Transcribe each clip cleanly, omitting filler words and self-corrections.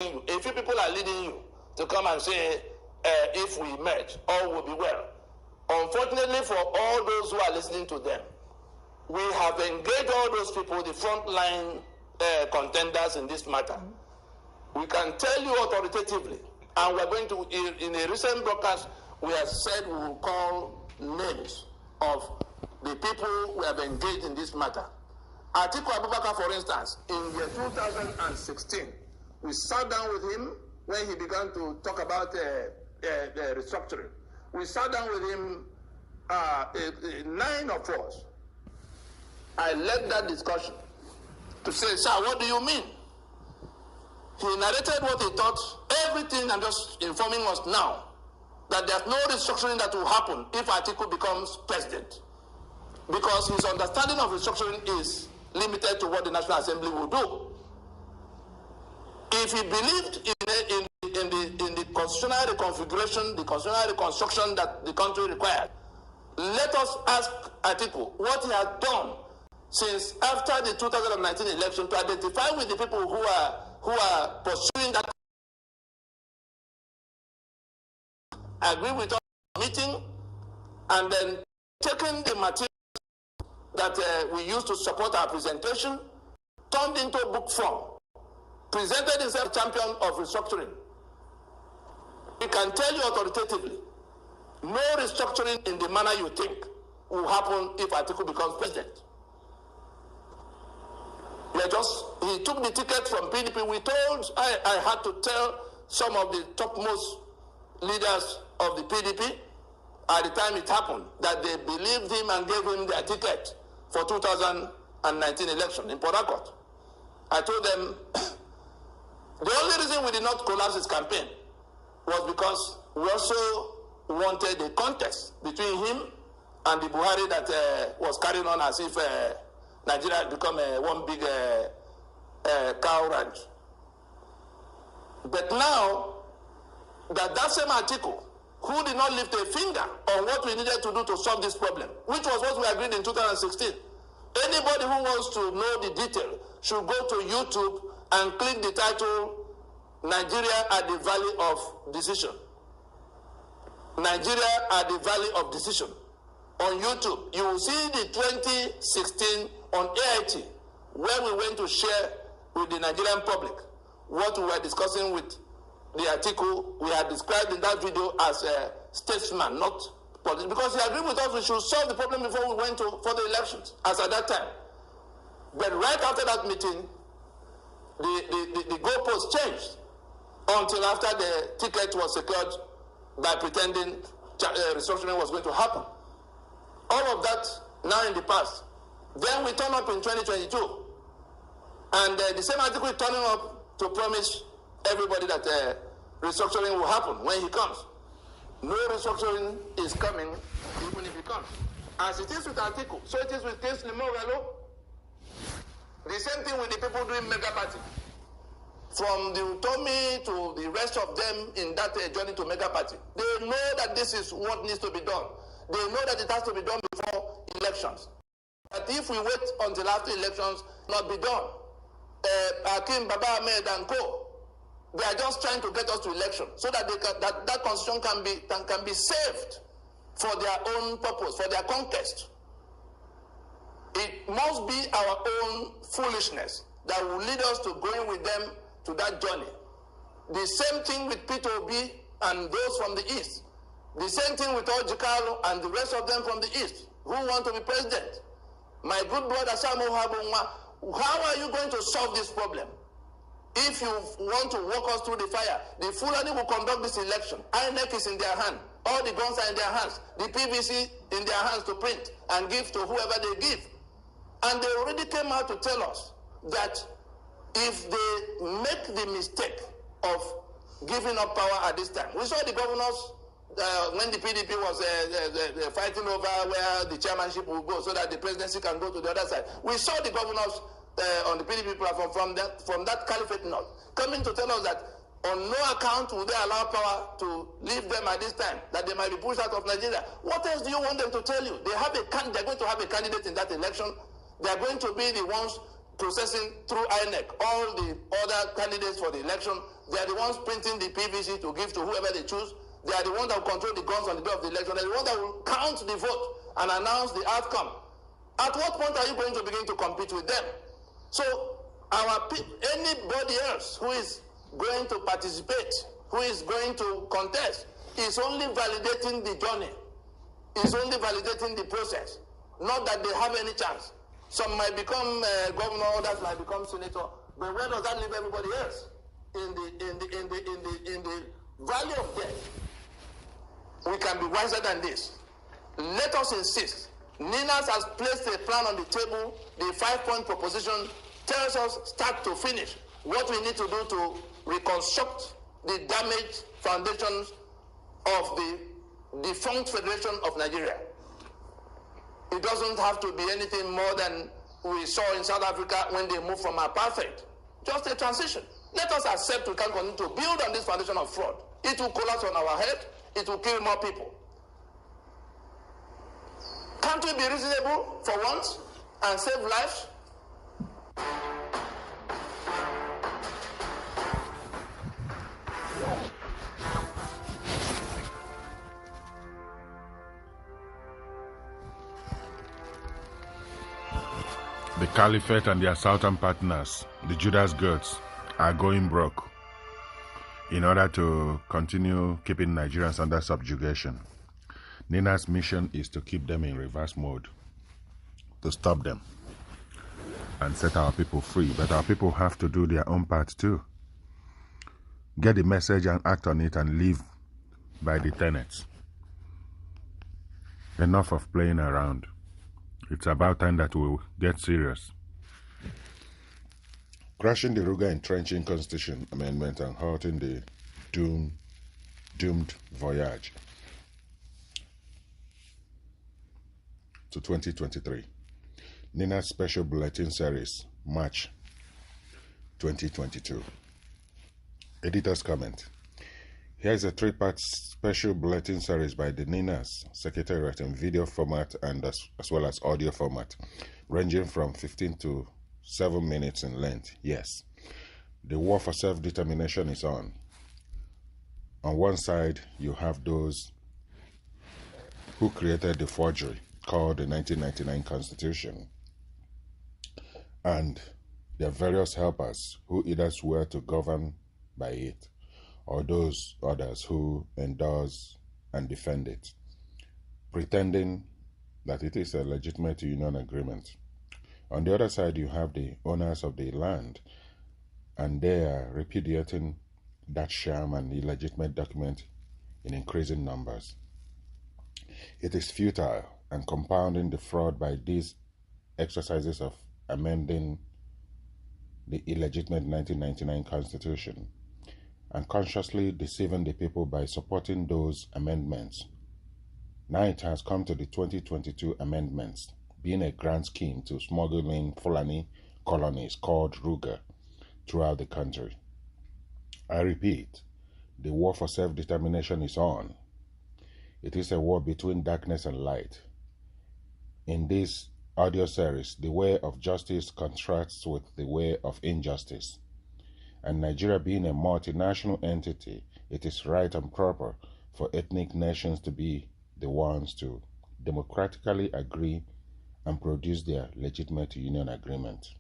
you. A few people are leading you to come and say, if we merge, all will be well. Unfortunately for all those who are listening to them, we have engaged all those people, the frontline contenders in this matter. We can tell you authoritatively, and we're going to, in a recent broadcast, we have said we will call names of the people we have engaged in this matter. Atiku Abubakar, for instance, in the year 2016, we sat down with him when he began to talk about restructuring. We sat down with him, 9 of us. I led that discussion to say, sir, what do you mean? He narrated what he thought, everything, and just informing us now that there's no restructuring that will happen if Atiku becomes president. Because his understanding of restructuring is limited to what the National Assembly will do. If he believed in the constitutional reconfiguration, the constitutional reconstruction that the country required, let us ask Atiku what he has done since after the 2019 election to identify with the people who are pursuing that. Agree with us meeting and then taking the material that we used to support our presentation, turned into book form, presented himself champion of restructuring. We can tell you authoritatively, no restructuring in the manner you think will happen if Atiku becomes president. He took the ticket from PDP. I had to tell some of the topmost leaders of the PDP at the time it happened that they believed him and gave him their ticket for 2019 election in Port Harcourt. I told them the only reason we did not collapse his campaign was because we also wanted a contest between him and the Buhari that was carrying on as if Nigeria had become one big cow ranch. But now that same Atiku, who did not lift a finger on what we needed to do to solve this problem, which was what we agreed in 2016. Anybody who wants to know the detail should go to YouTube and click the title, Nigeria at the Valley of Decision. Nigeria at the Valley of Decision. On YouTube, you will see the 2016 on AIT, where we went to share with the Nigerian public what we were discussing with the Atiku we had described in that video as a statesman, not politician. Because he agreed with us we should solve the problem before we went for the elections, as at that time. But right after that meeting, the goalpost changed until after the ticket was secured by pretending restructuring was going to happen. All of that now in the past. Then we turn up in 2022, and the same Atiku is turning up to promise everybody that restructuring will happen when he comes. No restructuring is coming even if he comes. As it is with Atiku, so it is with Kingsley Moghalu. The same thing with the people doing mega party. From the Utomi to the rest of them in that journey to mega party. They know that this is what needs to be done. They know that it has to be done before elections. But if we wait until after elections, not be done. Hakim, Baba Ahmed and co, they are just trying to get us to election so that that constitution can be saved for their own purpose, for their conquest. It must be our own foolishness that will lead us to going with them to that journey. The same thing with Peter Obi and those from the east. The same thing with Ojikalo and the rest of them from the east who want to be president. My good brother Samuel Habunwa, how are you going to solve this problem? If you want to walk us through the fire, the Fulani will conduct this election. INEC is in their hand. All the guns are in their hands. The PVC in their hands to print and give to whoever they give. And they already came out to tell us that if they make the mistake of giving up power at this time, we saw the governors when the PDP was fighting over where the chairmanship will go so that the presidency can go to the other side. We saw the governors on the PDP platform from that caliphate north coming to tell us that on no account will they allow power to leave them at this time, that they might be pushed out of Nigeria. What else do you want them to tell you? They're going to have a candidate in that election. They're going to be the ones processing through INEC all the other candidates for the election. They are the ones printing the PVC to give to whoever they choose. They are the ones that will control the guns on the day of the election. They are the ones that will count the vote and announce the outcome. At what point are you going to begin to compete with them? So anybody else who is going to participate, who is going to contest, is only validating the journey, is only validating the process, not that they have any chance. Some might become governor, others might become senator, but where does that leave everybody else? In the valley of death, we can be wiser than this. Let us insist. Ninas has placed a plan on the table. The 5-point proposition tells us start to finish what we need to do to reconstruct the damaged foundations of the defunct Federation of Nigeria. It doesn't have to be anything more than we saw in South Africa when they moved from apartheid. Just a transition. Let us accept we can continue to build on this foundation of fraud. It will collapse on our head. It will kill more people. Can't we be reasonable for once and save lives? The Caliphate and their southern partners, the Judas goats, are going broke in order to continue keeping Nigerians under subjugation. Nina's mission is to keep them in reverse mode, to stop them and set our people free. But our people have to do their own part too. Get the message and act on it and live by the tenets. Enough of playing around. It's about time that we get serious. Crashing the Ruger entrenching Constitution Amendment and halting the doomed voyage to 2023. Nina's Special Bulletin Series, March 2022. Editor's comment. Here is a 3-part special bulletin series by the Ninas Secretariat in video format and as well as audio format, ranging from 15 to 7 minutes in length. Yes, the war for self-determination is on. On one side, you have those who created the forgery called the 1999 Constitution, and their various helpers who either swear to govern by it, or those others who endorse and defend it, pretending that it is a legitimate union agreement. On the other side, you have the owners of the land, and they are repudiating that sham and illegitimate document in increasing numbers. It is futile and compounding the fraud by these exercises of amending the illegitimate 1999 Constitution, and consciously deceiving the people by supporting those amendments. Now it has come to the 2022 amendments, being a grand scheme to smuggle in Fulani colonies called Ruger throughout the country. I repeat, the war for self-determination is on. It is a war between darkness and light. In this audio series, the way of justice contrasts with the way of injustice. And Nigeria being a multinational entity, it is right and proper for ethnic nations to be the ones to democratically agree and produce their legitimate union agreement.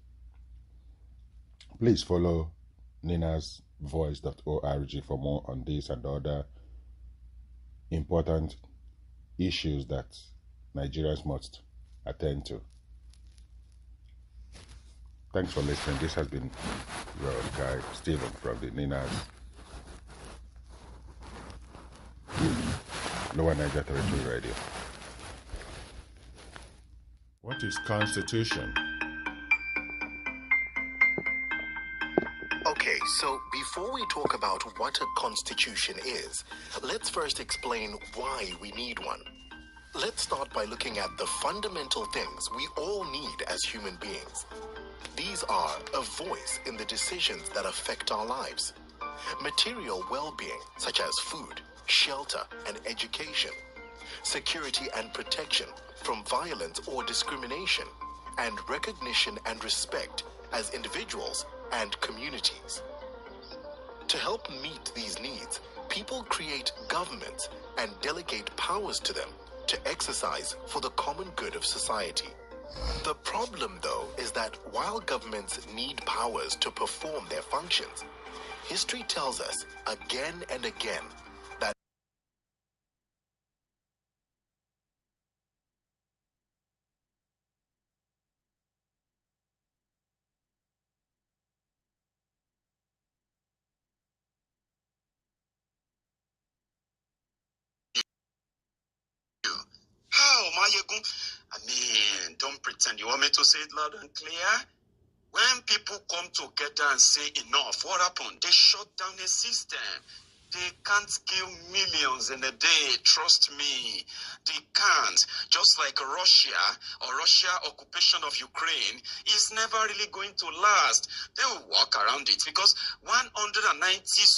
Please follow ninasvoice.org for more on this and other important issues that Nigerians must attend to. Thanks for listening. This has been your guy, Stephen, from the Ninas Lower Niger Territory Radio. What is Constitution? Okay, so before we talk about what a constitution is, let's first explain why we need one. Let's start by looking at the fundamental things we all need as human beings. These are a voice in the decisions that affect our lives, material well-being such as food, shelter, and education, security and protection from violence or discrimination, and recognition and respect as individuals and communities. To help meet these needs, people create governments and delegate powers to them to exercise for the common good of society. The problem, though, is that while governments need powers to perform their functions, history tells us again and again that how, Mayegun? I mean, don't pretend. You want me to say it loud and clear? When people come together and say enough, what happened? They shut down the system. They can't kill millions in a day, trust me. They can't. Just like Russia occupation of Ukraine is never really going to last. They will walk around it because 190,000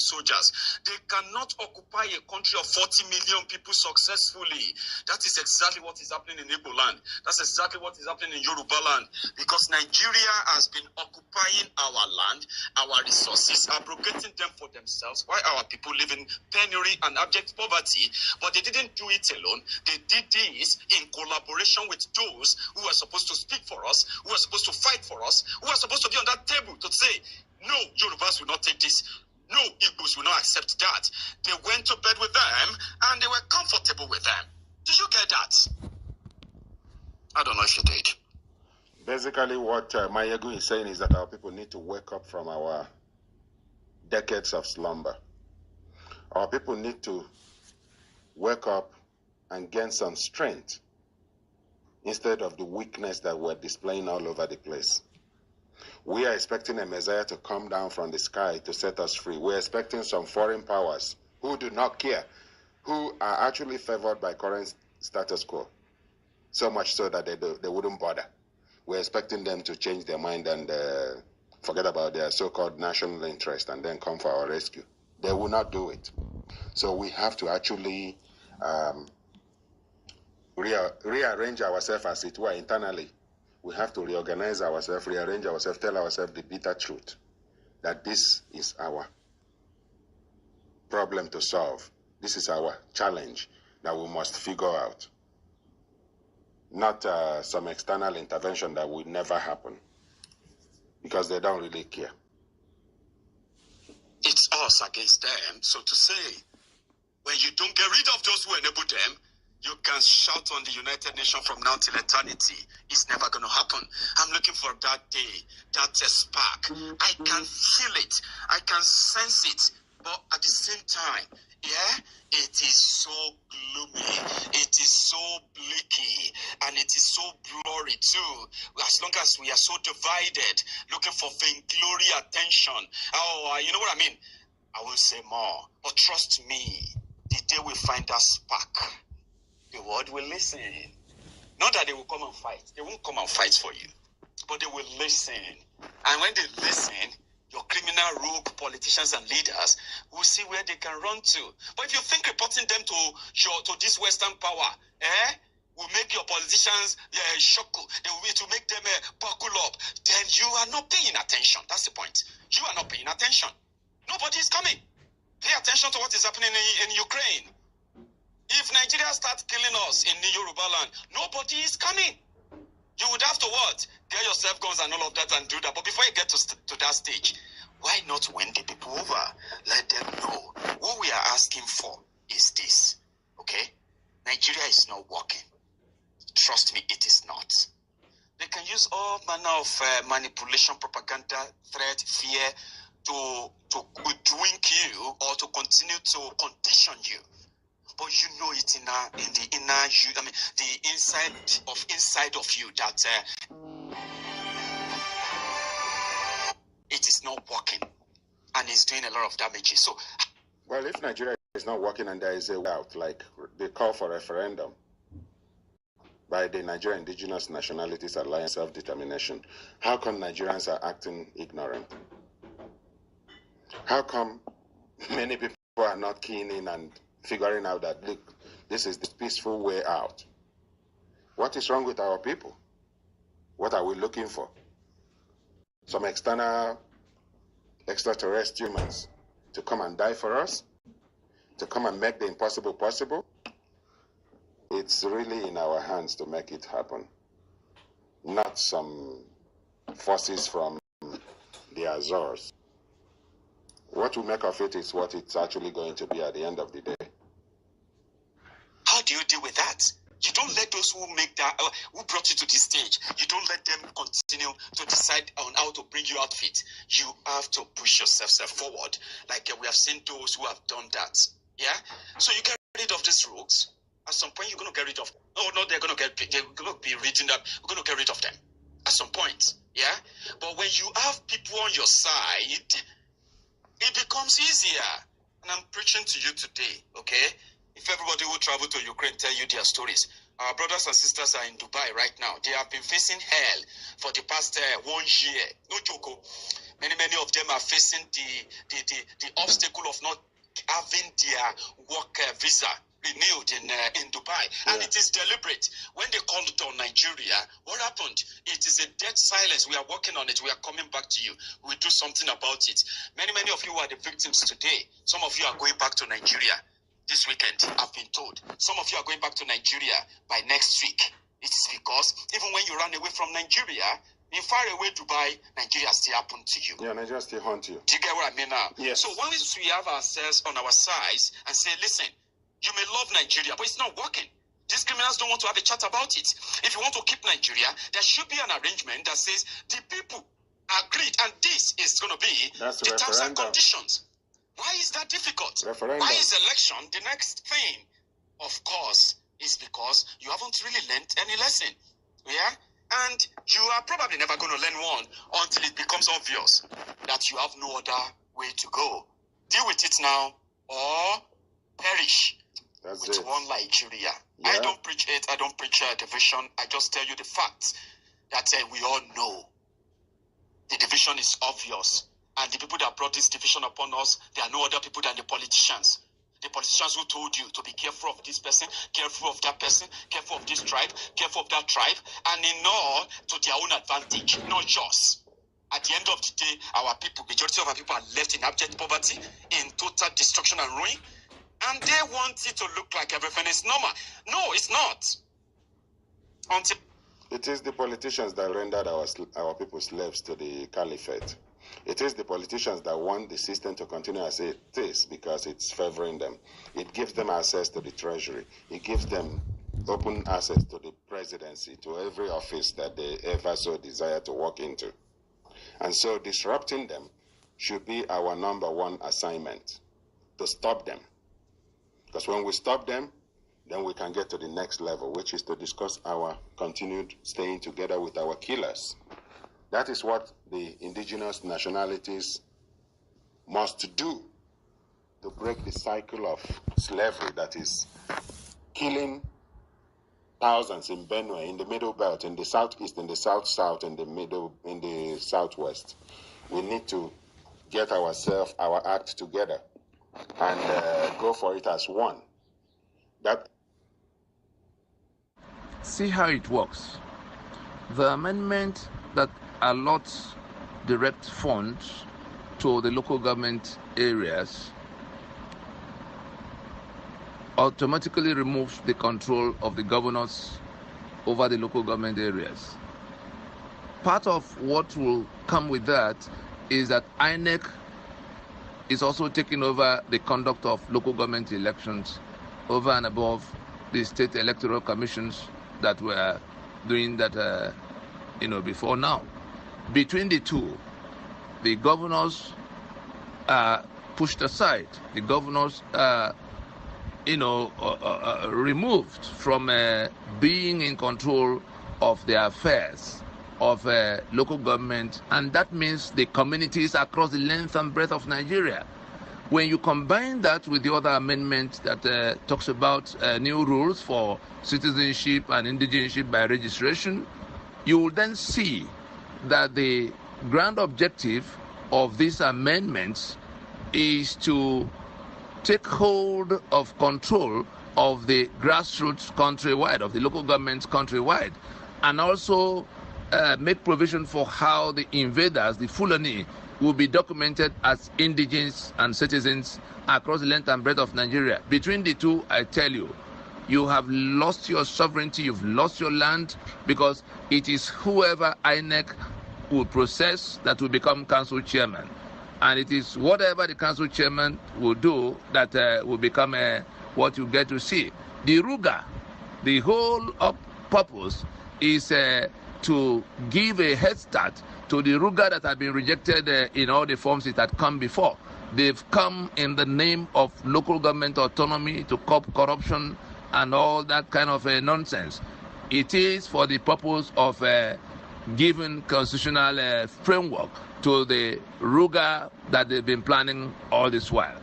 soldiers, they cannot occupy a country of 40 million people successfully. That is exactly what is happening in Igbo land. That's exactly what is happening in Yoruba land. Because Nigeria has been occupying our land, our resources, abrogating them for themselves, while our people live in penury and abject poverty. But they didn't do it alone. They did this in collaboration with those who are supposed to speak for us, who are supposed to fight for us, who are supposed to be on that table to say, no, Yorubas will not take this. No, Igbos will not accept that. They went to bed with them and they were comfortable with them. Did you get that? I don't know if you did. Basically, what Mayegun is saying is that our people need to wake up from our decades of slumber. Our people need to wake up and gain some strength instead of the weakness that we're displaying all over the place. We are expecting a Messiah to come down from the sky to set us free. We're expecting some foreign powers who do not care, who are actually favored by current status quo, so much so that they wouldn't bother. We're expecting them to change their mind and forget about their so-called national interest and then come for our rescue. They will not do it. So we have to actually rearrange ourselves, as it were, internally. We have to reorganize ourselves, rearrange ourselves, tell ourselves the bitter truth, that this is our problem to solve. This is our challenge that we must figure out. Not some external intervention that will never happen, because they don't really care. It's us against them, so to say. When you don't get rid of those who enable them, you can shout on the United Nations from now till eternity. It's never going to happen. I'm looking for that day, that spark. I can feel it. I can sense it. But at the same time, yeah, it is so gloomy. It is so bleaky. And it is so blurry too. As long as we are so divided, looking for vainglory attention. Oh, you know what I mean? I will say more. But trust me, the day we find that spark, the world will listen. Not that they will come and fight. They won't come and fight for you. But they will listen. And when they listen, your criminal rogue politicians and leaders will see where they can run to. But if you think reporting them to this Western power, will make your politicians shock, it will make them buckle up, then you are not paying attention. That's the point. You are not paying attention. Nobody is coming. Pay attention to what is happening in Ukraine. If Nigeria starts killing us in the Yoruba land, nobody is coming. You would have to what? Get yourself guns and all of that and do that. But before you get to that stage, why not win the people over? Let them know what we are asking for is this. Okay? Nigeria is not working. Trust me, it is not. They can use all manner of manipulation, propaganda, threat, fear to drink you or to continue to condition you. But you know it in the inner you, I mean, the inside of you that it is not working and it's doing a lot of damages. So, well, if Nigeria is not working and there is a way out, like the call for referendum by the Nigerian Indigenous Nationalities Alliance Self-Determination, how come Nigerians are acting ignorant? How come many people are not keen in and figuring out that, look, this is the peaceful way out? What is wrong with our people? What are we looking for? Some extraterrestrial humans to come and die for us? To come and make the impossible possible? It's really in our hands to make it happen. Not some forces from the Azores. What we make of it is what it's actually going to be at the end of the day. How do you deal with that? You don't let those who make that, who brought you to this stage, you don't let them continue to decide on how to bring you outfit. You have to push yourself forward. Like we have seen those who have done that. Yeah? So you get rid of these rogues. At some point, you're going to get rid of. Oh no, they're going to be reading that. We're going to get rid of them. At some point. Yeah? But when you have people on your side, it becomes easier. And I'm preaching to you today, okay? If everybody who travel to Ukraine tell you their stories, our brothers and sisters are in Dubai right now. They have been facing hell for the past 1 year. No joke. Many of them are facing the obstacle of not having their work visa renewed in Dubai. And it is deliberate. When they called on Nigeria, what happened? It is a dead silence. We are working on it. We are coming back to you. We'll do something about it. Many of you are the victims today. Some of you are going back to Nigeria this weekend, I've been told. Some of you are going back to Nigeria by next week. It's because even when you run away from Nigeria, in far away Dubai, Nigeria still happened to you. Yeah, Nigeria still haunt you. Do you get what I mean now? Yes. So once we have ourselves on our sides and say, listen, you may love Nigeria, but it's not working. These criminals don't want to have a chat about it. If you want to keep Nigeria, there should be an arrangement that says the people agreed, and this is going to be the terms and conditions. Why is that difficult? Referendum. Why is election the next thing? Of course, it's because you haven't really learned any lesson. Yeah? And you are probably never going to learn one until it becomes obvious that you have no other way to go. Deal with it now or perish with one Nigeria. Yeah. I don't preach hate, I don't preach division. I just tell you the facts that we all know. The division is obvious. And the people that brought this division upon us, they are no other people than the politicians. The politicians who told you to be careful of this person, careful of that person, careful of this tribe, careful of that tribe, and in all to their own advantage, not yours. At the end of the day, our people, majority of our people are left in abject poverty, in total destruction and ruin, and they want it to look like everything is normal. No, it's not. Until it is the politicians that rendered our people slaves to the caliphate. It is the politicians that want the system to continue as it is because it's favoring them. It gives them access to the treasury. It gives them open access to the presidency, to every office that they ever so desire to walk into. And so disrupting them should be our number one assignment, to stop them. Because when we stop them, then we can get to the next level, which is to discuss our continued staying together with our killers. That is what the indigenous nationalities must do to break the cycle of slavery that is killing thousands in Benue, in the Middle Belt, in the Southeast, in the South-South, in the Southwest. We need to get our act together and go for it as one. See how it works. The amendment that allots direct funds to the local government areas automatically removes the control of the governors over the local government areas. Part of what will come with that is that INEC is also taking over the conduct of local government elections over and above the state electoral commissions that were doing that before now. Between the two, the governors are pushed aside. The governors are, removed from being in control of their affairs of local government, and that means the communities across the length and breadth of Nigeria. When you combine that with the other amendment that talks about new rules for citizenship and indigenship by registration, you will then see that the grand objective of these amendments is to take hold of control of the grassroots countrywide, of the local governments countrywide, and also make provision for how the invaders, the Fulani, will be documented as indigenes and citizens across the length and breadth of Nigeria. Between the two, I tell you, you have lost your sovereignty, you've lost your land, because it is whoever INEC will process that will become council chairman. And it is whatever the council chairman will do that will become what you get to see. The Ruga, the whole purpose is to give a head start to the Ruga that have been rejected in all the forms it had come before. They've come in the name of local government autonomy to curb corruption and all that kind of nonsense. It is for the purpose of giving constitutional framework to the Ruga that they've been planning all this while.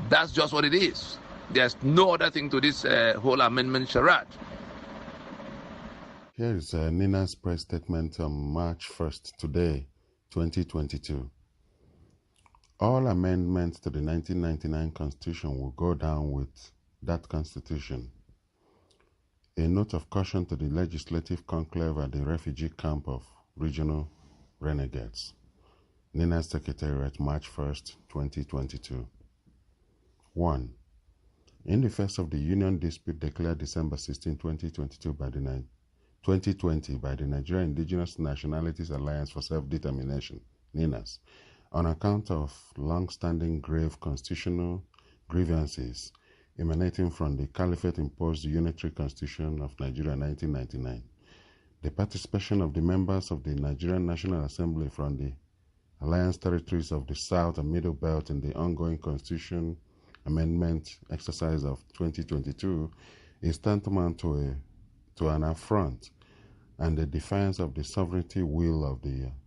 That's just what it is. There's no other thing to this whole amendment charade. Here is Nina's press statement on March 1st, today, 2022. All amendments to the 1999 Constitution will go down with that Constitution. A note of caution to the legislative conclave at the refugee camp of regional renegades. Nina's Secretariat, March 1st, 2022. 1. In the face of the union dispute declared December 16, 2020 by the Nigerian Indigenous Nationalities Alliance for Self-Determination, NINAS, on account of long-standing grave constitutional grievances emanating from the Caliphate-imposed Unitary Constitution of Nigeria 1999. The participation of the members of the Nigerian National Assembly from the Alliance territories of the South and Middle Belt in the ongoing Constitution Amendment exercise of 2022 is tantamount to an affront and a defiance of the sovereignty will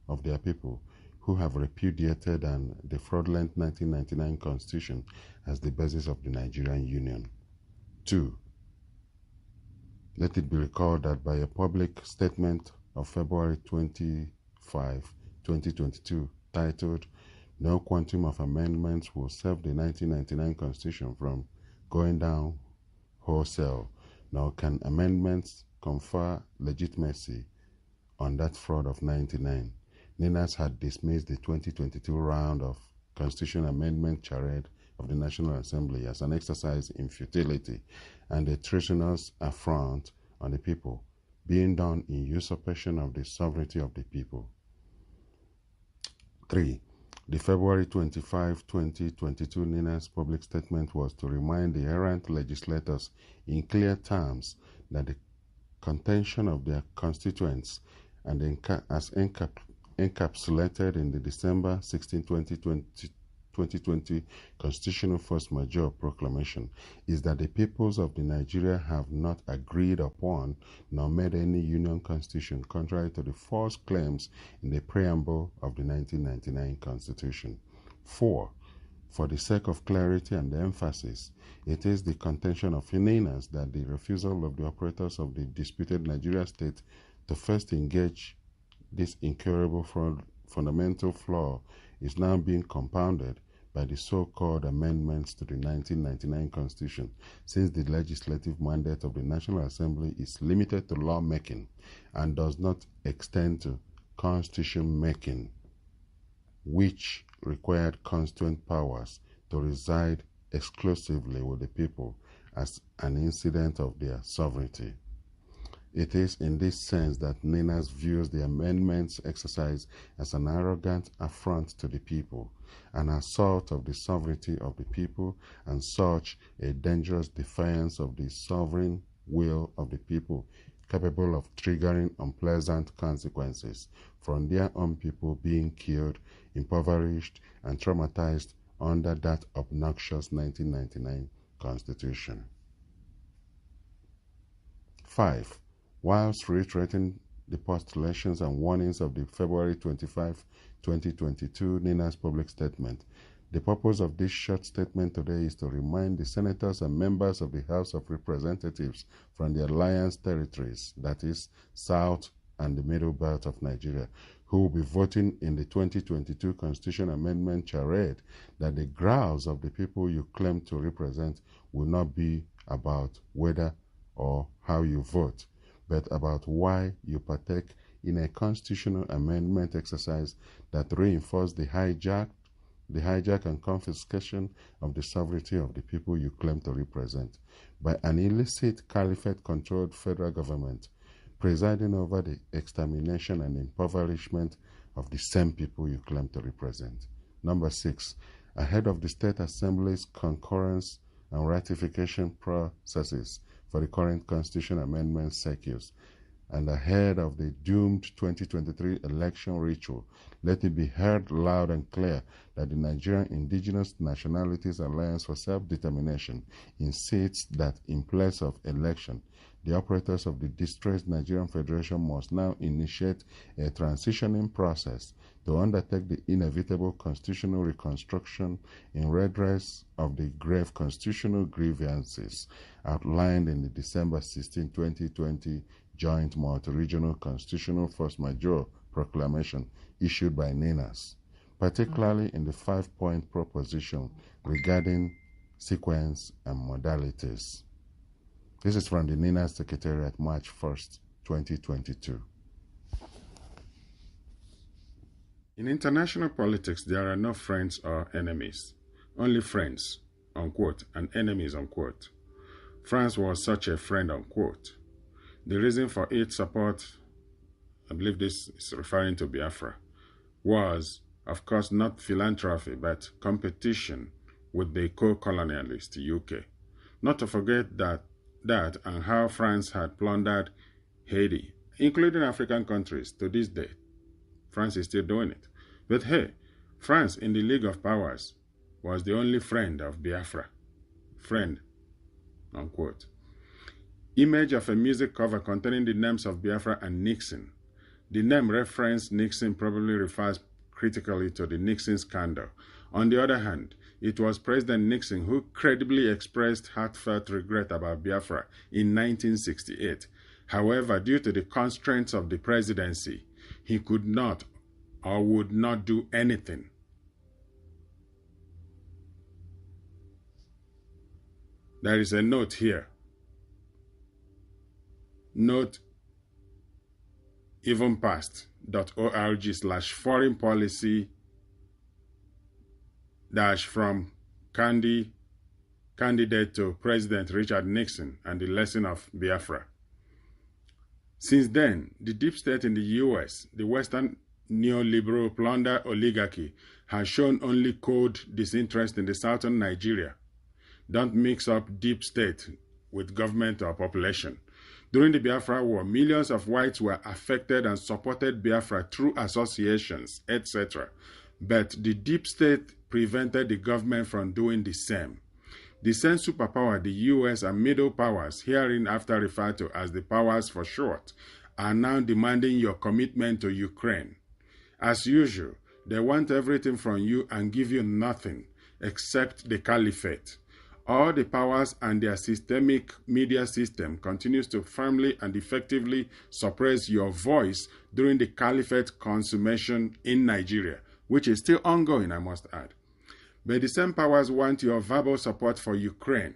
of their people, who have repudiated the fraudulent 1999 Constitution as the basis of the Nigerian Union. 2. Let it be recalled that by a public statement of February 25, 2022, titled, "No quantum of amendments will save the 1999 Constitution from going down wholesale, nor can amendments confer legitimacy on that fraud of 99. NINAS had dismissed the 2022 round of Constitution Amendment charade of the National Assembly as an exercise in futility and a treasonous affront on the people, being done in usurpation of the sovereignty of the people. 3. The February 25, 2022 NINAS public statement was to remind the errant legislators in clear terms that the contention of their constituents and as encapsulated in the December 16, 2020 Constitutional Force Majeure Proclamation is that the peoples of the Nigeria have not agreed upon nor made any union constitution contrary to the false claims in the preamble of the 1999 Constitution. 4. For the sake of clarity and emphasis, it is the contention of NINAS that the refusal of the operators of the disputed Nigeria state to first engage this incurable fundamental flaw is now being compounded by the so-called amendments to the 1999 Constitution, since the legislative mandate of the National Assembly is limited to lawmaking and does not extend to constitution-making, which required constituent powers to reside exclusively with the people as an incident of their sovereignty. It is in this sense that NINAS views the amendments exercise as an arrogant affront to the people, an assault of the sovereignty of the people, and such a dangerous defiance of the sovereign will of the people, capable of triggering unpleasant consequences from their own people being killed, impoverished, and traumatized under that obnoxious 1999 Constitution. 5. Whilst reiterating the postulations and warnings of the February 25, 2022 NINAS public statement, the purpose of this short statement today is to remind the senators and members of the House of Representatives from the Alliance territories, that is, South and the Middle Belt of Nigeria, who will be voting in the 2022 Constitution Amendment charade, that the growls of the people you claim to represent will not be about whether or how you vote, but about why you partake in a constitutional amendment exercise that reinforced the hijack and confiscation of the sovereignty of the people you claim to represent by an illicit caliphate-controlled federal government presiding over the extermination and impoverishment of the same people you claim to represent. Number 6, ahead of the State Assembly's concurrence and ratification processes for the current Constitution Amendment circuits, and ahead of the doomed 2023 election ritual, let it be heard loud and clear that the Nigerian Indigenous Nationalities Alliance for Self-Determination insists that in place of election, the operators of the distressed Nigerian Federation must now initiate a transitioning process to undertake the inevitable constitutional reconstruction in redress of the grave constitutional grievances outlined in the December 16, 2020 Joint Multi-Regional Constitutional Force Majeure Proclamation issued by NINAS, particularly in the 5-point proposition regarding sequence and modalities. This is from the NINAS Secretariat, March 1st, 2022. In international politics, there are no friends or enemies, only friends, unquote, and enemies, unquote. France was such a friend, unquote. The reason for its support, I believe this is referring to Biafra, was, of course, not philanthropy, but competition with the co-colonialist UK. Not to forget that and how France had plundered Haiti, including African countries, to this day. France is still doing it. But hey, France in the League of Powers was the only friend of Biafra. Friend, unquote. Image of a music cover containing the names of Biafra and Nixon. The name reference Nixon probably refers critically to the Nixon scandal. On the other hand, it was President Nixon who credibly expressed heartfelt regret about Biafra in 1968. However, due to the constraints of the presidency, he could not or would not do anything. There is a note here. Note even past.org/foreign policy from candidate to President Richard Nixon and the lesson of Biafra. Since then, the deep state in the US, the Western neoliberal plunder oligarchy, has shown only cold disinterest in the southern Nigeria. Don't mix up deep state with government or population. During the Biafra War, millions of whites were affected and supported Biafra through associations, etc. But the deep state prevented the government from doing the same. The same superpower, the US and middle powers, hereinafter referred to as the powers for short, are now demanding your commitment to Ukraine. As usual, they want everything from you and give you nothing except the caliphate. All the powers and their systemic media system continues to firmly and effectively suppress your voice during the caliphate consummation in Nigeria, which is still ongoing, I must add. But the same powers want your verbal support for Ukraine.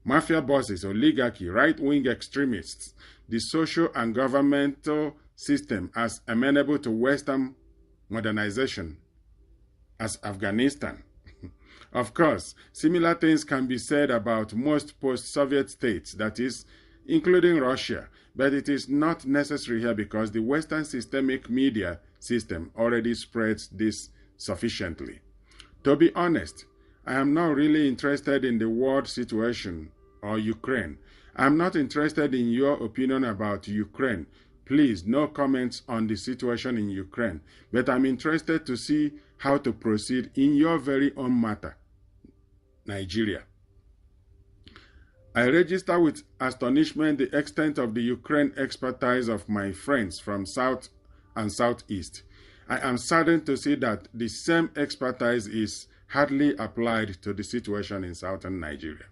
Mafia bosses, oligarchy, right-wing extremists, the social and governmental system as amenable to Western modernization as Afghanistan. Of course, similar things can be said about most post-Soviet states, that is, including Russia, but it is not necessary here because the Western systemic media system already spreads this sufficiently. To be honest, I am not really interested in the world situation or Ukraine. I am not interested in your opinion about Ukraine. Please, no comments on the situation in Ukraine, but I'm interested to see how to proceed in your very own matter, Nigeria. I register with astonishment the extent of the Ukraine expertise of my friends from South and Southeast. I am saddened to see that the same expertise is hardly applied to the situation in southern Nigeria.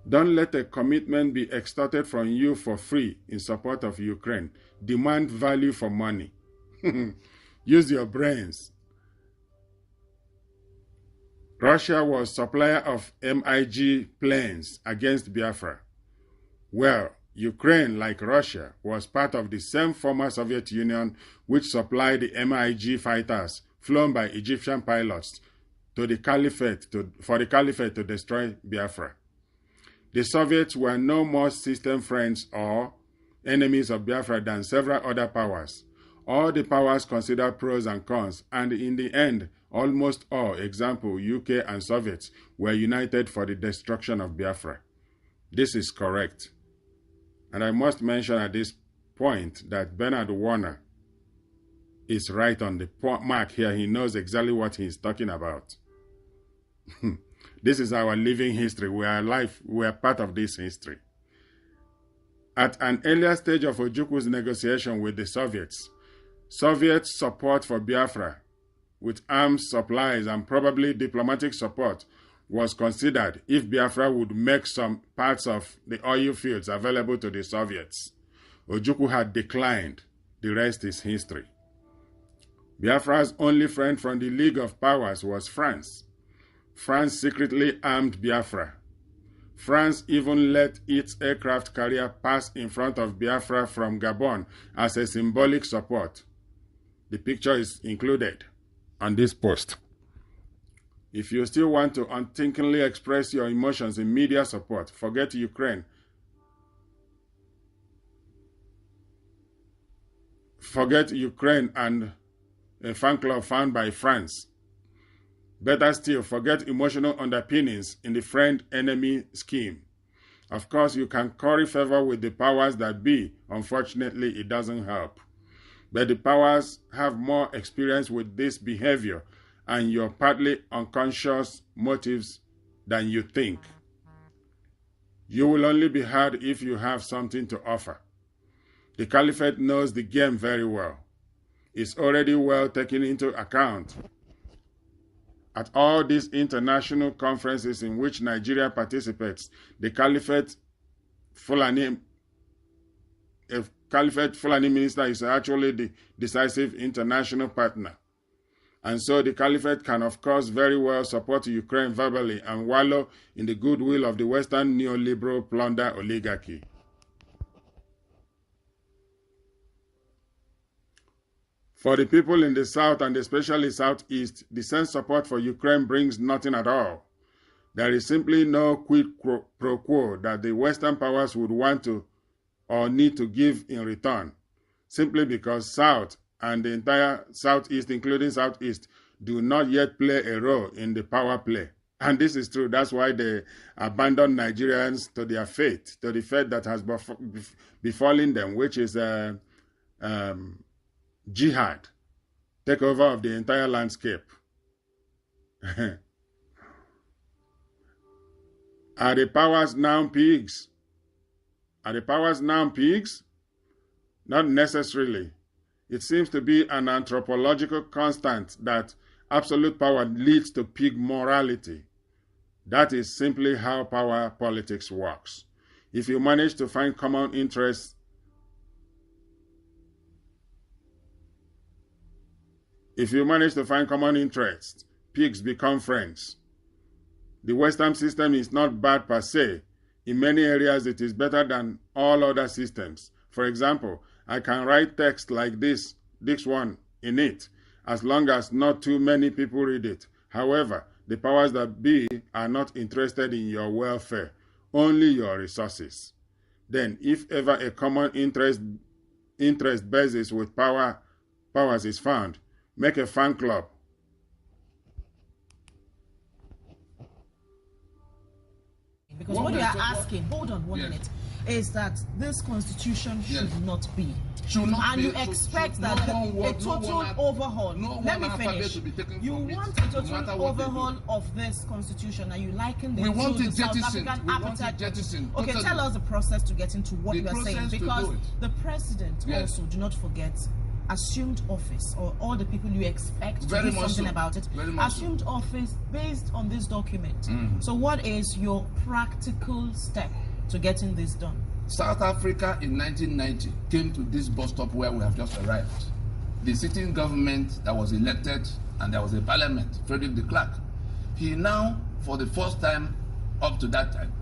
Don't let a commitment be extorted from you for free in support of Ukraine. Demand value for money. Use your brains. Russia was supplier of MiG planes against Biafra. Well, Ukraine, like Russia, was part of the same former Soviet Union which supplied the MiG fighters flown by Egyptian pilots to the Caliphate for the Caliphate to destroy Biafra. The Soviets were no more system friends or enemies of Biafra than several other powers. All the powers considered pros and cons, and in the end, almost all, example UK and Soviets, were united for the destruction of Biafra. This is correct. And I must mention at this point that Bernard Warner is right on the mark here. He knows exactly what he is talking about. This is our living history. We are alive. We are part of this history. At an earlier stage of Ojukwu's negotiation with the Soviets, Soviet support for Biafra with arms supplies and probably diplomatic support was considered if Biafra would make some parts of the oil fields available to the Soviets. Ojukwu had declined. The rest is history. Biafra's only friend from the League of Powers was France. France secretly armed Biafra. France even let its aircraft carrier pass in front of Biafra from Gabon as a symbolic support. The picture is included on this post. If you still want to unthinkingly express your emotions in media support, forget Ukraine. Forget Ukraine and a fan club found by France. Better still, forget emotional underpinnings in the friend-enemy scheme. Of course, you can curry favor with the powers that be. Unfortunately, it doesn't help. But the powers have more experience with this behavior and your partly unconscious motives than you think. You will only be heard if you have something to offer. The Caliphate knows the game very well. It's already well taken into account. At all these international conferences in which Nigeria participates, the Caliphate Fulani minister is actually the decisive international partner. And so the Caliphate can, of course, very well support Ukraine verbally and wallow in the goodwill of the Western neoliberal plunder oligarchy. For the people in the South and especially Southeast, the same support for Ukraine brings nothing at all. There is simply no quid pro quo that the Western powers would want to or need to give in return, simply because South and the entire Southeast, including Southeast, do not yet play a role in the power play. And this is true. That's why they abandon Nigerians to their fate, to the fate that has befallen them, which is jihad, takeover of the entire landscape. Are the powers now pigs? Are the powers now pigs? Not necessarily. It seems to be an anthropological constant that absolute power leads to pig morality. That is simply how power politics works. If you manage to find common interests, pigs become friends. The Western system is not bad per se. In many areas, it is better than all other systems. For example, I can write text like this one in it, as long as not too many people read it. However, the powers that be are not interested in your welfare, only your resources. Then, if ever a common interest basis with powers is found, make a fan club. Because what you are asking, hold on one minute, is that this constitution should not be. And you expect that a total overhaul. Let me finish. You want a total overhaul of this constitution, and you liken it to the South African appetite. Okay, tell us the process to get into what we are saying, because the president also, do not forget, assumed office, or all the people you expect to do something about it, assumed office based on this document. So what is your practical step to getting this done? South Africa in 1990 came to this bus stop where we have just arrived. The sitting government that was elected, and there was a parliament, Frederick de Klerk. He now, for the first time up to that time,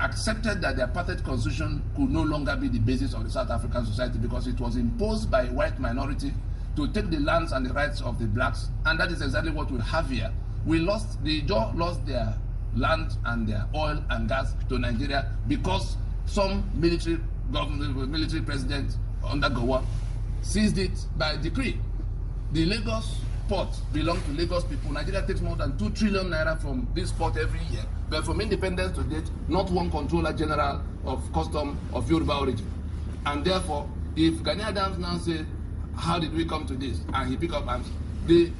accepted that the apartheid constitution could no longer be the basis of the South African society because it was imposed by a white minority to take the lands and the rights of the blacks, and that is exactly what we have here. The Ijaw lost their land and their oil and gas to Nigeria because some military president under Gowa seized it by decree. The Lagos port belongs to Lagos people. Nigeria takes more than 2 trillion naira from this port every year. But from independence to date, not one controller general of custom of Yoruba origin. And therefore, if Gani Adams now say, how did we come to this? And he pick up arms, the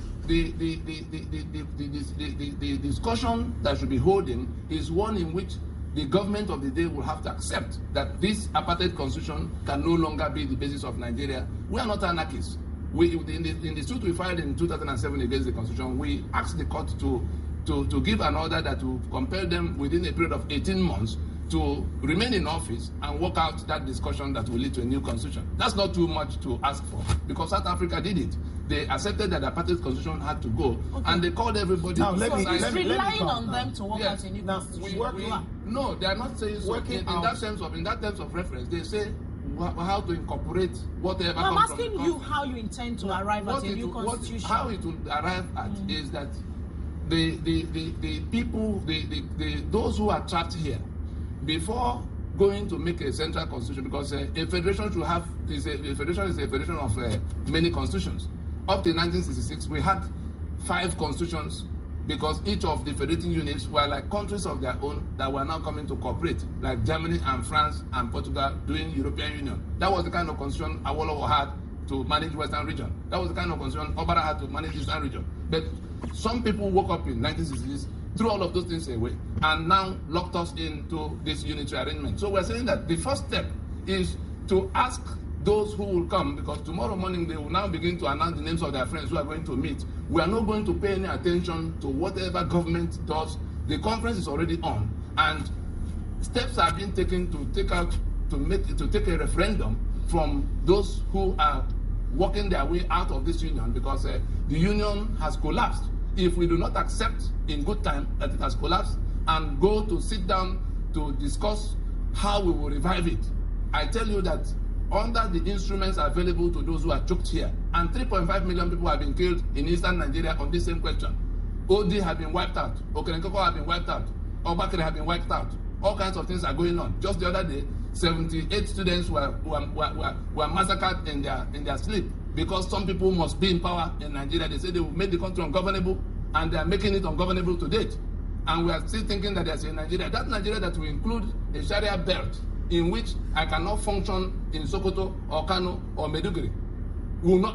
discussion that should be holding is one in which the government of the day will have to accept that this apartheid constitution can no longer be the basis of Nigeria. We are not anarchists. In the suit we filed in 2007 against the constitution, we asked the court to give an order that will compel them within a period of 18 months to remain in office and work out that discussion that will lead to a new constitution. That's not too much to ask for because South Africa did it. They accepted that the apartheid constitution had to go, and they called everybody. Now, relying on them to work out a new constitution. No, they are not saying so. In that terms of reference, they say how to incorporate whatever. Well, I'm asking you how you intend to arrive at a new constitution. How it will arrive at is that the people, those who are trapped here, before going to make a central constitution, because a federation should have a federation of many constitutions. Up to 1966, we had 5 constitutions because each of the federating units were like countries of their own that were now coming to cooperate, like Germany and France and Portugal doing European Union. That was the kind of constitution Awolowo had to manage Western region. That was the kind of constitution Obara had to manage Eastern region. But some people woke up in 1966, threw all of those things away, and now locked us into this unitary arrangement. So we're saying that the first step is to ask those who will come, because tomorrow morning they will now begin to announce the names of their friends who are going to meet. We are not going to pay any attention to whatever government does. The conference is already on, and steps are being taken to take a referendum from those who are working their way out of this union, because the union has collapsed. If we do not accept in good time that it has collapsed and go to sit down to discuss how we will revive it, I tell you that under the instruments available to those who are choked here, and 3.5 million people have been killed in eastern Nigeria on this same question. OD have been wiped out, Okerenkoko have been wiped out, Obakere have been wiped out. All kinds of things are going on. Just the other day, 78 students were massacred in their sleep because some people must be in power in Nigeria. They say they will make the country ungovernable, and they are making it ungovernable to date. And we are still thinking that there's a Nigeria. That Nigeria that will include a Sharia belt in which I cannot function in Sokoto or Kano or Maiduguri.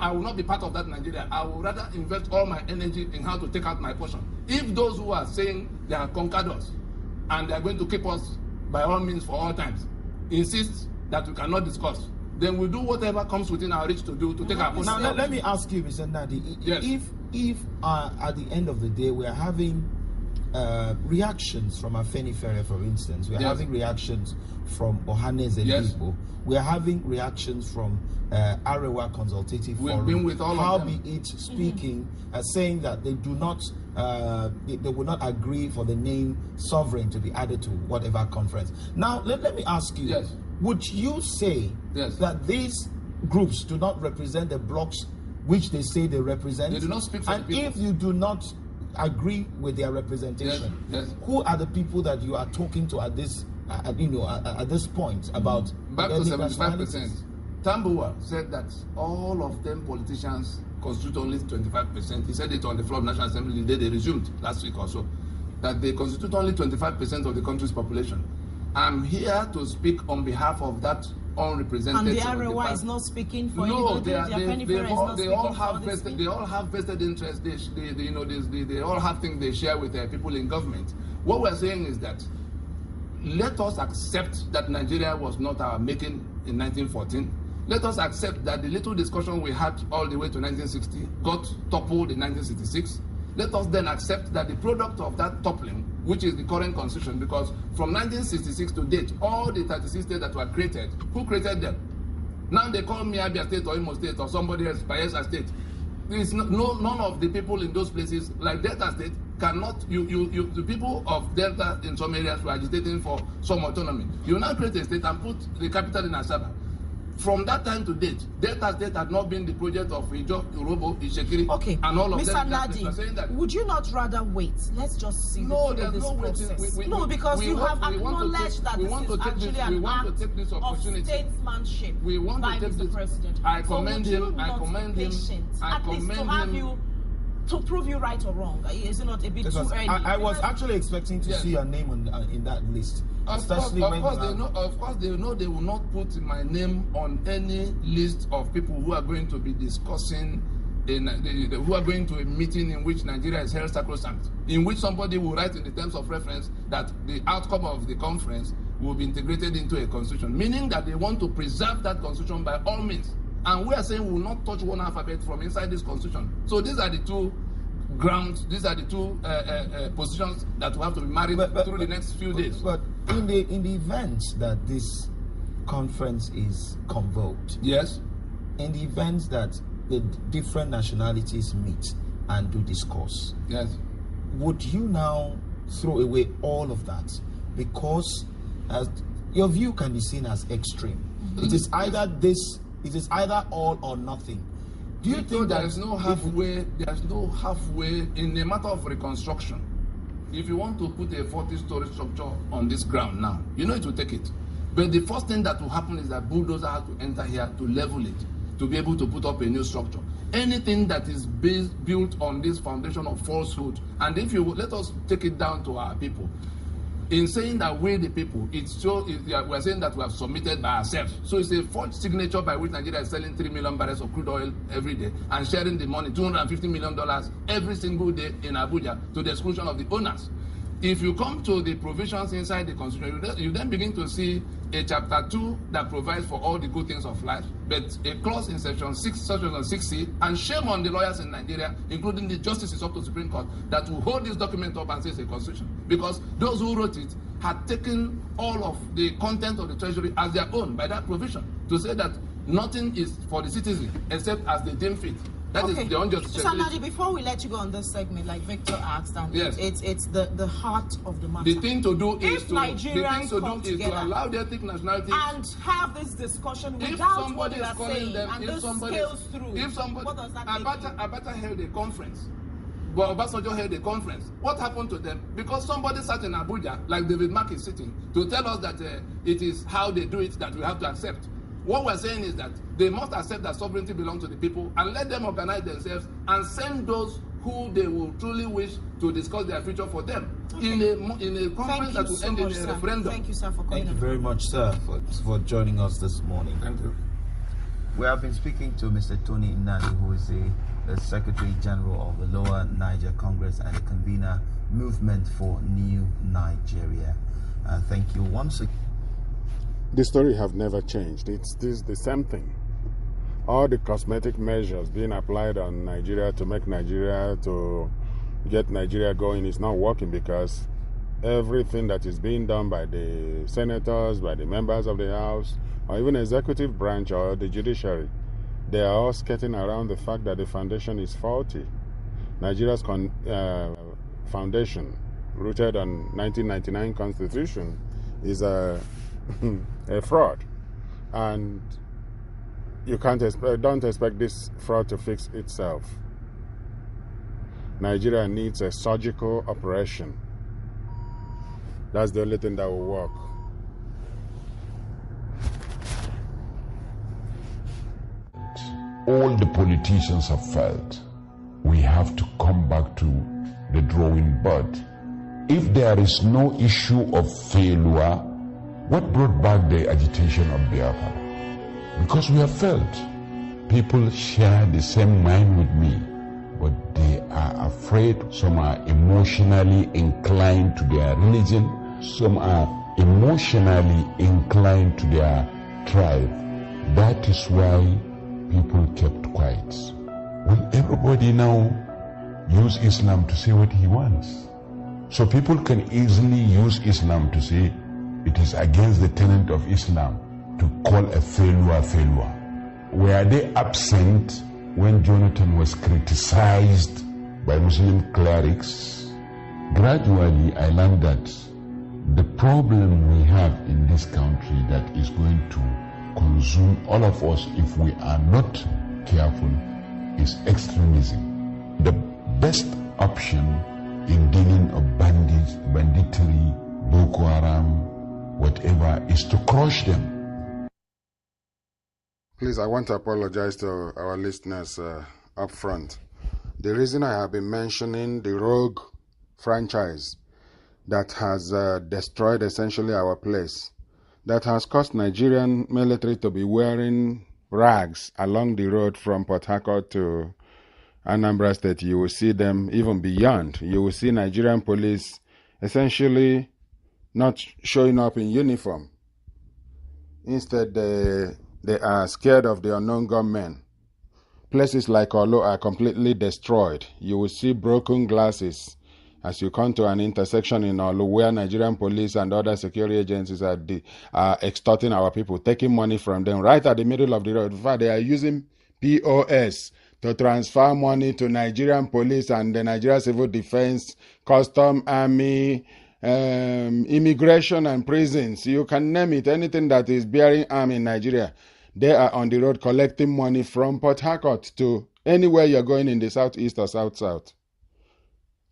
I will not be part of that Nigeria. I will rather invest all my energy in how to take out my portion. If those who are saying they are conquered us and they are going to keep us by all means for all times insist that we cannot discuss, then we'll do whatever comes within our reach to do to take our portion. Now let me ask you, Mr. Nadi, yes. If at the end of the day we are having reactions from Afenifere, for instance, we are having reactions from Ohanes and people. We are having reactions from Arewa Consultative Forum. Been with all how of them. be it speaking, saying that they do not, they would not agree for the name sovereign to be added to whatever conference. Now let me ask you: would you say that these groups do not represent the blocks which they say they represent? They do not speak for and the people. If you do not agree with their representation, who are the people that you are talking to at this at this point about back to 75%? Tambuwa said that all of them politicians constitute only 25%. He said it on the floor of National Assembly the day they resumed last week or so, that they constitute only 25% of the country's population. I'm here to speak on behalf of that unrepresented. And the Arewa is not speaking for no, anybody. They all have vested interests. They all have things they share with their people in government. What we're saying is that let us accept that Nigeria was not our making in 1914. Let us accept that the little discussion we had all the way to 1960 got toppled in 1966. Let us then accept that the product of that toppling, which is the current constitution, because from 1966 to date, all the 36 states that were created, who created them? Now they call me Abia State or Imo State or somebody else, Bayelsa State. None of the people in those places, like Delta State, cannot. The people of Delta in some areas were agitating for some autonomy. You now create a state and put the capital in Asaba. From that time to date, Delta State had not been the project of Ijo, Urobo, Ishekiri, and all of Mr. them. Mr. Nadi, would you not rather wait? Let's just see this process. Because you have acknowledged that this is actually an act of statesmanship by Mr. President. I commend him. I commend him. At least to have you, to prove you right or wrong. Is it not a bit too early? I was actually expecting to see your name in that list. Of course, they know they will not put my name on any list of people who are going to be discussing, who are going to a meeting in which Nigeria is held sacrosanct, in which somebody will write in the terms of reference that the outcome of the conference will be integrated into a constitution, meaning that they want to preserve that constitution by all means. And we are saying we will not touch one alphabet from inside this constitution. So these are the two grounds, these are the two positions that will have to be married through the next few days. But in the event that this conference is convoked, yes, in the event that the different nationalities meet and do discourse, yes, would you now throw away all of that? Because your view can be seen as extreme. It is either this, it is either all or nothing. Do you think there is no halfway? There's no halfway in a matter of reconstruction. If you want to put a 40-story structure on this ground now, you know it will take it. But the first thing that will happen is that bulldozer has to enter here to level it, to be able to put up a new structure. Anything that is built on this foundation of falsehood, and if you let us take it down to our people, in saying that we the people, we are saying that we have submitted by ourselves. So it's a forged signature by which Nigeria is selling 3 million barrels of crude oil every day and sharing the money, $250 million every single day in Abuja, to the exclusion of the owners. If you come to the provisions inside the Constitution, you then begin to see a chapter 2 that provides for all the good things of life, but a clause in section 6C, and shame on the lawyers in Nigeria, including the justices up to the Supreme Court, that will hold this document up and say it's a constitution. Because those who wrote it had taken all of the content of the Treasury as their own by that provision, to say that nothing is for the citizen except as they deem fit. That is the unjust. So, Nadi, before we let you go on this segment, like Victor asked, and yes, it's the heart of the matter. The thing to do is to allow the ethnic nationalities and have this discussion without what you are saying, and this scales through. If somebody, what does that Abacha held a conference, but Obasanjo held a conference. What happened to them? Because somebody sat in Abuja, like David Mark is sitting, to tell us that it is how they do it that we have to accept. What we're saying is that they must accept that sovereignty belongs to the people and let them organize themselves and send those who they will truly wish to discuss their future for them in a conference that will end in a referendum. Thank you, sir, for coming. Thank you very much, sir, for joining us this morning. Thank you. We have been speaking to Mr. Tony Inani, who is the Secretary General of the Lower Niger Congress and the convener Movement for New Nigeria. Thank you once again. The story have never changed. It's the same thing. All the cosmetic measures being applied on Nigeria to make Nigeria, to get Nigeria going, is not working, because everything that is being done by the senators, by the members of the House, or even executive branch or the judiciary, they are all skirting around the fact that the foundation is faulty. Nigeria's foundation, rooted on 1999 Constitution, is a fraud, and you don't expect this fraud to fix itself. Nigeria needs a surgical operation. That's the only thing that will work. All the politicians have failed. We have to come back to the drawing board. If there is no issue of failure, what brought back the agitation of Biafra? Because we have failed. People share the same mind with me, but they are afraid. Some are emotionally inclined to their religion. Some are emotionally inclined to their tribe. That is why people kept quiet. Will everybody now use Islam to say what he wants? So people can easily use Islam to say it is against the tenet of Islam to call a failure. Were they absent when Jonathan was criticized by Muslim clerics, gradually I learned that the problem we have in this country that is going to consume all of us if we are not careful is extremism. The best option in dealing with banditry, Boko Haram, whatever, is to crush them. Please, I want to apologize to our listeners up front. The reason I have been mentioning the rogue franchise that has destroyed essentially our place, that has caused Nigerian military to be wearing rags along the road from Port Harcourt to Anambra State. You will see them even beyond. You will see Nigerian police essentially not showing up in uniform. Instead, they are scared of the unknown gunmen. Places like Olo are completely destroyed. You will see broken glasses as you come to an intersection in Olu where Nigerian police and other security agencies are extorting our people, taking money from them right at the middle of the road. In fact, they are using POS to transfer money to Nigerian police and the Nigerian Civil Defense, Custom, Army, immigration and prisons. You can name it, anything that is bearing arm in Nigeria. They are on the road collecting money from Port Harcourt to anywhere you're going in the southeast or south-south.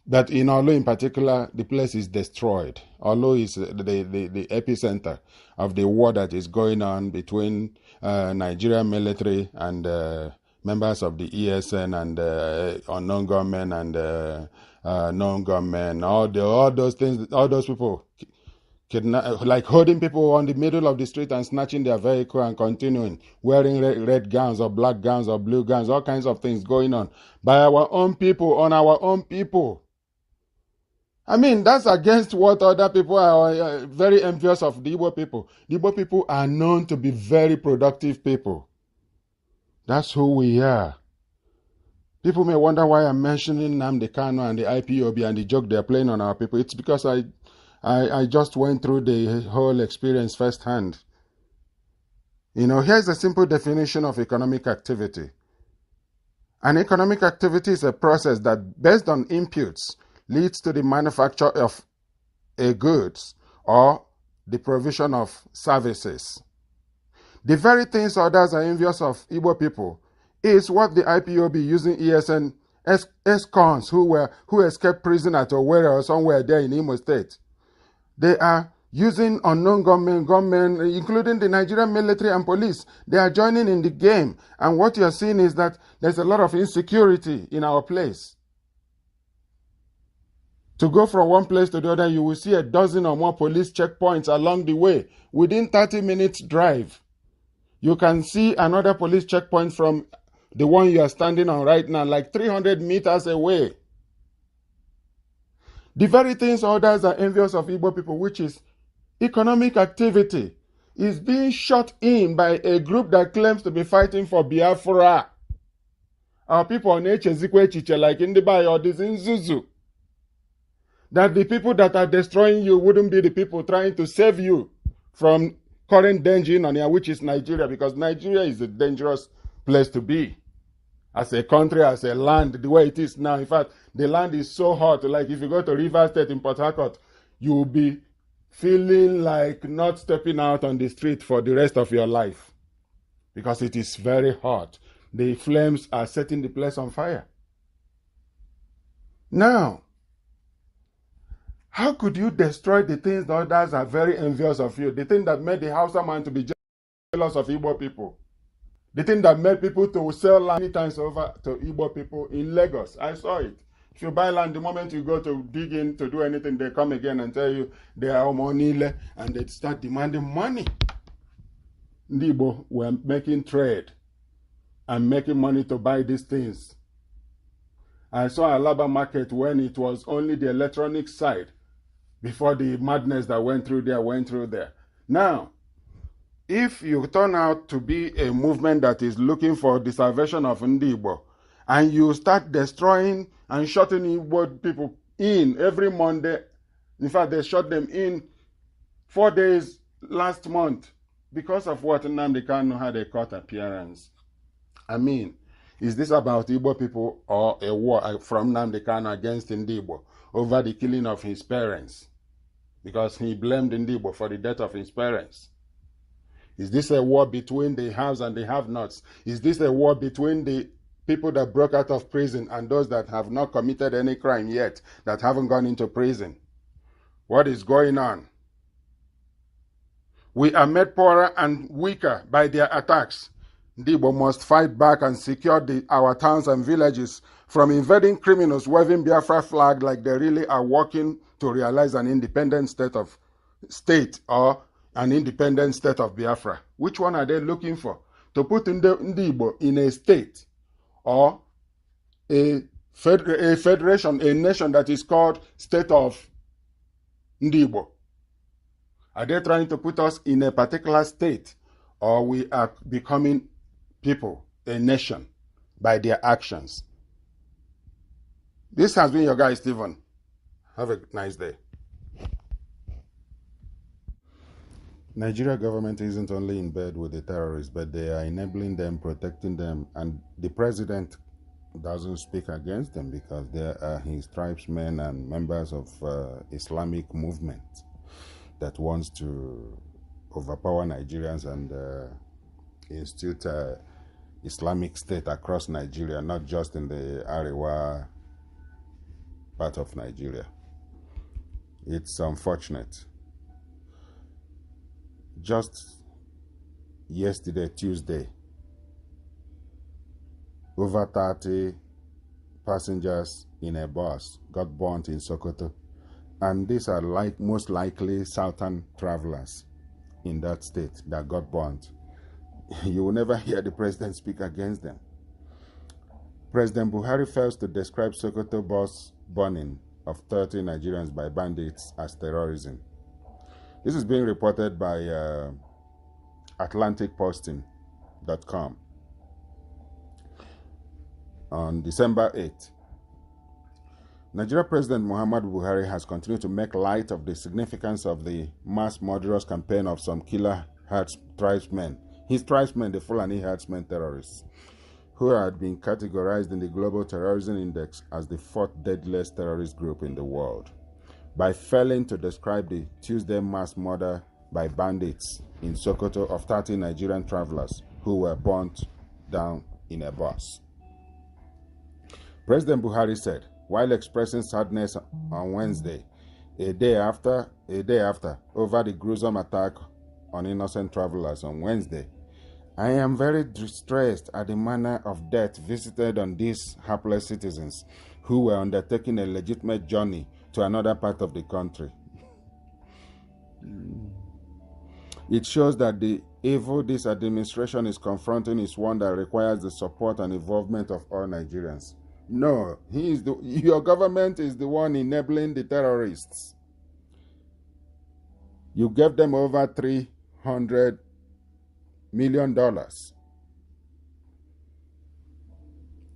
But in Olo in particular, the place is destroyed. Olo is the epicenter of the war that is going on between Nigerian military and members of the ESN and unknown gunmen and known gunmen. All those things, all those people like holding people on the middle of the street and snatching their vehicle and continuing wearing red gowns or black gowns or blue gowns, all kinds of things going on by our own people, on our own people. I mean, that's against what other people are very envious of the Igbo people. The Igbo people are known to be very productive people. That's who we are. People may wonder why I'm mentioning Nnamdi Kanu and the IPOB and the joke they're playing on our people. It's because I just went through the whole experience firsthand. You know, here's a simple definition of economic activity. An economic activity is a process that, based on inputs, leads to the manufacture of a goods or the provision of services. The very things others are envious of Igbo people is what the IPOB using ESN ex-cons who escaped prison at Owerri or somewhere there in Imo State. They are using unknown gunmen, including the Nigerian military and police. They are joining in the game. And what you are seeing is that there's a lot of insecurity in our place. To go from one place to the other, you will see a dozen or more police checkpoints along the way. Within 30 minutes drive, you can see another police checkpoint from the one you are standing on right now, like 300 meters away. The very things others are envious of Igbo people, which is economic activity, is being shut in by a group that claims to be fighting for Biafra. Our people on Echezikwe like Ndibai or Nzuzu. That the people that are destroying you wouldn't be the people trying to save you from current danger in Inani, which is Nigeria, because Nigeria is a dangerous place to be. As a country, as a land, the way it is now. In fact, the land is so hot, like if you go to River State in Port Harcourt, you will be feeling like not stepping out on the street for the rest of your life. Because it is very hot. The flames are setting the place on fire. Now, how could you destroy the things that others are very envious of you? The thing that made the Hausa man to be jealous of Igbo people. The thing that made people to sell land many times over to Igbo people in Lagos. I saw it. If you buy land, the moment you go to dig in to do anything, they come again and tell you they are money, and they start demanding money. The Igbo were making trade and making money to buy these things. I saw Alaba market when it was only the electronic side before the madness that went through there. Now, if you turn out to be a movement that is looking for the salvation of Ndi Igbo, and you start destroying and shutting Igbo people in every Monday, in fact, they shut them in 4 days last month because of what Nnamdi Kanu had a court appearance. I mean, Is this about Igbo people or a war from Nnamdi Kanu against Igbo over the killing of his parents? Because he blamed Igbo for the death of his parents. Is this a war between the haves and the have-nots? Is this a war between the people that broke out of prison and those that have not committed any crime yet, that haven't gone into prison? What is going on? We are made poorer and weaker by their attacks. Igbo must fight back and secure our towns and villages from invading criminals waving Biafra flag like they really are working to realize an independent state or an independent state of Biafra. Which one are they looking for? To put Igbo in a state or a federation, a nation that is called State of Igbo? Are they trying to put us in a particular state, or we are becoming people, a nation, by their actions? This has been your guy, Stephen. Have a nice day. Nigeria government isn't only in bed with the terrorists, but they are enabling them, protecting them, and the president doesn't speak against them because they are his tribesmen and members of Islamic movement that wants to overpower Nigerians and institute Islamic State across Nigeria, not just in the Arewa part of Nigeria. It's unfortunate. Just yesterday, Tuesday, over 30 passengers in a bus got burnt in Sokoto. And these are most likely southern travelers in that state that got burnt. You will never hear the president speak against them. President Buhari fails to describe Sokoto bus burning of 30 Nigerians by bandits as terrorism. This is being reported by AtlanticPosting.com on December 8th. Nigeria President Muhammadu Buhari has continued to make light of the significance of the mass murderous campaign of some killer tribesmen, his tribesmen, the Fulani herdsmen terrorists, who had been categorized in the Global Terrorism Index as the 4th deadliest terrorist group in the world, by failing to describe the Tuesday mass murder by bandits in Sokoto of 30 Nigerian travelers who were burnt down in a bus. President Buhari said, while expressing sadness on Wednesday, a day after, over the gruesome attack on innocent travelers on Wednesday, I am very distressed at the manner of death visited on these hapless citizens who were undertaking a legitimate journey to another part of the country. It shows that the evil this administration is confronting is one that requires the support and involvement of all Nigerians. No, your government is the one enabling the terrorists. You gave them over $300 million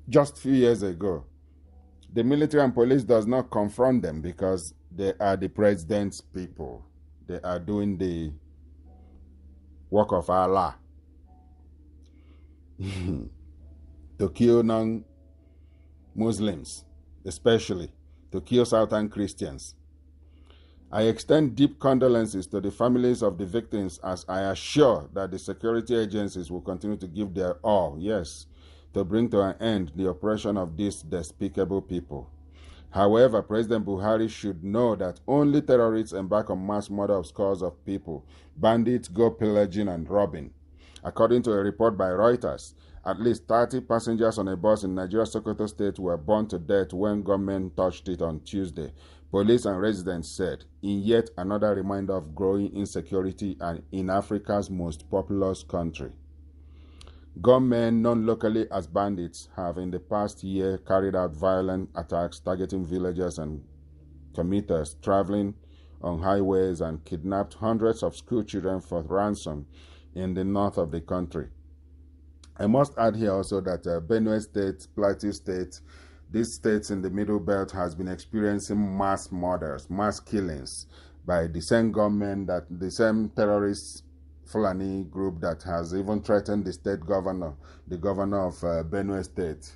just a few years ago. The military and police does not confront them because they are the president's people. They are doing the work of Allah to kill non-Muslims, especially to kill Southern Christians. I extend deep condolences to the families of the victims, as I assure that the security agencies will continue to give their all, yes, to bring to an end the oppression of these despicable people. However, President Buhari should know that only terrorists embark on mass murder of scores of people. Bandits go pillaging and robbing. According to a report by Reuters, at least 30 passengers on a bus in Nigeria's Sokoto State were burned to death when gunmen touched it on Tuesday. Police and residents said, in yet another reminder of growing insecurity in Africa's most populous country. Gunmen, known locally as bandits, have in the past year carried out violent attacks targeting villagers and commuters traveling on highways and kidnapped hundreds of school children for ransom in the north of the country. I must add here also that Benue State, Plateau State, these states in the Middle Belt has been experiencing mass murders, mass killings by the same gunmen, that the same terrorists Fulani group that has even threatened the state governor, the governor of Benue State,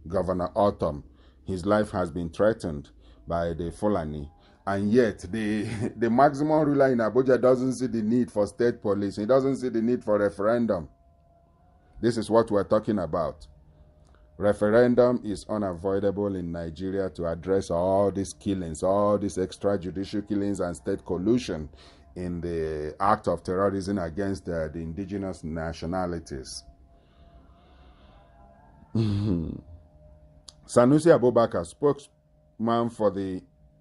Governor Autumn. His life has been threatened by the Fulani. And yet, the maximum ruler in Abuja doesn't see the need for state police. He doesn't see the need for referendum. This is what we're talking about. Referendum is unavoidable in Nigeria to address all these killings, all these extrajudicial killings and state collusion in the act of terrorism against the indigenous nationalities. Sanusi Abubakar, spokesman for the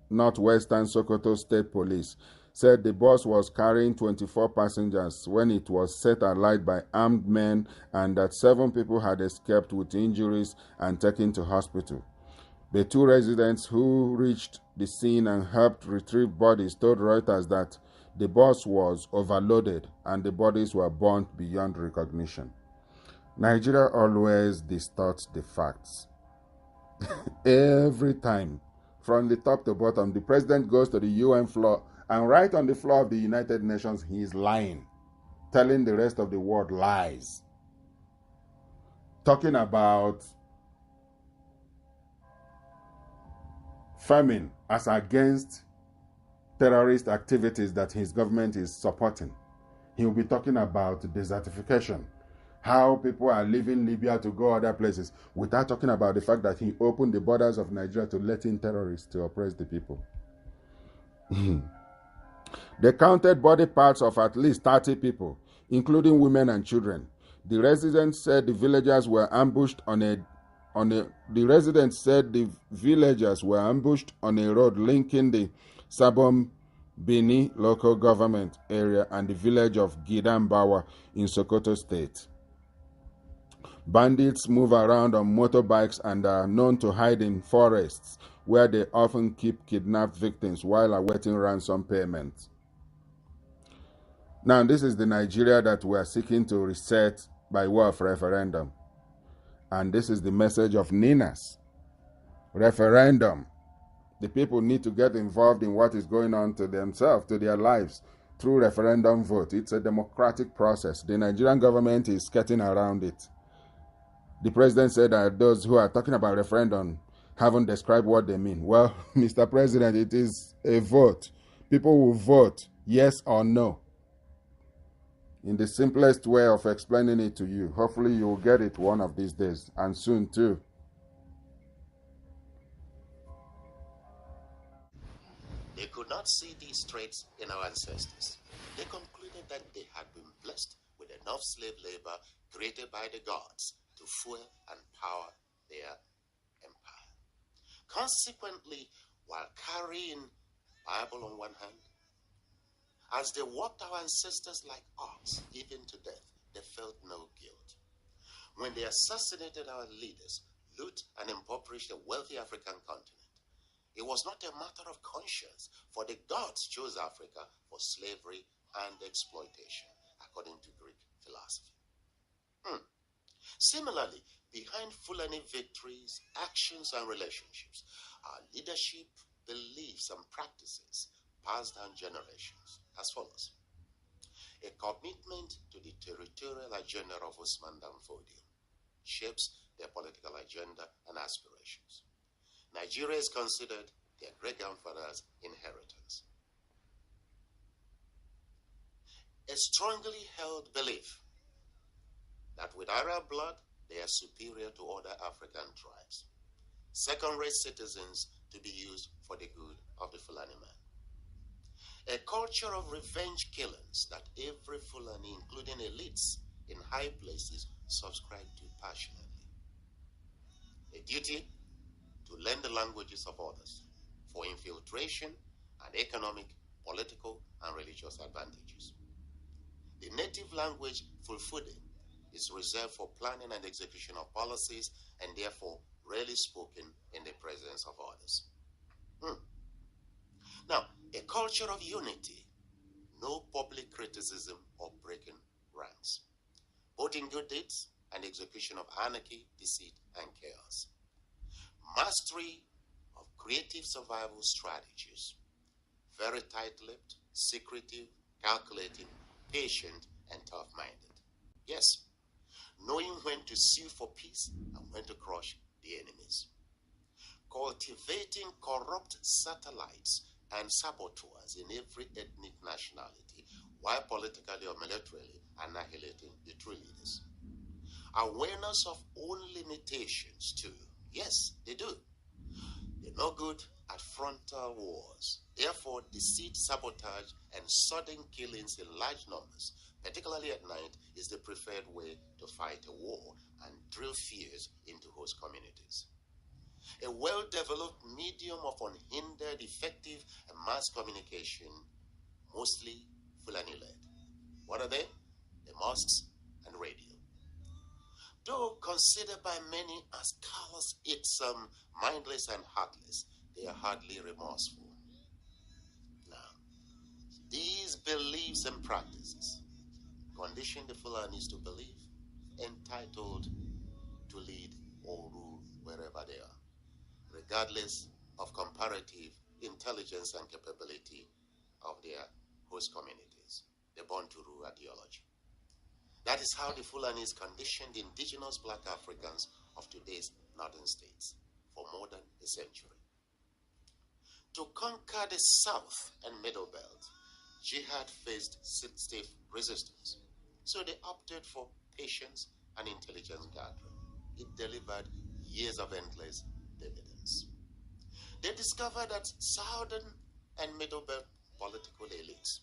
Northwestern Sokoto State Police, said the bus was carrying 24 passengers when it was set alight by armed men and that 7 people had escaped with injuries and taken to hospital. The 2 residents who reached the scene and helped retrieve bodies told Reuters that the bus was overloaded and the bodies were burnt beyond recognition. Nigeria always distorts the facts. Every time, from the top to bottom, the president goes to the UN floor, and right on the floor of the United Nations, he is lying, telling the rest of the world lies, talking about famine as against terrorist activities that his government is supporting. He will be talking about desertification, how people are leaving Libya to go other places, without talking about the fact that he opened the borders of Nigeria to let in terrorists to oppress the people. They counted body parts of at least 30 people, including women and children. The residents said the villagers were ambushed on a road linking the Sabon Bini local government area and the village of Gidambawa in Sokoto State. Bandits move around on motorbikes and are known to hide in forests, where they often keep kidnapped victims while awaiting ransom payments. Now, this is the Nigeria that we are seeking to reset by way of referendum. And this is the message of Ninas. Referendum. The people need to get involved in what is going on to themselves, to their lives, through referendum vote. It's a democratic process. The Nigerian government is skirting around it. The president said that those who are talking about referendum haven't described what they mean. Well, Mr. President, it is a vote. People will vote yes or no. In the simplest way of explaining it to you. Hopefully you will get it one of these days, and soon too. They could not see these traits in our ancestors. They concluded that they had been blessed with enough slave labor created by the gods to fuel and power their empire. Consequently, while carrying Bible on one hand, as they walked our ancestors like ox, even to death, they felt no guilt. When they assassinated our leaders, loot and impoverished the wealthy African continent, it was not a matter of conscience, for the gods chose Africa for slavery and exploitation, according to Greek philosophy. Similarly, behind Fulani victories, actions, and relationships, are leadership, beliefs, and practices passed down generations as follows. A commitment to the territorial agenda of Usman Dan Fodio shapes their political agenda and aspirations. Nigeria is considered their great-grandfather's inheritance. A strongly held belief that with Arab blood, they are superior to other African tribes, second-rate citizens to be used for the good of the Fulani man. A culture of revenge killings that every Fulani, including elites in high places, subscribe to passionately. A duty to learn the languages of others for infiltration and economic, political, and religious advantages. The native language, Fulfudin, is reserved for planning and execution of policies and therefore rarely spoken in the presence of others. Now, a culture of unity, no public criticism or breaking ranks, both in good deeds and execution of anarchy, deceit, and chaos. Mastery of creative survival strategies, very tight-lipped, secretive, calculating, patient, and tough-minded. Yes, knowing when to sue for peace and when to crush the enemies. Cultivating corrupt satellites and saboteurs in every ethnic nationality, while politically or militarily annihilating the true leaders. Awareness of own limitations too. Yes, they do. They're no good at frontal wars. Therefore, deceit, sabotage, and sudden killings in large numbers, particularly at night, is the preferred way to fight a war and drill fears into host communities. A well-developed medium of unhindered, effective, and mass communication, mostly Fulani-led. What are they? The mosques and radio. Though considered by many as callous, some mindless, and heartless, they are hardly remorseful. Now, these beliefs and practices condition the Fulanis to believe, entitled to lead or rule wherever they are, regardless of comparative intelligence and capability of their host communities. The born to rule ideology. That is how the Fulanis conditioned indigenous black Africans of today's northern states for more than a century. To conquer the South and Middle Belt, Jihad faced stiff resistance, so they opted for patience and intelligence gathering. It delivered years of endless dividends. They discovered that Southern and Middle Belt political elites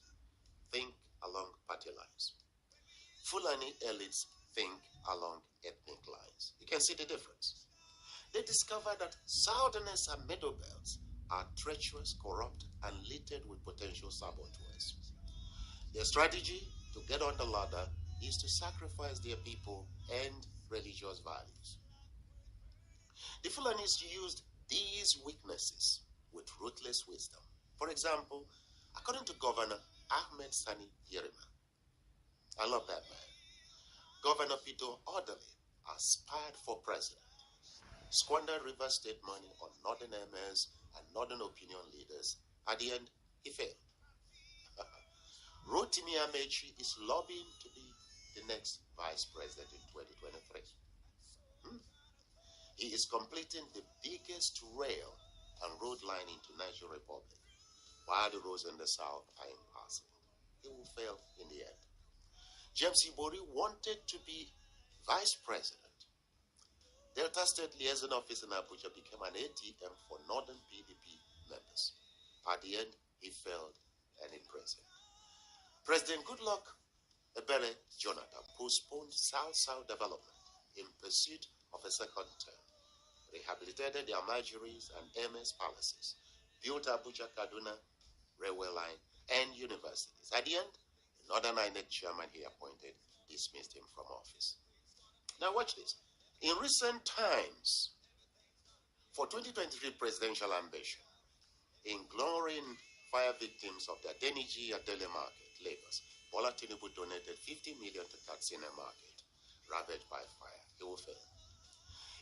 think along party lines. Fulani elites think along ethnic lines. You can see the difference. They discovered that Southerners and Middle Belts are treacherous, corrupt, and littered with potential saboteurs. Their strategy to get on the ladder is to sacrifice their people and religious values. The Fulanis used these weaknesses with ruthless wisdom. For example, according to Governor Ahmed Sani Yerima, I love that man, Governor Peter Orderly aspired for president, squandered River State money on northern emirs and northern opinion leaders. At the end, he failed. Rotimi Amechi is lobbying to be the next vice president in 2023. He is completing the biggest rail and road line into Niger Republic, while the roads in the south are impassable. He will fail in the end. James Ibori wanted to be vice president. Delta State Liaison Office in Abuja became an ATM for northern PDP members. At the end, he failed and imprisoned. President Goodluck Ebele Jonathan postponed South-South development in pursuit of a second term, rehabilitated the Amajuris and MS palaces, built Abuja Kaduna railway line and universities. At the end, the Northern INEC chairman he appointed dismissed him from office. Now watch this. In recent times, for 2023 presidential ambition, in glorying fire victims of the Adeniji Adele market, Lagos, Bola Tinubu donated 50 million to Katsina market, ravaged by fire. He will fail.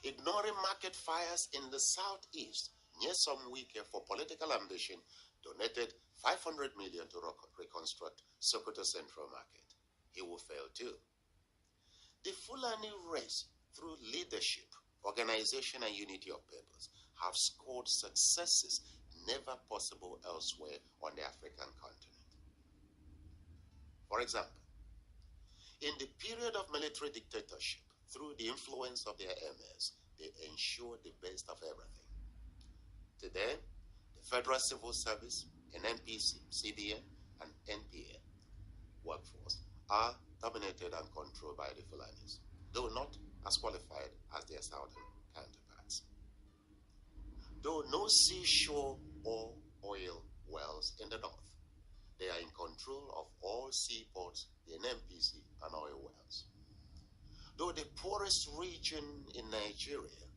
Ignoring market fires in the southeast, near some Wike for political ambition, donated 500 million to reconstruct Sokoto Central Market. He will fail too. The Fulani race, through leadership, organization, and unity of purpose, have scored successes never possible elsewhere on the African continent. For example, in the period of military dictatorship, through the influence of their emirs, they ensured the best of everything. Today, the Federal Civil Service, NNPC, CBN, and NPA workforce are dominated and controlled by the Fulanis, though not as qualified as their southern counterparts. Though no seashore or oil wells in the north, they are in control of all seaports, the NNPC, and oil wells. Though the poorest region in Nigeria,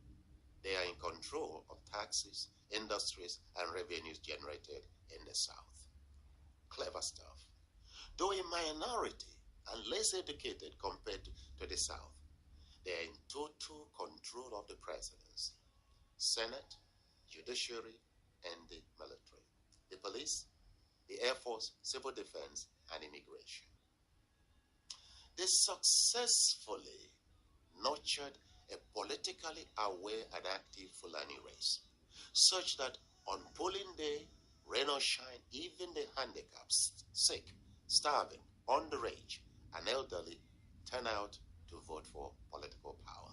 they are in control of taxes, industries, and revenues generated in the south. Clever stuff. Though a minority and less educated compared to the south, they are in total control of the presidency, Senate, judiciary, and the military, the police, the Air Force, civil defense, and immigration. They successfully nurtured a politically aware and active Fulani race, such that on polling day, rain or shine, even the handicapped, sick, starving, underage, and elderly turn out to vote for political power.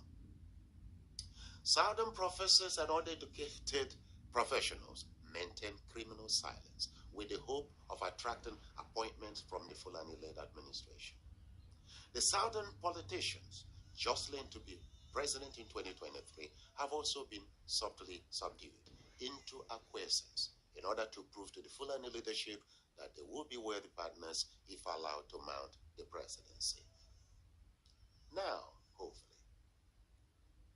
Southern professors and uneducated professionals maintain criminal silence with the hope of attracting appointments from the Fulani-led administration. The Southern politicians jostling to be president in 2023 have also been subtly subdued into acquiescence in order to prove to the Fulani leadership that they will be worthy partners if allowed to mount the presidency. Now, hopefully,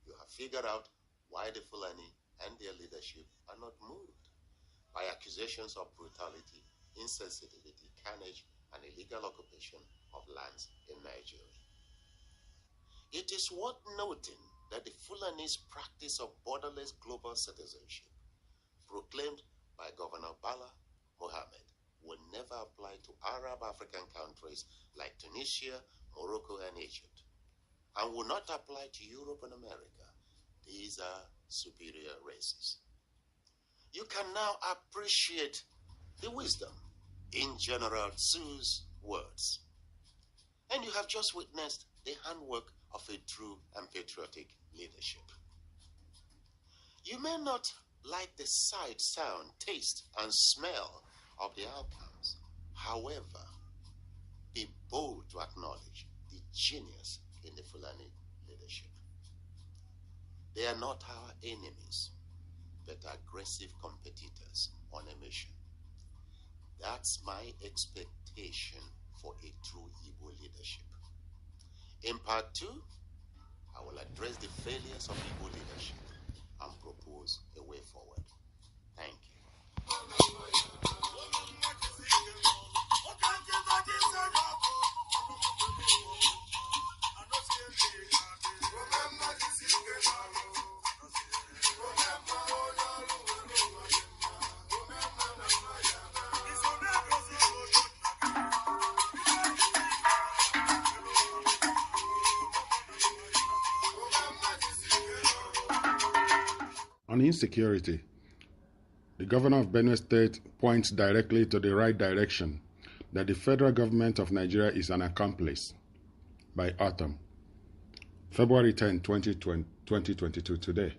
you have figured out why the Fulani and their leadership are not moved by accusations of brutality, insensitivity, carnage, and illegal occupation of lands in Nigeria. It is worth noting that the Fulani's practice of borderless global citizenship, proclaimed by Governor Bala Mohammed, will never apply to Arab African countries like Tunisia, Morocco, and Egypt, and will not apply to Europe and America. These are superior races. You can now appreciate the wisdom in General Tsu's words. And you have just witnessed the handwork of a true and patriotic leadership. You may not like the sight, sound, taste, and smell of the outcomes. However, be bold to acknowledge the genius in the Fulani leadership. They are not our enemies, but aggressive competitors on a mission. That's my expectation for a true Igbo leadership. In part 2, I will address the failures of Igbo leadership and propose a way forward. Thank you. On insecurity, the governor of Benue State points directly to the right direction, that the federal government of Nigeria is an accomplice. By Autumn, February 10, 2022, today.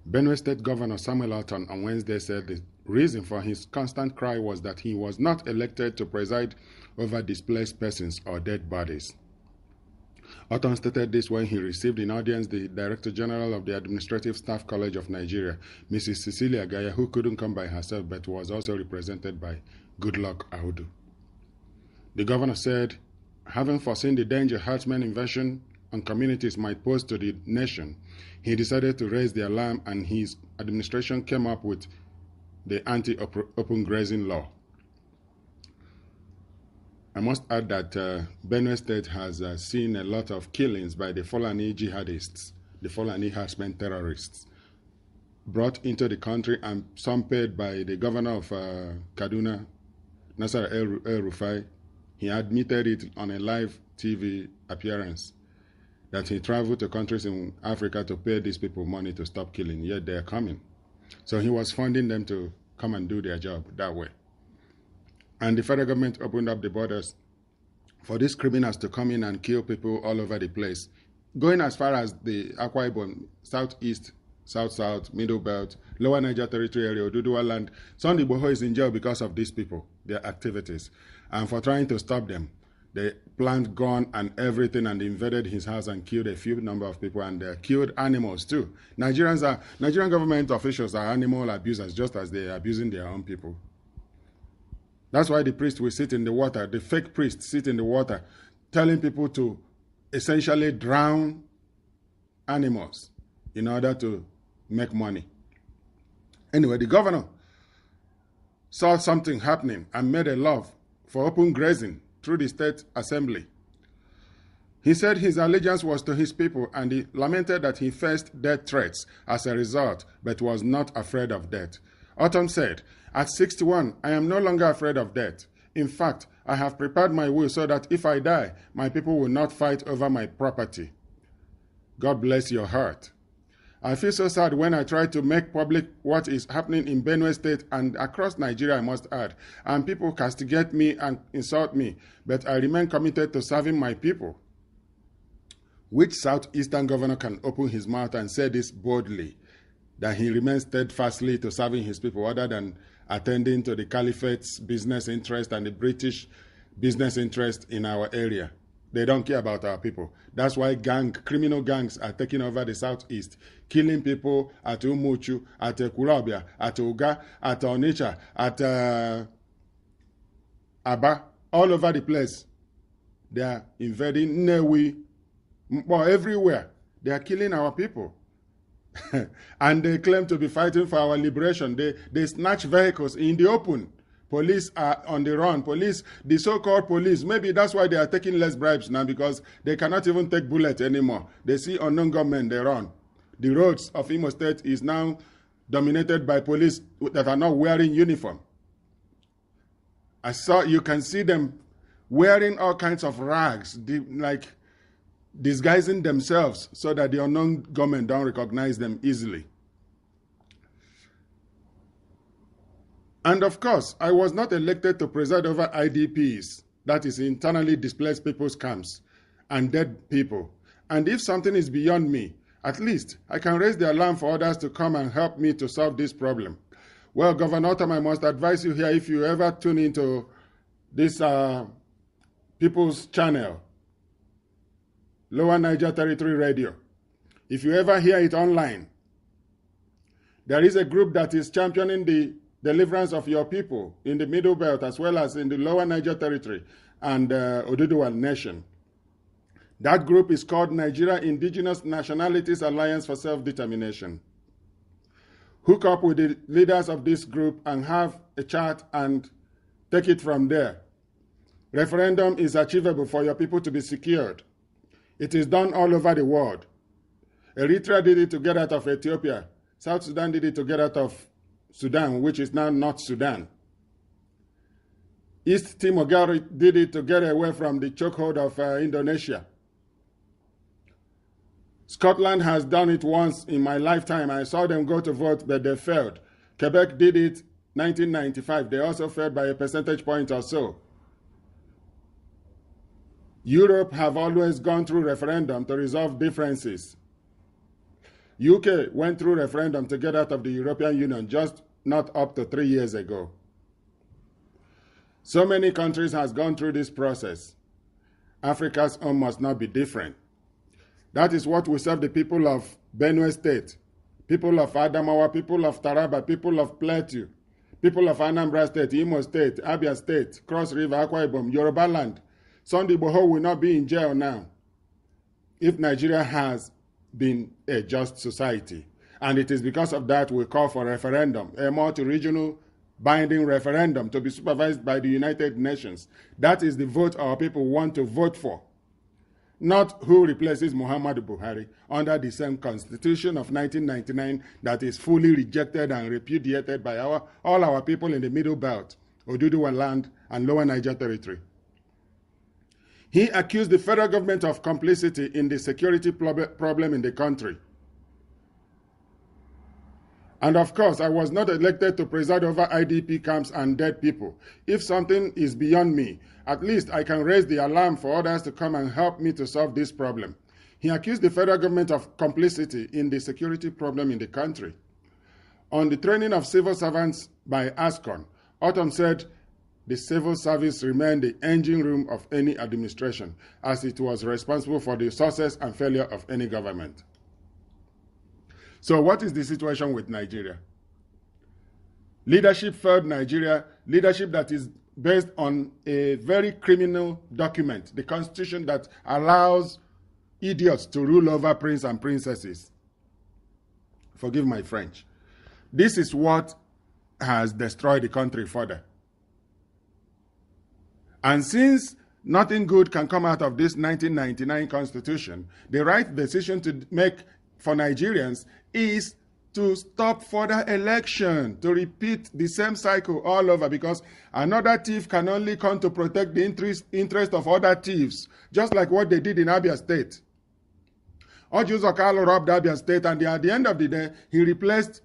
Benue State Governor Samuel Autumn on Wednesday said the reason for his constant cry was that he was not elected to preside over displaced persons or dead bodies. Autumn stated this when he received in audience the Director General of the Administrative Staff College of Nigeria, Mrs. Cecilia Gaya, who couldn't come by herself but was also represented by Goodluck Audu. The governor said, having foreseen the danger herdsmen invasion on communities might pose to the nation, he decided to raise the alarm, and his administration came up with the anti-open grazing law. I must add that Benue State has seen a lot of killings by the Fulani jihadists, the Fulani herdsmen terrorists, brought into the country, and some paid by the governor of Kaduna, Nasser El-Rufai. He admitted it on a live TV appearance that he traveled to countries in Africa to pay these people money to stop killing, yet they are coming. So he was funding them to come and do their job that way. And the federal government opened up the borders for these criminals to come in and kill people all over the place, going as far as the Akwa Ibom, southeast, south-south, middle belt, lower Niger territory area, Oduduwa land. Sunday Boho is in jail because of these people, their activities. And for trying to stop them, they planted gun and everything and invaded his house and killed a few number of people, and killed animals too. Nigerian government officials are animal abusers, just as they are abusing their own people. That's why the priest will sit in the water, the fake priest sit in the water, telling people to essentially drown animals in order to make money. Anyway, the governor saw something happening and made a law for open grazing through the state assembly. He said his allegiance was to his people, and he lamented that he faced death threats as a result, but was not afraid of death. Autumn said, "At 61, I am no longer afraid of death. In fact, I have prepared my will so that if I die, my people will not fight over my property. God bless your heart. I feel so sad when I try to make public what is happening in Benue State and across Nigeria, I must add, and people castigate me and insult me, but I remain committed to serving my people. Which southeastern governor can open his mouth and say this boldly, that he remains steadfastly to serving his people, other than attending to the caliphate's business interest and the British business interest in our area? They don't care about our people. That's why criminal gangs are taking over the southeast, killing people at Umuchu, at Kulabia, at Uga, at Onitsha, at Aba, all over the place. They are invading Newi, everywhere. They are killing our people. And they claim to be fighting for our liberation. They snatch vehicles in the open. Police are on the run. Police, the so-called police, maybe that's why they are taking less bribes now, because they cannot even take bullets anymore. They see unknown gunmen, they run. The roads of Imo State is now dominated by police that are not wearing uniform. You can see them wearing all kinds of rags, like disguising themselves so that the unknown gunmen don't recognize them easily. And of course, I was not elected to preside over IDPs, that is internally displaced people's camps, and dead people. And if something is beyond me, at least I can raise the alarm for others to come and help me to solve this problem. Well, Governor Otam, I must advise you here, if you ever tune into this People's Channel, Lower Niger Territory Radio, if you ever hear it online, there is a group that is championing the deliverance of your people in the Middle Belt as well as in the Lower Niger Territory and Oduduwa Nation. That group is called Nigeria Indigenous Nationalities Alliance for Self-Determination. Hook up with the leaders of this group and have a chat and take it from there. Referendum is achievable for your people to be secured. It is done all over the world. Eritrea did it to get out of Ethiopia. South Sudan did it to get out of Sudan, which is now North Sudan. East Timor did it to get away from the chokehold of Indonesia. Scotland has done it once in my lifetime. I saw them go to vote, but they failed. Quebec did it 1995. They also failed by a percentage point or so. Europe have always gone through referendum to resolve differences. UK went through referendum to get out of the European Union just not up to 3 years ago. So many countries has gone through this process. Africa's own must not be different. That is what we serve the people of Benue State, people of Adamawa, people of Taraba, people of Plateau, people of Anambra State, Imo State, Abia State, Cross River, Akwa Ibom, Yoruba Land. Sunday Boho will not be in jail now if Nigeria has been a just society. And it is because of that we call for referendum, a multi-regional binding referendum to be supervised by the United Nations. That is the vote our people want to vote for. Not who replaces Muhammadu Buhari under the same constitution of 1999 that is fully rejected and repudiated by all our people in the Middle Belt, Oduduwa Land, and Lower Niger Territory. He accused the federal government of complicity in the security problem in the country. And of course, I was not elected to preside over IDP camps and dead people. If something is beyond me, at least I can raise the alarm for others to come and help me to solve this problem. He accused the federal government of complicity in the security problem in the country. On the training of civil servants by ASCON, Autumn said the civil service remained the engine room of any administration, as it was responsible for the success and failure of any government. So what is the situation with Nigeria? Leadership failed Nigeria, leadership that is based on a very criminal document, the constitution that allows idiots to rule over princes and princesses. Forgive my French. This is what has destroyed the country further. And since nothing good can come out of this 1999 constitution, the right decision to make for Nigerians is to stop further election, to repeat the same cycle all over, because another thief can only come to protect the interest of other thieves, just like what they did in Abia State. Orji Uzor Kalu robbed Abia State, and at the end of the day, he replaced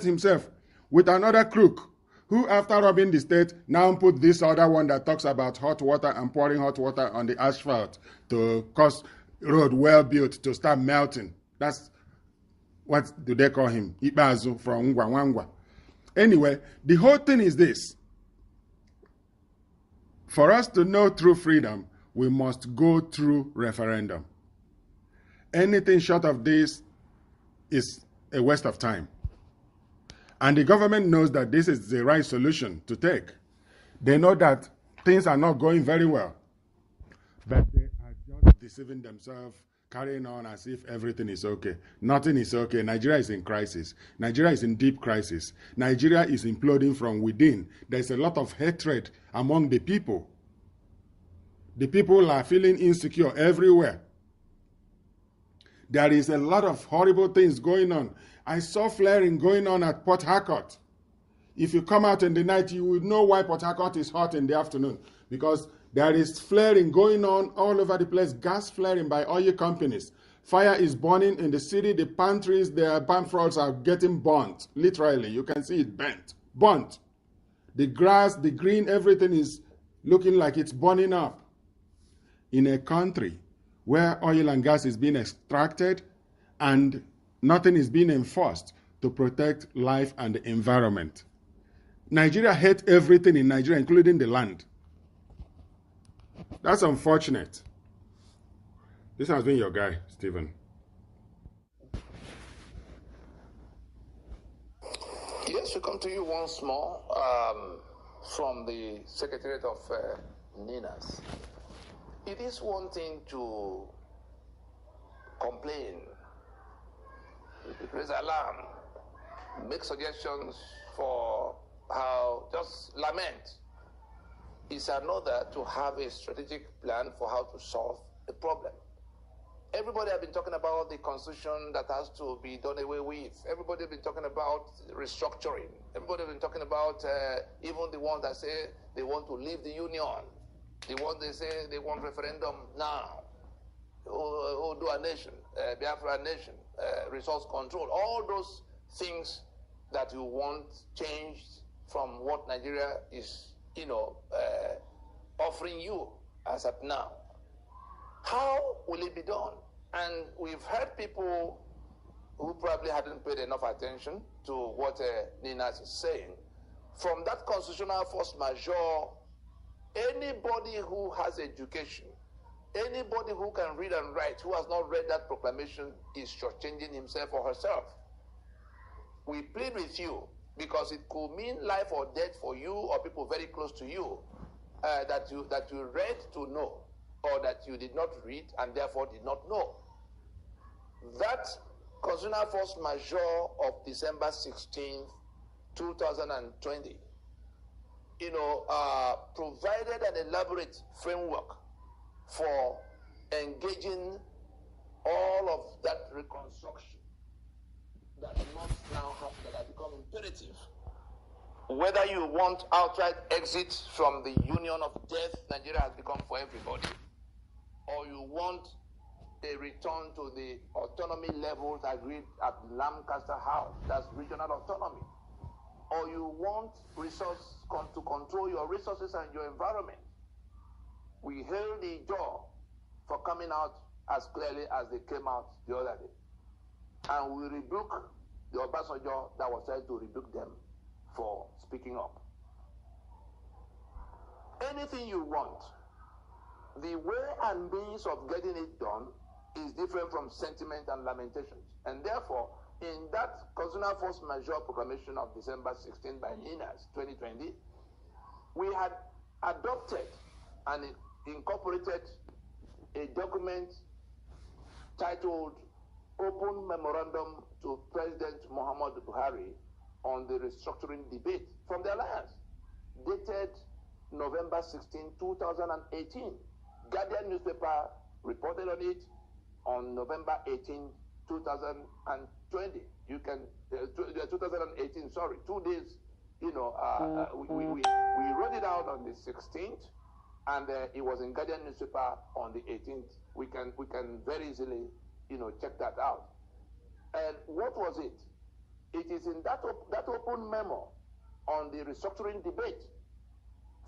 himself with another crook, who after robbing the state, now put this other one that talks about hot water and pouring hot water on the asphalt to cause road well built to start melting. That's what do they call him? Ibazu from Ngwa. Anyway, the whole thing is this. For us to know true freedom, we must go through referendum. Anything short of this is a waste of time. And the government knows that this is the right solution to take. They know that things are not going very well, but they are just deceiving themselves, carrying on as if everything is okay. Nothing is okay. Nigeria is in crisis. Nigeria is in deep crisis. Nigeria is imploding from within. There's a lot of hatred among the people. The people are feeling insecure everywhere. There is a lot of horrible things going on. I saw flaring going on at Port Harcourt. If you come out in the night, you will know why Port Harcourt is hot in the afternoon, because there is flaring going on all over the place, gas flaring by oil companies. Fire is burning in the city. The pantries, the palm fronds are getting burnt. Literally, you can see it burnt. The grass, the green, everything is looking like it's burning up. In a country where oil and gas is being extracted and nothing is being enforced to protect life and the environment. Nigeria hates everything in Nigeria, including the land. That's unfortunate. This has been your guy, Stephen. Yes, we come to you once more from the Secretariat of NINAS. It is one thing to complain, raise alarm, make suggestions for how, just lament. It's another to have a strategic plan for how to solve the problem. Everybody has been talking about the constitution that has to be done away with. Everybody has been talking about restructuring. Everybody has been talking about even the ones that say they want to leave the union. The ones they say they want referendum now. Who do a nation, Biafra nation, resource control, all those things that you want changed from what Nigeria is, offering you as of now. How will it be done? And we've heard people who probably hadn't paid enough attention to what Ninas is saying. From that constitutional force majeure, anybody who has education, anybody who can read and write, who has not read that proclamation, is shortchanging himself or herself. We plead with you, because it could mean life or death for you or people very close to you, that you read to know, or that you did not read and therefore did not know. That constitutional force majeure of December 16th, 2020, provided an elaborate framework for engaging all of that reconstruction that must now happen, that has become imperative. Whether you want outright exit from the union of death Nigeria has become for everybody, or you want a return to the autonomy levels agreed at Lancaster House, that's regional autonomy, or you want to control your resources and your environment, we hail the jaw for coming out as clearly as they came out the other day. And we rebuke the Obasanjo that was said to rebuke them for speaking up. Anything you want, the way and means of getting it done is different from sentiment and lamentations. And therefore, in that constitutional force majeure proclamation of December 16 by NINAS 2020, we had adopted and incorporated a document titled Open Memorandum to President Muhammadu Buhari on the Restructuring Debate from the Alliance, dated November 16, 2018. Guardian newspaper reported on it on November 18, 2020. 20. You can 2018. Sorry, 2 days. We wrote it out on the 16th, and it was in Guardian newspaper on the 18th. We can very easily check that out. And what was it? It is in that open memo on the restructuring debate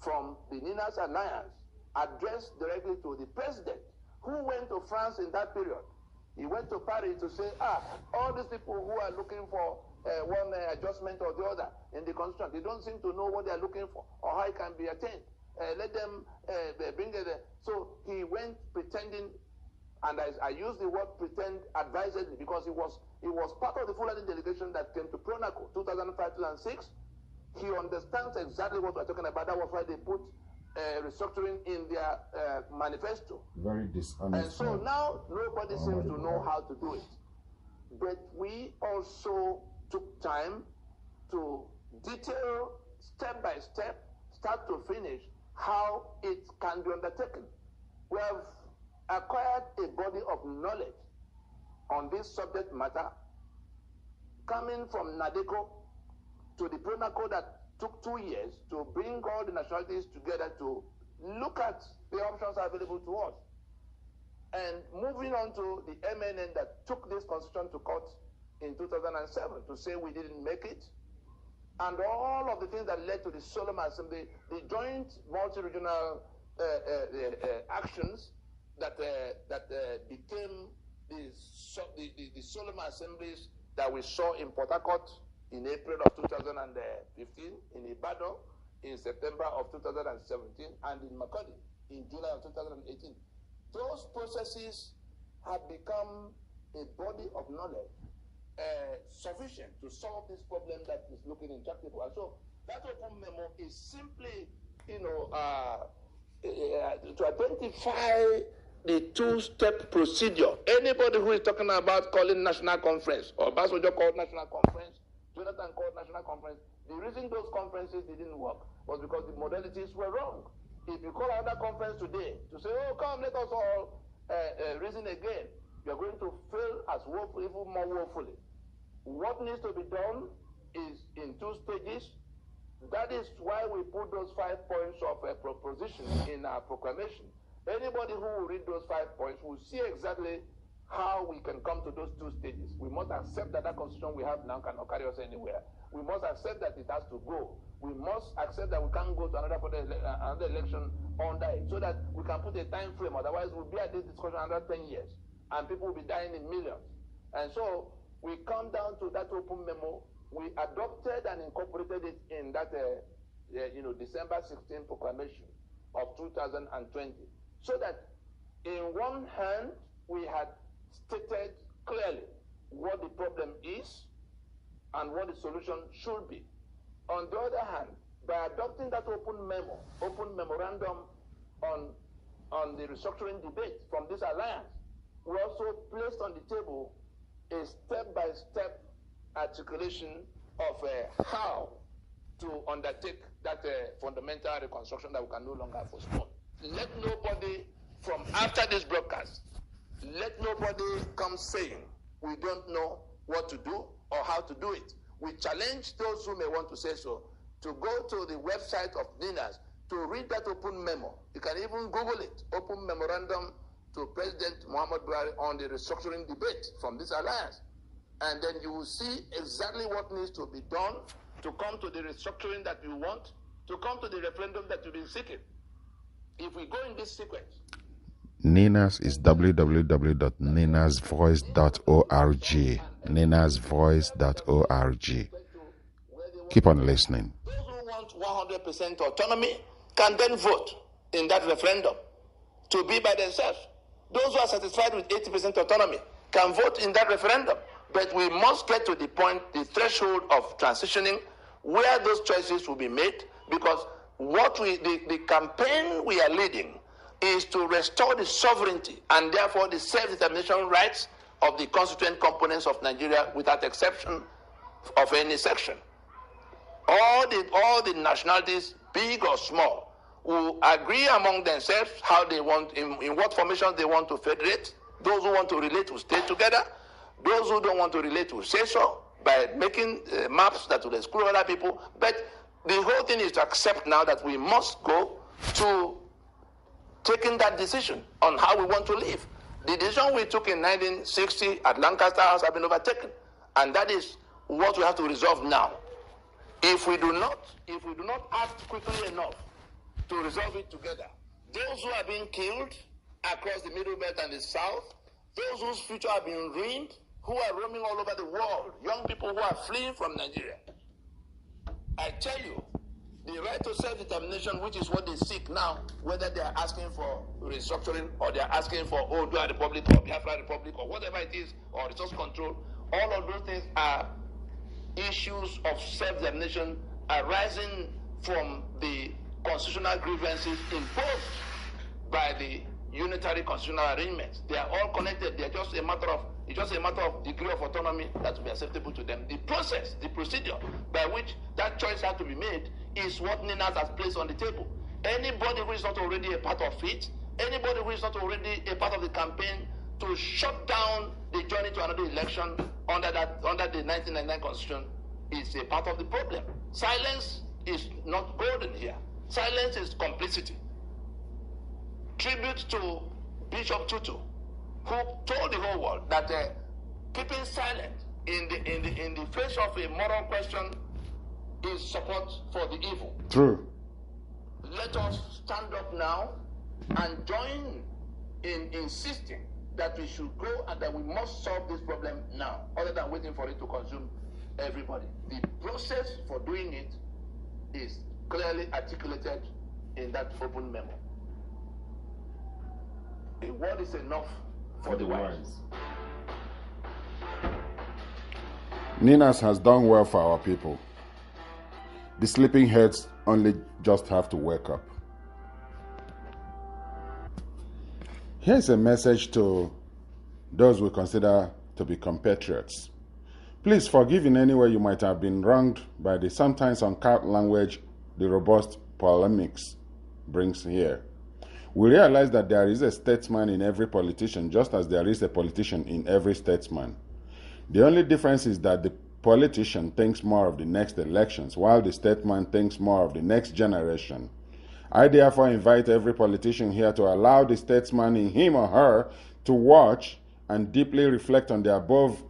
from the Ninas Alliance, addressed directly to the president, who went to France in that period. He went to Paris to say, all these people who are looking for one adjustment or the other in the constitution, they don't seem to know what they are looking for or how it can be attained. Let them bring it. So he went pretending, and I use the word pretend advisedly, because it was part of the Fulani delegation that came to Pronaco 2005-2006. He understands exactly what we're talking about. That was why they put restructuring in their manifesto. Very dishonest. And so now nobody seems to know how to do it. But we also took time to detail step by step, start to finish, how it can be undertaken. We have acquired a body of knowledge on this subject matter, coming from NADECO to the Pronaco that took 2 years to bring all the nationalities together to look at the options available to us. And moving on to the MNN that took this constitution to court in 2007 to say we didn't make it, and all of the things that led to the Solemn Assembly, the joint multi-regional actions that became the Solemn Assemblies that we saw in Port Harcourt in April of 2015, in Ibadan in September of 2017, and in Makodi in July of 2018. Those processes have become a body of knowledge sufficient to solve this problem that is looking intractable. And so that open memo is simply, to identify the two-step procedure. Anybody who is talking about calling national conference, or Basojo called national conference, Jonathan called national conference, the reason those conferences didn't work was because the modalities were wrong. If you call another conference today to say, oh, come, let us all reason again, you're going to fail as woefully, even more woefully. What needs to be done is in 2 stages. That is why we put those 5 points of proposition in our proclamation. Anybody who will read those 5 points will see exactly how we can come to those 2 stages. We must accept that that constitution we have now cannot carry us anywhere. We must accept that it has to go. We must accept that we can't go to another election under it, so that we can put a time frame. Otherwise, we'll be at this discussion another 10 years, and people will be dying in millions. And so we come down to that open memo. We adopted and incorporated it in that December 16 proclamation of 2020, so that in one hand we had stated clearly what the problem is and what the solution should be. On the other hand, by adopting that open memorandum on the restructuring debate from this alliance, we also placed on the table a step-by-step articulation of how to undertake that fundamental reconstruction that we can no longer postpone. Let nobody from after this broadcast, let nobody come saying we don't know what to do or how to do it. We challenge those who may want to say so to go to the website of NINAS to read that open memo. You can even Google it, open memorandum to President Muhammad Buhari on the restructuring debate from this alliance. And then you will see exactly what needs to be done to come to the restructuring that you want, to come to the referendum that you've been seeking. If we go in this sequence, NINAS is www.ninasvoice.org. ninasvoice.org. Keep on listening. Those who want 100% autonomy can then vote in that referendum to be by themselves. Those who are satisfied with 80% autonomy can vote in that referendum. But we must get to the point, the threshold of transitioning, where those choices will be made, because what the campaign we are leading is to restore the sovereignty and therefore the self-determination rights of the constituent components of Nigeria without exception of any section. All the nationalities, big or small, will agree among themselves how they want, in what formations they want to federate. Those who want to relate will stay together. Those who don't want to relate will say so by making maps that will exclude other people. But the whole thing is to accept now that we must go to taking that decision on how we want to live. The decision we took in 1960 at Lancaster House has been overtaken, and that is what we have to resolve now. If we do not act quickly enough to resolve it together, those who are being killed across the Middle Belt and the South, those whose future have been ruined, who are roaming all over the world, young people who are fleeing from Nigeria, I tell you, the right to self-determination, which is what they seek now, whether they are asking for restructuring or they are asking for Oodua Republic or Biafra Republic or whatever it is, or resource control, all of those things are issues of self-determination arising from the constitutional grievances imposed by the unitary constitutional arrangements. They are all connected. They are just a matter of degree of autonomy that will be acceptable to them. The process, the procedure by which that choice has to be made is what Ninas has placed on the table. Anybody who is not already a part of it, anybody who is not already a part of the campaign to shut down the journey to another election under the 1999 Constitution is a part of the problem. Silence is not golden here. Silence is complicity. Tribute to Bishop Tutu, who told the whole world that keeping silent in the face of a moral question is support for the evil. True. Let us stand up now and join in insisting that we should go and that we must solve this problem now, other than waiting for it to consume everybody. The process for doing it is clearly articulated in that open memo. A word is enough for the wise. Ninas has done well for our people. The sleeping heads only just have to wake up. Here's a message to those we consider to be compatriots. Please forgive in any way you might have been wronged by the sometimes uncouth language the robust polemics brings here. We realize that there is a statesman in every politician, just as there is a politician in every statesman. The only difference is that the politician thinks more of the next elections, while the statesman thinks more of the next generation. I therefore invite every politician here to allow the statesman in him or her to watch and deeply reflect on the above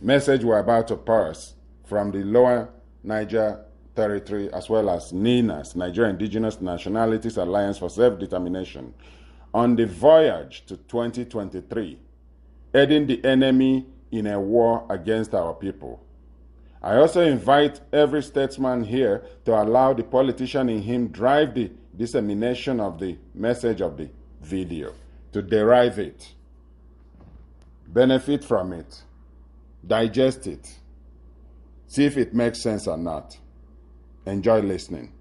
message we're about to pass from the Lower Niger Territory, as well as NINAS, Nigeria Indigenous Nationalities Alliance for Self-Determination, on the voyage to 2023, aiding the enemy in a war against our people. I also invite every statesman here to allow the politician in him drive the dissemination of the message of the video, to derive it, benefit from it, digest it, see if it makes sense or not. Enjoy listening.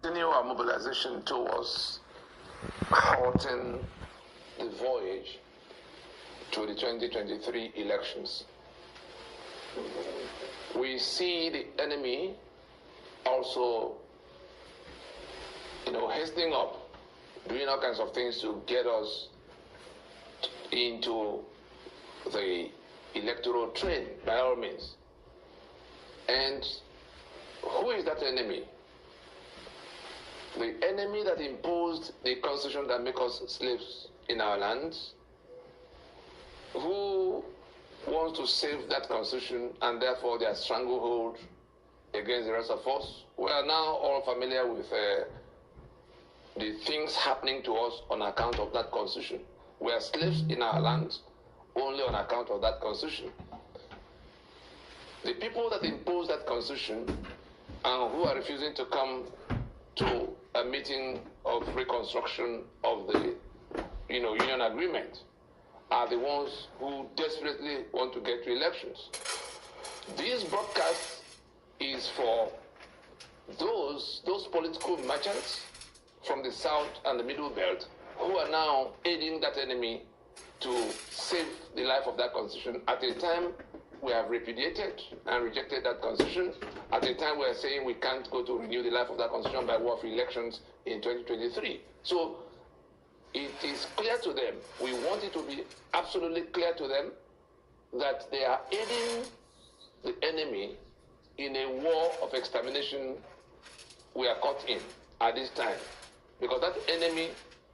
Continue our mobilization towards halting the voyage to the 2023 elections. We see the enemy also, hastening up, doing all kinds of things to get us into the electoral train, by all means. And who is that enemy? The enemy that imposed the constitution that makes us slaves in our lands, who wants to save that constitution and therefore their stranglehold against the rest of us. We are now all familiar with the things happening to us on account of that constitution. We are slaves in our lands only on account of that constitution. The people that impose that constitution and who are refusing to come to a meeting of reconstruction of the union agreement are the ones who desperately want to get to elections. This broadcast is for those political merchants from the South and the Middle Belt who are now aiding that enemy to save the life of that constitution at a time we have repudiated and rejected that constitution, at a time we are saying we can't go to renew the life of that constitution by way of elections in 2023. So it is clear to them, we want it to be absolutely clear to them, that they are aiding the enemy in a war of extermination we are caught in at this time. Because that enemy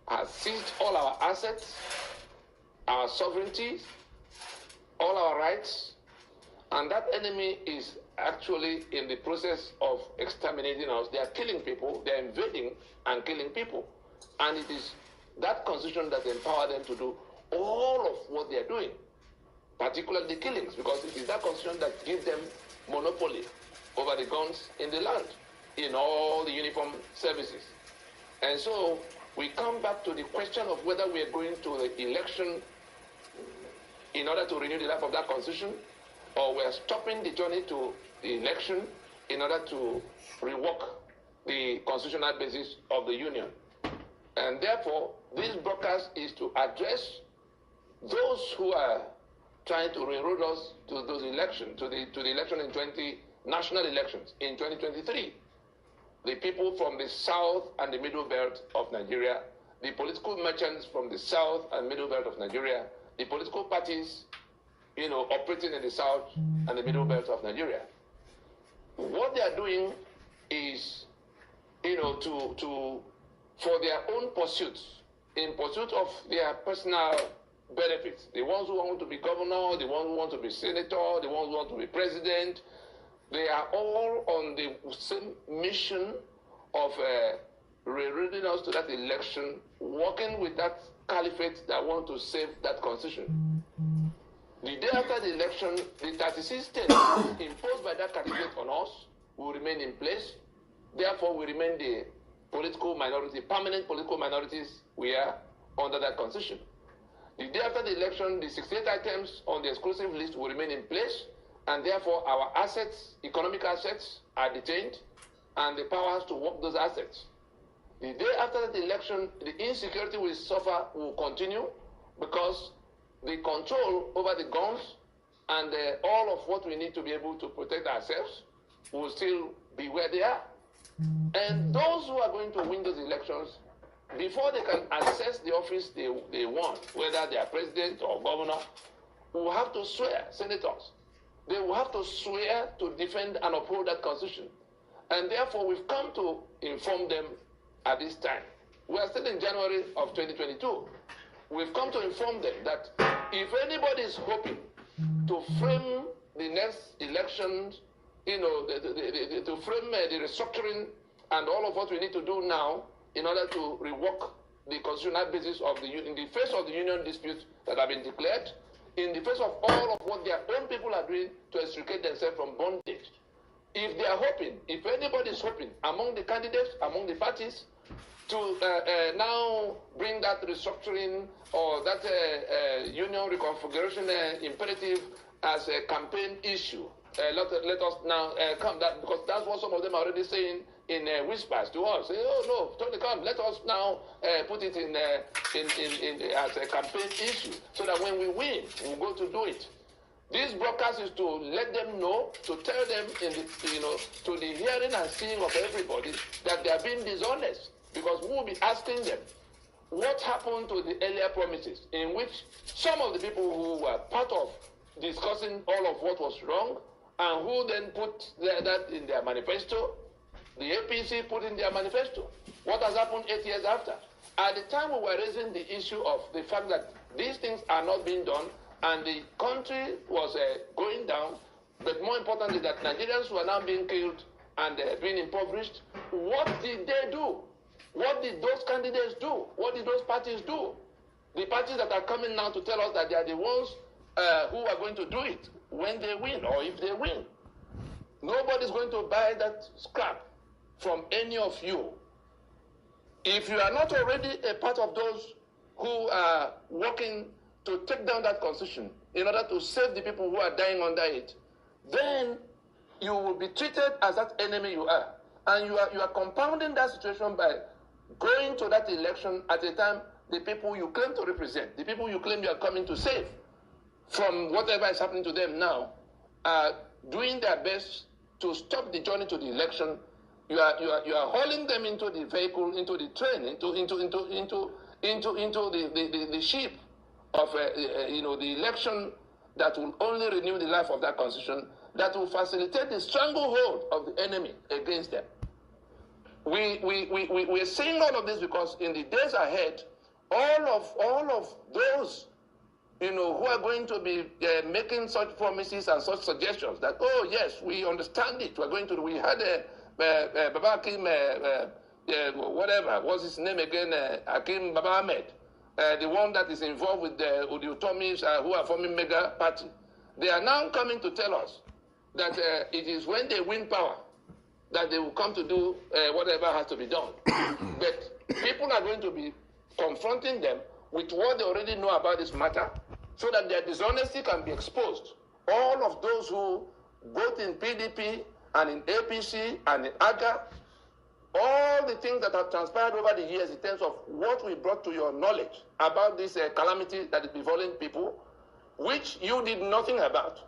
has seized all our assets, our sovereignty, all our rights, and that enemy is actually in the process of exterminating us. They are killing people, they are invading and killing people. And it is that constitution that empowers them to do all of what they are doing, particularly the killings, because it is that constitution that gives them monopoly over the guns in the land, in all the uniform services. And so we come back to the question of whether we are going to the election in order to renew the life of that constitution, or we are stopping the journey to the election in order to rework the constitutional basis of the union. And therefore, this broadcast is to address those who are trying to railroad us to those elections, to the election in national elections in 2023. The people from the south and the middle belt of Nigeria, the political merchants from the south and middle belt of Nigeria, the political parties, operating in the south and the middle belt of Nigeria. What they are doing is, for their own pursuits, in pursuit of their personal benefits. The ones who want to be governor, the ones who want to be senator, the ones who want to be president, they are all on the same mission of rerouting us to that election, working with that caliphate that want to save that constitution. The day after the election, the 36 states imposed by that caliphate on us will remain in place. Therefore, we remain the political minority, permanent political minorities we are under that constitution. The day after the election, the 68 items on the exclusive list will remain in place, and therefore our assets, economic assets, are detained, and the powers to work those assets. The day after the election, the insecurity we suffer will continue, because the control over the guns and all of what we need to be able to protect ourselves will still be where they are. And those who are going to win those elections, before they can access the office they want, whether they are president or governor, will have to swear, senators. They will have to swear to defend and uphold that constitution. And therefore, we've come to inform them at this time. We are still in January of 2022. We've come to inform them that if anybody is hoping to frame the next elections, to frame the restructuring and all of what we need to do now in order to rework the constitutional basis of in the face of the union disputes that have been declared, in the face of all of what their own people are doing to extricate themselves from bondage. If they are hoping, if anybody is hoping among the candidates, among the parties, to now bring that restructuring or that union reconfiguration imperative as a campaign issue, let us now come that, because that's what some of them are already saying in whispers to us. Say, oh no, Tony, come, let us now put it in as a campaign issue, so that when we win, we'll go to do it. This broadcast is to let them know, to tell them to the hearing and seeing of everybody that they are being dishonest, because we will be asking them what happened to the earlier promises, in which some of the people who were part of discussing all of what was wrong, and who then put that in their manifesto, the APC put in their manifesto. What has happened 8 years after? At the time we were raising the issue of the fact that these things are not being done, and the country was going down, but more importantly that Nigerians were now being killed and being impoverished, what did they do? What did those candidates do? What did those parties do? The parties that are coming now to tell us that they are the ones who are going to do it when they win, or if they win. Nobody's going to buy that scrap from any of you. If you are not already a part of those who are working to take down that constitution in order to save the people who are dying under it, then you will be treated as that enemy you are. And you are compounding that situation by going to that election at a time the people you claim to represent, the people you claim you are coming to save from whatever is happening to them now, are doing their best to stop the journey to the election. You are hauling them into the vehicle, into the train, into into the ship of the election that will only renew the life of that constitution, that will facilitate the stranglehold of the enemy against them. We're saying all of this because in the days ahead, all of those who are going to be making such promises and such suggestions that, oh yes, we understand it. We had Baba Hakim, whatever, what's his name again? Hakim Baba Ahmed, the one that is involved with the Udiotomis who are forming mega party. They are now coming to tell us that it is when they win power that they will come to do whatever has to be done. But people are going to be confronting them with what they already know about this matter, so that their dishonesty can be exposed. All of those who, both in PDP and in APC and in AGA, all the things that have transpired over the years in terms of what we brought to your knowledge about this calamity that is befalling people, which you did nothing about,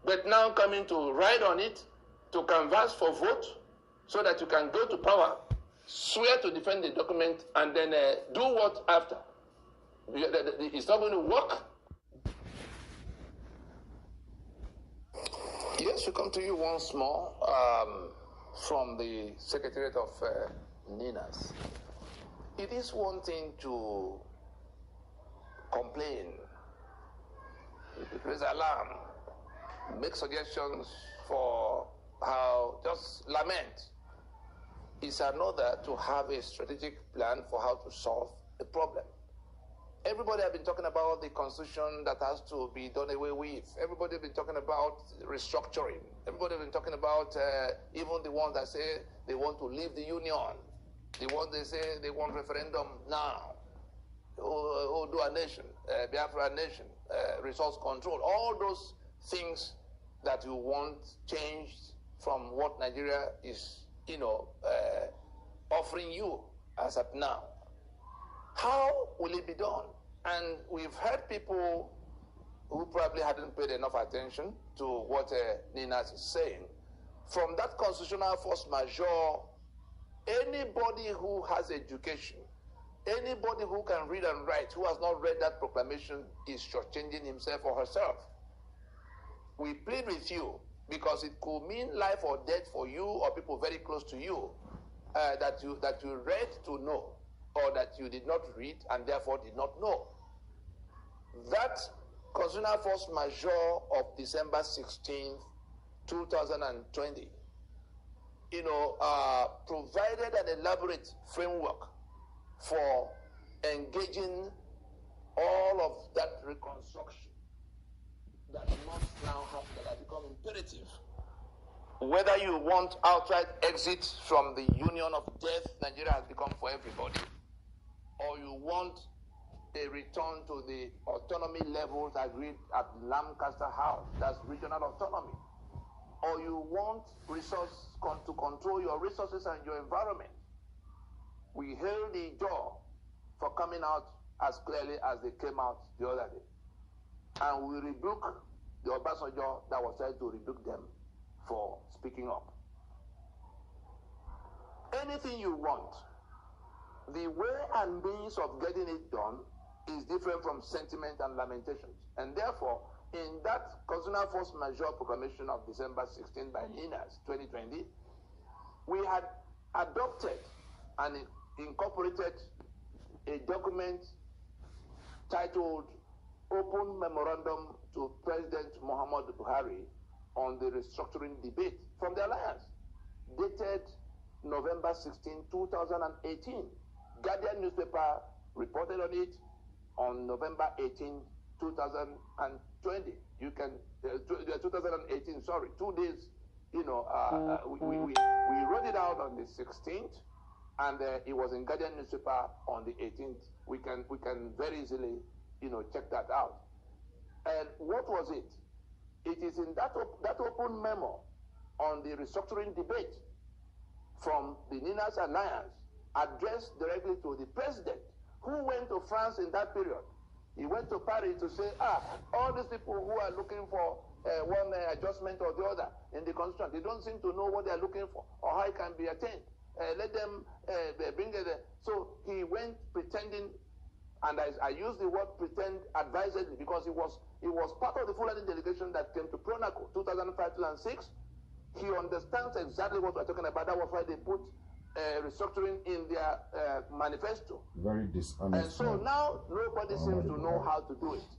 but now coming to ride on it, to canvass for vote, so that you can go to power, swear to defend the document, and then do what after? It's not going to work. Yes, we come to you once more from the Secretariat of NINAS. It is one thing to complain, raise alarm, make suggestions for how, just lament. It's another to have a strategic plan for how to solve the problem. Everybody has been talking about the constitution that has to be done away with. Everybody has been talking about restructuring. Everybody has been talking about even the ones that say they want to leave the union. The ones they say they want referendum now. Or do a nation, Biafra nation, resource control. All those things that you want changed from what Nigeria is, offering you as of now. How will it be done? And we've heard people who probably hadn't paid enough attention to what NINAS is saying. From that constitutional force majeure, anybody who has education, anybody who can read and write, who has not read that proclamation, is shortchanging himself or herself. We plead with you, because it could mean life or death for you or people very close to you, that you read to know, or that you did not read and therefore did not know. That constitutional force majeure of December 16th, 2020, provided an elaborate framework for engaging all of that reconstruction that must now happen, that has become imperative. Whether you want outright exit from the union of death Nigeria has become for everybody, or you want a return to the autonomy levels agreed at Lancaster House, that's regional autonomy, or you want to control your resources and your environment, we hail the jaw for coming out as clearly as they came out the other day. And we rebuke the Obasanjo that was said to rebuke them for speaking up. Anything you want, the way and means of getting it done is different from sentiment and lamentations. And therefore, in that constitutional force majeure proclamation of December 16 by NINAS 2020, we had adopted and incorporated a document titled Open Memorandum to President Muhammadu Buhari on the Restructuring Debate from the Alliance, dated November 16, 2018. Guardian newspaper reported on it on November 18, 2020. 2018, sorry, 2 days, we wrote it out on the 16th, and it was in Guardian newspaper on the 18th. We can very easily, check that out. And what was it? It is in that open memo on the restructuring debate from the NINAS Alliance, addressed directly to the president, who went to France in that period. He went to Paris to say, all these people who are looking for one adjustment or the other in the constitution, they don't seem to know what they are looking for or how it can be attained. Let them bring it. So he went pretending And I use the word pretend advisedly because it was part of the Fulani delegation that came to Pronaco 2005-2006. He understands exactly what we're talking about. That was why they put restructuring in their manifesto. Very dishonest. And so now nobody seems to know how to do it.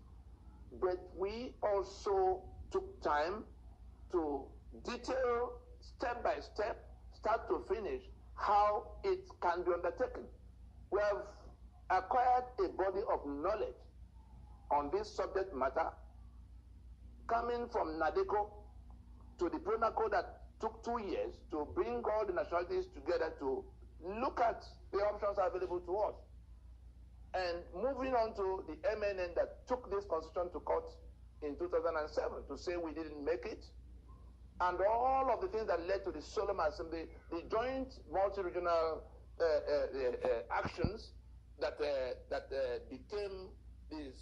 But we also took time to detail step by step, start to finish, how it can be undertaken. We have acquired a body of knowledge on this subject matter coming from NADECO to the Pronaco that took 2 years to bring all the nationalities together to look at the options available to us. And moving on to the MNN that took this constitution to court in 2007 to say we didn't make it, and all of the things that led to the Solemn Assembly, the joint multi-regional actions that became the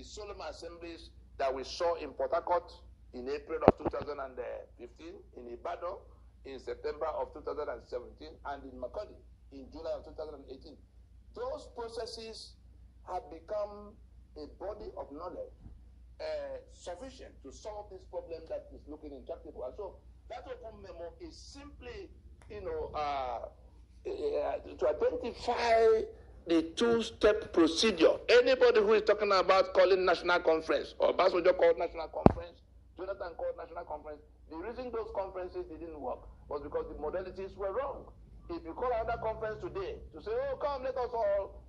Solemn Assemblies that we saw in Port Harcourt in April of 2015, in Ibadan in September of 2017, and in Makurdi in July of 2018. Those processes have become a body of knowledge sufficient to solve this problem that is looking intractable. And so that open memo is simply, to identify the two-step procedure. Anybody who is talking about calling national conference, or Basojo called national conference, Jonathan called national conference, the reason those conferences didn't work was because the modalities were wrong. If you call another conference today to say, oh, come, let us all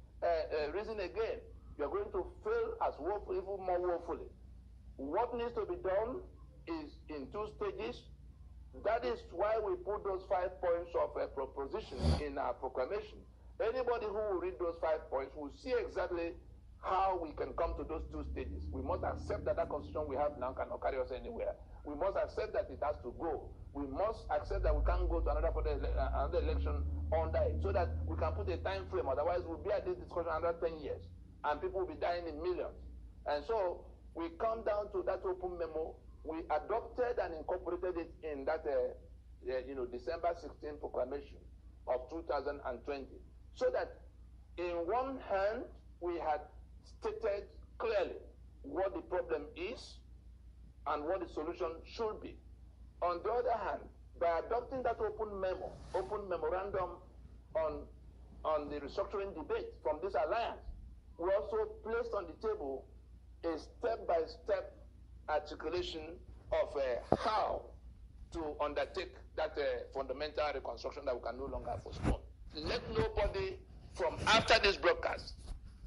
reason again, you're going to fail as woefully, even more woefully. What needs to be done is in 2 stages. That is why we put those 5 points of proposition in our proclamation. Anybody who will read those 5 points will see exactly how we can come to those 2 stages. We must accept that that constitution we have now cannot carry us anywhere. We must accept that it has to go. We must accept that we can't go to another election under it, so that we can put a time frame. Otherwise, we'll be at this discussion another 10 years, and people will be dying in millions. And so we come down to that open memo. We adopted and incorporated it in that December 16 proclamation of 2020, so that in one hand we had stated clearly what the problem is and what the solution should be. On the other hand, by adopting that open memorandum on the restructuring debate from this alliance, we also placed on the table a step-by-step articulation of how to undertake that fundamental reconstruction that we can no longer postpone. Let nobody from after this broadcast,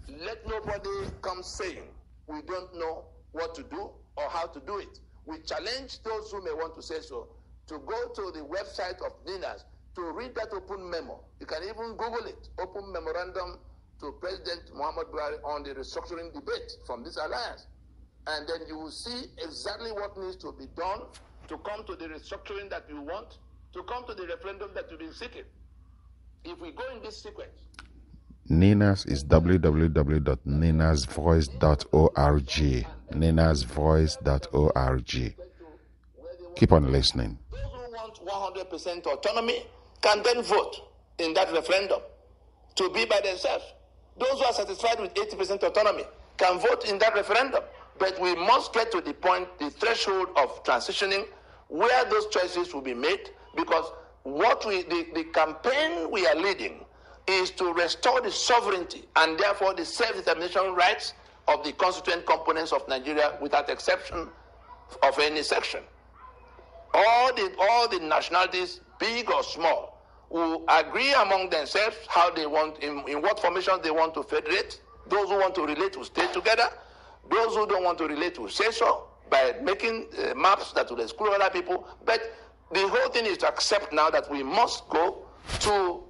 let nobody come saying we don't know what to do or how to do it. We challenge those who may want to say so to go to the website of NINAS to read that open memo. You can even Google it, open memorandum to President Muhammad Buhari on the restructuring debate from this alliance. And then you will see exactly what needs to be done to come to the restructuring that you want, to come to the referendum that you've been seeking. If we go in this sequence, NINAS is www.ninasvoice.org. ninasvoice.org. Keep on listening. Those who want 100% autonomy can then vote in that referendum to be by themselves. Those who are satisfied with 80% autonomy can vote in that referendum. But we must get to the point, the threshold of transitioning, where those choices will be made, because the campaign we are leading is to restore the sovereignty and therefore the self-determination rights of the constituent components of Nigeria without exception of any section. All the nationalities, big or small, will agree among themselves how they want, in what formations they want to federate. Those who want to relate will stay together. Those who don't want to relate will say so by making maps that will exclude other people. But the whole thing is to accept now that we must go to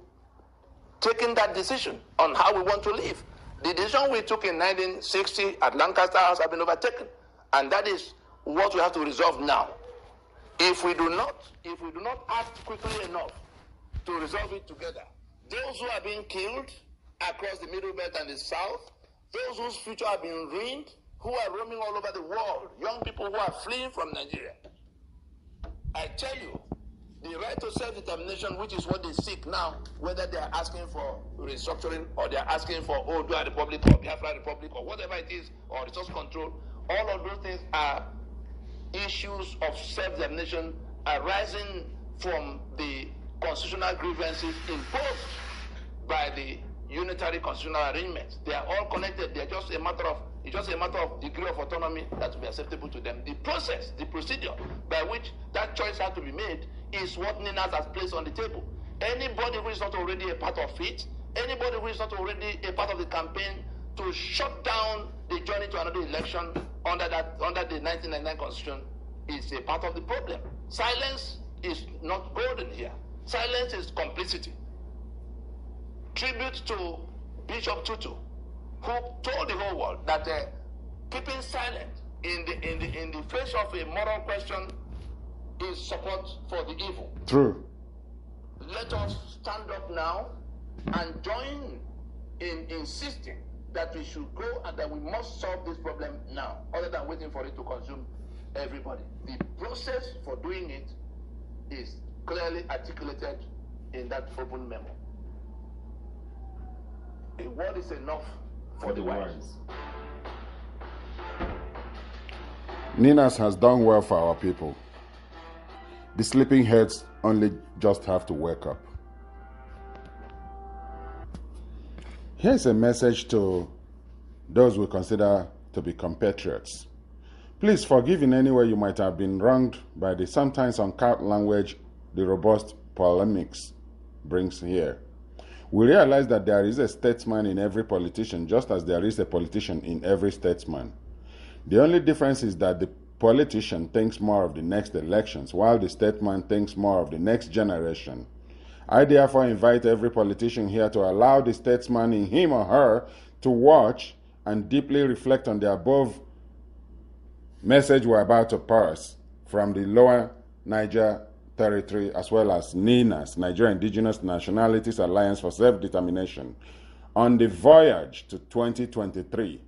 taking that decision on how we want to live. The decision we took in 1960 at Lancaster House has been overtaken, and that is what we have to resolve now. If we do not act quickly enough to resolve it together, those who are being killed across the Middle Belt and the South, those whose future have been ruined, who are roaming all over the world, young people who are fleeing from Nigeria, I tell you, the right to self-determination, which is what they seek now, whether they are asking for restructuring or they are asking for Oodua Republic or Biafra Republic or whatever it is, or resource control, all of those things are issues of self-determination arising from the constitutional grievances imposed by the unitary constitutional arrangements. They are all connected. They are just a matter of degree of autonomy that will be acceptable to them. The process, the procedure by which that choice has to be made is what Ninas has placed on the table. Anybody who is not already a part of it, anybody who is not already a part of the campaign to shut down the journey to another election under the 1999 Constitution is a part of the problem. Silence is not golden here. Silence is complicity. Tribute to Bishop Tutu, who told the whole world that keeping silent in the face of a moral question is support for the evil. True. Let us stand up now and join in insisting that we should go and that we must solve this problem now, other than waiting for it to consume everybody. The process for doing it is clearly articulated in that open memo. A word is enough for the wise. Ninas has done well for our people. The sleeping heads only just have to wake up. Here's a message to those we consider to be compatriots. Please forgive in any way you might have been wronged by the sometimes uncouth language the robust polemics brings here. We realize that there is a statesman in every politician, just as there is a politician in every statesman. The only difference is that the politician thinks more of the next elections, while the statesman thinks more of the next generation. I therefore invite every politician here to allow the statesman in him or her to watch and deeply reflect on the above message we're about to pass from the Lower Niger Territory, as well as NINAS, Nigeria Indigenous Nationalities Alliance for Self-Determination, on the voyage to 2023,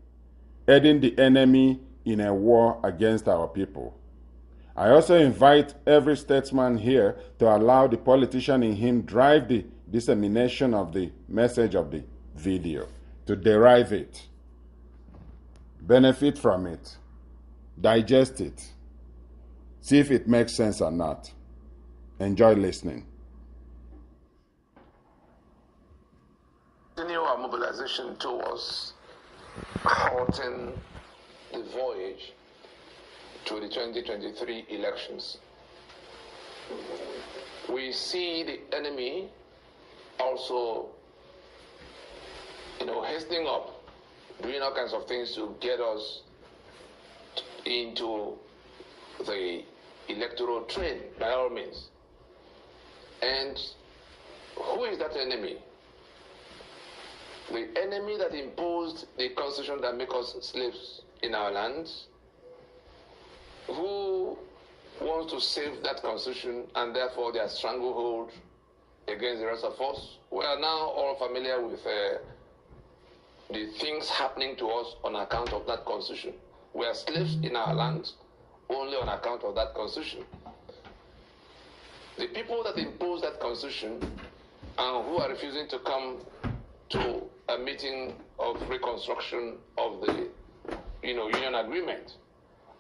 aiding the enemy in a war against our people. I also invite every statesman here to allow the politician in him drive the dissemination of the message of the video, to derive it, benefit from it, digest it, see if it makes sense or not. Enjoy listening. Continue our mobilization towards halting the voyage to the 2023 elections. We see the enemy also, hastening up, doing all kinds of things to get us into the electoral train, by all means. And who is that enemy? The enemy that imposed the constitution that makes us slaves in our lands, who wants to save that constitution and therefore their stranglehold against the rest of us. We are now all familiar with the things happening to us on account of that constitution. We are slaves in our lands only on account of that constitution. The people that impose that constitution and who are refusing to come to a meeting of reconstruction of the union agreement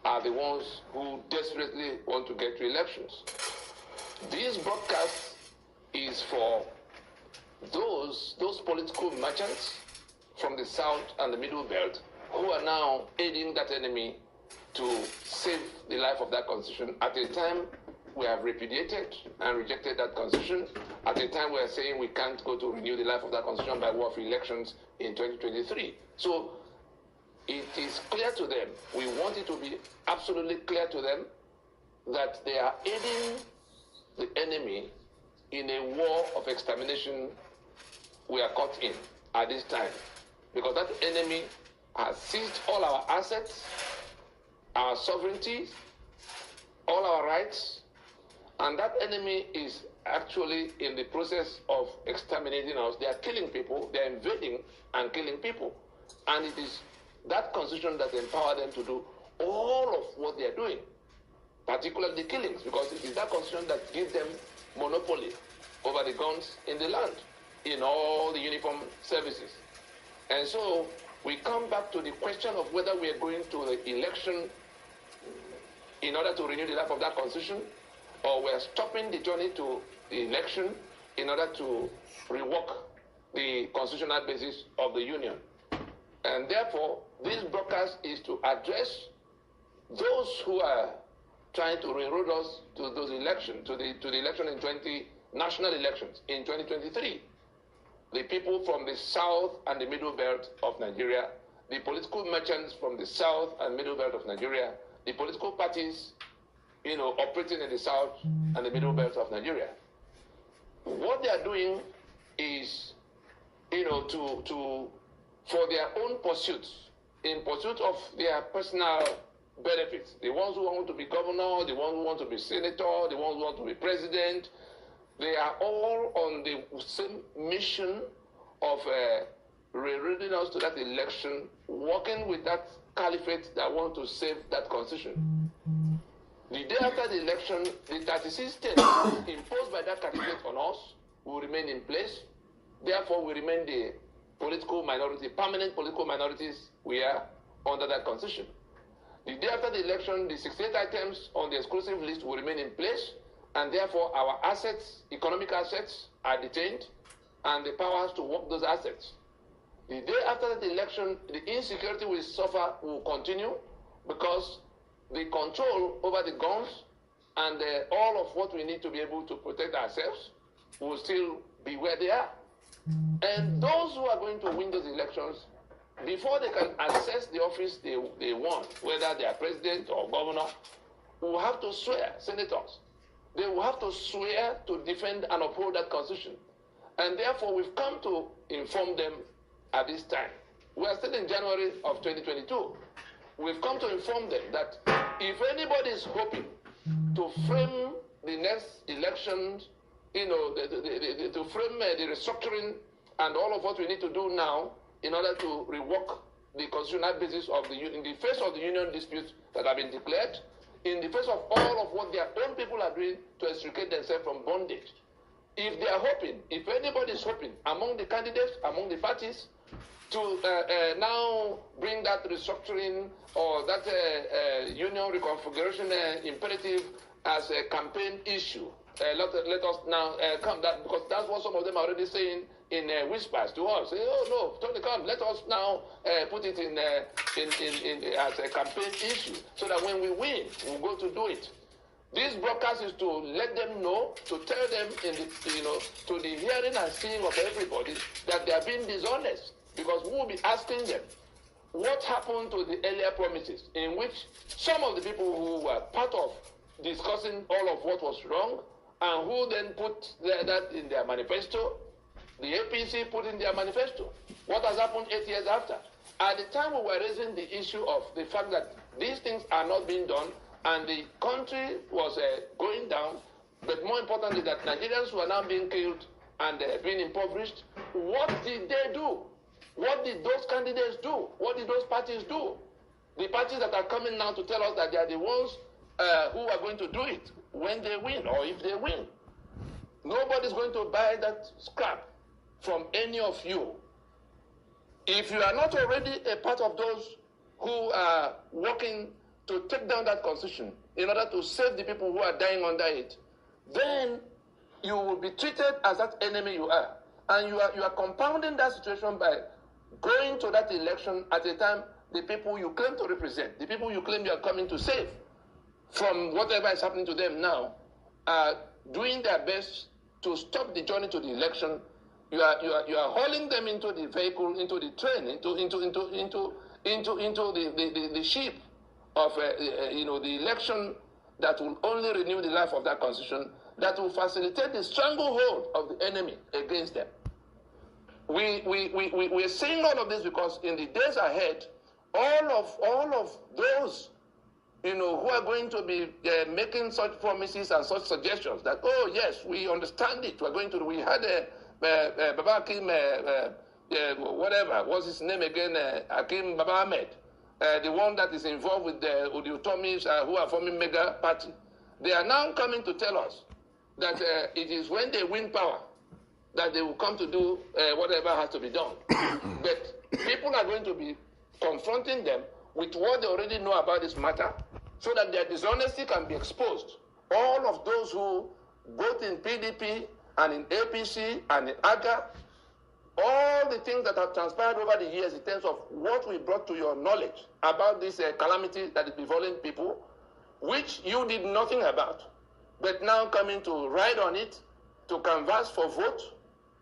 are the ones who desperately want to get to elections. This broadcast is for those political merchants from the south and the middle belt who are now aiding that enemy to save the life of that constitution at a time we have repudiated and rejected that constitution, at a time we are saying we can't go to renew the life of that constitution by way of elections in 2023. So it is clear to them, we want it to be absolutely clear to them that they are aiding the enemy in a war of extermination we are caught in at this time. Because that enemy has seized all our assets, our sovereignty, all our rights, and that enemy is actually in the process of exterminating us. They are killing people, they are invading and killing people. And it is that constitution that empowers them to do all of what they are doing, particularly the killings, because it is that constitution that gives them monopoly over the guns in the land, in all the uniform services. And so we come back to the question of whether we are going to the election in order to renew the life of that constitution, or we are stopping the journey to the election in order to rework the constitutional basis of the union. And therefore, this broadcast is to address those who are trying to railroad us to those elections, to the election in national elections in 2023. The people from the south and the middle belt of Nigeria, the political merchants from the south and middle belt of Nigeria, the political parties, operating in the south and the middle belt of Nigeria. What they are doing is, for their own pursuits, in pursuit of their personal benefits. The ones who want to be governor, the ones who want to be senator, the ones who want to be president, they are all on the same mission of rerouting us to that election, working with that caliphate that want to save that constitution. The day after the election, the 36 states imposed by that caliphate on us will remain in place. Therefore, we remain the political minority, permanent political minorities we are under that constitution. The day after the election, the 68 items on the exclusive list will remain in place, and therefore our assets, economic assets, are detained, and the powers to work those assets. The day after the election, the insecurity we suffer will continue, because the control over the guns and all of what we need to be able to protect ourselves will still be where they are. And those who are going to win those elections, before they can access the office they want, whether they are president or governor, will have to swear, senators. They will have to swear to defend and uphold that constitution. And therefore, we've come to inform them at this time. We are still in January of 2022. We've come to inform them that if anybody is hoping to frame the next elections, to frame the restructuring and all of what we need to do now in order to rework the constitutional basis of in the face of the union disputes that have been declared, in the face of all of what their own people are doing to extricate themselves from bondage. If they are hoping, if anybody is hoping among the candidates, among the parties, to now bring that restructuring or that union reconfiguration imperative as a campaign issue, let us now come that, because that's what some of them are already saying in whispers to us. Say, oh no, Tony, come, let us now put it in as a campaign issue, so that when we win, we'll go to do it. This broadcast is to let them know, to tell them to the hearing and seeing of everybody that they are being dishonest, because we will be asking them what happened to the earlier promises, in which some of the people who were part of discussing all of what was wrong, and who then put that in their manifesto, the APC put in their manifesto. What has happened 8 years after? At the time we were raising the issue of the fact that these things are not being done, and the country was going down, but more importantly that Nigerians were now being killed and being impoverished, what did they do? What did those candidates do? What did those parties do? The parties that are coming now to tell us that they are the ones who are going to do it when they win, or if they win. Nobody's going to buy that scrap from any of you. If you are not already a part of those who are working to take down that constitution in order to save the people who are dying under it, then you will be treated as that enemy you are. And you are compounding that situation by going to that election at a time the people you claim to represent, the people you claim you are coming to save from whatever is happening to them now, are doing their best to stop the journey to the election. You are hauling them into the vehicle, into the train, into the ship of the election that will only renew the life of that constitution, that will facilitate the stranglehold of the enemy against them. We're saying all of this because in the days ahead, all of those who are going to be making such promises and such suggestions that, oh yes, we understand it. We had Baba Akim, whatever, what's his name again, Akim Baba Ahmed, the one that is involved with the Udiotomis who are forming mega party. They are now coming to tell us that it is when they win power that they will come to do whatever has to be done. But people are going to be confronting them with what they already know about this matter so that their dishonesty can be exposed. All of those who, both in PDP and in APC and in AGA, all the things that have transpired over the years in terms of what we brought to your knowledge about this calamity that is befalling people, which you did nothing about, but now coming to ride on it, to canvass for vote,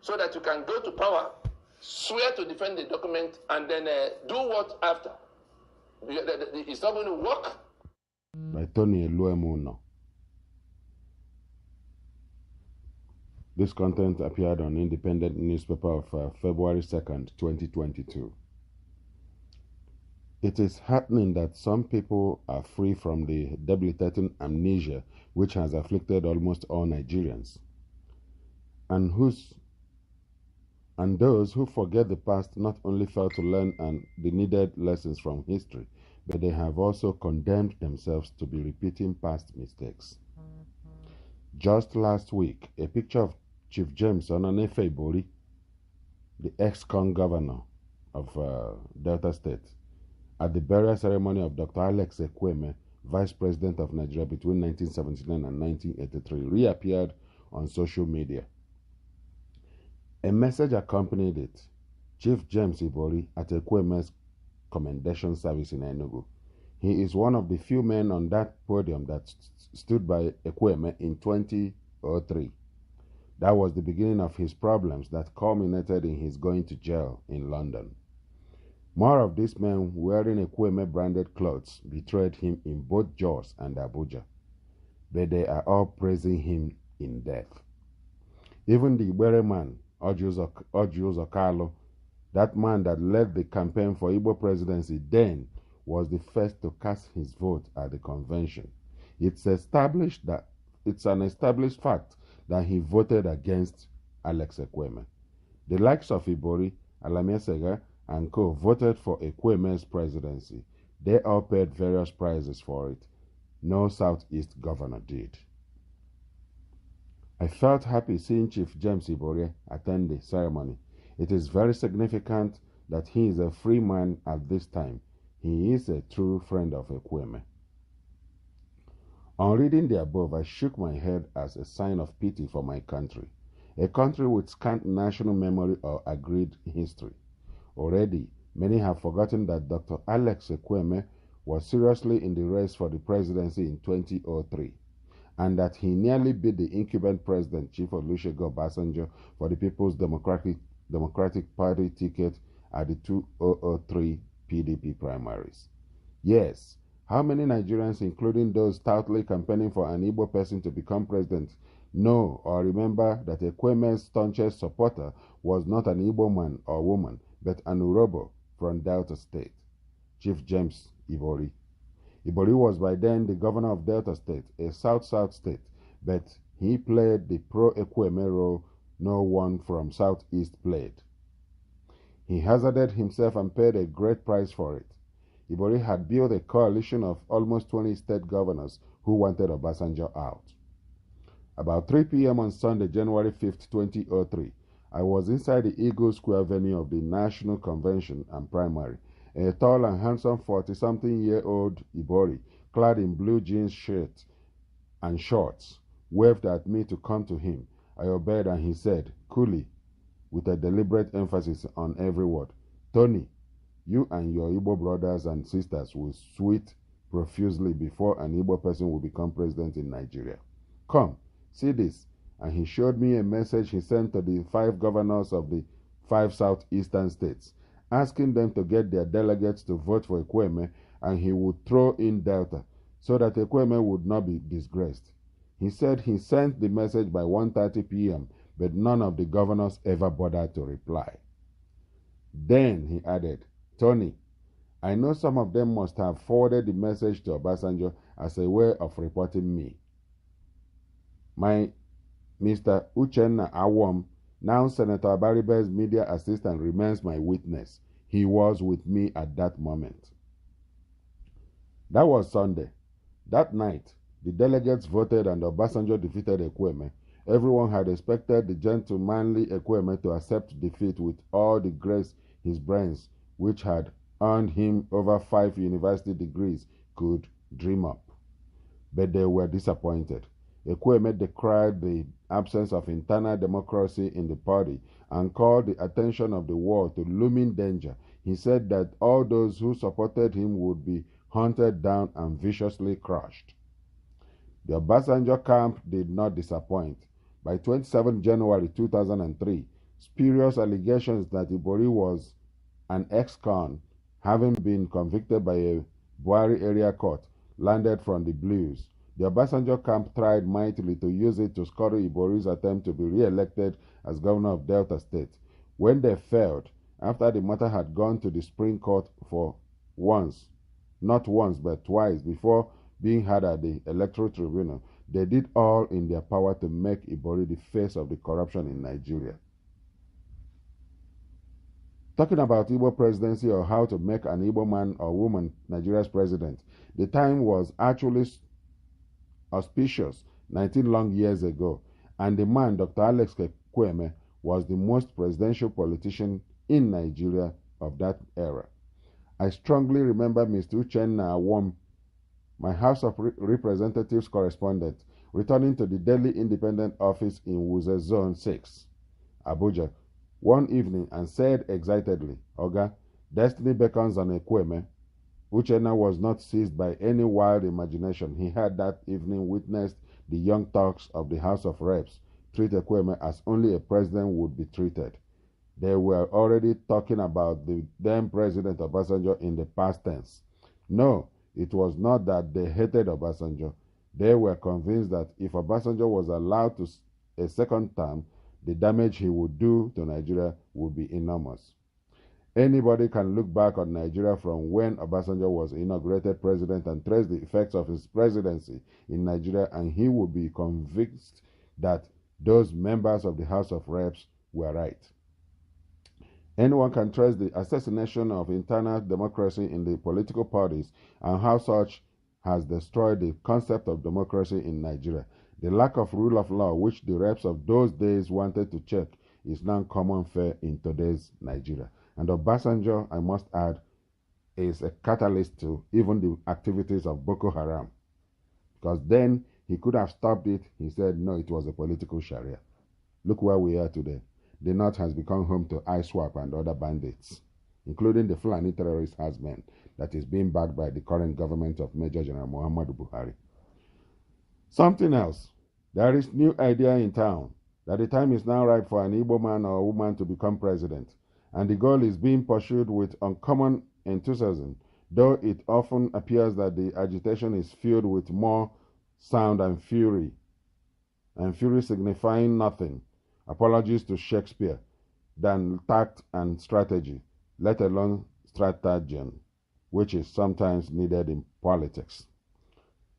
so that you can go to power, swear to defend the document, and then do what after? It's not going to work. By Tony Eluemuno. This content appeared on Independent newspaper of February 2nd, 2022. It is heartening that some people are free from the debilitating amnesia which has afflicted almost all Nigerians, and those who forget the past not only fail to learn the needed lessons from history, but they have also condemned themselves to be repeating past mistakes. Just last week, a picture of Chief James Onanefe Ibori, the ex-con governor of Delta State, at the burial ceremony of Dr. Alex Ekwueme, Vice President of Nigeria between 1979 and 1983, reappeared on social media. A message accompanied it. Chief James Ibori at Ekwueme's commendation service in Enugu. He is one of the few men on that podium that stood by Ekwueme in 2003. That was the beginning of his problems that culminated in his going to jail in London. More of these men wearing Ekwueme-branded clothes betrayed him in both Jos and Abuja, but they are all praising him in death. Even the Igbere man, Ojiuzo Okalo, that man that led the campaign for Igbo presidency then, was the first to cast his vote at the convention. It's an established fact that he voted against Alex Ekwueme. The likes of Ibori, Alamiesega, and co. voted for Ekwueme's presidency. They all paid various prices for it. No Southeast governor did. I felt happy seeing Chief James Ibori attend the ceremony. It is very significant that he is a free man at this time. He is a true friend of Ekwueme. On reading the above, I shook my head as a sign of pity for my country, a country with scant national memory or agreed history. Already, many have forgotten that Dr. Alex Ekwueme was seriously in the race for the presidency in 2003, and that he nearly beat the incumbent president, Chief Olusegun Obasanjo, for the People's Democratic Party ticket at the 2003 PDP primaries. Yes, how many Nigerians, including those stoutly campaigning for an Igbo person to become president, know or remember that Ekwueme's staunchest supporter was not an Igbo man or woman, but an Urobo from Delta State, Chief James Ibori. Ibori was by then the governor of Delta State, a South-South state, but he played the pro-Ekwueme role no one from Southeast played. He hazarded himself and paid a great price for it. Ibori had built a coalition of almost 20 state governors who wanted Obasanjo out. About 3 p.m. on Sunday, January 5th, 2003, I was inside the Eagle Square venue of the National Convention and Primary. A tall and handsome 40-something-year-old Ibori, clad in blue jeans shirt and shorts, waved at me to come to him. I obeyed and he said, coolly, with a deliberate emphasis on every word, "Tony, you and your Igbo brothers and sisters will sweat profusely before an Igbo person will become president in Nigeria. Come, see this." And he showed me a message he sent to the 5 governors of the 5 southeastern states, asking them to get their delegates to vote for Ekwueme, and he would throw in Delta so that Ekwueme would not be disgraced. He said he sent the message by 1:30 p.m., but none of the governors ever bothered to reply. Then he added, "Tony, I know some of them must have forwarded the message to Obasanjo as a way of reporting me. My Mr. Uchenna Awom, now Senator Abaribe's media assistant, remains my witness. He was with me at that moment." That was Sunday. That night, The delegates voted and Obasanjo defeated Ekweme. Everyone had expected the gentlemanly Ekweme to accept defeat with all the grace his brains, which had earned him over 5 university degrees, could dream up. But they were disappointed. Ekweme decried the absence of internal democracy in the party and called the attention of the world to looming danger. He said that all those who supported him would be hunted down and viciously crushed. The Obasanjo camp did not disappoint. By 27 January 2003, spurious allegations that Ibori was an ex-con, having been convicted by a Buhari area court, landed from the blues. The Obasanjo camp tried mightily to use it to scuttle Ibori's attempt to be re-elected as governor of Delta State. When they failed, after the matter had gone to the Supreme Court for not once but twice before being heard at the Electoral Tribunal, they did all in their power to make Ibori the face of the corruption in Nigeria. Talking about Igbo presidency or how to make an Igbo man or woman Nigeria's president, the time was actually auspicious 19 long years ago, and the man, Dr. Alex Ekweme, was the most presidential politician in Nigeria of that era. I strongly remember Mr. Uchenna Awom, my House of Representatives correspondent, returning to the Delhi Independent Office in Wuse Zone 6, Abuja, one evening and said excitedly, "Oga, destiny beckons on Ekweme." Uchenna was not seized by any wild imagination. He had that evening witnessed the young Turks of the House of Reps treat Ekweme as only a president would be treated. They were already talking about the then President Obasanjo in the past tense. No, it was not that they hated Obasanjo. They were convinced that if Obasanjo was allowed to a second term, the damage he would do to Nigeria would be enormous. Anybody can look back on Nigeria from when Obasanjo was inaugurated president and trace the effects of his presidency in Nigeria, and he would be convinced that those members of the House of Reps were right. Anyone can trace the assassination of internal democracy in the political parties and how such has destroyed the concept of democracy in Nigeria. The lack of rule of law, which the reps of those days wanted to check, is now common fare in today's Nigeria. And Obasanjo, I must add, is a catalyst to even the activities of Boko Haram. Because then he could have stopped it. He said, no, it was a political Sharia. Look where we are today. The North has become home to ISWAP and other bandits, including the Fulani terrorist herdsmen that is being backed by the current government of Major General Muhammadu Buhari. Something else. There is new idea in town that the time is now right for an Igbo man or woman to become president, and the goal is being pursued with uncommon enthusiasm, though it often appears that the agitation is filled with more sound and fury signifying nothing, apologies to Shakespeare, than tact and strategy, let alone stratagem, which is sometimes needed in politics.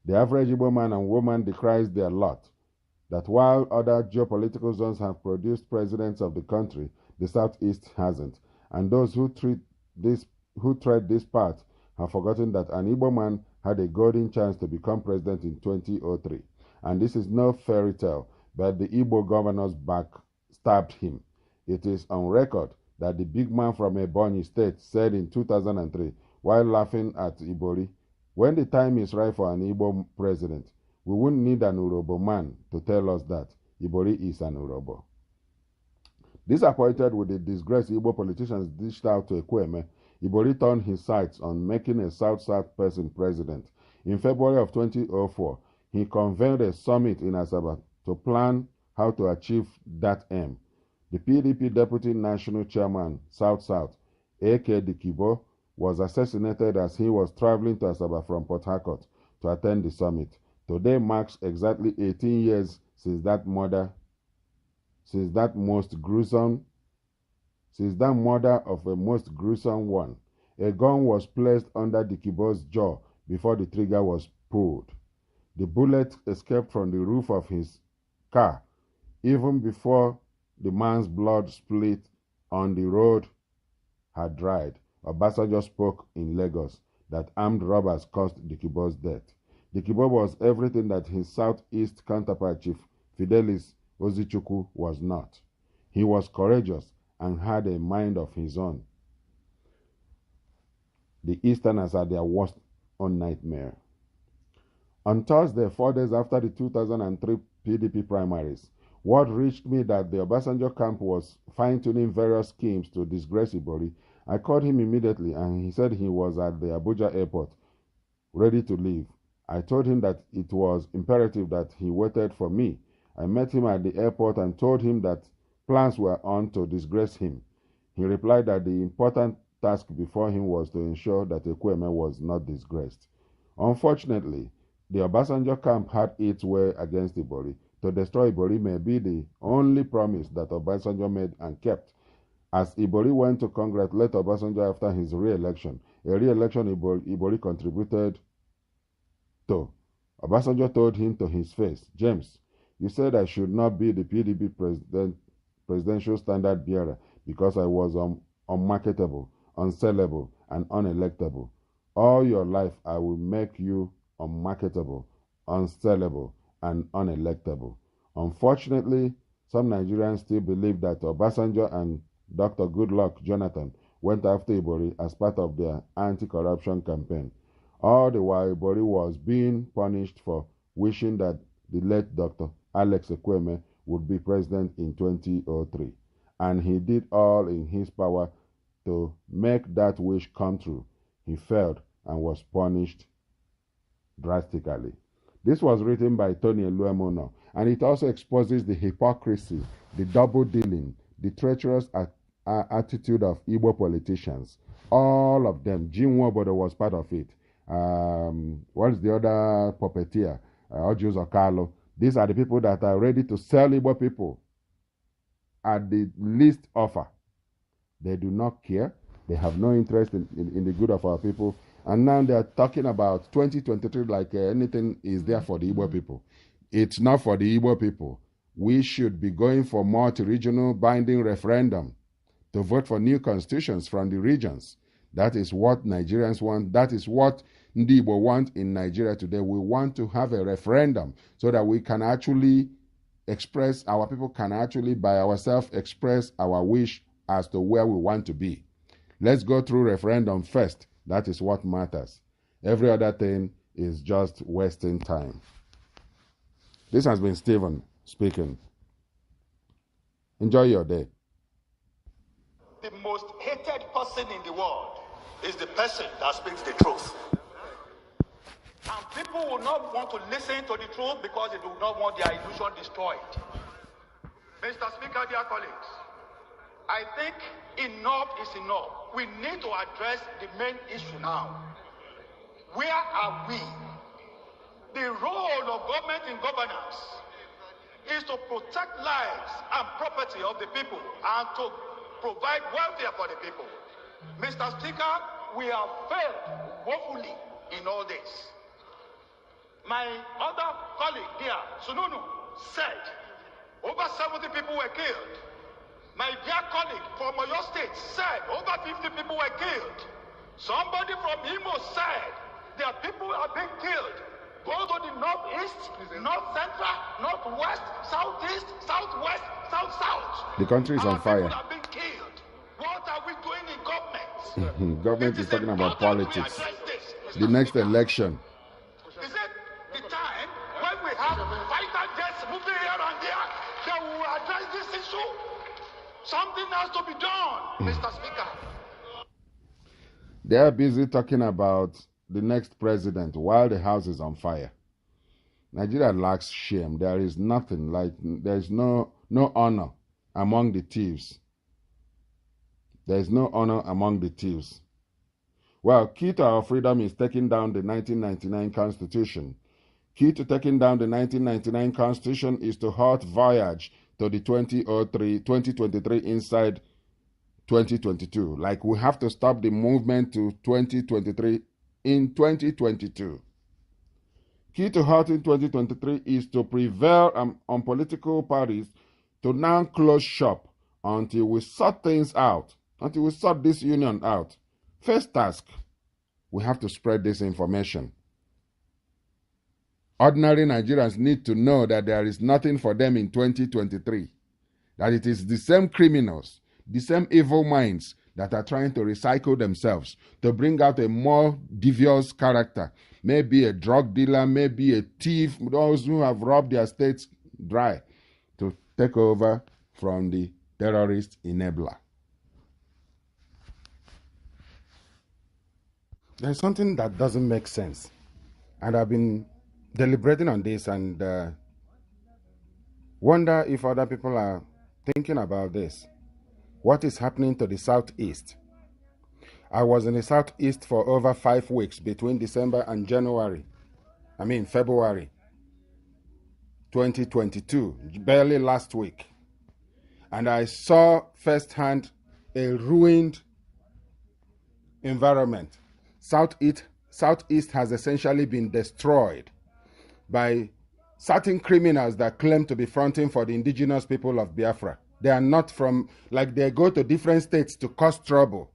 The average Igbo man and woman decries their lot, that while other geopolitical zones have produced presidents of the country, the Southeast hasn't, and those who tread this path have forgotten that an Igbo man had a golden chance to become president in 2003. And this is no fairy tale, but the Igbo governors backstabbed him. It is on record that the big man from Ebonyi State said in 2003, while laughing at Ibori, when the time is right for an Igbo president, we wouldn't need an Urobo man to tell us that Ibori is an Urobo. Disappointed with the disgraced Igbo politicians dished out to Ekweme, Ibori turned his sights on making a South-South person president. In February of 2004, he convened a summit in Asaba to plan how to achieve that aim. The PDP Deputy National Chairman, South-South, A.K. Dikibo, was assassinated as he was traveling to Asaba from Port Harcourt to attend the summit. Today marks exactly 18 years since that murder of a most gruesome one. A gun was placed under Dikibo's jaw before the trigger was pulled. The bullet escaped from the roof of his car even before the man's blood split on the road had dried. Obasanjo spoke in Lagos that armed robbers caused Dikibo's death. The Kibo was everything that his Southeast counterpart, Chief Fidelis Ozichukwu, was not. He was courageous and had a mind of his own. The Easterners are their worst own nightmare. On Thursday, 4 days after the 2003 PDP primaries, word reached me that the Obasanjo camp was fine-tuning various schemes to disgrace Ibori. I called him immediately and he said he was at the Abuja airport, ready to leave. I told him that it was imperative that he waited for me. I met him at the airport and told him that plans were on to disgrace him. He replied that the important task before him was to ensure that Ekwueme was not disgraced. Unfortunately, the Obasanjo camp had its way against Ibori. To destroy Ibori may be the only promise that Obasanjo made and kept. As Ibori went to congratulate Obasanjo after his re-election, a re-election Ibori contributed to, Obasanjo told him to his face, "James, you said I should not be the PDP presidential standard bearer because I was unmarketable, unsellable, and unelectable. All your life I will make you unmarketable, unsellable, and unelectable." Unfortunately, some Nigerians still believe that Obasanjo and Dr. Goodluck Jonathan went after Ibori as part of their anti-corruption campaign. All the while, Ibori was being punished for wishing that the late Dr. Alex Ekwueme would be president in 2003. And he did all in his power to make that wish come true. He failed and was punished drastically. This was written by Tony Eluemono, and it also exposes the hypocrisy, the double-dealing, the treacherous attitude of Igbo politicians. All of them. Jim Nwobodo was part of it. What is the other puppeteer? Ojus Okalo. These are the people that are ready to sell Igbo people at the least offer. They do not care. They have no interest in the good of our people. And now they're talking about 2023 like anything is there for the Igbo people. It's not for the Igbo people. We should be going for multi-regional binding referendum to vote for new constitutions from the regions. That is what Nigerians want. That is what Ndi Igbo want in Nigeria today. We want to have a referendum so that we can actually express, our people can actually by ourselves express our wish as to where we want to be. Let's go through referendum first. That is what matters. Every other thing is just wasting time. This has been Stephen speaking. Enjoy your day. The most hated person in the world is the person that speaks the truth. And people will not want to listen to the truth because they do not want their illusion destroyed. Mr. Speaker, dear colleagues, I think enough is enough. We need to address the main issue now. Where are we? The role of government in governance is to protect lives and property of the people and to provide welfare for the people. Mr. Speaker, we have failed woefully in all this. My other colleague here, Sununu, said over 70 people were killed. My dear colleague from Oyo State said over 50 people were killed. Somebody from Imo said their people are being killed. Go to the northeast, north central, northwest, southeast, southwest, south-south. The country is on fire. People are being killed. What are we doing in government? Government is talking about politics. The next election. Is it the time when we have fighter jets moving here and there that we will address this issue? Something has to be done, Mr. Speaker. They are busy talking about the next president while the house is on fire. Nigeria lacks shame. There is nothing like, there is no honor among the thieves. There is no honor among the thieves. Well, key to our freedom is taking down the 1999 Constitution. Key to taking down the 1999 Constitution is to halt voyage to the 2023 inside 2022. Like, we have to stop the movement to 2023 in 2022. Key to halting 2023 is to prevail on political parties to now close shop until we sort things out, until we sort this union out. First task, we have to spread this information. Ordinary Nigerians need to know that there is nothing for them in 2023. That it is the same criminals, the same evil minds that are trying to recycle themselves to bring out a more devious character. Maybe a drug dealer, maybe a thief, those who have robbed their states dry to take over from the terrorist enabler. There's something that doesn't make sense. And I've been deliberating on this and wonder if other people are thinking about this. What is happening to the Southeast? I was in the Southeast for over 5 weeks between December and February 2022, barely last week. And I saw firsthand a ruined environment. Southeast has essentially been destroyed by certain criminals that claim to be fronting for the indigenous people of Biafra. They are not from, like they go to different states to cause trouble.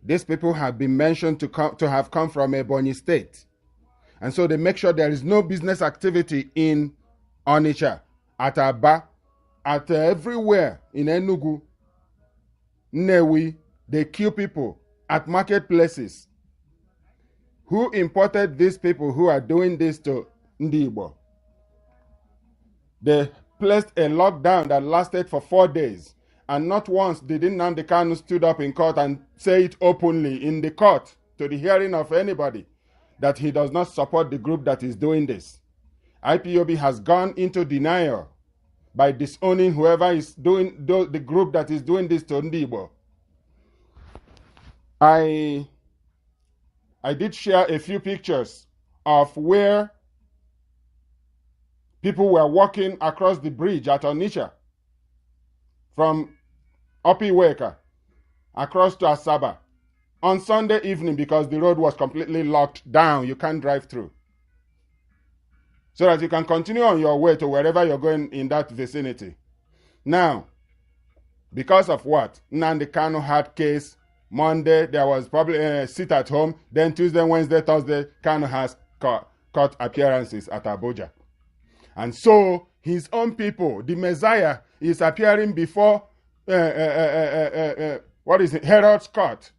These people have been mentioned to have come from Ebonyi State. And so they make sure there is no business activity in Onitsha, at Aba, at everywhere in Enugu, Nnewi. They kill people at marketplaces. Who imported these people who are doing this to Ndi Igbo? They placed a lockdown that lasted for 4 days. And not once did Nnamdi Kanu stood up in court and say it openly in the court to the hearing of anybody that he does not support the group that is doing this. IPOB has gone into denial by disowning whoever is doing the group that is doing this to Ndi Igbo. I did share a few pictures of where people were walking across the bridge at Onitsha from Opiweka across to Asaba on Sunday evening because the road was completely locked down. You can't drive through. So that you can continue on your way to wherever you're going in that vicinity. Now, because of what? Nnamdi Kanu had case. Monday, there was probably a sit at home. Then Tuesday, Wednesday, Thursday, Kanu has court appearances at Abuja. And so, his own people, the Messiah, is appearing before Herod's court.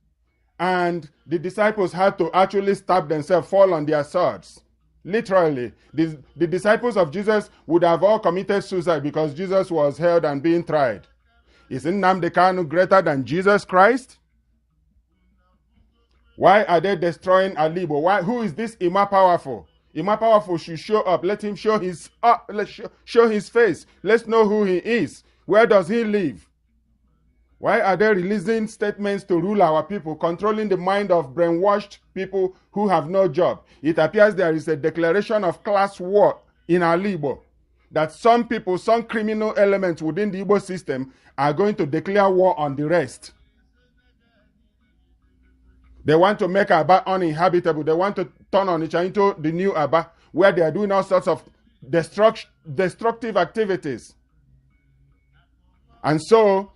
And the disciples had to actually stab themselves, fall on their swords. Literally, the disciples of Jesus would have all committed suicide because Jesus was held and being tried. Is Nnamdi Kanu greater than Jesus Christ? Why are they destroying Alibo? Who is this Ima Powerful? Ima Powerful should show up. Let him show his show his face. Let's know who he is. Where does he live? Why are they releasing statements to rule our people, controlling the mind of brainwashed people who have no job? It appears there is a declaration of class war in Alibo, that some people, some criminal elements within the Igbo system are going to declare war on the rest. They want to make Aba uninhabitable. They want to turn Onitsha into the new Aba, where they are doing all sorts of destructive activities. And so,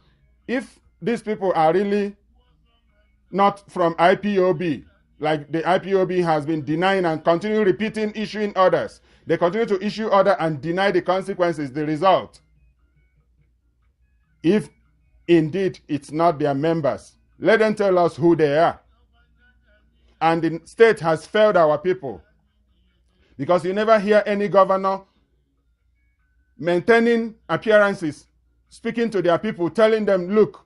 if these people are really not from IPOB, like the IPOB has been denying and continue repeating issuing orders, they continue to issue order and deny the consequences, the result. If indeed it's not their members, let them tell us who they are. And the state has failed our people. Because you never hear any governor maintaining appearances, speaking to their people, telling them, look,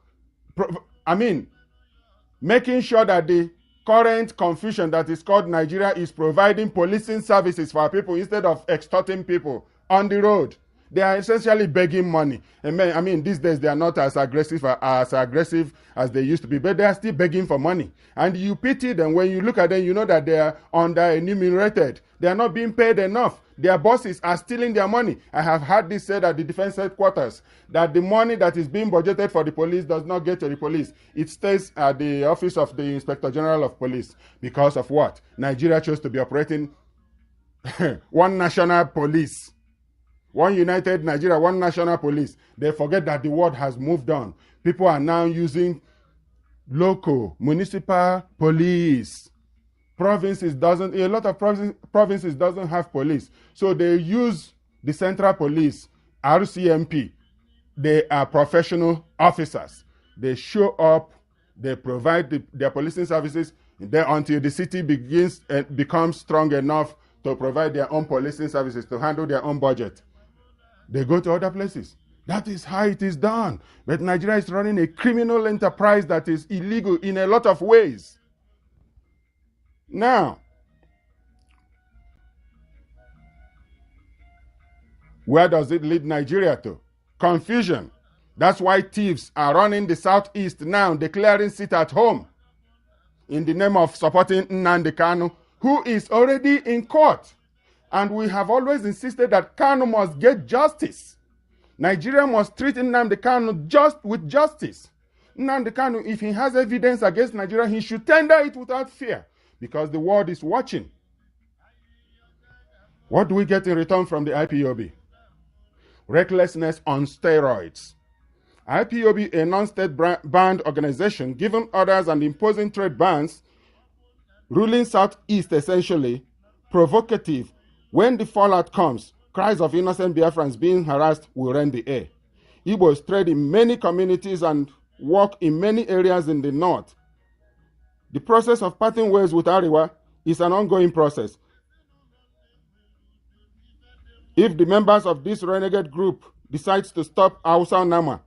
making sure that the current confusion that is called Nigeria is providing policing services for our people instead of extorting people on the road. They are essentially begging money. And these days they are not as aggressive as they used to be, but they are still begging for money. And you pity them. When you look at them, you know that they are under-enumerated. They are not being paid enough. Their bosses are stealing their money. I have heard this said at the defense headquarters, that the money that is being budgeted for the police does not get to the police. It stays at the office of the Inspector General of Police. Because of what? Nigeria chose to be operating one national police. One united Nigeria, one national police. They forget that the world has moved on. People are now using local, municipal police a lot of provinces doesn't have police. So they use the central police, RCMP. They are professional officers. They show up, they provide their policing services until the city becomes strong enough to provide their own policing services, to handle their own budget. They go to other places. That is how it is done. But Nigeria is running a criminal enterprise that is illegal in a lot of ways. Now, where does it lead Nigeria to? Confusion. That's why thieves are running the southeast now, declaring sit at home in the name of supporting Nnamdi Kanu, who is already in court. And we have always insisted that Kanu must get justice. Nigeria must treat Nnamdi Kanu with justice. Nnamdi Kanu, if he has evidence against Nigeria, he should tender it without fear, because the world is watching. What do we get in return from the IPOB? Recklessness on steroids. IPOB, a non-state banned organization, given orders and imposing trade bans, ruling Southeast essentially, provocative. When the fallout comes, cries of innocent Biafrans being harassed will rend the air. Igbos trade in many communities and work in many areas in the north. The process of parting ways with Ariwa is an ongoing process. If the members of this renegade group decides to stop Hausa Nama,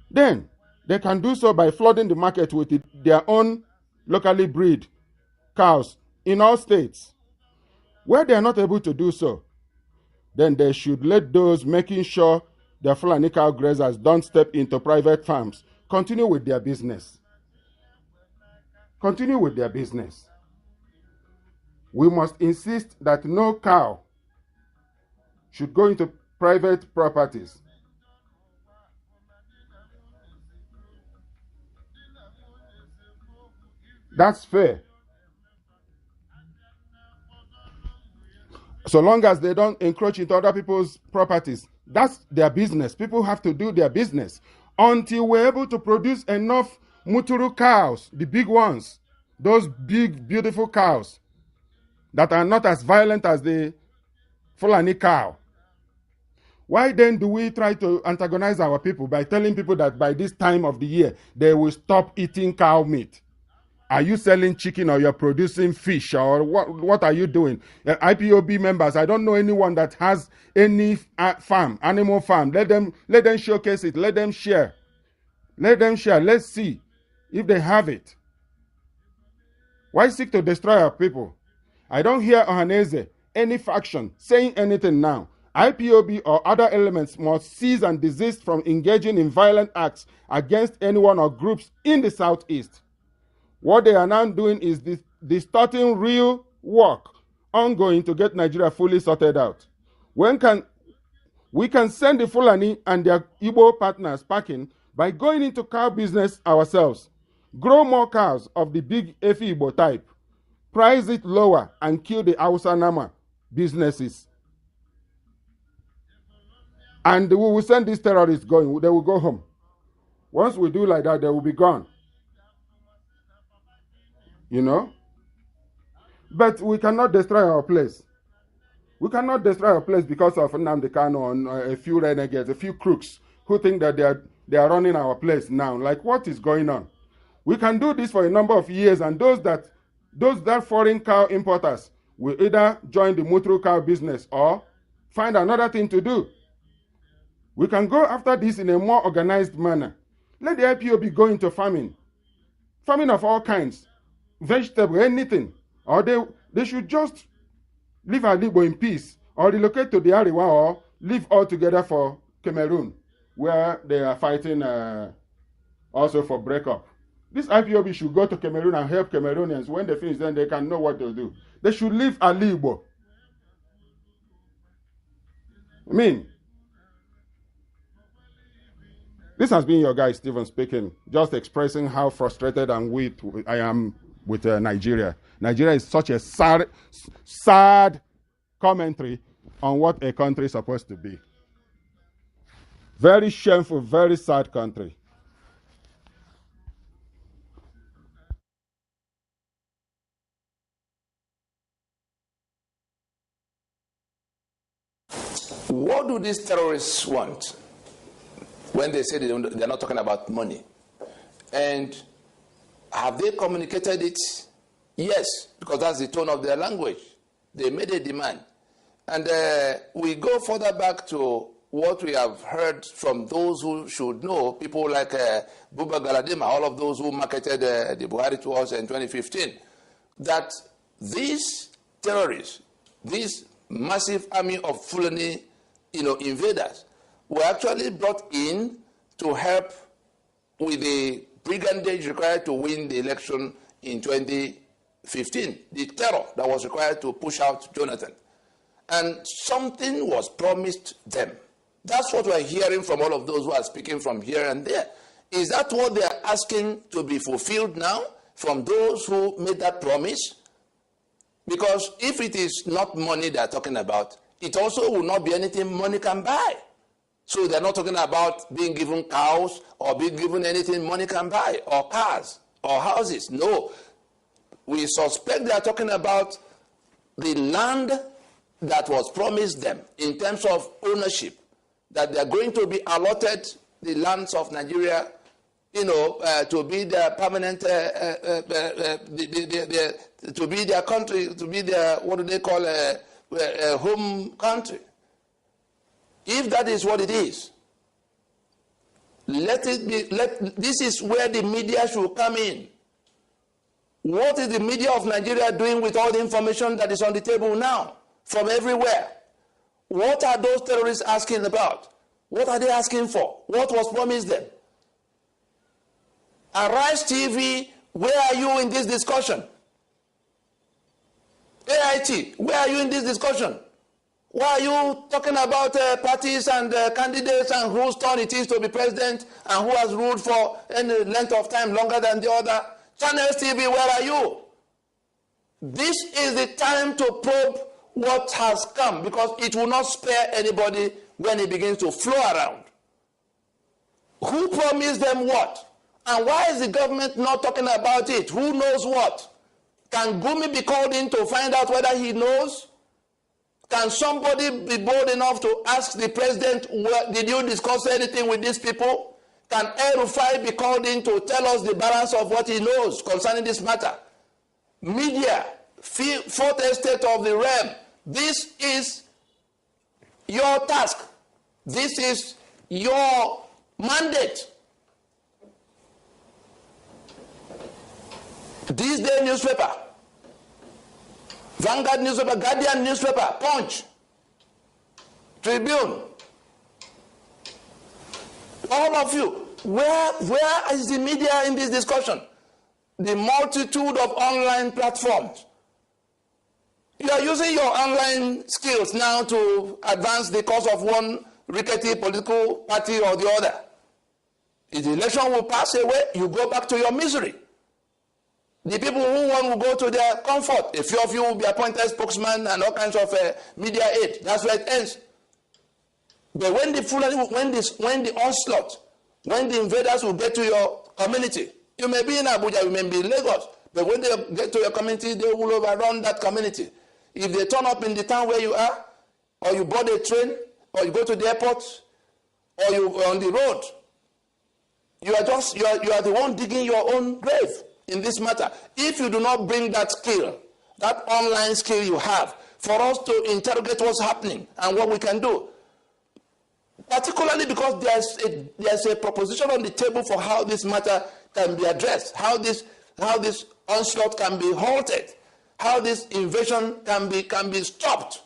then they can do so by flooding the market with their own locally bred cows in all states. Where they are not able to do so, then they should let those making sure their Fulani cow grazers don't step into private farms continue with their business. Continue with their business. We must insist that no cow should go into private properties. That's fair. So long as they don't encroach into other people's properties, that's their business. People have to do their business until we're able to produce enough Muturu cows, the big ones, those big, beautiful cows that are not as violent as the Fulani cow. Why then do we try to antagonize our people by telling people that by this time of the year they will stop eating cow meat? Are you selling chicken, or you're producing fish, or what are you doing? IPOB members, I don't know anyone that has any farm, animal farm. Let them showcase it. Let them share. Let them share. Let's see if they have it. Why seek to destroy our people? I don't hear Ohaneze, any faction, saying anything now. IPOB or other elements must cease and desist from engaging in violent acts against anyone or groups in the Southeast. What they are now doing is distorting real work ongoing to get Nigeria fully sorted out. We can send the Fulani and their Igbo partners packing by going into cow business ourselves. Grow more cows of the big Efi Igbo type. Price it lower and kill the Hausa Nama businesses. And we will send these terrorists going. They will go home. Once we do like that, they will be gone. You know? But we cannot destroy our place. We cannot destroy our place because of Nnamdi Kanu and a few renegades, a few crooks who think that they are running our place now. Like, what is going on? We can do this for a number of years, and those that foreign cow importers will either join the Mutru cow business or find another thing to do. We can go after this in a more organized manner. Let the IPOB go into farming. Farming of all kinds. Vegetable, anything. Or they should just leave Alibo in peace, or relocate to the Ariwa, or live all together for Cameroon, where they are fighting also for breakup. This IPOB should go to Cameroon and help Cameroonians. When they finish, then they can know what to do. They should leave Alibo. I mean, this has been your guy, Stephen, speaking, just expressing how frustrated and weak I am with Nigeria. Nigeria is such a sad commentary on what a country is supposed to be. Very shameful, very sad country. these terrorists want when they say they're not talking about money? And have they communicated it? Yes, because that's the tone of their language. They made a demand. And we go further back to what we have heard from those who should know, people like Buba Galadima, all of those who marketed the Buhari to us in 2015, that these terrorists, this massive army of Fulani, invaders, were actually brought in to help with the brigandage required to win the election in 2015, the terror that was required to push out Jonathan. And something was promised them. That's what we're hearing from all of those who are speaking from here and there. Is that what they're asking to be fulfilled now from those who made that promise? Because if it is not money they're talking about, it also will not be anything money can buy. So they're not talking about being given cows or being given anything money can buy, or cars or houses. No. We suspect they are talking about the land that was promised them in terms of ownership, that they are going to be allotted the lands of Nigeria, to be their permanent, to be their country, to be their, what do they call, home country. If that is what it is, let it be. This is where the media should come in. What is the media of Nigeria doing with all the information that is on the table now from everywhere? What are those terrorists asking about? What are they asking for? What was promised them? Arise TV, where are you in this discussion? AIT, where are you in this discussion? Why are you talking about parties and candidates and whose turn it is to be president and who has ruled for any length of time longer than the other? Channels TV, where are you? This is the time to probe what has come, because it will not spare anybody when it begins to flow around. Who promised them what? And why is the government not talking about it? Who knows what? Can Gumi be called in to find out whether he knows? Can somebody be bold enough to ask the president, did you discuss anything with these people? Can El-Rufai be called in to tell us the balance of what he knows concerning this matter? Media, fourth estate of the realm, this is your task. This is your mandate. This day newspaper, Vanguard newspaper, Guardian newspaper, Punch, Tribune, all of you, where is the media in this discussion? The multitude of online platforms. You are using your online skills now to advance the cause of one rickety political party or the other. If the election will pass away, you go back to your misery. The people who want will go to their comfort. A few of you will be appointed spokesman and all kinds of media aid. That's where it ends. But when the onslaught, when the invaders will get to your community, you may be in Abuja, you may be in Lagos, but when they get to your community, they will overrun that community. If they turn up in the town where you are, or you board a train, or you go to the airport, or you are on the road, you are the one digging your own grave in this matter. If you do not bring that skill, that online skill you have, for us to interrogate what's happening and what we can do, particularly because there's a proposition on the table for how this matter can be addressed, how this onslaught can be halted, how this invasion can be stopped.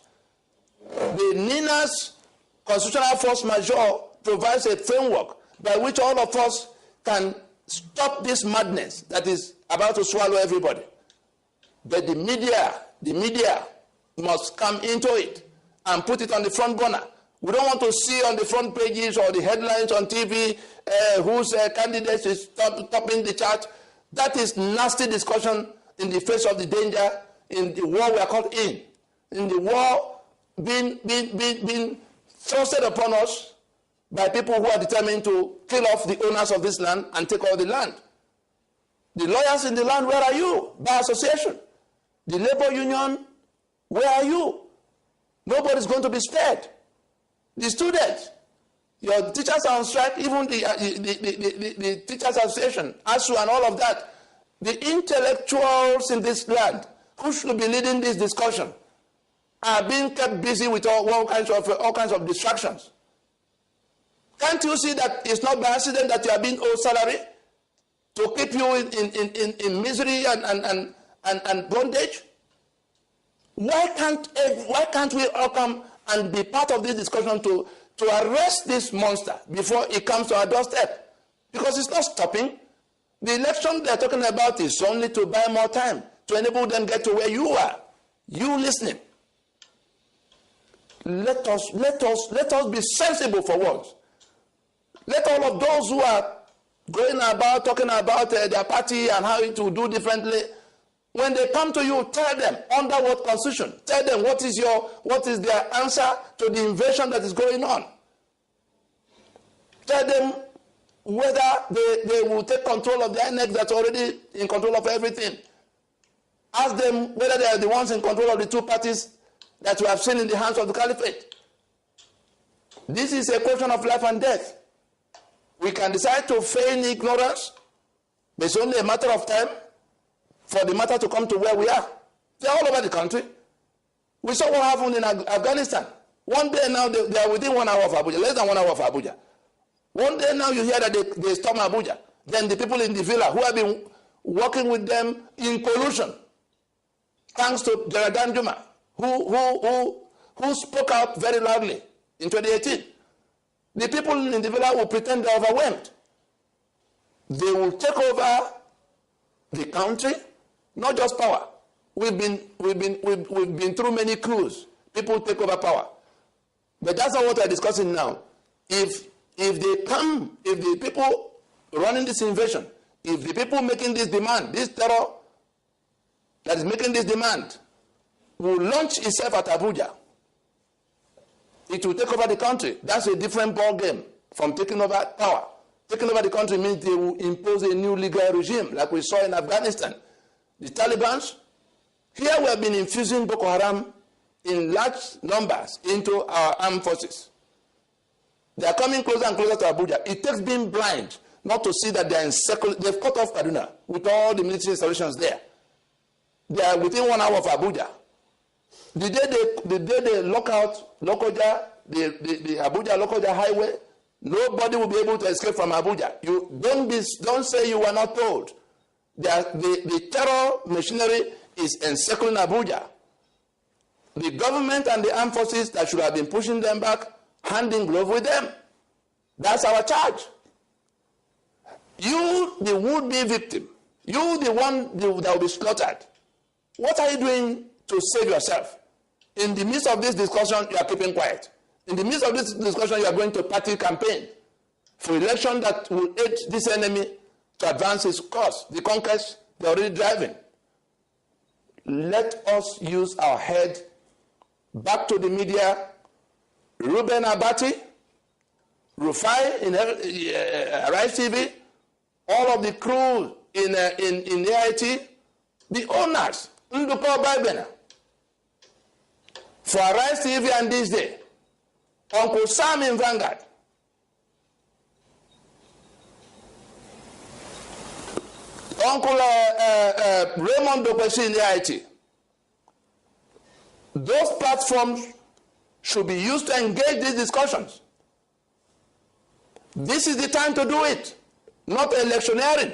The NINA's constitutional force majeure provides a framework by which all of us can stop this madness that is about to swallow everybody. But the media must come into it and put it on the front burner. We don't want to see on the front pages or the headlines on TV whose candidate is topping the chart. That is nasty discussion in the face of the danger in the war we are caught in the war being thrusted upon us by people who are determined to kill off the owners of this land and take all the land. The lawyers in the land, where are you? By association. The labor union, where are you? Nobody's going to be spared. The students, your teachers are on strike, even the Teachers Association, ASU and all of that. The intellectuals in this land who should be leading this discussion are being kept busy with all kinds of distractions. Can't you see that it's not by accident that you are being owed salary to keep you in misery and bondage? Why can't we all come and be part of this discussion to arrest this monster before it comes to our doorstep? Because it's not stopping. The election they're talking about is only to buy more time, to enable them get to where you are. You listening. Let us be sensible for once. Let all of those who are going about, talking about their party and how to do differently, when they come to you, tell them under what constitution. Tell them what is their answer to the invasion that is going on. Tell them whether they will take control of the INEC that's already in control of everything. Ask them whether they are the ones in control of the two parties that we have seen in the hands of the caliphate. This is a question of life and death. We can decide to feign ignorance, but it's only a matter of time for the matter to come to where we are. They're all over the country. We saw what happened in Afghanistan. One day now, they are within 1 hour of Abuja, less than 1 hour of Abuja. One day now, you hear that they storm Abuja. Then the people in the villa who have been working with them in collusion, thanks to Jaradan Juma, who spoke out very loudly in 2018. The people in the villa will pretend they're overwhelmed. They will take over the country, not just power. We've been through many coups. People take over power. But that's not what we're discussing now. If the people running this invasion, if the people making this demand, this terror that is making this demand, will launch itself at Abuja, it will take over the country. That's a different ball game from taking over power. Taking over the country means they will impose a new legal regime, like we saw in Afghanistan. The Taliban, here we have been infusing Boko Haram in large numbers into our armed forces. They are coming closer and closer to Abuja. It takes being blind not to see that they are encircled. They've cut off Kaduna with all the military installations there. They are within 1 hour of Abuja. The day they lock out Lokoja, the Abuja Lokoja highway, nobody will be able to escape from Abuja. You don't say you were not told. The terror machinery is encircling Abuja. The government and the armed forces that should have been pushing them back, hand in glove with them. That's our charge. You, the would-be victim, you, the one that will be slaughtered, what are you doing to save yourself? In the midst of this discussion, you are keeping quiet. In the midst of this discussion, you are going to party campaign for election that will aid this enemy to advance his cause, the conquest they're already driving. Let us use our head back to the media. Ruben Abati, Rufai in Arise TV, all of the crew in AIT, the owners, Nduko Baibena, for Arise TV and this day, Uncle Sam in Vanguard, Uncle Raymond Dokwesi in AIT. Those platforms should be used to engage these discussions. This is the time to do it, not electioneering.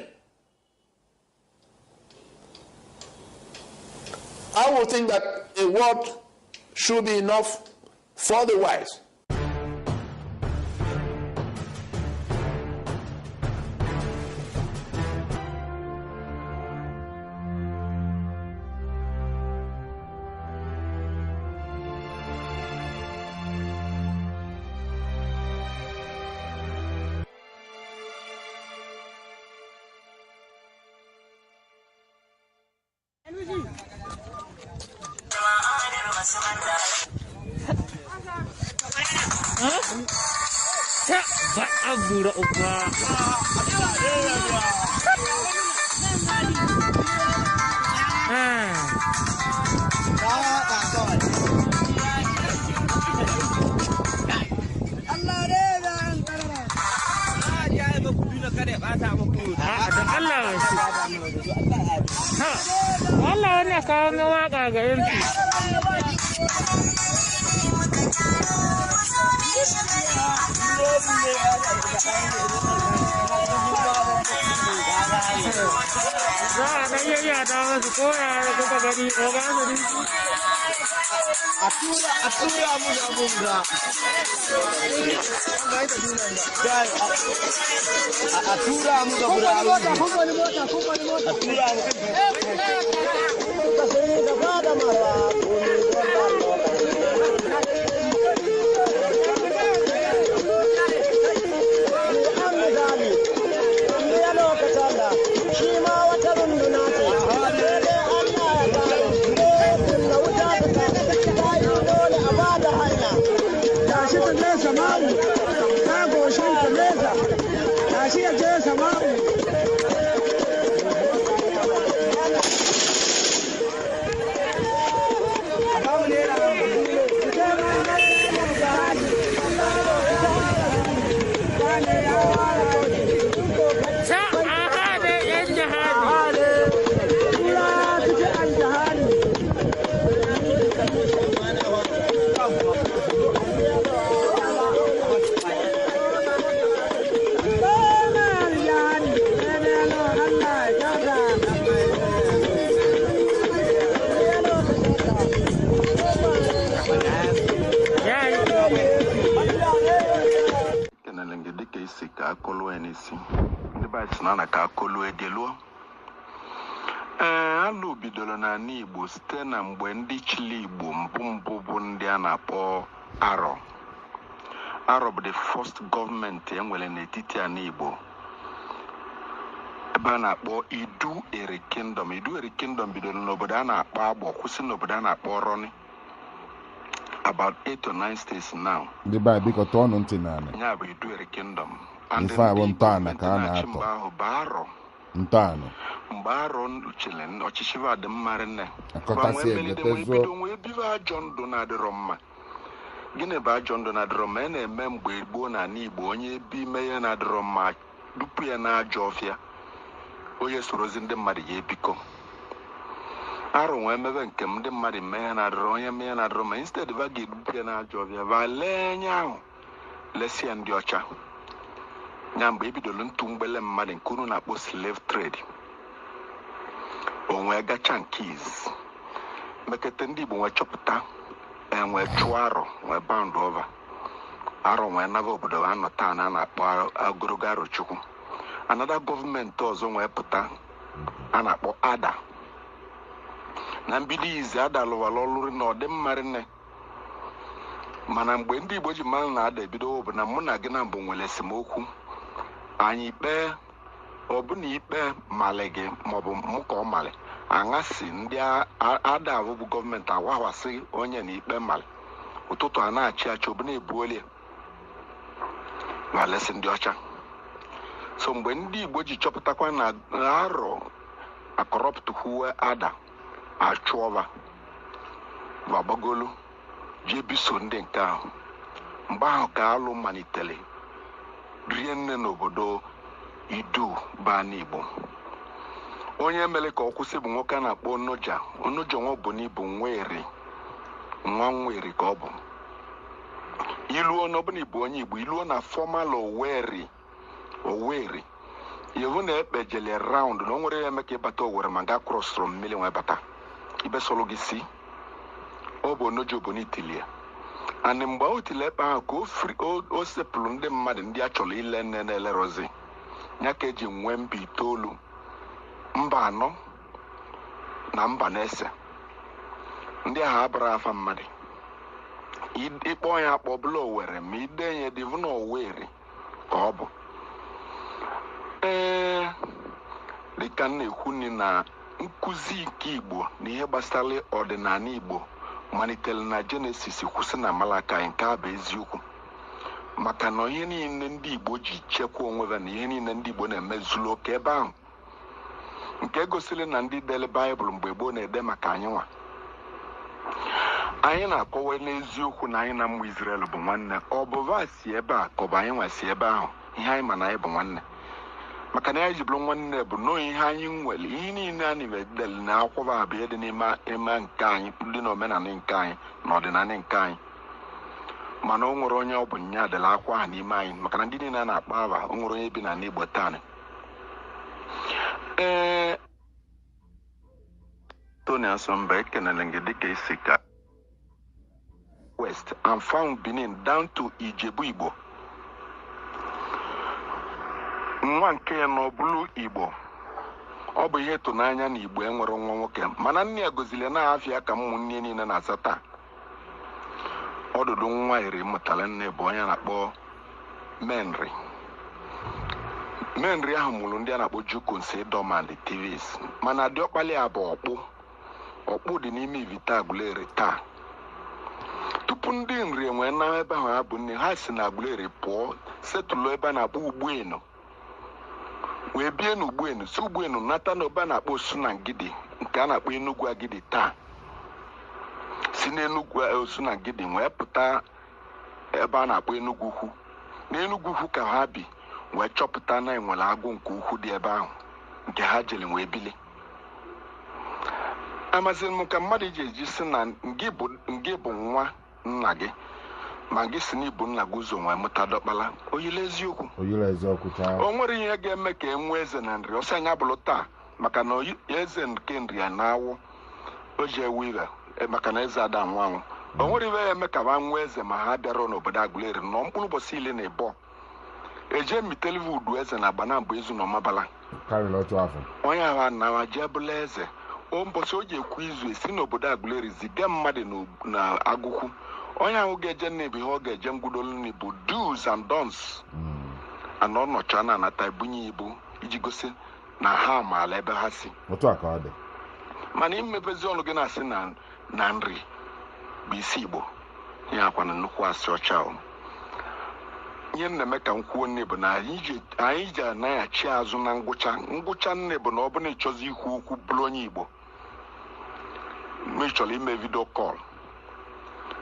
I would think that a word should be enough for the wise. Allah wani kawo na waka ga yanki. Za a ɗan yayyada masu koya da kuka gani ogansu a tura mu da bunga a tura mu da bura a tura mu alụ bidoro na Igbo site na mgbe ndị chili Igbo mbụ bụ ndị a na-akpọ Arọ. Arọ bụ the first gọọmenti enwere n'etiti ana Igbo ebe a na-akpọ Idu Eri Kingdom. Idu Eri Kingdom bidoro n'obodo a na-akpọ Agbọ kwụsị n'obodo a na-akpọ Roni. About 8 or 9 states now. Ndị ba biko tọọnụ ntị n'ala. Ya bụ Idu Eri Kingdom. Ife abụ ntọala ka a na-atọ. Ntọala. Mgbe Arọ chịrị ọchịchị dị mma nne. Akọtasị emepezo. Wee bido ajọ ndụ na-adịrọ mma. Gịnị bụ ajọ ndụ na-adịrọ mma? Na-eme mgbe gboo na ala Igbo onye bi ime ihe na-adịrọ mma dupu ya na ajọ ọfịa. Onye sorozi ndị mmadụ ya ebikọ. Arọ nwee mebe nke ndị mmadụ mee ihe na-adịrọ onye mee ihe na-adịrọ mma instead of a ga-edupu ya na ajọ ọfịa va lee anya ahụ lesi ya ndị ọcha. Ya mgbe ebidoro ntụ mgbele mmadụ nke unu na-akpọ slave trade. O nwee gacha nke izi mekete ndị Igbo nwee chọpụta enwee chụọ Arọ nwee bound over. Arọ nwee naga obodo a nọ taa na na-akpọ Agorogo Arochukwu. Another gọọmenti ọzọ nwee pụta a na-akpọ Ada. Na mbido izi Ada lụwara ọlụrụ na ọdịmma nne. Mana mgbe ndị Igbo ji mara na Ada ebido bụ na mụ na gị na mbụ nwere esemokwu. Anyị kpee ọ bụ na ikpe mali gị maọbụ mụ ka ọ mali aṅasị ndị Ada ahụ bụ gọọmenti awawasị onye na ikpe mali ụtụtụ a na-achị achị ọ bụ na-ebuolie ma lesi ndị ọcha. So mgbe ndị Igbo ji chọpụtakwa na Arọ akọrọpụtụkwuwe Ada achụọva gbagolu ji ebiso ndị nke ahụ. Mgbe ahụ ka alụ malitere rie nne n'obodo Idu baa n'Igbo. Onye mere ka ọ kwụsị bụ nwoke a na-akpọ Onoja. Onoja nwa bụ n'Igbo Nweri. Nwa Nweri ka ọ bụ. Iluo n'ọbụna Igbo onye Igbo iluo na formal Oweri. Ihu na-ekpejele round na o nwere ya eme ka ịbata Owere ma ga krọsụrụ mmiri nwe bata. Ibe sọlụ gị si. Ọ bụ Onoja Obonitilia. Ani mgbe o tile ebe ahụ ka o sepụrụ ndị mmadụ ndị a chọrọ ile nne na-elerozi. Ya ka eji nwee mba 9, mba 4 na mba na-ese. Ndị ahụ abara afa mmadụ. Ịkpọ ya akpọ bụla Owere ma ide nye dịvụ na Oweri ka ọ bụ. Dịka na-ekwu ni na nkụzi nke Igbo na ihe gbasara ọdịnala Igbo malitere na Genesis kwụsị na Malakai. Nke a bụ eziokwu maka na ihe niile ndị Igbo ji chekwa onwe ha na ihe niile ndị Igbo na-emezulu oke ebe ahụ nke gosiri na ndị dele Baịbụl mgbe gboo na-ede maka anyị nwa. Anyị na-akọwa n'eziokwu na anyị na mmụ Izrel bụ nwanne. Ọ bụ va si ebe a ka ọ bụ anyị nwa si ebe ahụ ihe anyị ma na anyị bụ nwanne. maka na ya jibụrụ nwanne bụ no ihe anyị nwere ihe niile anyị wedel na akwụba abịa dị n'ime nke anyị ndị na omenala nke anyị na ọdịnala nke anyị mana o nwere onye ọ bụ nya adịla akwa ha n'ime anyị maka na ndị niile na-akpa aba o nwere onye bi na n'Igbo taa Tony Asomba ekenele gị dịka isi ka West and found Benin down to Ijebu Igbo nwa nke ya n'ọbụlụ Igbo ọ bụ ihe ịtụnanya na Igbo enwere nwa nwoke mana nne ya gozile na-afịa ka ụmụnne niile na-asa taa ọdụdụ nwa iri mụtara nne bụ onye na-akpọ Menri ahụ mụrụ ndị a na-akpọ Jukonse Dormand TVs mana Diọkpali a bụ ọkpụ dị n'ime Ivita Aguleri taa tupu ndị nri enwee na ebe ahụ ha bụ nne ha si na Aguleri pụọ setụlụ ebe a na-akpọ Ugbuenu wee bie n'Ugbuenu si Ugbuenu nata na ebe a na-akpọ Osunangidi nke a na-akpọ Enugu Agidi taa si n'Enugu Osunangidi wee pụta ebe a na-akpọ Enugu Ukwu n'Enugu Ukwu ka ha bi wee chọpụta na enwere agụ nke ukwu dị ebe ahụ nke ha jere wee bili amazị m ka mmadụ ji eji si na ngị bụ nwa nna gị ma gị si n'Igbo nna gị ụzọ wee mụta dọkpala oyile eziokwu o nwere ihe ga-eme ka e nwee eze na nri ọsọ anya bụrụ taa maka na eze nke nri ya na-awụ o ji ewu ire maka na eze ada nwanwụ o nwere ihe ya eme ka ha nwee eze ma ha bịara n'obodo Aguleri nọ mkpụrụ ụbọchị ile na ịbọ eje mitelivudu eze na agba na mbụ ezu na ọmabala onye agha na jee bụla eze mbọsị o ji ekwu izu esi n'obodo Aguleri ziga mmadụ na agụkwu onye ahụ ga-eje n'ebe ihe ọ ga-eje ngwudolu n'Igbo do's and don'ts ana ọ nọcha na-anata ebunye ibu iji gosi na ha amaala ebe ha si mana imepezi ọnụ gị na-asị na nri bụ isi Igbo ya akwa na nnukwu asị ọcha ihe na-eme ka m kwuo nne bụ na anyị ji anaghachi azụ na ngwụcha nne bụ na ọ bụ na ịchọzi ikwu okwu bụrụ onye Igbo ma ị chọrọ ime vidio kọl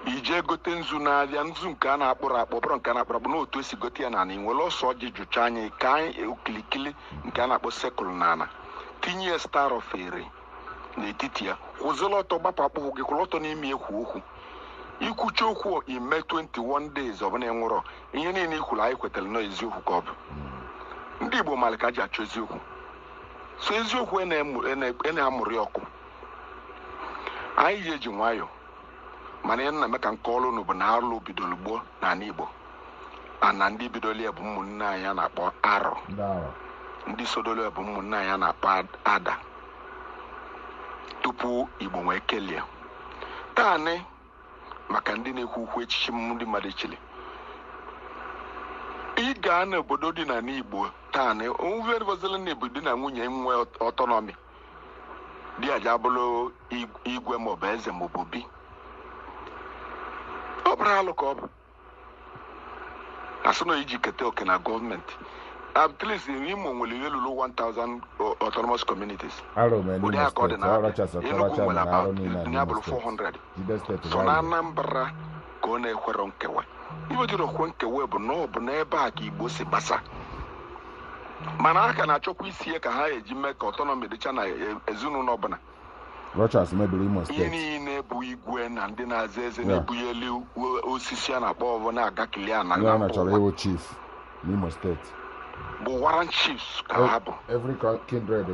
ije egote nzu n'ahịa nzu nke a na-akpụrụ akpọ nke a na-akpụrụ akpọ n'otu esi gote ya na ana nwere ọsọ ọjị jụcha anyị ka anyị okilikili nke a na-akpọ sekụl na ana tinye ya star of ere n'etiti ya kwụzịla ọtọ gbapụ akpụkwụ gị kwụrụ ọtọ n'ime ekwu okwu ikwuchi okwu ime 21 days ọbụla enwụrọ ihe niile ikwuru anyị kwetara na eziokwu ka ọ bụ ndị Igbo mara ka ji achọ eziokwu so eziokwu na-amụrụ ya ọkụ anyị ji eji nwayọọ mana ihe na-eme ka nke ọrụ n'ụbụ na alụ bidoro gboo n'ala Igbo ana ndị bidoro ya bụ ụmụnne anyị a na-akpọ arọ ndị sodolo ya bụ ụmụnne anyị a na-akpọ ada tupu Igbo wee kelie taanị maka ndị na-ekwu ukwu echichi ndị mmadụ echili ị gaa n'obodo dị na n'Igbo taanị onwevozila na Igbo dị na nwunye nwe ọtọnọmi dị aja bụrụ igwe maọbụ eze maọbụ obi ọ bụrụ alụ ka ọ bụ asị na iji keta oke na gọọmenti at least Imo nwere ihe lụrụ 1000 autonomous communities ụdị aka ọ dị na Enugu nwere about ya bụrụ 400 so na Anambra ka ọ na-ekwero nkewa ibe jiri okwe nkewa bụ na ọ bụ n'ebe a ka Igbo si gbasa mana aka na-achọkwa isi ya ka ha eji mee ka ọtọnọmi dịcha na ezinụlọ ọbụla ihe niile bụ igwe na ndị na-aza eze na-ebugheli osisi a na-akpọ ọbụ na-agakili ana bụ warrant chiefs ka ha bụ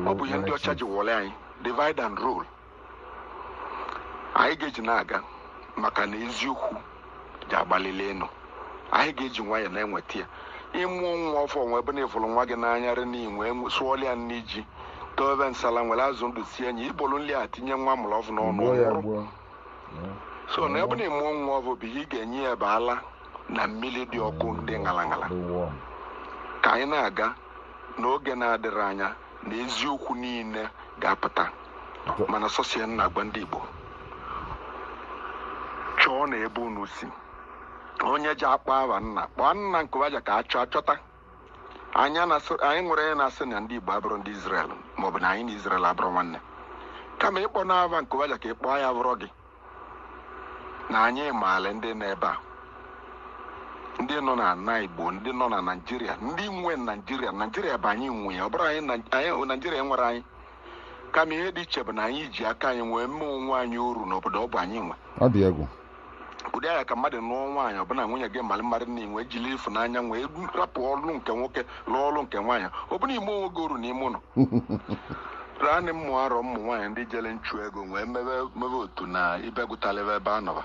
ọ bụ ihe ndị ọcha ji wọle anyị divide and rule anyị ga-eji na-aga maka na eziokwu ji agbalili elu anyị ga-eji nwayọ na-enweta ya ịmụọ nwa ọfọ nwe ebe na-efụrụ nwa gị n'anya ri n'inwe sụọla ya nne ji tọọ ebe nsala nwere azụ ndụ sie enyi ibolu nri a tinye nwa mụrụ ọfụ n'ọnụ so na ebe na-emụọ nwa ọfụ bụ ihe ị ga-enye ya baala na mmiri dị ọkụ dị ṅala ka anyị na-aga n'oge na-adịrị anya na eziokwu niile ga-apụta mana sọsie nna agba ndị Igbo chọọ na ebe unu si onye ji akpọ aba nna kpọọ nna nkewaja ka achọta anyị nwere onye na-asị na ndị Igbo abụrụ ndị Israel maọbụ na anyị na Israel abụrụ nwanne kama ịkpọ n'aba nkewaja ka ịkpọọ ya bụrụ gị na anyị maala ndị n'ebe a ndị nọ na ana Igbo, ndị nọ na Nigeria, ndị nwe Nigeria bụ anyị nwe ya, ọ bụrụ anyị Nigeria nwere anyị. Kama ihe dị iche bụ na anyị ji aka anyị nwee mme onwe anyị uru n'obodo ọ bụ anyị nwe. Ọ dị egwu. Ụdị agha ka mmadụ nụọ nwaanyị ọbụna nwunye gị mmalị mmadụ na-enwe ejili ịfụnanya nwee rapụ ọrụ nke nwoke lụọ ọrụ nke nwaanyị, ọbụna ime onwe gị uru n'ime ụlọ. Raanị mmụ arọ ụmụ nwaanyị ndị jere nchụ ego nwee mebe otu na ibe gụtala ebe a nọba.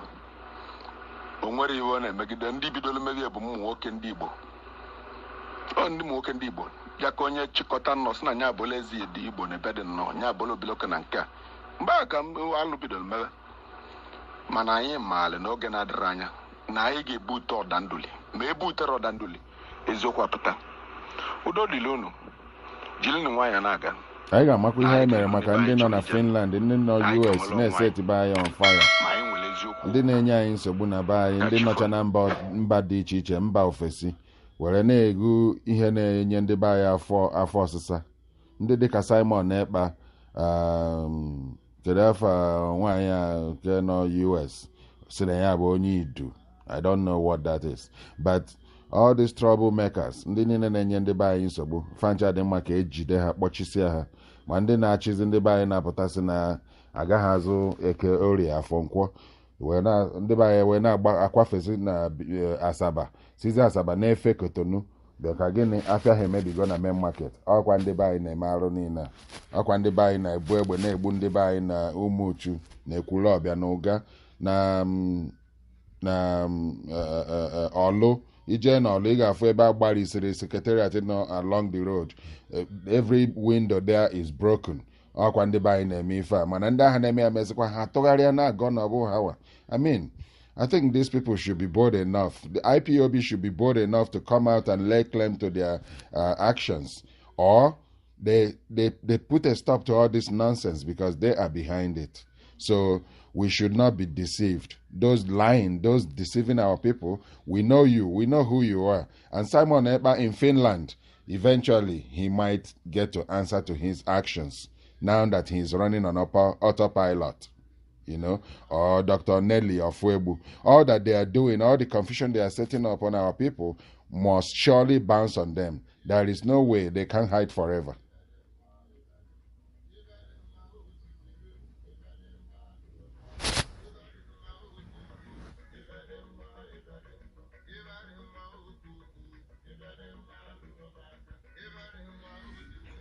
O nwere iwe ọ na-emegide ndị bidoro mebe bụ ụmụ nwoke ndị Igbo. Ndị ụmụ nwoke ndị Igbo ya ka onye chịkọta nnọọ sị na nya abụla ezi dị Igbo na ebe dị nnọọ nya abụla obiloke na nke a. Mgbe a ka alụ bidoro mebe. Mana anyị maala n'oge na-adịrị anya na anyị ga-ebute ọdanduli, ma ebutere ọdanduli eziokwu apụta. Udo dịrị unu, jiri nwayọ na-aga. Anyị ga-amakwa ihe anyị mere maka ndị nọ na Finland, ndị nọ US na-esetiba anyị on fire, ndị na-enye anyị nsogbu na be anyị, ndị nọcha na mba dị iche iche, mba ofesi, were na-egu ihe na-enye ndị be anyị afọ ọsịsa, ndị dịka Simon Ekpa, kedu afọ nwaanyị a nke nọ US si na ya bụ onye Idu. I don't know what that is, but all these troublemakers, ndị niile na-enye ndị be anyị nsogbu, fancha dị mma ka ejide ha, kpọchisia ha. Ma ndị na-achịzi ndị be anyị na-apụtasị na agaghị azụ Eke, Orie, Afọ, Nkwọ, ndị be anyị wee na-akwafezi na Asaba, sizi Asaba na-efe Kotonu, ka gịnị afịa ha emebigo na main market. Ọkwa ndị be anyị na-eme arụ niile, ọkwa ndị be anyị na-ebu egbe na-egbu ndị be anyị na Umuchu na Ekwulọbịa na Ụga na Ọlụ. Ije n'Ọlụ ị ga-afụ ebe agbarisiri secretariat nọ along the road. Every window there is broken. Ọkwa ndị be anyị na-eme ife a, mana ndị agha na-eme ya mesịkwa ha tụgharịa na-agọ na ọbụ hawa. I think these people should be bold enough. The IPOB should be bold enough to come out and lay claim to their actions, or they put a stop to all this nonsense because they are behind it. So we should not be deceived. Those lying, those deceiving our people, we know you, we know who you are. And Simon Ekpa in Finland, eventually he might get to answer to his actions now that he's running on autopilot. Or Dr. Nelly or Fuebu. All that they are doing, all the confusion they are setting up on our people must surely bounce on them. There is no way they can hide forever.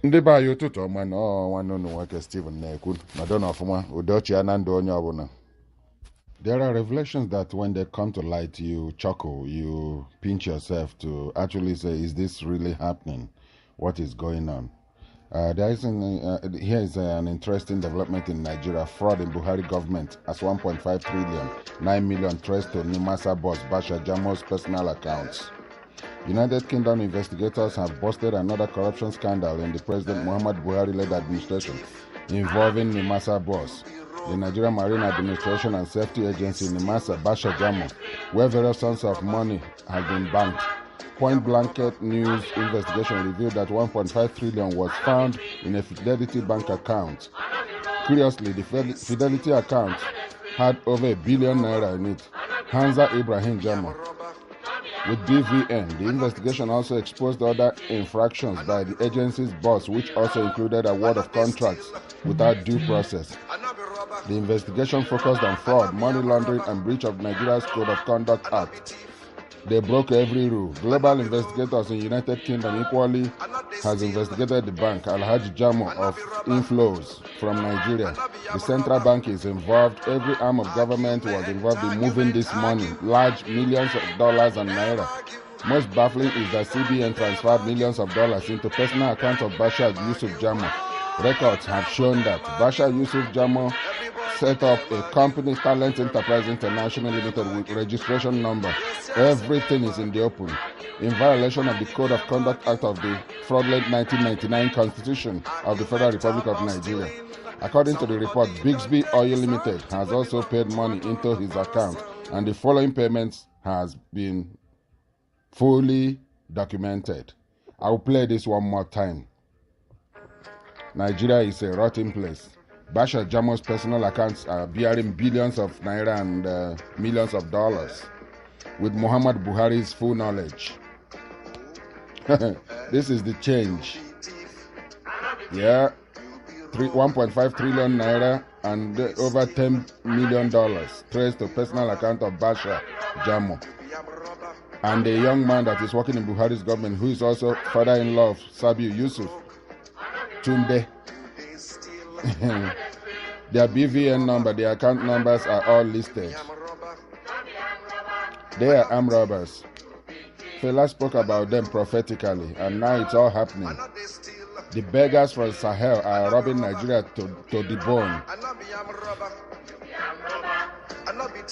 Ndị be anyị ụtụtụ ọma na nwanne unu nwoke Stephen na-ekwu madonna ọfụma udochi ya na ndụ onye ọbụla. There are revelations that when they come to light, you chuckle, you pinch yourself to actually say, is this really happening? What is going on? Here is an interesting development in Nigeria. Fraud in Buhari government as 1.5 trillion, 9 million traced to Nimasa boss Basha Jamo's personal accounts. United Kingdom investigators have busted another corruption scandal in the President Muhammad Buhari-led administration involving Nimasa boss, the Nigerian Marine Administration and Safety Agency Nimasa Basha Jamo, where various sums of money have been banked. Point blanket news investigation revealed that 1.5 trillion was found in a Fidelity Bank account. Curiously, the Fidelity account had over $1 billion naira in it. Hamza Ibrahim Jamo. With BVN, the investigation also exposed other infractions by the agency's boss, which also included award of contracts without due process. The investigation focused on fraud, money laundering, and breach of Nigeria's Code of Conduct Act. They broke every rule. Global investigators in the United Kingdom equally has investigated the bank, Alhaji Jamo, of inflows from Nigeria. The central bank is involved. Every arm of government was involved in moving this money, large millions of dollars and naira. Most baffling is that CBN transferred millions of dollars into personal account of Bashar Yusuf Jamo. Records have shown that Bashar Yusuf Jamo set up a company, Talent Enterprise International Limited, with registration number. Everything is in the open, in violation of the Code of Conduct Act of the fraudulent 1999 Constitution of the Federal Republic of Nigeria. According to the report, Bixby Oil Limited has also paid money into his account, and the following payments has been fully documented. I'll play this one more time. Nigeria is a rotten place. Bashar Jamo's personal accounts are bearing billions of naira and millions of dollars. with Muhammad Buhari's full knowledge. This is the change. Yeah, 1.5 trillion naira and over $10 million traced to personal account of Basha Jamo. And a young man that is working in Buhari's government, who is also father-in-law of Sabiu Yusuf, Tunde. Their BVN number, their account numbers are all listed. They are armed robbers. Fela spoke about them prophetically, and now it's all happening. The beggars from Sahel are robbing Nigeria to the bone.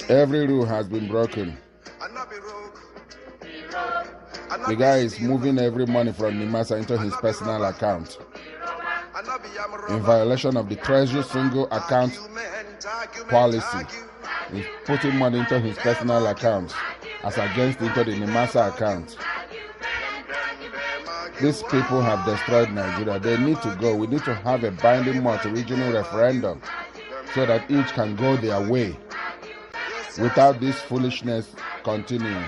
Every rule has been broken. The guy is moving every money from Nimasa into his personal account, in violation of the Treasury single account policy. He's putting money into his personal account as against into the Nimasa account. These people have destroyed Nigeria. They need to go. We need to have a binding multi-regional referendum so that each can go their way without this foolishness continuing.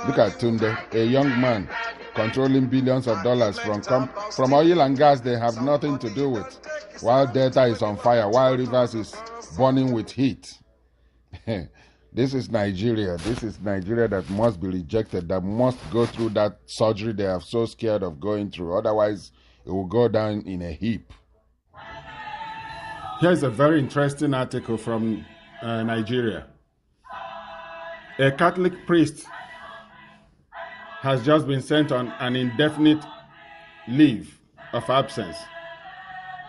Look at Tunde, a young man controlling billions of dollars from oil and gas they have nothing to do with, while Delta is on fire, while Rivers is burning with heat. This is Nigeria. This is Nigeria that must be rejected, that must go through that surgery they are so scared of going through. Otherwise, it will go down in a heap. Here's a very interesting article from Nigeria. A Catholic priest has just been sent on an indefinite leave of absence.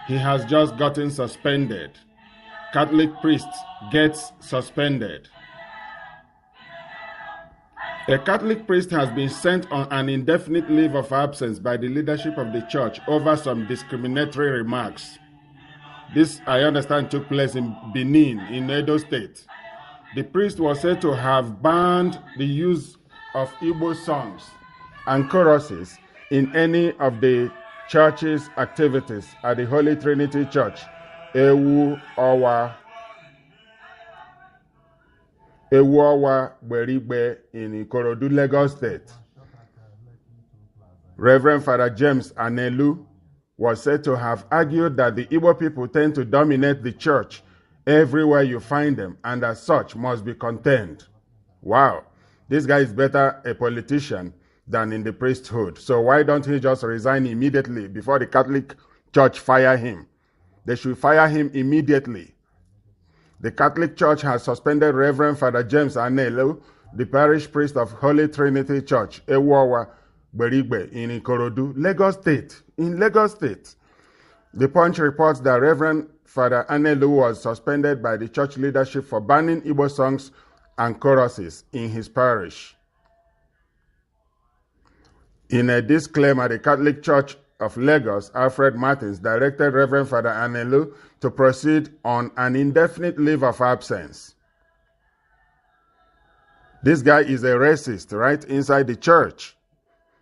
He has just gotten suspended. Catholic priest gets suspended. A Catholic priest has been sent on an indefinite leave of absence by the leadership of the church over some discriminatory remarks. This, I understand, took place in Benin, in Edo State. The priest was said to have banned the use of Igbo songs and choruses in any of the church's activities at the Holy Trinity Church, Ewu Owa Berigbe in Ikorodu, Lagos State. Reverend Father James Anelu was said to have argued that the Igbo people tend to dominate the church everywhere you find them, and as such must be contained. Wow, this guy is better a politician than in the priesthood. So why don't he just resign immediately before the Catholic Church fire him? They should fire him immediately. The Catholic Church has suspended Reverend Father James Anelu, the parish priest of Holy Trinity Church, Ewowa Berigbe in Ikorodu, Lagos State. In Lagos State. The Punch reports that Reverend Father Anelu was suspended by the church leadership for banning Igbo songs and choruses in his parish. In a disclaimer, the Catholic Church of Lagos, Alfred Martins, directed Reverend Father Anelu to proceed on an indefinite leave of absence. This guy is a racist right inside the church.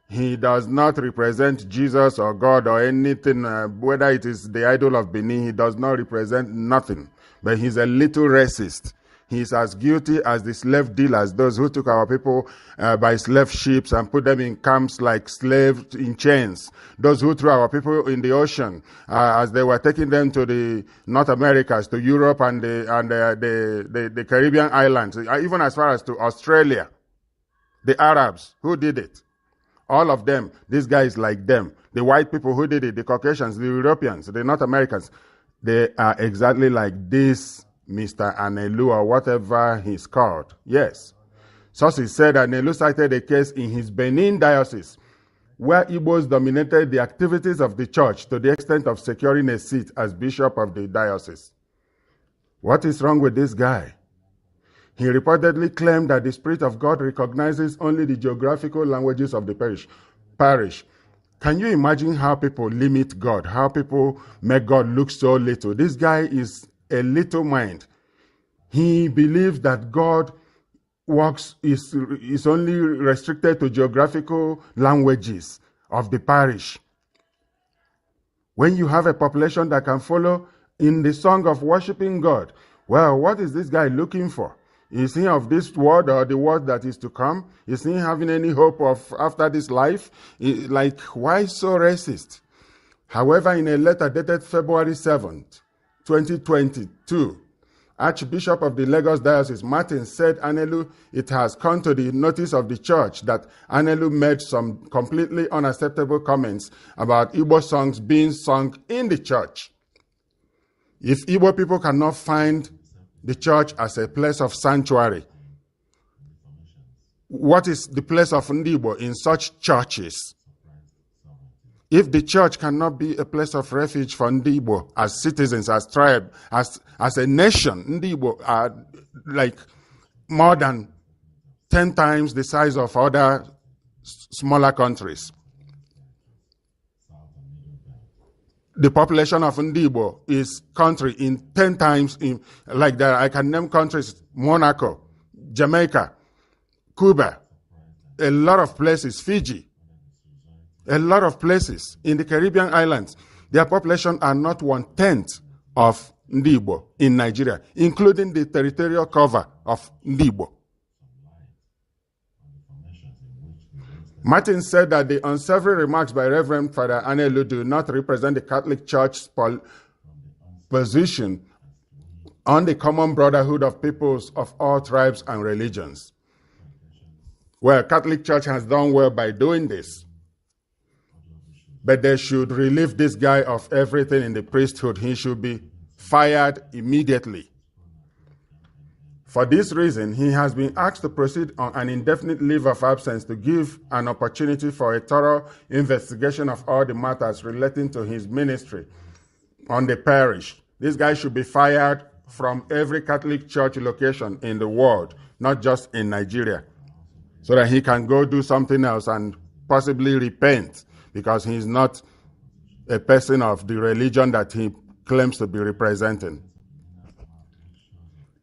He does not represent Jesus or God or anything, whether it is the idol of Benin, he does not represent nothing. But he's a little racist. He's as guilty as the slave dealers, those who took our people by slave ships and put them in camps like slaves in chains. Those who threw our people in the ocean as they were taking them to the North Americas, to Europe and the Caribbean islands, even as far as to Australia. The Arabs, who did it? All of them. This guy is like them. The white people who did it, the Caucasians, the Europeans, the North Americans, they are exactly like this Mr. Anelu or whatever he's called. Yes. Sources said Anelu cited a case in his Benin diocese where Igbos dominated the activities of the church to the extent of securing a seat as bishop of the diocese. What is wrong with this guy? He reportedly claimed that the Spirit of God recognizes only the geographical languages of the parish. Can you imagine how people limit God, how people make God look so little? This guy is a little mind. He believes that God is only restricted to geographical languages of the parish. When you have a population that can follow in the song of worshiping God, well, what is this guy looking for? Is he of this world or the world that is to come? Is he having any hope of after this life? Like, why so racist? However, in a letter dated February 7th, 2022, Archbishop of the Lagos Diocese, Martin, said Anelu, it has come to the notice of the church that Anelu made some completely unacceptable comments about Igbo songs being sung in the church. If Igbo people cannot find the church as a place of sanctuary, what is the place of Ndibo in such churches? If the church cannot be a place of refuge for Ndibo as citizens, as tribe, as a nation, Ndibo are like more than 10 times the size of other smaller countries. The population of Ndibo is country in 10 times, like that. I can name countries: Monaco, Jamaica, Cuba, a lot of places, Fiji, a lot of places in the Caribbean islands. Their population are not 1/10 of Ndibo in Nigeria, including the territorial cover of Ndibo. Martin said that the unsavory remarks by Reverend Father Anelu do not represent the Catholic Church's position on the common brotherhood of peoples of all tribes and religions. Well, Catholic Church has done well by doing this, but they should relieve this guy of everything in the priesthood. He should be fired immediately. For this reason, he has been asked to proceed on an indefinite leave of absence to give an opportunity for a thorough investigation of all the matters relating to his ministry on the parish. This guy should be fired from every Catholic church location in the world, not just in Nigeria, so that he can go do something else and possibly repent, because he is not a person of the religion that he claims to be representing.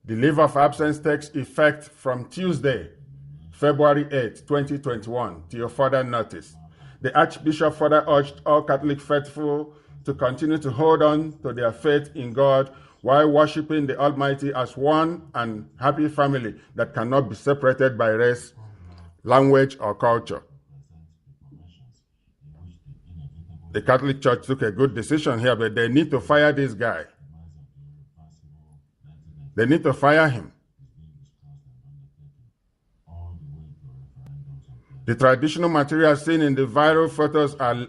The leave of absence takes effect from Tuesday, February 8, 2021, to your further notice. The Archbishop further urged all Catholic faithful to continue to hold on to their faith in God while worshiping the Almighty as one and happy family that cannot be separated by race, language, or culture. The Catholic Church took a good decision here, but they need to fire this guy. They need to fire him. The traditional materials seen in the viral photos are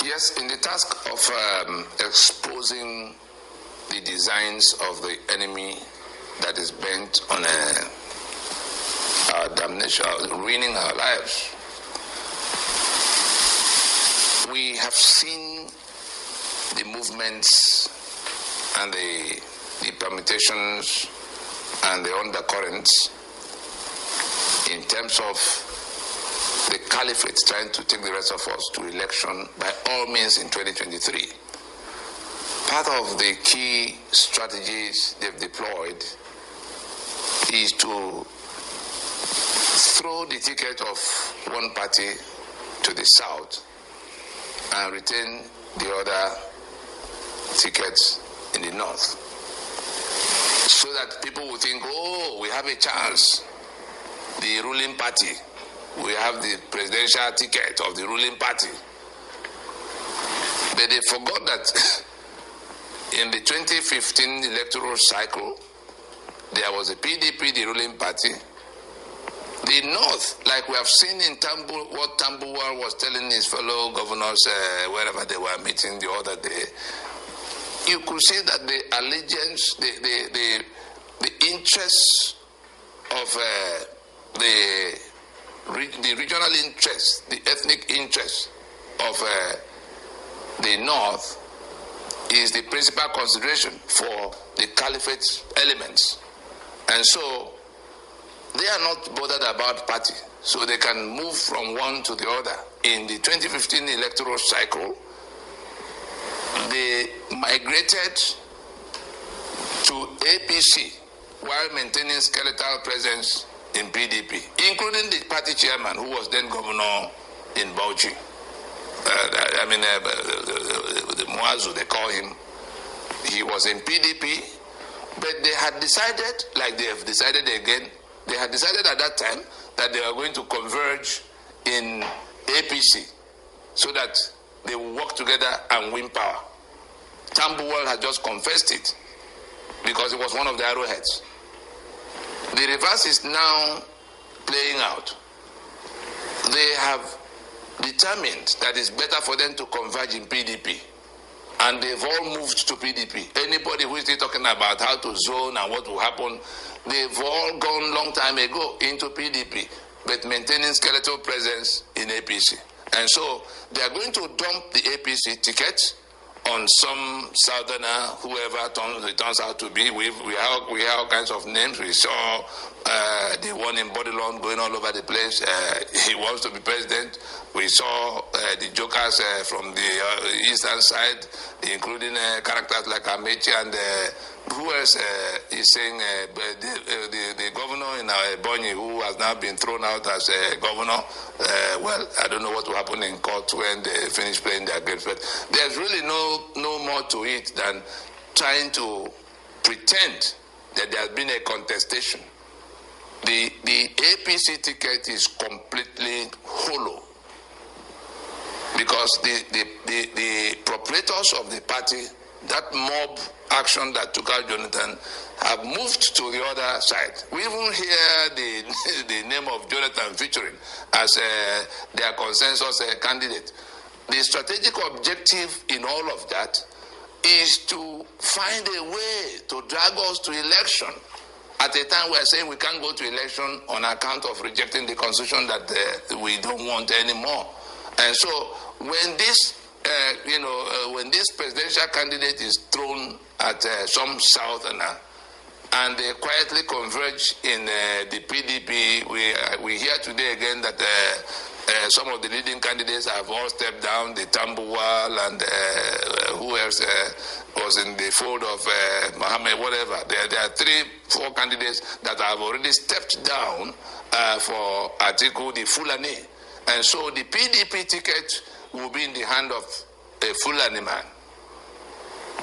Yes, in the task of exposing the designs of the enemy that is bent on our damnation, ruining our lives, we have seen the movements and the permutations and the undercurrents in terms of the caliphate trying to take the rest of us to election by all means in 2023. Part of the key strategies they've deployed is to throw the ticket of one party to the south and retain the other tickets in the north, so that people will think, oh, we have a chance. The ruling party, we have the presidential ticket of the ruling party. But they forgot that in the 2015 electoral cycle, there was a PDP, the ruling party. The North, like we have seen in what Tambuwal was telling his fellow governors wherever they were meeting the other day, you could see that the allegiance, the interests of the regional interests, the ethnic interests of the North is the principal consideration for the caliphate elements. And so they are not bothered about party, so they can move from one to the other. In the 2015 electoral cycle, migrated to APC while maintaining skeletal presence in PDP, including the party chairman who was then governor in Bauchi. The Muazu, they call him. He was in PDP, but they had decided, like they have decided again, they had decided at that time that they were going to converge in APC so that they will work together and win power. Tambuwal had just confessed it because it was one of the arrowheads. The reverse is now playing out. They have determined that it's better for them to converge in PDP, and they've all moved to PDP. Anybody who is still talking about how to zone and what will happen, they've all gone long time ago into PDP, but maintaining skeletal presence in APC. And so they are going to dump the APC ticket on some southerner, whoever it turns out to be. We have all kinds of names. We saw the one in Bodilon going all over the place. He wants to be president. We saw the jokers from the eastern side, including characters like Amechi and who else is saying the governor in Ebonyi, who has now been thrown out as governor. Well, I don't know what will happen in court when they finish playing their games, but there's really no more to it than trying to pretend that there has been a contestation. The APC ticket is completely hollow because the proprietors of the party, that mob action that took out Jonathan, have moved to the other side. We even hear the name of Jonathan featuring as their consensus candidate. The strategic objective in all of that is to find a way to drag us to election at a time we are saying we can't go to election on account of rejecting the constitution that we don't want anymore. And so when this when this presidential candidate is thrown at some southerner and they quietly converge in the PDP, we hear today again that some of the leading candidates have all stepped down, the Tambuwal and who else was in the fold of Mohammed, whatever. There are 3-4 candidates that have already stepped down for Atiku, the Fulani. And so the PDP ticket will be in the hand of a Fulani man.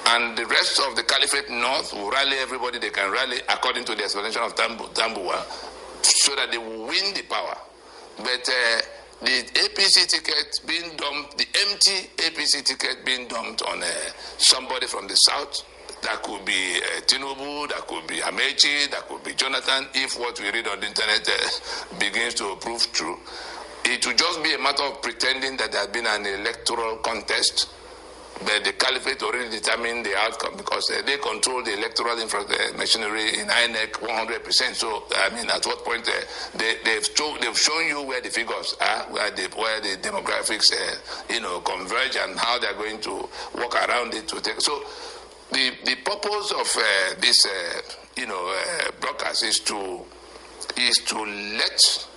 And the rest of the Caliphate North will rally everybody they can rally according to the explanation of Tambuwal so that they will win the power. But the APC ticket being dumped, the empty APC ticket being dumped on somebody from the south, that could be Tinubu, that could be Amechi, that could be Jonathan, if what we read on the internet begins to prove true. It will just be a matter of pretending that there has been an electoral contest, but the Caliphate already determined the outcome because they control the electoral machinery in INEC 100%. So, I mean, at what point they've shown you where the figures are, where the demographics, converge, and how they're going to work around it to take. So, the purpose of this, broadcast is to let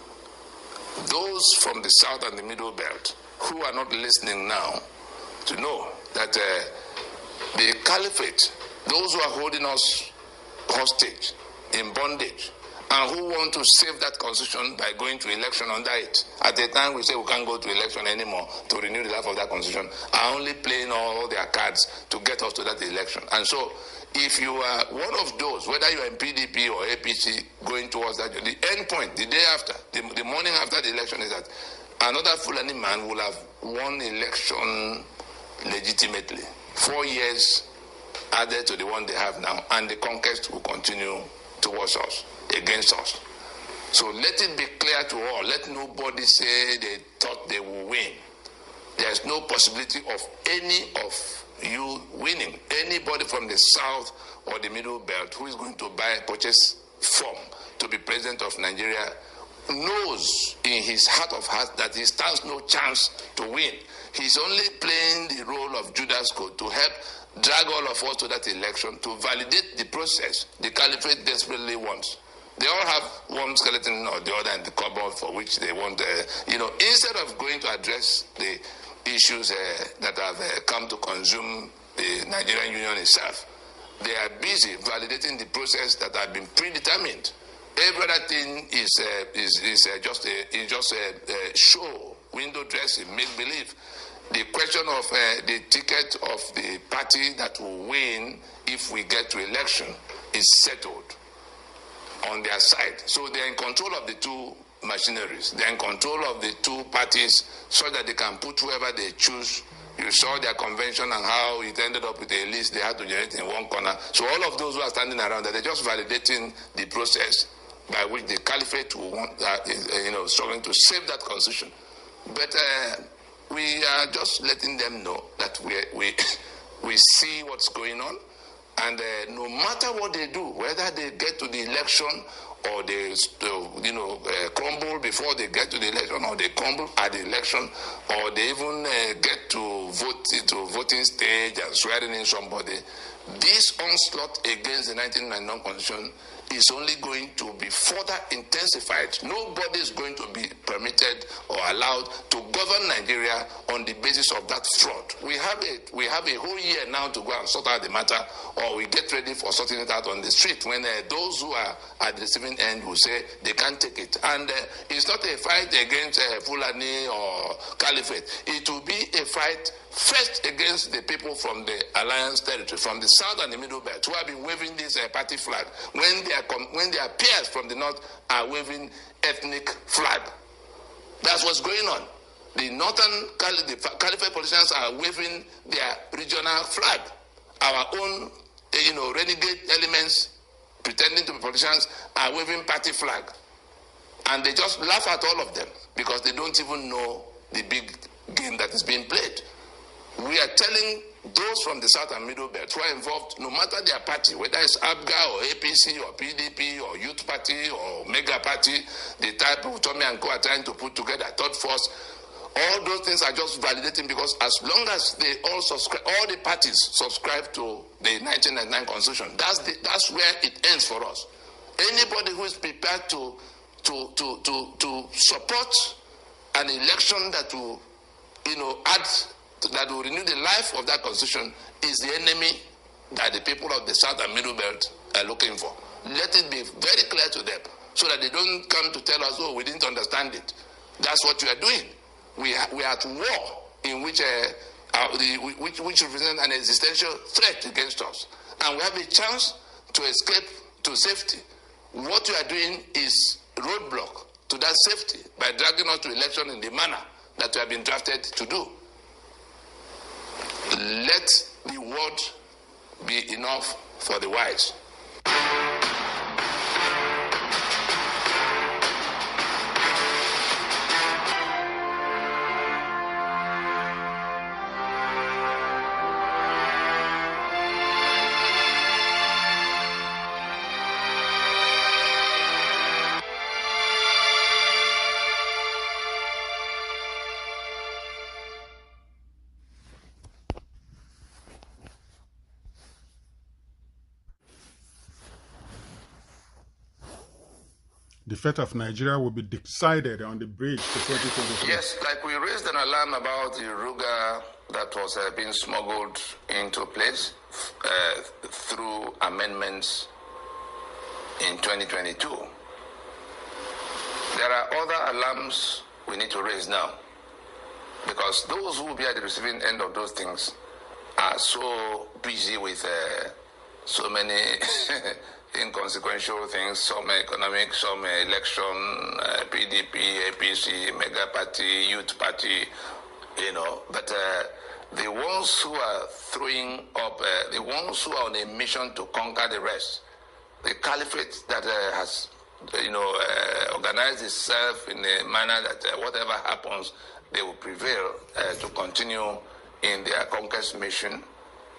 those from the south and the middle belt who are not listening now to know that the caliphate, those who are holding us hostage in bondage and who want to save that constitution by going to election under it, at the time we say we can't go to election anymore to renew the life of that constitution, are only playing all their cards to get us to that election. And so if you are one of those, whether you are in PDP or APC going towards that, the end point, the day after, the morning after the election is that another Fulani man will have won election legitimately. 4 years added to the one they have now, and the conquest will continue towards us, against us. So let it be clear to all. Let nobody say they thought they will win. There's no possibility of any of you winning. Anybody from the south or the middle belt who is going to purchase form to be president of Nigeria knows in his heart of hearts that he stands no chance to win. He's only playing the role of Judas Code to help drag all of us to that election, to validate the process the caliphate desperately wants. They all have one skeleton or the other in the cupboard for which they want, instead of going to address the issues that have come to consume the Nigerian Union itself. They are busy validating the process that had been predetermined. Every other thing is just a show, window dressing, make believe. The question of the ticket of the party that will win if we get to election is settled on their side. So they're in control of the two machineries. They're in control of the two parties so that they can put whoever they choose. You saw their convention and how it ended up with a list they had to generate in one corner. So all of those who are standing around, they're just validating the process by which the caliphate will want, struggling to save that constitution. But we are just letting them know that we see what's going on, and no matter what they do, whether they get to the election or they crumble before they get to the election, or they crumble at the election, or they even get to voting stage and swearing in somebody, this onslaught against the 1999 Constitution is only going to be further intensified. Nobody is going to be permitted or allowed to govern Nigeria on the basis of that fraud. We have a whole year now to go and sort out the matter, or we get ready for sorting it out on the street when those who are at the receiving end will say they can't take it. And it's not a fight against Fulani or Caliphate. It will be a fight first against the people from the Alliance territory, from the South and the Middle Belt, who have been waving this party flag when their peers from the North are waving ethnic flag. That's what's going on. The Caliphate politicians are waving their regional flag. Our own, renegade elements pretending to be politicians are waving party flag. And they just laugh at all of them because they don't even know the big game that is being played. We are telling those from the South and Middle Belt who are involved, no matter their party, whether it's ABGA or APC or PDP or Youth Party or Mega Party, the type of Tommy and Co are trying to put together, Third Force, all those things are just validating, because as long as they all subscribe, all the parties subscribe to the 1999 Constitution, that's where it ends for us. Anybody who is prepared to support an election that will, that will renew the life of that Constitution is the enemy that the people of the South and Middle Belt are looking for. Let it be very clear to them so that they don't come to tell us, oh, we didn't understand it. That's what you are doing. We are at war in which represents an existential threat against us. And we have a chance to escape to safety. What you are doing is roadblock to that safety by dragging us to election in the manner that we have been drafted to do. Let the word be enough for the wise. The fate of Nigeria will be decided on the bridge to 2023. Yes, like we raised an alarm about the Ruga that was being smuggled into place through amendments in 2022. There are other alarms we need to raise now, because those who will be at the receiving end of those things are so busy with so many inconsequential things, some economic, some election, PDP, APC, Mega Party, Youth Party, but the ones who are throwing up, the ones who are on a mission to conquer the rest, the caliphate that has, organized itself in a manner that whatever happens, they will prevail to continue in their conquest mission,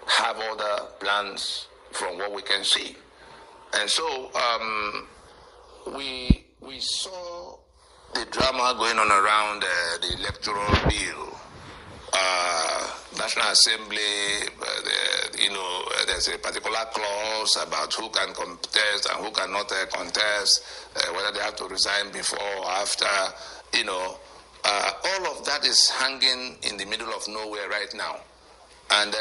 have other plans from what we can see. And so we saw the drama going on around the electoral bill, National Assembly. There's a particular clause about who can contest and who cannot contest, whether they have to resign before or after. All of that is hanging in the middle of nowhere right now. And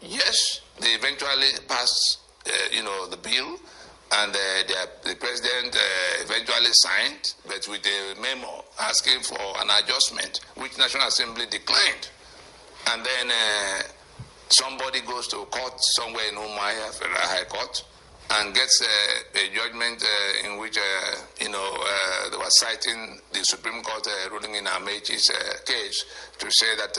yes, they eventually passed, the bill, and the president eventually signed, but with a memo asking for an adjustment, which National Assembly declined. And then somebody goes to court somewhere in Umuahia, Federal High Court, and gets a judgment in which, they were citing the Supreme Court ruling in Amechi's case to say that,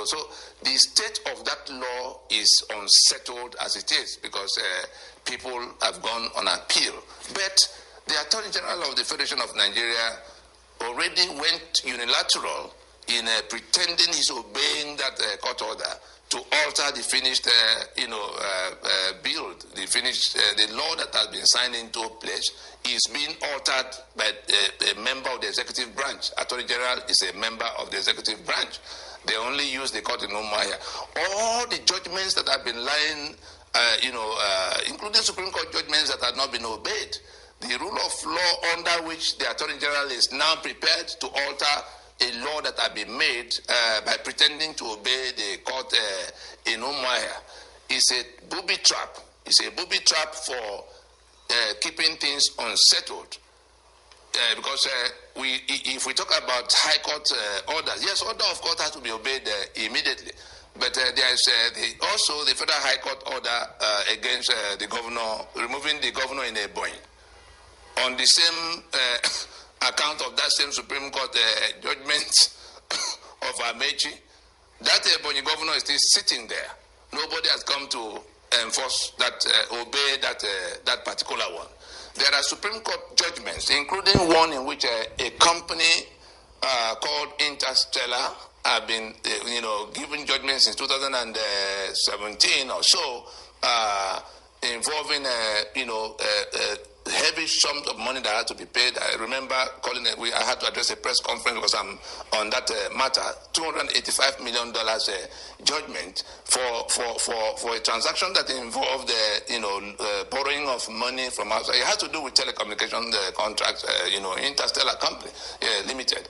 so the state of that law is unsettled as it is because people have gone on appeal. But the Attorney General of the Federation of Nigeria already went unilateral in pretending he's obeying that court order to alter the finished, bill, the law that has been signed into place is being altered by a member of the executive branch. Attorney General is a member of the executive branch. They only use the court in Umuahia. All the judgments that have been lying, including Supreme Court judgments that have not been obeyed, the rule of law under which the Attorney General is now prepared to alter a law that had been made by pretending to obey the court in Umuahia is a booby trap. It's a booby trap for keeping things unsettled. Because if we talk about high court orders, yes, order of court has to be obeyed immediately. But there is also the Federal High Court order against the governor, removing the governor in a boy. On the same account of that same Supreme Court judgment of Amechi, that Ebonyi governor is still sitting there. Nobody has come to enforce that, obey that particular one. There are Supreme Court judgments, including one in which a company called Interstellar have been, given judgments since 2017 or so, involving, heavy sums of money that had to be paid. I remember calling it, I had to address a press conference because I'm on that matter. $285 million judgment for a transaction that involved, borrowing of money from outside. It has to do with telecommunication contracts, Interstellar Company Limited.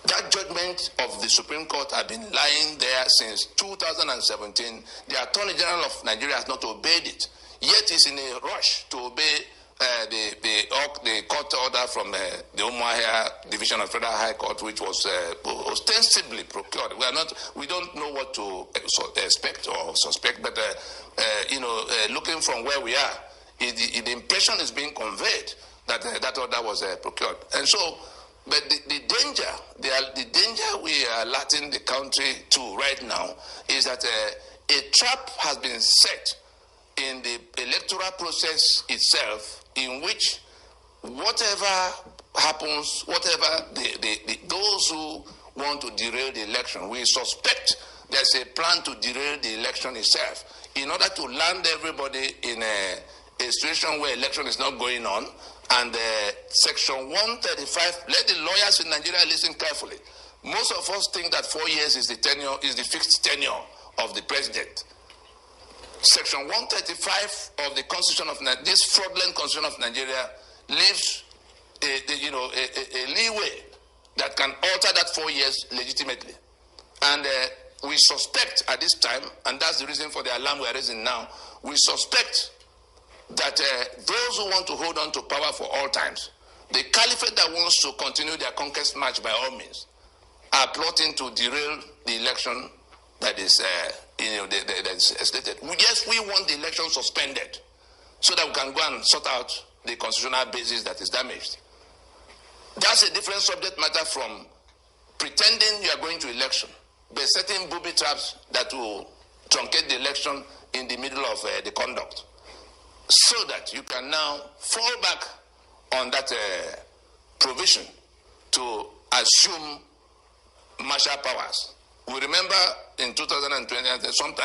That judgment of the Supreme Court had been lying there since 2017. The Attorney General of Nigeria has not obeyed it. Yet is in a rush to obey the court order from the Umuahia Division of Federal High Court, which was ostensibly procured. We don't know what to expect or suspect, but looking from where we are, the impression is being conveyed that that order was procured. And so, but the danger we are alerting the country to right now is that a trap has been set in the electoral process itself, in which whatever happens, whatever those who want to derail the election, we suspect there's a plan to derail the election itself in order to land everybody in a situation where election is not going on. And Section 135, let the lawyers in Nigeria listen carefully. Most of us think that 4 years is the fixed tenure of the president. Section 135 of the Constitution of Nigeria, this fraudulent Constitution of Nigeria, leaves a leeway that can alter that 4 years legitimately. And we suspect at this time, and that's the reason for the alarm we are raising now, we suspect that those who want to hold on to power for all times, the caliphate that wants to continue their conquest march by all means, are plotting to derail the election that is that is stated. Yes, we want the election suspended so that we can go and sort out the constitutional basis that is damaged. That's a different subject matter from pretending you are going to election, but setting booby traps that will truncate the election in the middle of the conduct, so that you can now fall back on that provision to assume martial powers. We remember in 2020, some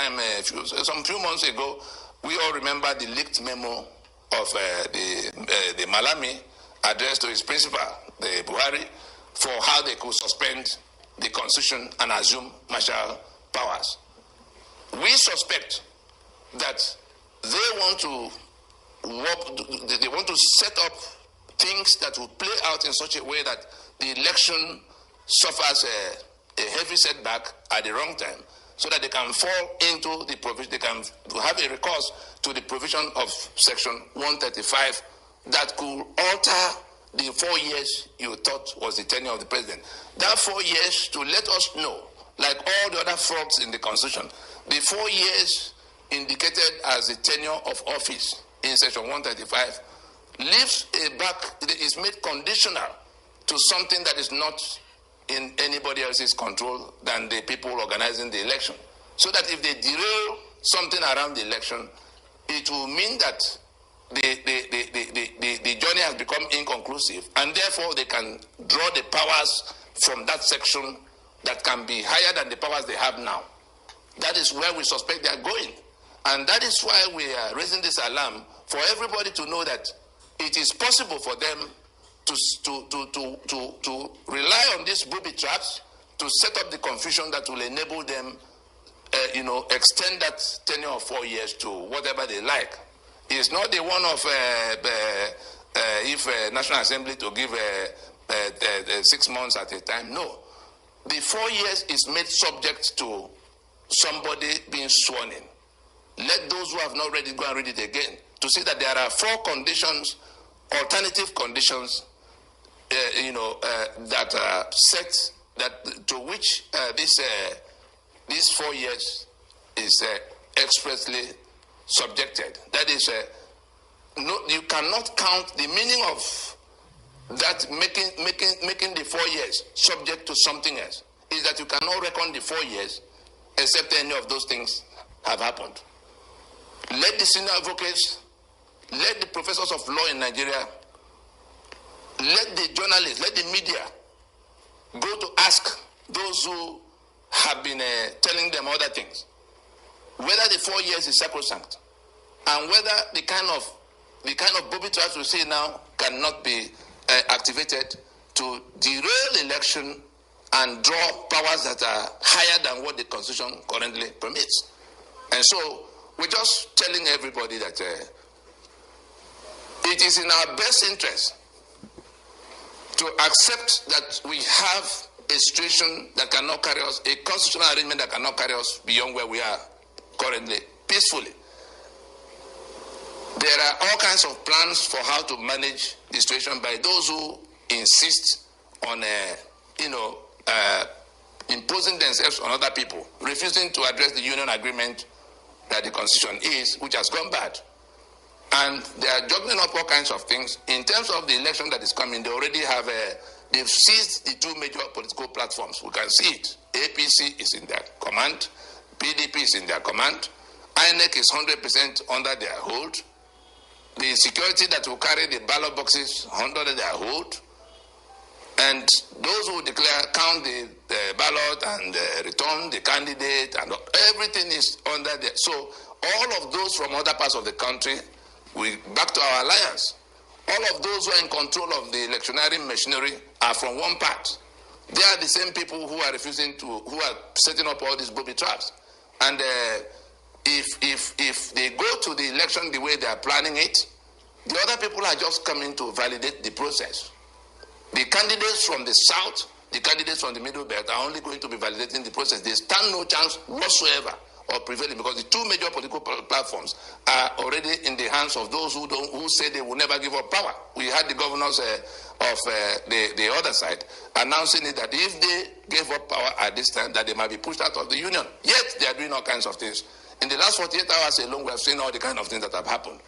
few months ago, we all remember the leaked memo of the Malami addressed to his principal, the Buhari, for how they could suspend the constitution and assume martial powers. We suspect that they want to set up things that will play out in such a way that the election suffers a heavy setback at the wrong time, so that they can fall into the provision, they can have a recourse to the provision of Section 135 that could alter the 4 years you thought was the tenure of the president. That 4 years to let us know, like all the other frauds in the Constitution, the 4 years indicated as the tenure of office in Section 135 leaves a back, is made conditional to something that is not in anybody else's control than the people organizing the election. So that if they derail something around the election, it will mean that the journey has become inconclusive, and therefore they can draw the powers from that section that can be higher than the powers they have now. That is where we suspect they are going. And that is why we are raising this alarm for everybody to know that it is possible for them to rely on these booby traps to set up the confusion that will enable them, extend that tenure of 4 years to whatever they like. It's not the one of if National Assembly to give 6 months at a time. No. The 4 years is made subject to somebody being sworn in. Let those who have not read it go and read it again to see that there are 4 conditions, alternative conditions, that are set that to which these 4 years is expressly subjected. That is, no, you cannot count the meaning of that making the 4 years subject to something else. Is that you cannot reckon the 4 years except any of those things have happened. Let the senior advocates, let the professors of law in Nigeria, let the journalists, let the media go to ask those who have been telling them other things, whether the 4 years is sacrosanct, and whether the kind of booby traps we see now cannot be activated to derail election and draw powers that are higher than what the Constitution currently permits. And so we're just telling everybody that it is in our best interest to accept that we have a situation that cannot carry us, a constitutional arrangement that cannot carry us beyond where we are currently, peacefully. There are all kinds of plans for how to manage the situation by those who insist on, imposing themselves on other people, refusing to address the union agreement that the Constitution is, which has gone bad. And they are juggling up all kinds of things. In terms of the election that is coming, they already have, they've seized the 2 major political platforms. We can see it. APC is in their command. PDP is in their command. INEC is 100% under their hold. The security that will carry the ballot boxes under their hold. And those who declare, count the ballot and return the candidate, and everything is under there. So all of those from other parts of the country, we back to our alliance. All of those who are in control of the electioneering machinery are from one part. They are the same people who are who are setting up all these booby traps. And if they go to the election the way they are planning it, the other people are just coming to validate the process. The candidates from the south, the candidates from the middle belt are only going to be validating the process. They stand no chance whatsoever of prevailing, because the 2 major political platforms are already in the hands of those who say they will never give up power. We had the governors of the other side announcing it, that if they gave up power at this time, that they might be pushed out of the union. Yet they are doing all kinds of things. In the last 48 hours alone, we have seen all the kind of things that have happened.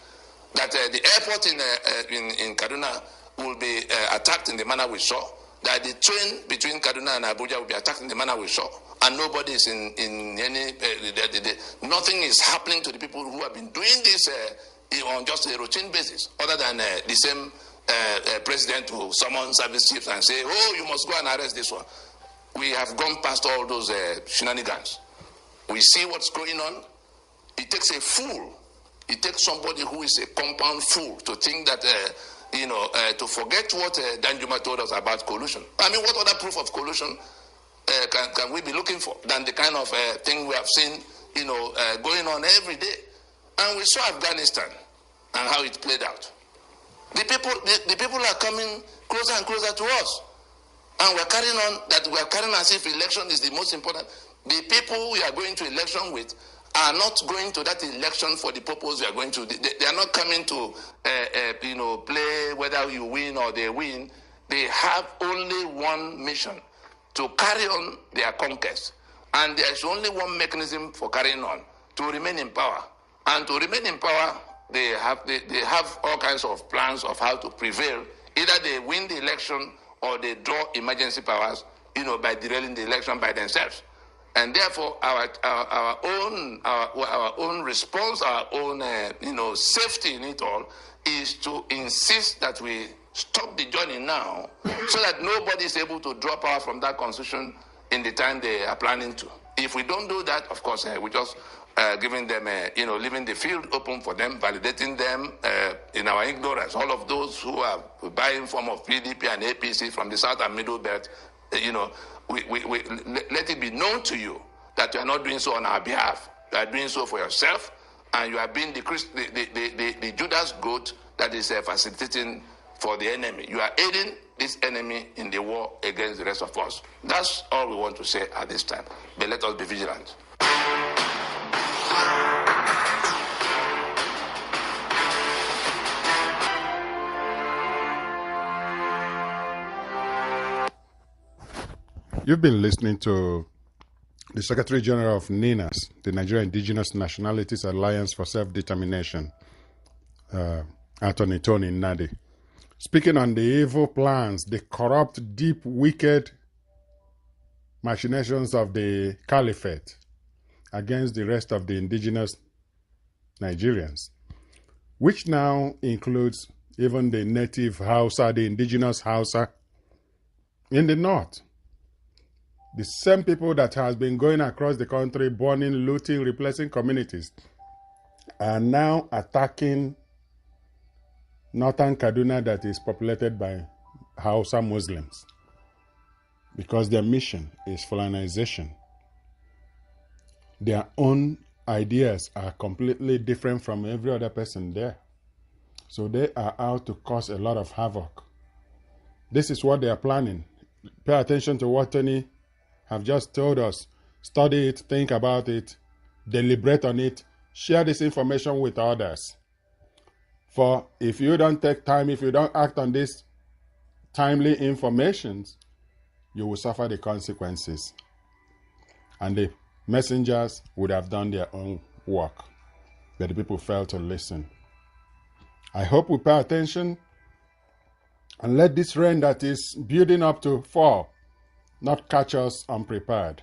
That the airport in Kaduna will be attacked in the manner we saw. That the train between Kaduna and Abuja will be attacked in the manner we saw. And nobody is in any, nothing is happening to the people who have been doing this on just a routine basis, other than the same president who summon service chiefs and say, oh, you must go and arrest this one. We have gone past all those shenanigans. We see what's going on. It takes a fool. It takes somebody who is a compound fool to think that, to forget what Danjuma told us about collusion. I mean, what other proof of collusion can we be looking for than the kind of thing we have seen, going on every day? And we saw Afghanistan and how it played out. The people are coming closer and closer to us. And we're carrying on that we're carrying as if election is the most important. The people we are going to election with are not going to that election for the purpose we are going to. They are not coming to, play whether you win or they win. They have only one mission, to carry on their conquest. And there is only one mechanism for carrying on, to remain in power. And to remain in power, they have all kinds of plans of how to prevail. Either they win the election or they draw emergency powers, by derailing the election by themselves. And therefore, our own response, our own safety in it all, is to insist that we stop the journey now, so that nobody is able to draw power from that constitution in the time they are planning to. If we don't do that, of course, we just giving them, leaving the field open for them, validating them in our ignorance. All of those who are buying form of PDP and APC from the South and Middle Belt, let it be known to you that you are not doing so on our behalf. You are doing so for yourself, and you are being the Judas goat that is facilitating for the enemy. You are aiding this enemy in the war against the rest of us. That's all we want to say at this time. But let us be vigilant. You've been listening to the Secretary General of NINAS, the Nigeria Indigenous Nationalities Alliance for Self-Determination, Attorney Tony Inani, speaking on the evil plans, the corrupt, deep, wicked machinations of the caliphate against the rest of the indigenous Nigerians, which now includes even the native Hausa, the indigenous Hausa in the north. The same people that has been going across the country, burning, looting, replacing communities, are now attacking northern Kaduna that is populated by Hausa Muslims, because their mission is Fulanization. Their own ideas are completely different from every other person there. So they are out to cause a lot of havoc. This is what they are planning. Pay attention to what Tony have just told us. Study it, think about it, deliberate on it, share this information with others. For if you don't take time, if you don't act on this timely information, you will suffer the consequences. And the messengers would have done their own work, but the people failed to listen. I hope we pay attention and let this rain that is building up to fall not catch us unprepared.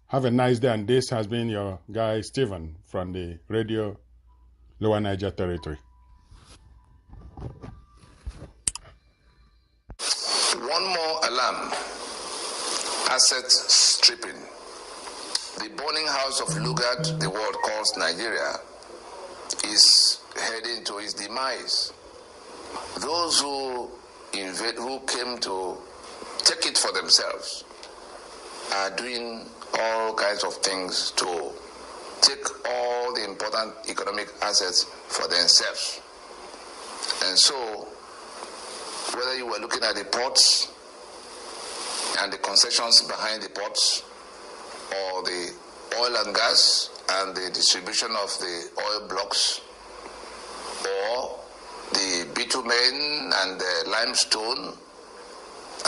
Have a nice day, and this has been your guy Stephen from the Radio Lower Niger Territory. One more alarm. Asset stripping. The burning house of Lugard, the world calls Nigeria, is heading to its demise. Those who came to take it for themselves are doing all kinds of things to take all the important economic assets for themselves. And so, whether you were looking at the ports and the concessions behind the ports, or the oil and gas and the distribution of the oil blocks, or the bitumen and the limestone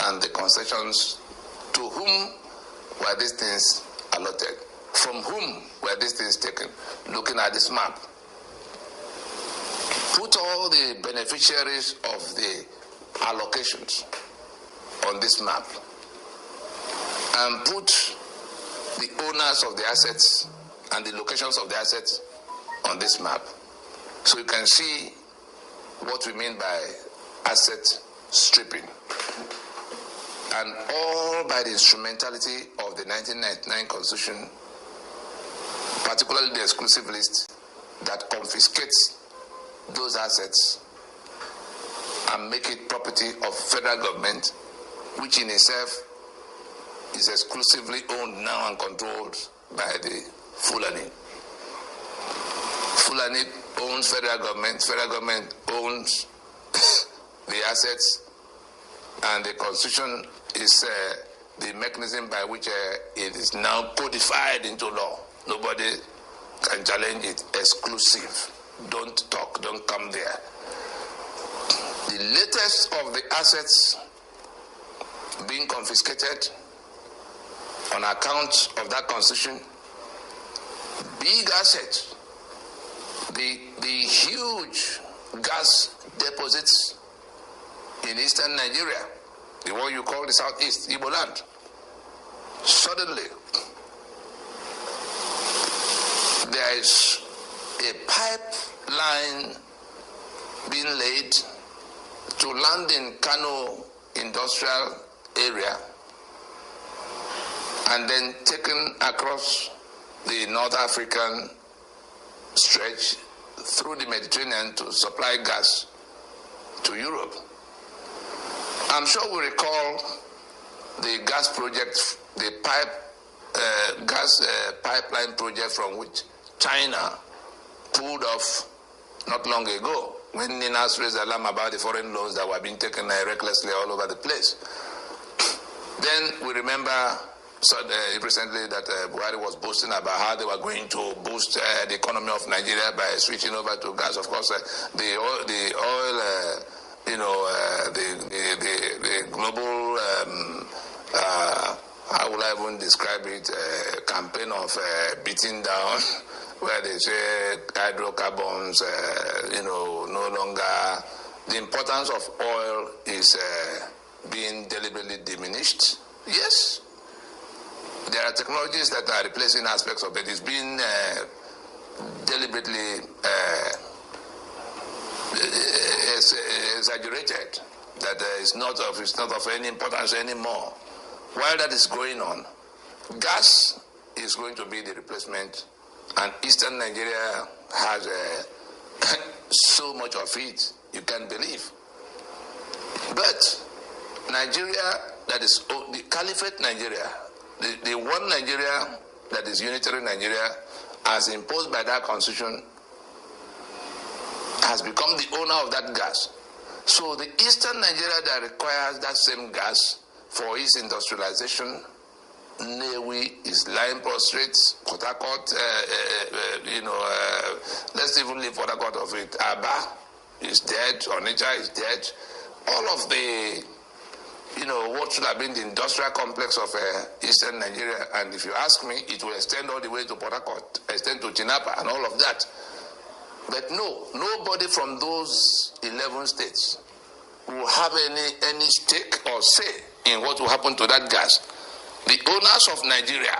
and the concessions, to whom were these things allotted? From whom were these things taken? Looking at this map, put all the beneficiaries of the allocations on this map and put the owners of the assets and the locations of the assets on this map, so you can see what we mean by asset stripping. And all by the instrumentality of the 1999 Constitution, particularly the exclusive list that confiscates those assets and make it property of federal government, which in itself is exclusively owned now and controlled by the Fulani. Fulani owns federal government owns the assets, and the Constitution is the mechanism by which it is now codified into law. Nobody can challenge it. Exclusive. Don't talk, don't come there. The latest of the assets being confiscated on account of that constitution, big assets, the huge gas deposits in eastern Nigeria, the one you call the southeast, Igbo land. Suddenly, there is a pipeline being laid to land in Kano industrial area and then taken across the North African stretch through the Mediterranean to supply gas to Europe. I'm sure we recall the gas project, the pipeline project from which China pulled off not long ago, when Ninas raised alarm about the foreign loans that were being taken recklessly all over the place. Then we remember recently that Buhari was boasting about how they were going to boost the economy of Nigeria by switching over to gas. Of course, the oil, the global, how will I even describe it, campaign of beating down, where they say hydrocarbons, no longer, the importance of oil is being deliberately diminished. Yes, there are technologies that are replacing aspects of it. It's being deliberately exaggerated, that it's not of any importance anymore. While that is going on, gas is going to be the replacement, and eastern Nigeria has so much of it, you can't believe. But Nigeria, that is the Caliphate Nigeria, the one Nigeria that is unitary Nigeria, as imposed by that constitution, has become the owner of that gas. So the eastern Nigeria that requires that same gas for its industrialization, Newi is lying prostrate, Port Harcourt, let's even leave Port Harcourt of it. Aba is dead, Onitsha is dead. All of the, what should have been the industrial complex of eastern Nigeria, and if you ask me, it will extend all the way to Port Harcourt, extend to Tinapa and all of that. But no, nobody from those 11 states will have any stake or say in what will happen to that gas. The owners of Nigeria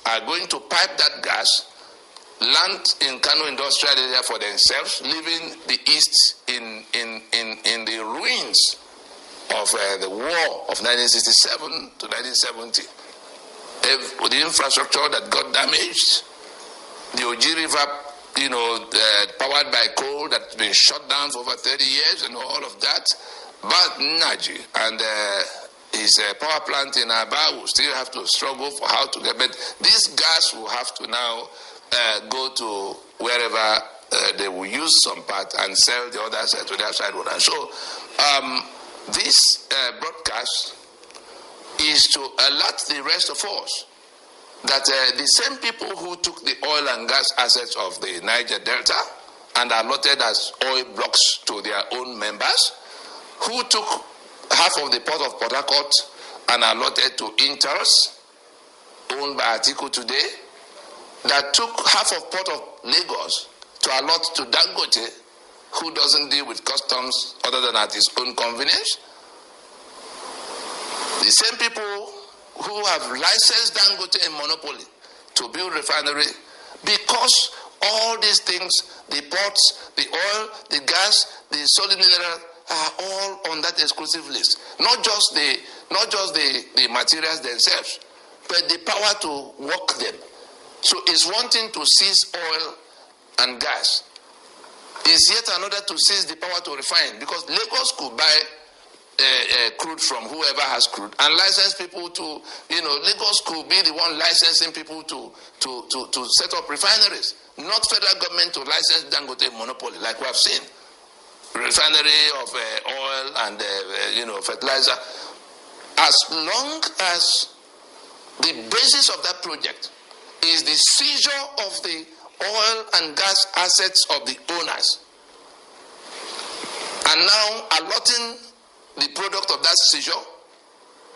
are going to pipe that gas, land in Kano industrial area for themselves, leaving the East in the ruins of the war of 1967 to 1970. The infrastructure that got damaged, the Oji River, powered by coal that's been shut down for over 30 years and all of that. But Naji and his power plant in Aba will still have to struggle for how to get, but this gas will have to now go to wherever they will use some part and sell the other side to the outside world. And so this broadcast is to alert the rest of us that the same people who took the oil and gas assets of the Niger Delta and allotted as oil blocks to their own members, who took half of the port of Port Harcourt and allotted to Inters, owned by Atiku today, that took half of port of Lagos to allot to Dangote, who doesn't deal with customs other than at his own convenience. The same people who have licensed Dangote in monopoly to build refinery, because all these things, the ports, the oil, the gas, the solid mineral, are all on that exclusive list. Not just the materials themselves, but the power to work them. So it's wanting to seize oil and gas. It's yet another to seize the power to refine, because Lagos could buy crude from whoever has crude and license people to, Lagos could be the one licensing people to set up refineries, not federal government to license Dangote monopoly like we have seen. Refinery of oil and fertilizer. As long as The basis of that project is the seizure of the oil and gas assets of the owners, and now allotting the product of that seizure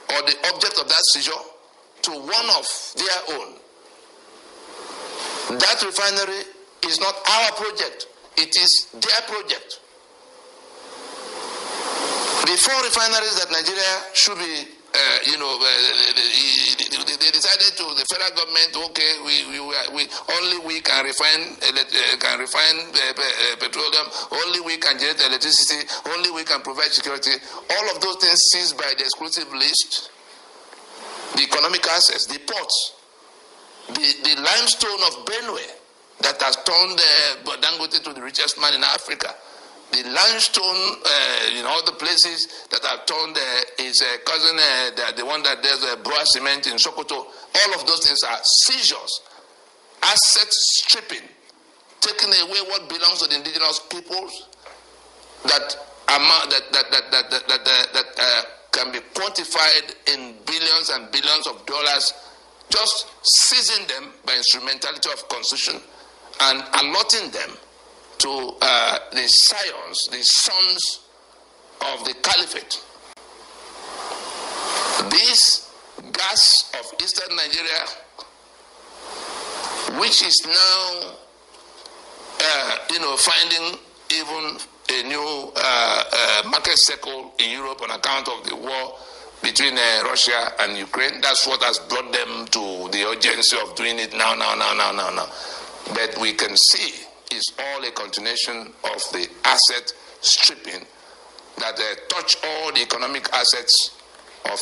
or the object of that seizure to one of their own. That refinery is not our project, it is their project. The 4 refineries that Nigeria should be, they decided to, the federal government, okay, we can refine petroleum, only we can generate electricity, only we can provide security. All of those things seized by the exclusive list. The economic assets, the ports, the limestone of Benue that has turned Dangote to the richest man in Africa. The limestone in all the places that have turned his cousin, the one that does Broa Cement in Sokoto. All of those things are seizures, asset stripping, taking away what belongs to the indigenous peoples that can be quantified in billions and billions of dollars, just seizing them by instrumentality of constitution and allotting them to the scions, the sons of the caliphate. This gas of eastern Nigeria, which is now, finding even a new market circle in Europe on account of the war between Russia and Ukraine. That's what has brought them to the urgency of doing it now. But we can see it's all a continuation of the asset stripping that touch all the economic assets of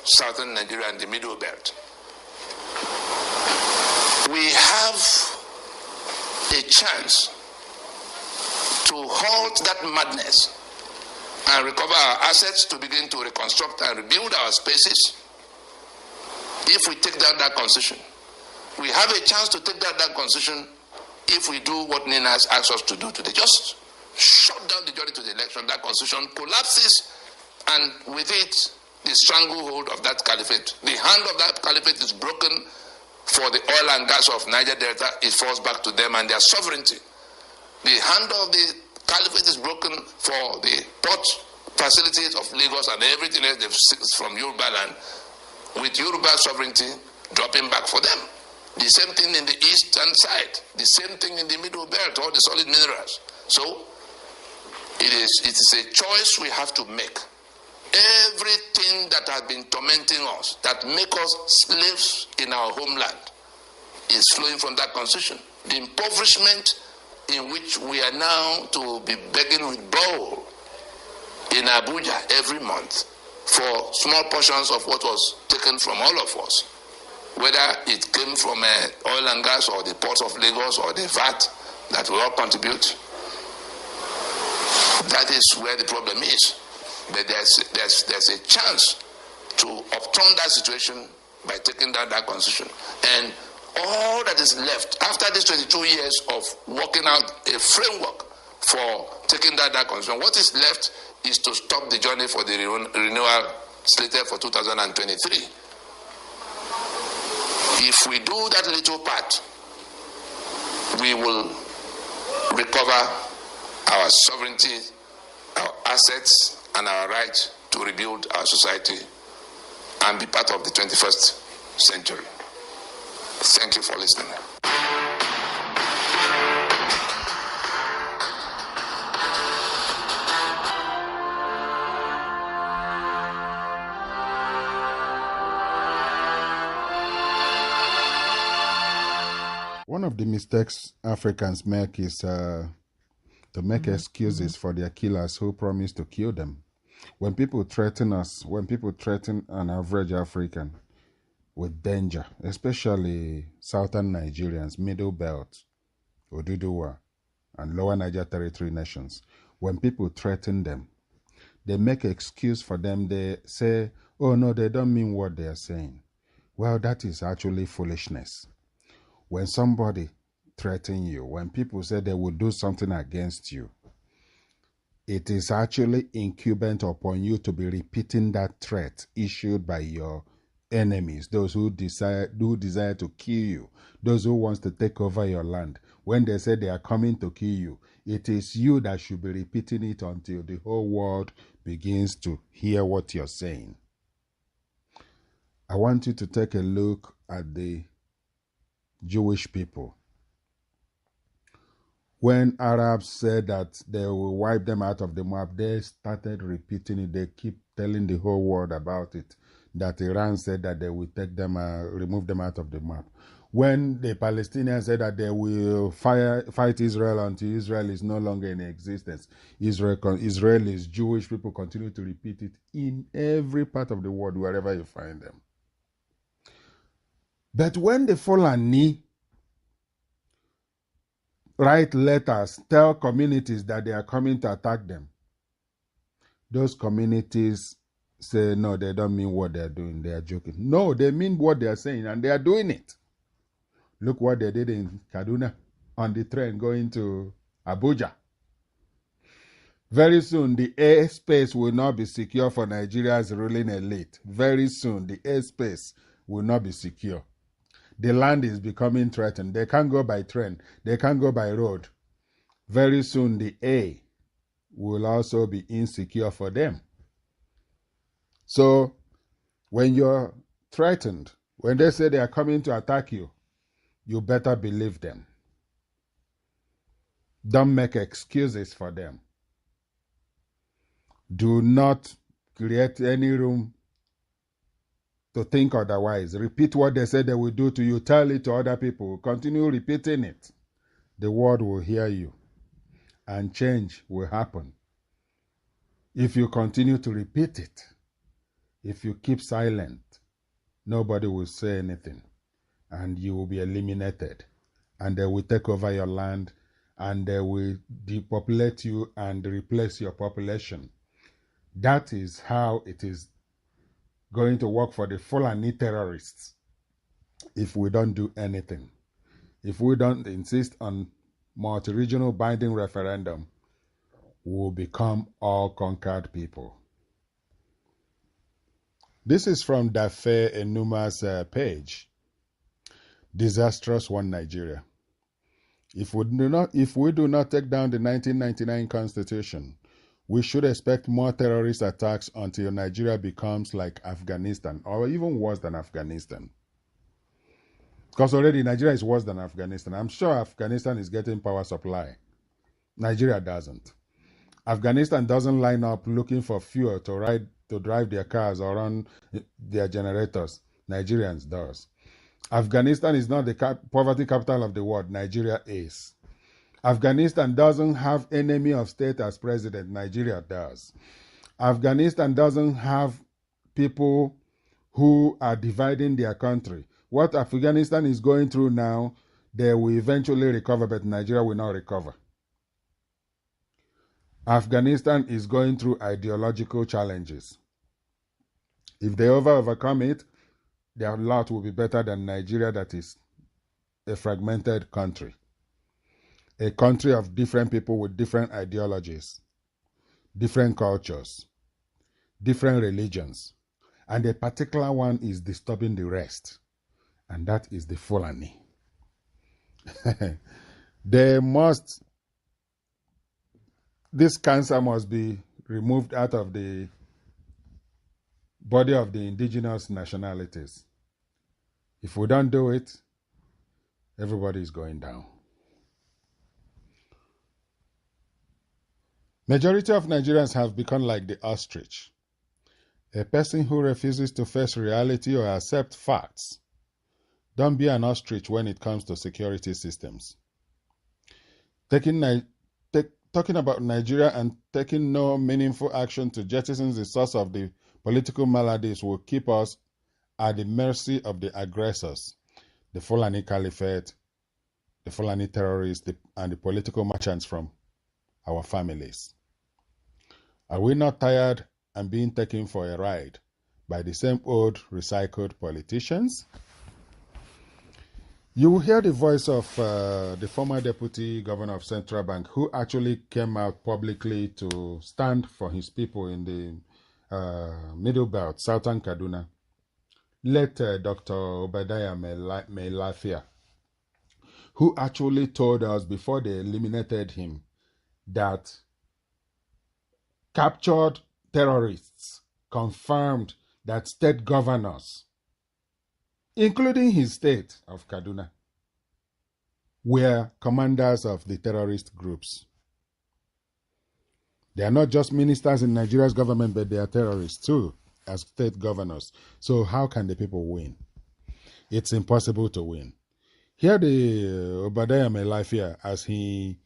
southern Nigeria and the Middle Belt. We have a chance to halt that madness and recover our assets, to begin to reconstruct and rebuild our spaces. If we take down that constitution, we have a chance to take down that constitution if we do what Nina has asked us to do today. Just shut down the journey to the election. That constitution collapses, and with it, the stranglehold of that caliphate, the hand of that caliphate is broken for the oil and gas of Niger Delta. It falls back to them and their sovereignty. The hand of the caliphate is broken for the port facilities of Lagos and everything else they've seized from Yoruba land, with Yoruba sovereignty dropping back for them. The same thing in the eastern side, the same thing in the middle belt, all the solid minerals. So it is a choice we have to make. Everything that has been tormenting us, that make us slaves in our homeland, is flowing from that constitution. The impoverishment in which we are now to be begging with bowl in Abuja every month for small portions of what was taken from all of us, whether it came from oil and gas or the ports of Lagos or the VAT that we all contribute. That is where the problem is. But there's a chance to upturn that situation by taking down that constitution. And all that is left after these 22 years of working out a framework for taking down that constitution, what is left is to stop the journey for the renewal slated for 2023. If we do that little part, we will recover our sovereignty, our assets, and our right to rebuild our society and be part of the 21st century. Thank you for listening. One of the mistakes Africans make is to make excuses for their killers who promise to kill them. When people threaten us, when people threaten an average African with danger, especially southern Nigerians, Middle Belt, Oduduwa, and Lower Niger Territory nations, when people threaten them, they make an excuse for them. They say, oh no, they don't mean what they are saying. Well, that is actually foolishness. When somebody threatens you, when people say they will do something against you, it is actually incumbent upon you to be repeating that threat issued by your enemies, those who desire to kill you, those who wants to take over your land. When they say they are coming to kill you, it is you that should be repeating it until the whole world begins to hear what you're saying. I want you to take a look at the Jewish people. When Arabs said that they will wipe them out of the map, they started repeating it. They keep telling the whole world about it, that Iran said that they will take them, remove them out of the map. When the Palestinians said that they will fight Israel until Israel is no longer in existence, Israelis, Jewish people continue to repeat it in every part of the world, wherever you find them. But when the Fulani write letters, tell communities that they are coming to attack them, those communities say, no, they don't mean what they are doing, they are joking. No, they mean what they are saying, and they are doing it. Look what they did in Kaduna on the train going to Abuja. Very soon, the airspace will not be secure for Nigeria's ruling elite. Very soon, the airspace will not be secure. The land is becoming threatened. They can't go by train. They can't go by road. Very soon, the air will also be insecure for them. So, when you're threatened, when they say they are coming to attack you, you better believe them. Don't make excuses for them. Do not create any room to think otherwise. Repeat what they said they will do to you. Tell it to other people. Continue repeating it. The world will hear you, and change will happen. If you continue to repeat it, if you keep silent, nobody will say anything, and you will be eliminated, and they will take over your land, and they will depopulate you and replace your population. That is how it is going to work for the Fulani terrorists if we don't do anything. If we don't insist on multi-regional binding referendum, we will become all-conquered people. This is from Dafe Enuma's page. Disastrous One Nigeria. If we do not take down the 1999 Constitution, we should expect more terrorist attacks until Nigeria becomes like Afghanistan, or even worse than Afghanistan. Because already Nigeria is worse than Afghanistan. I'm sure Afghanistan is getting power supply. Nigeria doesn't. Afghanistan doesn't line up looking for fuel to drive their cars or run their generators. Nigerians does. Afghanistan is not the poverty capital of the world. Nigeria is. Afghanistan doesn't have enemy of state as president. Nigeria does. Afghanistan doesn't have people who are dividing their country. What Afghanistan is going through now, they will eventually recover, but Nigeria will not recover. Afghanistan is going through ideological challenges. If they overcome it, their lot will be better than Nigeria, that is a fragmented country. A country of different people with different ideologies, different cultures, different religions. And a particular one is disturbing the rest. And that is the Fulani. This cancer must be removed out of the body of the indigenous nationalities. If we don't do it, everybody is going down. Majority of Nigerians have become like the ostrich, a person who refuses to face reality or accept facts. Don't be an ostrich when it comes to security systems. Talking about Nigeria and taking no meaningful action to jettison the source of the political maladies will keep us at the mercy of the aggressors, the Fulani Caliphate, the Fulani terrorists, and the political merchants from our families. Are we not tired and being taken for a ride by the same old recycled politicians? You will hear the voice of the former deputy governor of Central Bank, who actually came out publicly to stand for his people in the Middle Belt, Southern Kaduna. late Dr. Obadiah Melafia, who actually told us before they eliminated him that captured terrorists confirmed that state governors, including his state of Kaduna, were commanders of the terrorist groups. They are not just ministers in Nigeria's government, but they are terrorists too, as state governors. So how can the people win? It's impossible to win. Here the Obadiah Melafia, as he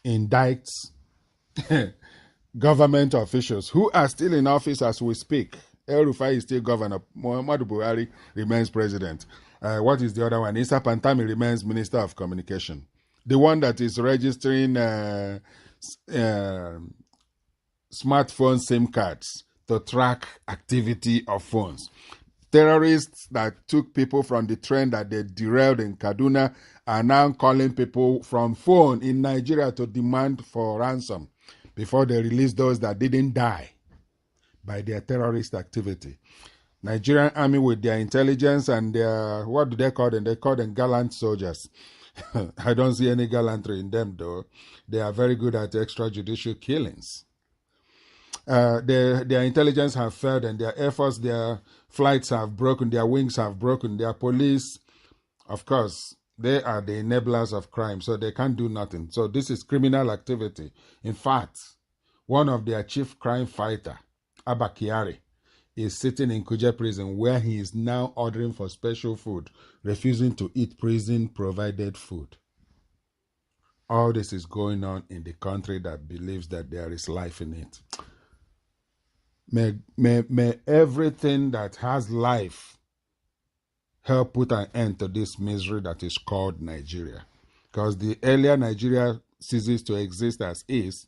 indicts government officials who are still in office as we speak. El Rufai is still governor. Muhammadu Buhari remains president. What is the other one? Issa Pantami remains Minister of Communication. The one that is registering smartphone SIM cards to track activity of phones. Terrorists that took people from the train that they derailed in Kaduna are now calling people from phone in Nigeria to demand for ransom before they release those that didn't die by their terrorist activity. Nigerian army with their intelligence and their, what do they call them? They call them gallant soldiers. I don't see any gallantry in them though. They are very good at extrajudicial killings. Their intelligence have failed and their efforts, their flights have broken, their wings have broken, their police, of course, they are the enablers of crime, so they can't do nothing. So this is criminal activity. In fact, one of their chief crime fighter, Abba Kyari, is sitting in Kuje prison where he is now ordering for special food, refusing to eat prison-provided food. All this is going on in the country that believes that there is life in it. May everything that has life help put an end to this misery that is called Nigeria. Because the earlier Nigeria ceases to exist as is,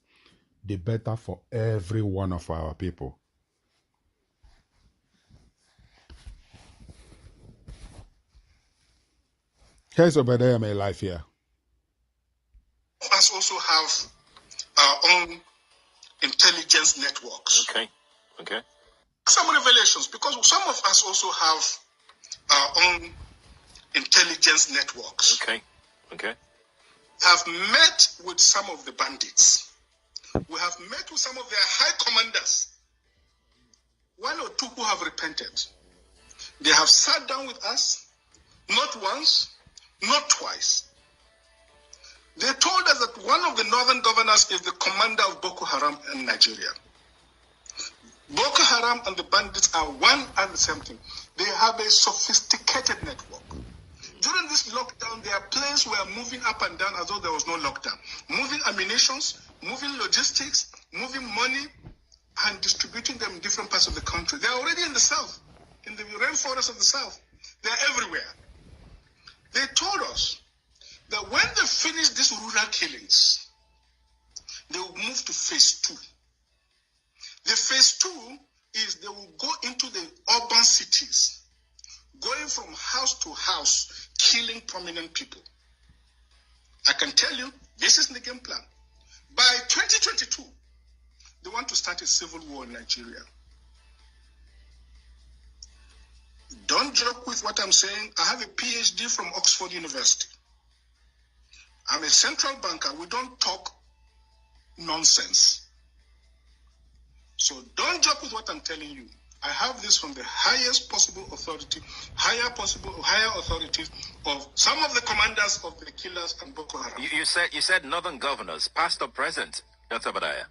the better for every one of our people. Here's Obadiah my life here. Us also have our own intelligence networks. Okay. Some revelations, because some of us also have our own intelligence networks. Okay. Have met with some of the bandits. We have met with some of their high commanders. One or two who have repented. They have sat down with us, not once, not twice. They told us that one of the northern governors is the commander of Boko Haram in Nigeria. Boko Haram and the bandits are one and the same thing. They have a sophisticated network. During this lockdown, their planes were moving up and down as though there was no lockdown. Moving ammunitions, moving logistics, moving money, and distributing them in different parts of the country. They're already in the south, in the rainforest of the south. They're everywhere. They told us that when they finish these rural killings, they will move to phase 2. The phase 2 is they will go into the urban cities, going from house to house, killing prominent people. I can tell you, this is the game plan. By 2022, they want to start a civil war in Nigeria. Don't joke with what I'm saying. I have a PhD from Oxford University. I'm a central banker. We don't talk nonsense. So don't joke with what I'm telling you. I have this from the highest possible authority, higher authorities of some of the commanders of the killers and Boko Haram. You said northern governors, past or present, Dr. Obadiah?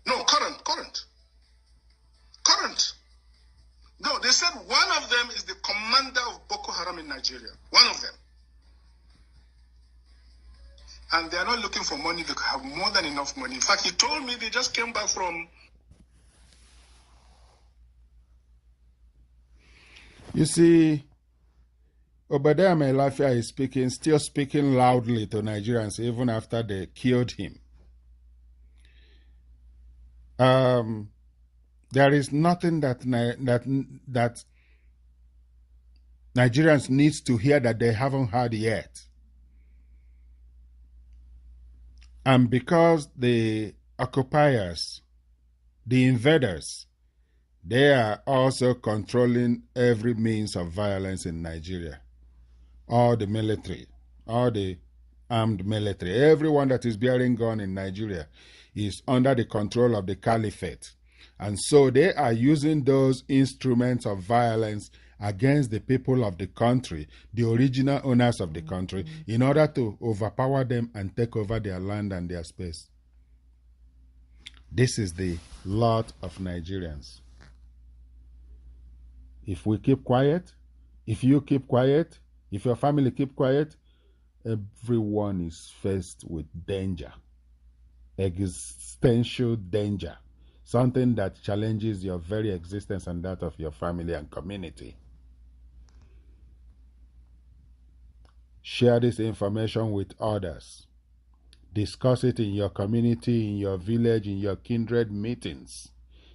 No, current. No, they said one of them is the commander of Boko Haram in Nigeria. One of them. And they are not looking for money. They have more than enough money. In fact, he told me they just came back from... You see, Obadiah Melafia is still speaking loudly to Nigerians even after they killed him. There is nothing that Nigerians need to hear that they haven't heard yet. And because the occupiers, the invaders, They are also controlling every means of violence in Nigeria. All the military, all the armed military, everyone that is bearing gun in Nigeria is under the control of the caliphate. And so they are using those instruments of violence against the people of the country, the original owners of the country, in order to overpower them and take over their land and their space. This is the lot of Nigerians. If we keep quiet, if you keep quiet, if your family keep quiet, everyone is faced with danger, existential danger, something that challenges your very existence and that of your family and community. Share this information with others. Discuss it in your community, in your village, in your kindred meetings,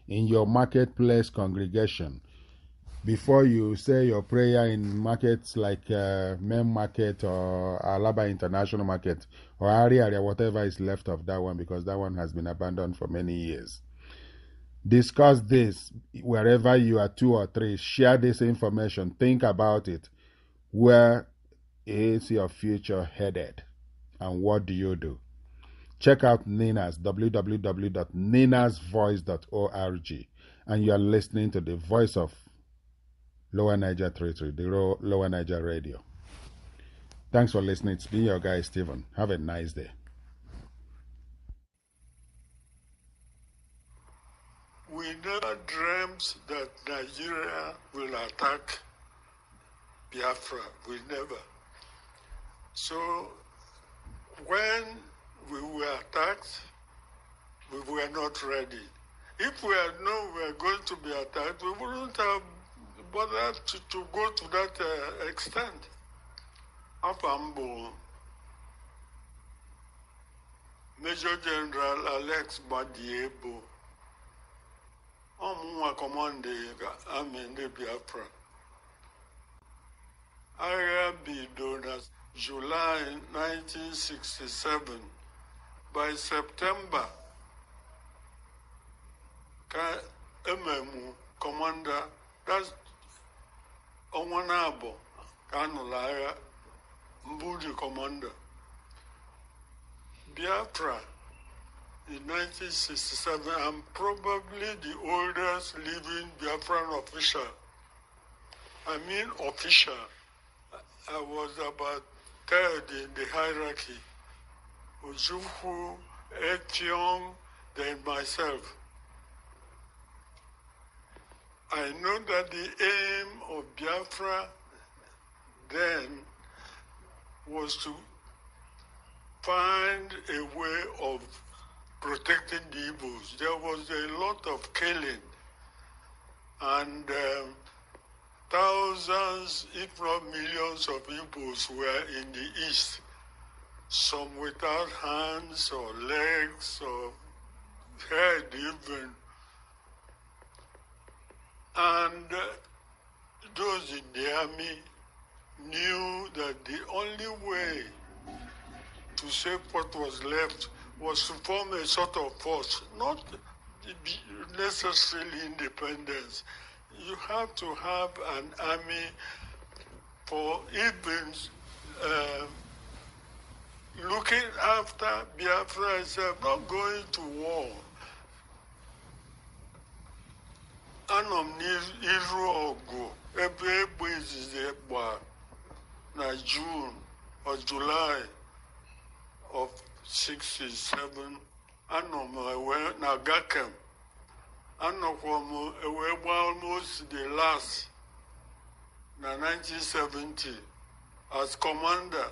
in your marketplace congregation. Before you say your prayer in markets like Main Market or Alaba International Market or area, whatever is left of that one, because that one has been abandoned for many years. Discuss this wherever you are, 2 or 3. Share this information. Think about it. Where is your future headed? And what do you do? Check out Nina's, www.ninasvoice.org. And you are listening to the voice of Lower Niger Territory, the Lower Niger Radio. Thanks for listening. It's been your guy, Stephen. Have a nice day. We never dreamt that Nigeria will attack Biafra. We never. So when we were attacked, we were not ready. If we had known we were going to be attacked, we wouldn't have bothered to go to that extent. Afambo, Major General Alex Badiebo, Omunwa Commande Amende Biafra. Area Bidonas, July 1967. By September, Ememu Commander, that's Onwanabo, Kanulaya, Mbudi Commander. Biafra in 1967, I'm probably the oldest living Biafran official. I mean official. I was about third in the hierarchy. Ojukwu, Etiong, then myself. I know that the aim of Biafra then was to find a way of protecting the Igbos. There was a lot of killing, and thousands, if not millions of Igbos were in the east, some without hands or legs or head even. And those in the army knew that the only way to save what was left was to form a sort of force, not necessarily independence. You have to have an army for even looking after Biafra itself, not going to war. Anom n'iru ọgụ ebe egbe izizi gba na June or July of 67. Anom ewe na Gakem. Anọkwa m ewe gba almost the last na 1970 as commander.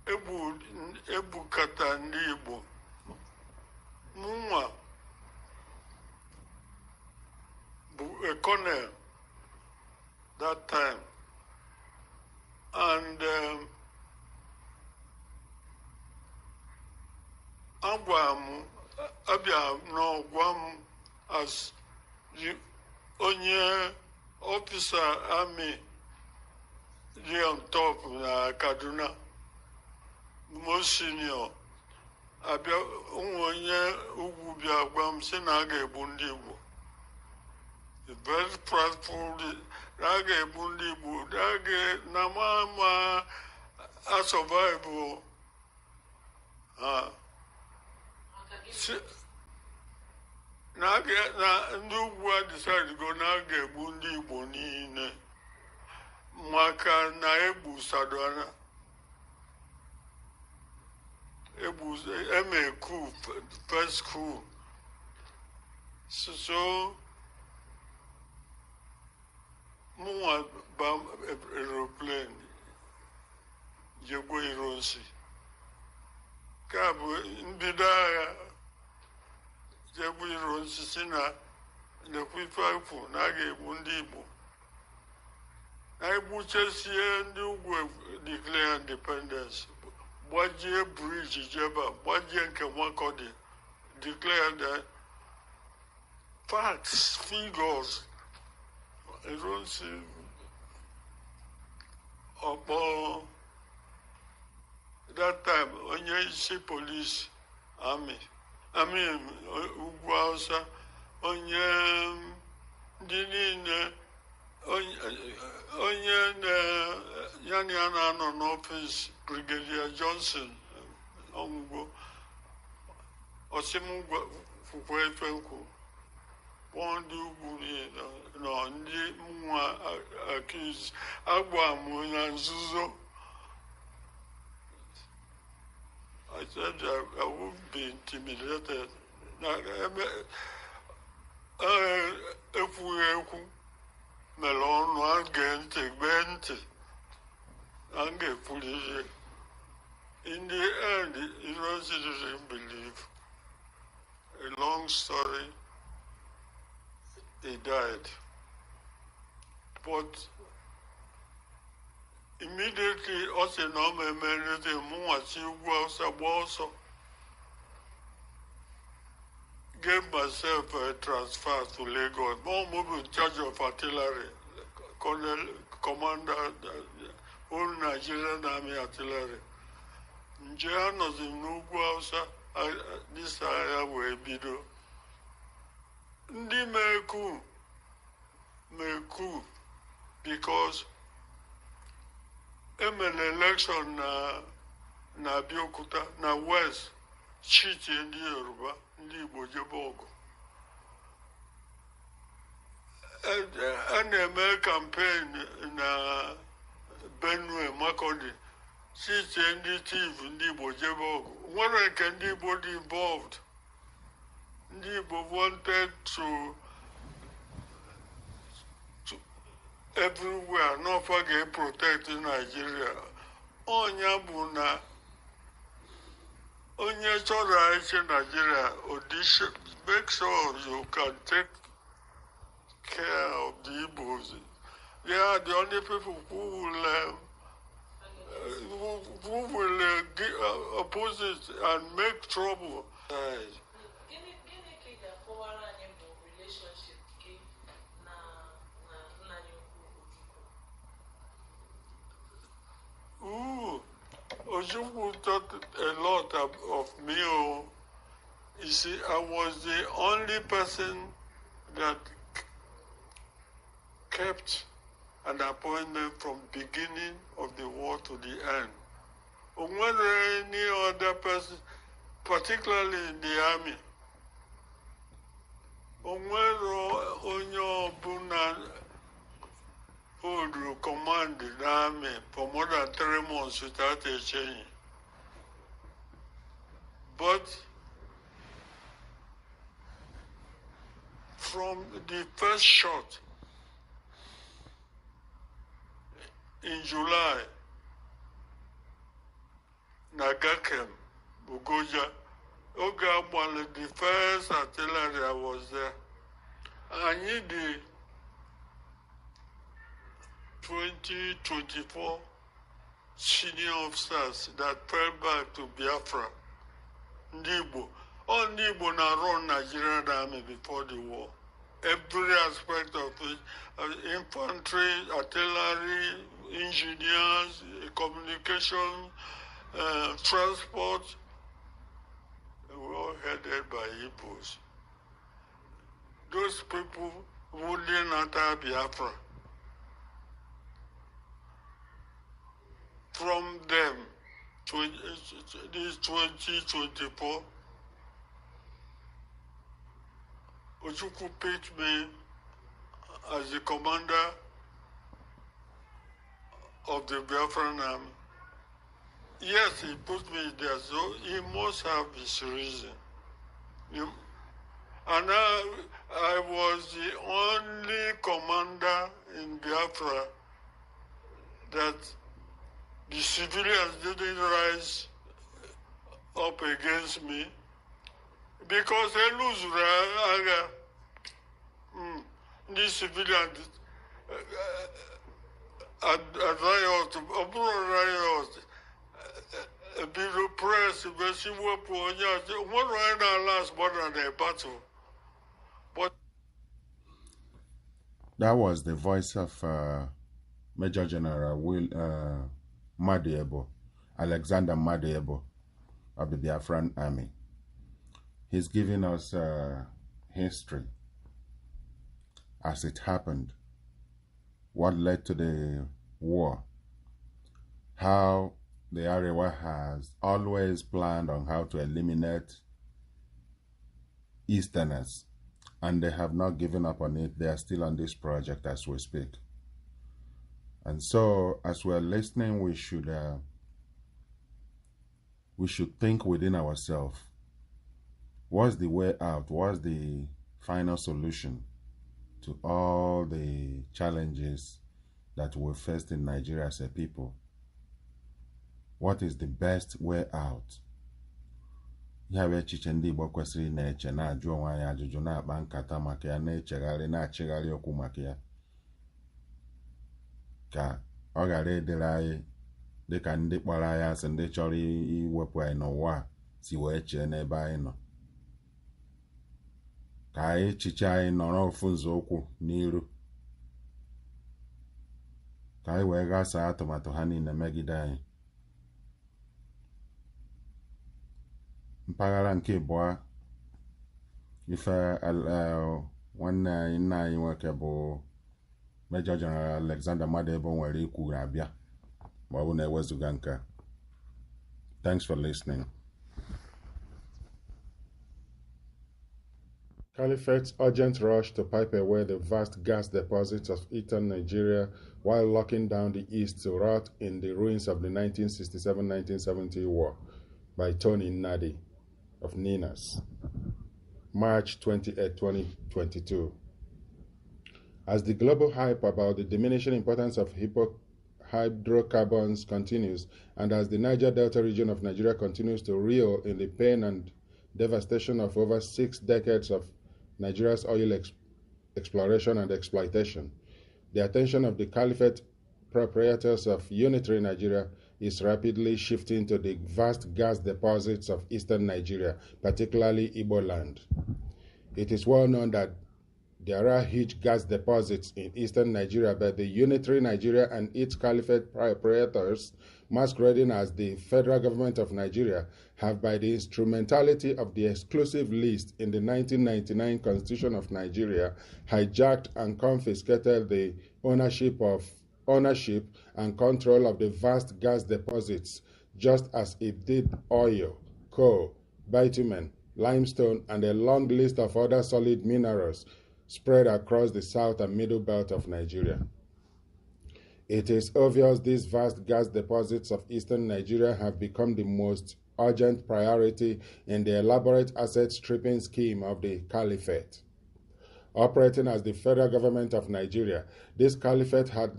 Ebukata ndị Igbo. Mụnwa a colonel that time, and Abia no Guam as the only officer army on top na Kaduna, most senior. Abia onye Ugwu bịa gwa m sị na a ga-egbu ndị Igbo. It's very prideful na a ga-egbu ndị Igbo. Na ma a survive. Na ndị ugwu a decide go na a ga-egbu ndị Igbo niile maka na egbu Sadona. Eme coup, first coup. So, mwa bam aeroplane, jegwe ironsi. Kabu mbidaya, jegwe ironsi sina, nekwifafu nage bundibu. Naibu chesie ndi ugwe declare independence. Bwaje bridge jeba, bwaje nke mwakodi, declare that facts, figures, I don't see about that time, onye isi police, army, ugwu Hausa, onye ndị niile, onye yani anọ n'office, Brigadier Johnson, Ongo, Osimu Fukwe Fenku, Bondi Uguni, no, Ndi Mwa accused, Agwa Muna Zuzo. I said I wouldn't be intimidated. If we melon one again take bent and get foolish. In the end, Iran's didn't believe. A long story, he died. But immediately, also, no man, the Muasi gave myself a transfer to Lagos. More move in charge of artillery, commander, whole Nigerian Army artillery. Njeanos in Nugwausa, this area where Bido. Ndi meku, because an election na Biokuta, na West, Chiti and Yoruba, Ndi Bojebogo. And a campaign na Benue Makodi. She's in the thief in the Bojebo. What I can do body involved? Ndibo wanted to everywhere, not forget protect Nigeria. Onya buna, onya chora Nigeria. Audition, make sure you can take care of the Igbos. They are the only people who will oppose it and make trouble. Ojukwu thought a lot of me. You see, I was the only person that kept an appointment from beginning of the war to the end. Whether any other person, particularly in the army, who command the army for more than 3 months without a change. But from the first shot in July, Nagakem, Bugoja, Ogabwale, the first artillery I was there. I need the 2024 senior officers that fell back to Biafra, Ndibo. All Ndibo now run Nigerian army before the war. Every aspect of it, infantry, artillery, engineers, communication, transport, were all headed by Igbos. Those people ruling under Biafra. From them, this 2024, Ojukwu picked me as the commander of the Biafran army. Yes, he put me there, so he must have his reason. And I was the only commander in Biafra that the civilians didn't rise up against me because they lose the civilians at riot, be repressed, one right now lasts more than a battle. But that was the voice of Major General Alexander Madiebo of the Biafran Army. He's giving us history as it happened, what led to the war, how the Arewa has always planned on how to eliminate Easterners, and they have not given up on it. They are still on this project as we speak. And so, as we're listening, we should think within ourselves. What's the way out? What's the final solution to all the challenges that we faced in Nigeria as a people? What is the best way out? Ya bụ echiche ndị Igbo kwesịrị na-eche, na-ajụ onwe anyị ajụjụ, na-akpa nkata maka ya, na-echegharị, na-achịgharị okwu maka ya, ka ọ ghara edere anyị dịka ndị kpọrọ anyị asị, ndị chọrọ iwepụ anyị n'ụwa si wee chee n'ebe anyị nọ. Ka anyị echiche anyị nọrọ ofu nzọụkwụ n'iru, ka anyị wee ghasaa atụmatụ ha niile megide anyị. Mpaghara nke ịbụọ, ife nwanne anyị nna anyị nwoke bụ Major General Alexander Madiebo nwere ikwu na-abịa ma ọ bụ na-ewezuga nke. Thanks for listening. Caliphate's urgent rush to pipe away the vast gas deposits of eastern Nigeria while locking down the east to rot in the ruins of the 1967-1970 war, by Tony Inani of Ninas, March 28, 2022. As the global hype about the diminishing importance of hydrocarbons continues, and as the Niger Delta region of Nigeria continues to reel in the pain and devastation of over 6 decades of Nigeria's oil exploration and exploitation, the attention of the Caliphate proprietors of unitary Nigeria is rapidly shifting to the vast gas deposits of eastern Nigeria, particularly Igbo land. It is well known that there are huge gas deposits in eastern Nigeria, but the unitary Nigeria and its Caliphate proprietors, masquerading as the federal government of Nigeria, have, by the instrumentality of the exclusive list in the 1999 Constitution of Nigeria, hijacked and confiscated the ownership and control of the vast gas deposits, just as it did oil, coal, bitumen, limestone, and a long list of other solid minerals spread across the south and middle belt of Nigeria. It is obvious these vast gas deposits of eastern Nigeria have become the most urgent priority in the elaborate asset stripping scheme of the Caliphate. Operating as the federal government of Nigeria, this Caliphate had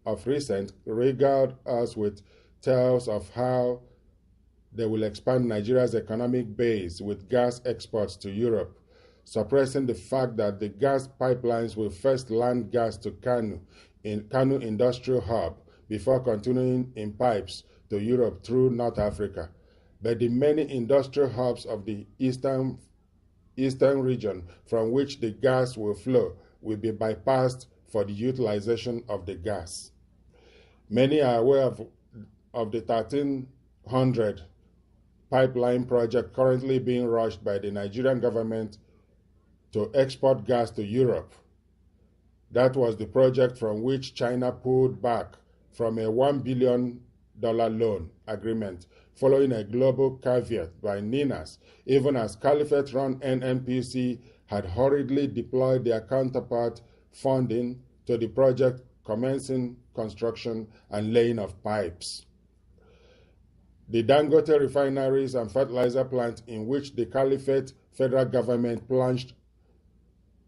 of recent regaled us with tales of how they will expand Nigeria's economic base with gas exports to Europe, suppressing the fact that the gas pipelines will first land gas to Kanu Industrial Hub before continuing in pipes to Europe through North Africa. But the many industrial hubs of the eastern region from which the gas will flow will be bypassed for the utilization of the gas. Many are aware of the 1,300 pipeline project currently being rushed by the Nigerian government to export gas to Europe. That was the project from which China pulled back from a $1 billion loan agreement following a global caveat by NINAS, even as Caliphate-run NNPC had hurriedly deployed their counterpart funding to the project, commencing construction and laying of pipes. The Dangote refineries and fertilizer plant, in which the Caliphate federal government plunged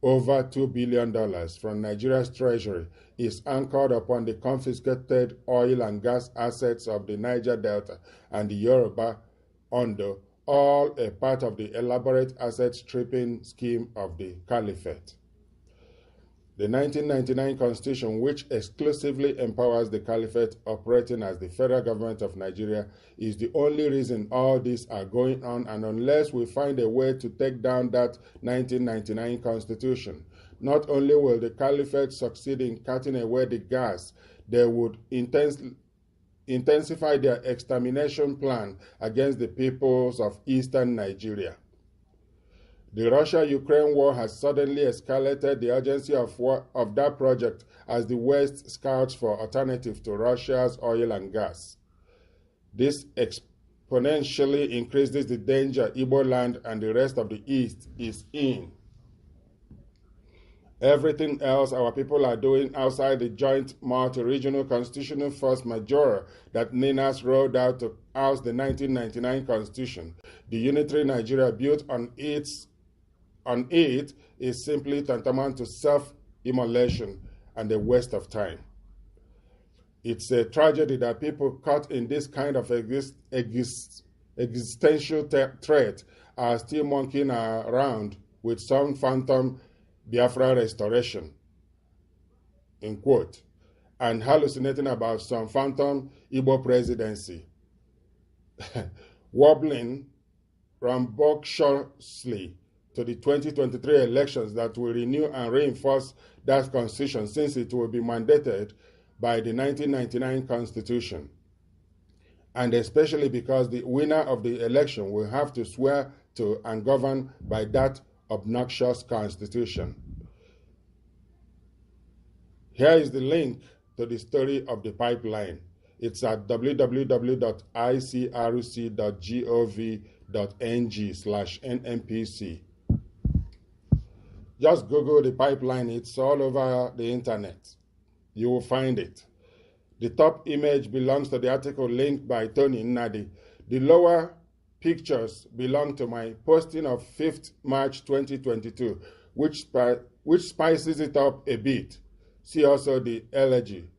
over $2 billion from Nigeria's treasury, is anchored upon the confiscated oil and gas assets of the Niger Delta and the Yoruba Ondo, all a part of the elaborate asset stripping scheme of the Caliphate. The 1999 Constitution, which exclusively empowers the Caliphate operating as the federal government of Nigeria, is the only reason all these are going on, and unless we find a way to take down that 1999 Constitution, not only will the Caliphate succeed in cutting away the gas, they would intensify their extermination plan against the peoples of eastern Nigeria. The Russia-Ukraine war has suddenly escalated the urgency of that project as the West scouts for alternatives to Russia's oil and gas. This exponentially increases the danger Igbo land and the rest of the East is in. Everything else our people are doing outside the joint multi-regional constitutional force majeure that NINAS rolled out to oust the 1999 Constitution, the unitary Nigeria built on it is simply tantamount to self-immolation and a waste of time. It's a tragedy that people caught in this kind of existential threat are still monkeying around with some phantom Biafra restoration, in quote, and hallucinating about some phantom Igbo presidency, wobbling rambunctiously to the 2023 elections that will renew and reinforce that constitution, since it will be mandated by the 1999 Constitution, and especially because the winner of the election will have to swear to and govern by that obnoxious Constitution. Here is the link to the story of the pipeline. It's at www.icrc.gov.ng/NNPC. Just Google the pipeline. It's all over the internet. You will find it. The top image belongs to the article linked by Tony Inani. The lower pictures belong to my posting of 5th March 2022, which spices it up a bit. See also the elegy.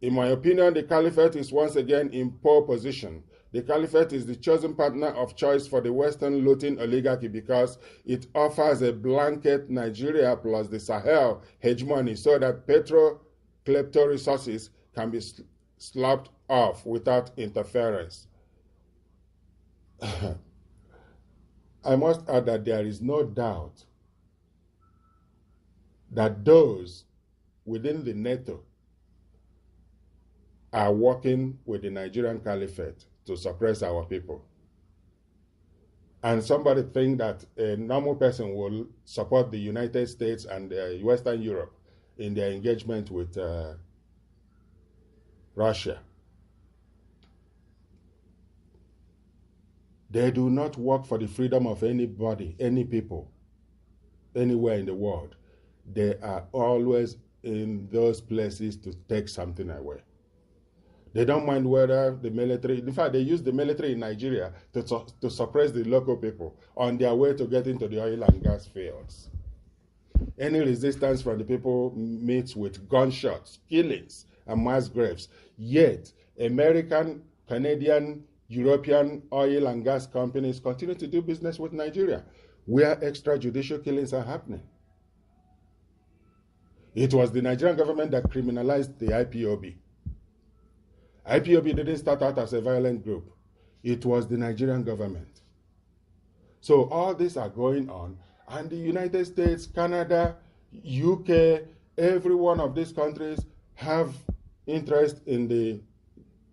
In my opinion, the Caliphate is once again in poor position. The Caliphate is the chosen partner of choice for the Western looting oligarchy because it offers a blanket Nigeria plus the Sahel hegemony so that petro-klepto resources can be slapped off without interference. I must add that there is no doubt that those within the NATO are working with the Nigerian Caliphate to suppress our people. And somebody think that a normal person will support the United States and Western Europe in their engagement with Russia. They do not work for the freedom of anybody, any people, anywhere in the world. They are always in those places to take something away. They don't mind whether the military, in fact, they use the military in Nigeria to suppress the local people on their way to get into the oil and gas fields. Any resistance from the people meets with gunshots, killings, and mass graves. Yet, American, Canadian, European oil and gas companies continue to do business with Nigeria, where extrajudicial killings are happening. It was the Nigerian government that criminalized the IPOB. IPOB didn't start out as a violent group. It was the Nigerian government. So all these are going on, and the United States, Canada, UK, every one of these countries have interest in the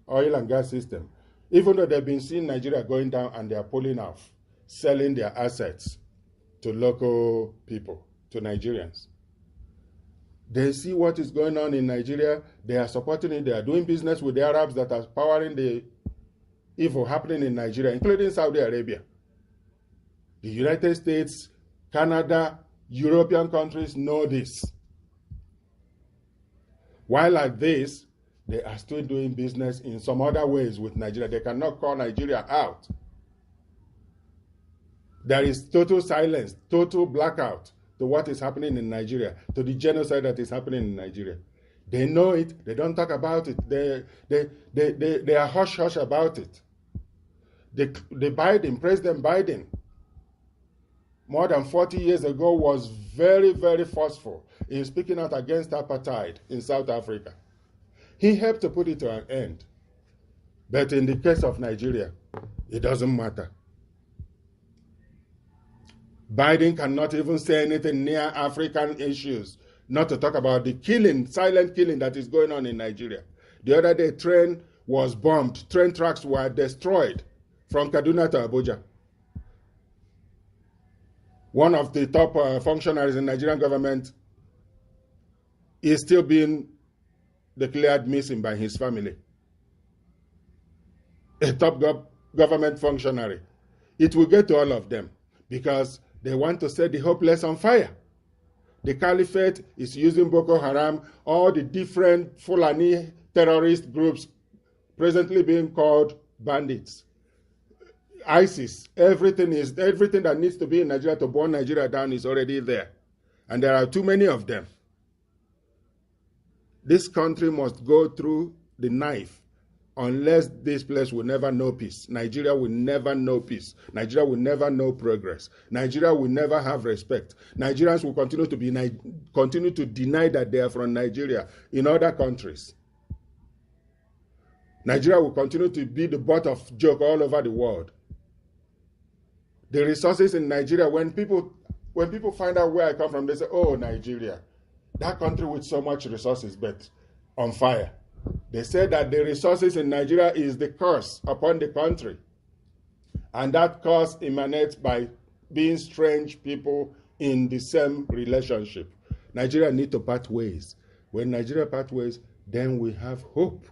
oil and gas system. Even though they've been seeing Nigeria going down and they are pulling off, selling their assets to local people, to Nigerians. They see what is going on in Nigeria. They are supporting it. They are doing business with the Arabs that are powering the evil happening in Nigeria, including Saudi Arabia. The United States, Canada, European countries know this. While at this, they are still doing business in some other ways with Nigeria. They cannot call Nigeria out. There is total silence, total blackout to what is happening in Nigeria, to the genocide that is happening in Nigeria. They know it. They don't talk about it. They are hush-hush about it. President Biden, more than 40 years ago, was very, very forceful in speaking out against apartheid in South Africa. He helped to put it to an end. But in the case of Nigeria, it doesn't matter. Biden cannot even say anything near African issues, not to talk about the killing, silent killing that is going on in Nigeria. The other day, train was bombed. Train tracks were destroyed from Kaduna to Abuja. One of the top functionaries in the Nigerian government is still being declared missing by his family. A top government functionary. It will get to all of them because they want to set the hopeless on fire. The caliphate is using Boko Haram, all the different Fulani terrorist groups presently being called bandits. ISIS, everything that needs to be in Nigeria to burn Nigeria down is already there. And there are too many of them. This country must go through the knife unless this place will never know peace. Nigeria will never know peace. Nigeria will never know progress. Nigeria will never have respect. Nigerians will continue to deny that they are from Nigeria in other countries. Nigeria will continue to be the butt of joke all over the world. The resources in Nigeria, when people find out where I come from, they say, oh, Nigeria, that country with so much resources, but on fire. They say that the resources in Nigeria is the curse upon the country. And that curse emanates by being strange people in the same relationship. Nigeria need to part ways. When Nigeria part ways, then we have hope,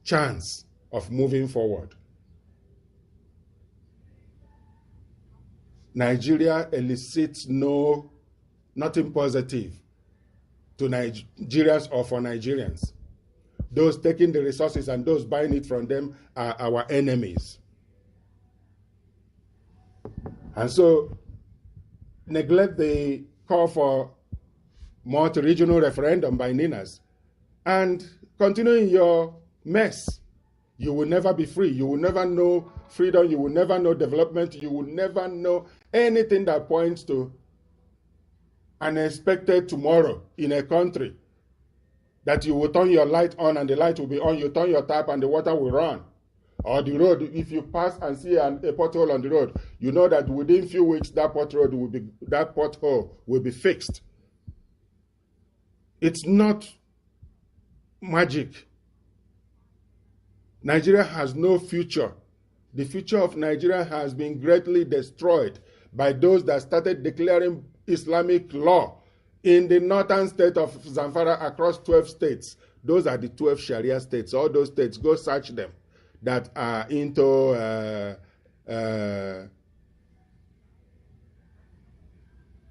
chance of moving forward. Nigeria elicits nothing positive to Nigerians or for Nigerians. Those taking the resources and those buying it from them are our enemies. And so, neglect the call for multi-regional referendum by Ninas and continue in your mess. You will never be free. You will never know freedom. You will never know development. You will never know anything that points to an expected tomorrow in a country. That you will turn your light on and the light will be on. You turn your tap and the water will run. Or the road, if you pass and see a pothole on the road, you know that within a few weeks that pothole will be fixed. It's not magic. Nigeria has no future. The future of Nigeria has been greatly destroyed by those that started declaring Islamic law in the northern state of Zamfara across 12 states. Those are the 12 Sharia states. All those states, go search them, that are into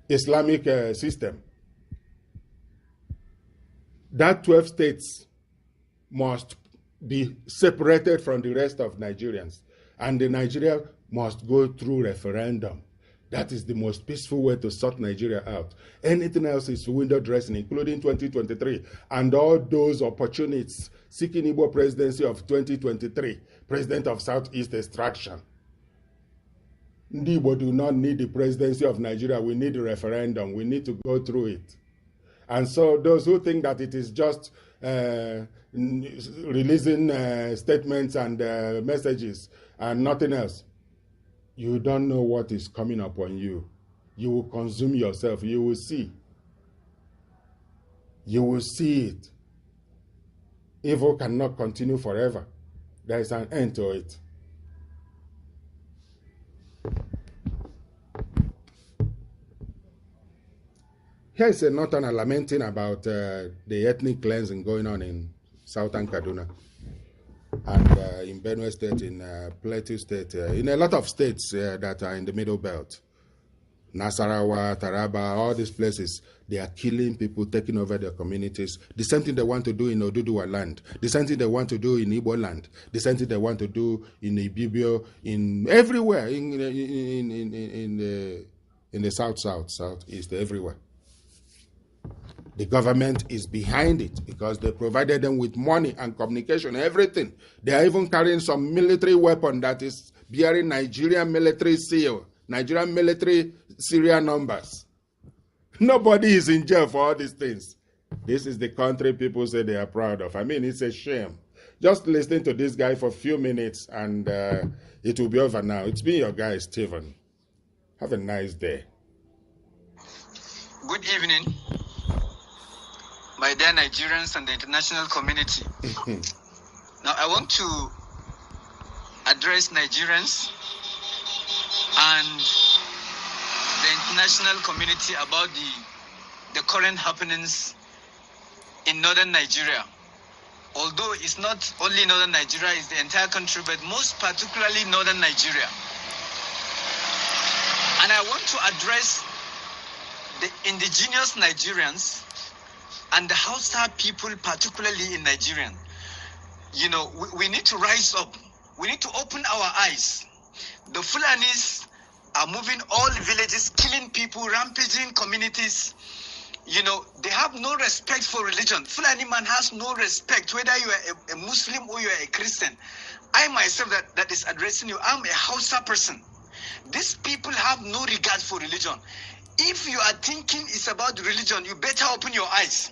Islamic system. That 12 states must be separated from the rest of Nigerians. And the Nigeria must go through referendum. That is the most peaceful way to sort Nigeria out. Anything else is window dressing, including 2023. And all those opportunities seeking Igbo presidency of 2023, president of Southeast extraction. Ndi Igbo do not need the presidency of Nigeria. We need a referendum. We need to go through it. And so those who think that it is just releasing statements and messages and nothing else, you don't know what is coming upon you. You will consume yourself. You will see. You will see it. Evil cannot continue forever. there is an end to it. Here is a northerner lamenting about the ethnic cleansing going on in southern Kaduna and in Benue State, in Plateau State, in a lot of states that are in the Middle Belt. Nasarawa, Taraba, all these places, they are killing people, taking over their communities. The same thing they want to do in Oduduwa land, the same thing they want to do in Igbo land, the same thing they want to do in Ibibio, in everywhere, in the southeast, everywhere. The government is behind it because they provided them with money and communication, everything. They are even carrying some military weapon that is bearing Nigerian military seal, Nigerian military serial numbers. Nobody is in jail for all these things. This is the country people say they are proud of. I mean, it's a shame. Just listening to this guy for a few minutes and it will be over now. It's been your guy, Stephen. Have a nice day. Good evening, my dear Nigerians and the international community. Now, I want to address Nigerians and the international community about the current happenings in northern Nigeria. Although it's not only northern Nigeria, it's the entire country, but most particularly northern Nigeria. And I want to address the indigenous Nigerians and the Hausa people, particularly in Nigeria. You know, we need to rise up. We need to open our eyes. The Fulanis are moving all villages, killing people, rampaging communities. You know, they have no respect for religion. Fulani man has no respect, whether you are a Muslim or you are a Christian. I myself that is addressing you, I'm a Hausa person. These people have no regard for religion. If you are thinking it's about religion, you better open your eyes.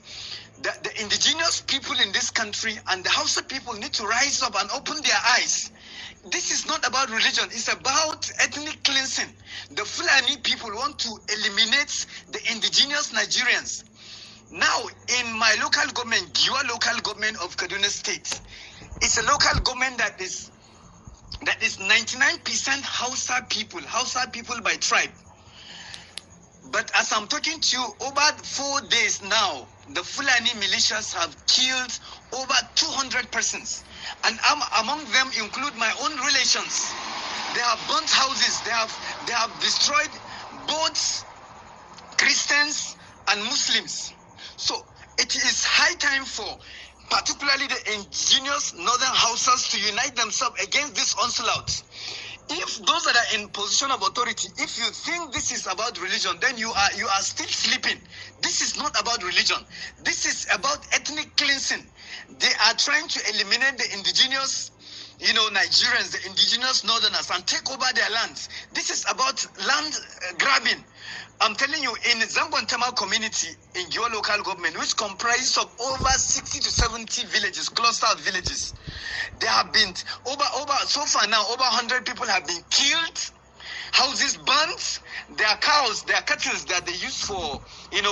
The indigenous people in this country and the Hausa people need to rise up and open their eyes. This is not about religion, it's about ethnic cleansing. The Fulani people want to eliminate the indigenous Nigerians. Now, in my local government, Giwa local government of Kaduna State, it's a local government that is 99% Hausa people by tribe. But as I'm talking to you, over 4 days now, the Fulani militias have killed over 200 persons. And among them include my own relations. They have burnt houses. They have destroyed both Christians and Muslims. So it is high time for particularly the indigenous northern Hausas to unite themselves against this onslaught. If those that are in position of authority, if you think this is about religion, then you are still sleeping. This is not about religion. This is about ethnic cleansing. They are trying to eliminate the indigenous, Nigerians, the indigenous northerners, and take over their lands. This is about land grabbing. I'm telling you, in Zangwantama community, in Giwa local government, which comprises of over 60 to 70 villages, clustered villages, there have been so far now, over 100 people have been killed, houses burnt, their cows, their cattle that they use for,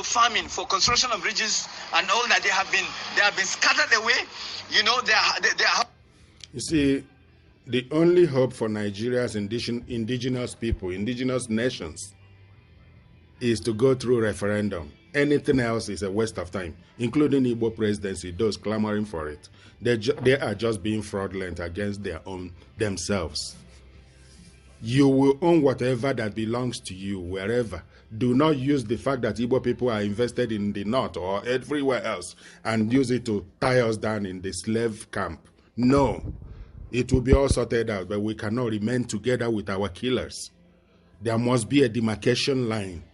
farming, for construction of bridges and all that, they have been scattered away. You see, the only hope for Nigeria's indigenous people, indigenous nations, is to go through referendum. Anything else is a waste of time, including Igbo presidency, those clamoring for it. They are just being fraudulent against themselves. You will own whatever that belongs to you, wherever. Do not use the fact that Igbo people are invested in the north or everywhere else and use it to tie us down in the slave camp. No, it will be all sorted out, but we cannot remain together with our killers. There must be a demarcation line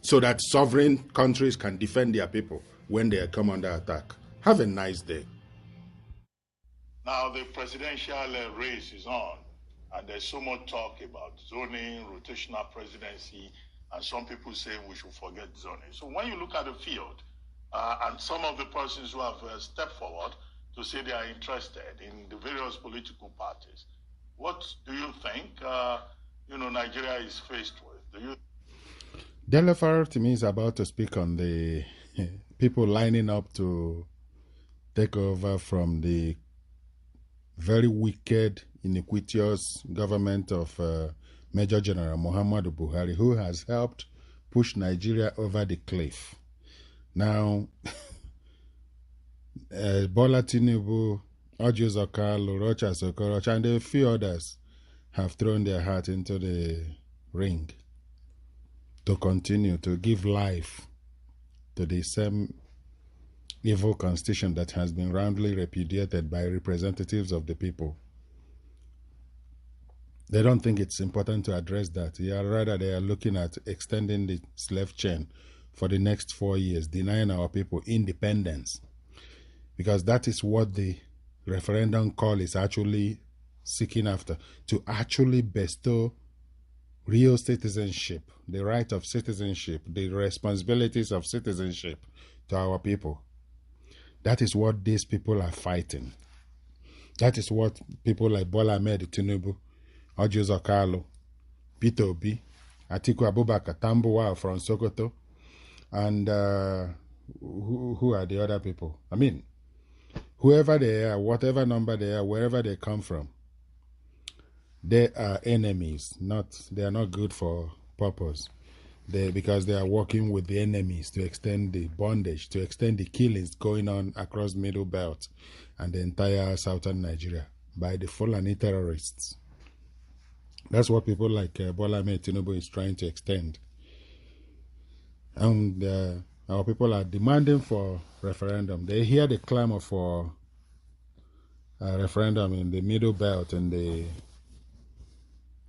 so that sovereign countries can defend their people when they come under attack. Have a nice day. Now the presidential race is on, and there's so much talk about zoning, rotational presidency, and some people say we should forget zoning. So when you look at the field, and some of the persons who have stepped forward to say they are interested in the various political parties, what do you think Nigeria is faced with? Do you? Delafaro to me is about to speak on the people lining up to take over from the very wicked, iniquitous government of Major General Muhammadu Buhari, who has helped push Nigeria over the cliff. Now, Bola Tinubu, Ojo Okalu, Rocha Sokorocha, and a few others have thrown their hat into the ring to continue to give life to the same evil constitution that has been roundly repudiated by representatives of the people. They don't think it's important to address that. Yeah, rather they are looking at extending the slave chain for the next 4 years, denying our people independence. Because that is what the referendum call is actually seeking after, to actually bestow real citizenship, the right of citizenship, the responsibilities of citizenship to our people. That is what these people are fighting. That is what people like Bola Ahmed Tinubu, Ojo Okalu, Peter Obi, Atiku Abubakar, Tambuwal from Sokoto, and who are the other people? I mean, whoever they are, whatever number they are, wherever they come from, they are enemies. They are not good for purpose. Because they are working with the enemies to extend the bondage, to extend the killings going on across Middle Belt and the entire southern Nigeria by the Fulani terrorists. That's what people like Bola Ahmed Tinubu is trying to extend. And our people are demanding for referendum. They hear the clamor for referendum in the Middle Belt and the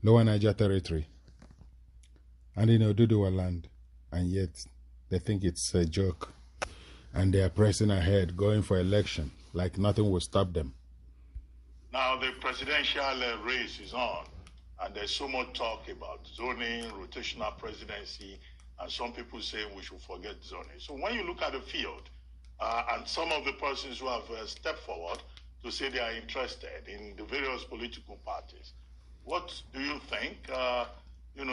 Lower Niger Territory and in Oduduwa land, and yet they think it's a joke, and they are pressing ahead, going for election, like nothing will stop them. Now the presidential race is on, and there's so much talk about zoning, rotational presidency, and some people say we should forget zoning. So when you look at the field, and some of the persons who have stepped forward to say they are interested in the various political parties, what do you think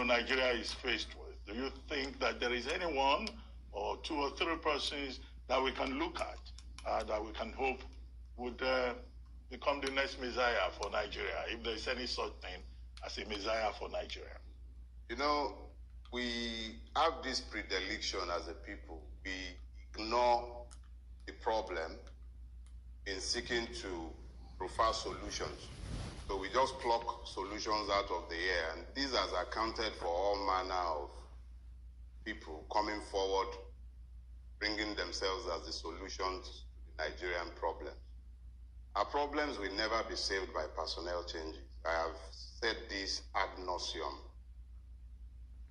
Nigeria is faced with? Do you think that there is anyone or 2 or 3 persons that we can look at, that we can hope would become the next Messiah for Nigeria, if there is any such thing as a Messiah for Nigeria? We have this predilection as a people. We ignore the problem in seeking to prefer solutions. So we just pluck solutions out of the air, and this has accounted for all manner of people coming forward, bringing themselves as the solutions to the Nigerian problems. Our problems will never be saved by personnel changes. I have said this ad nauseum.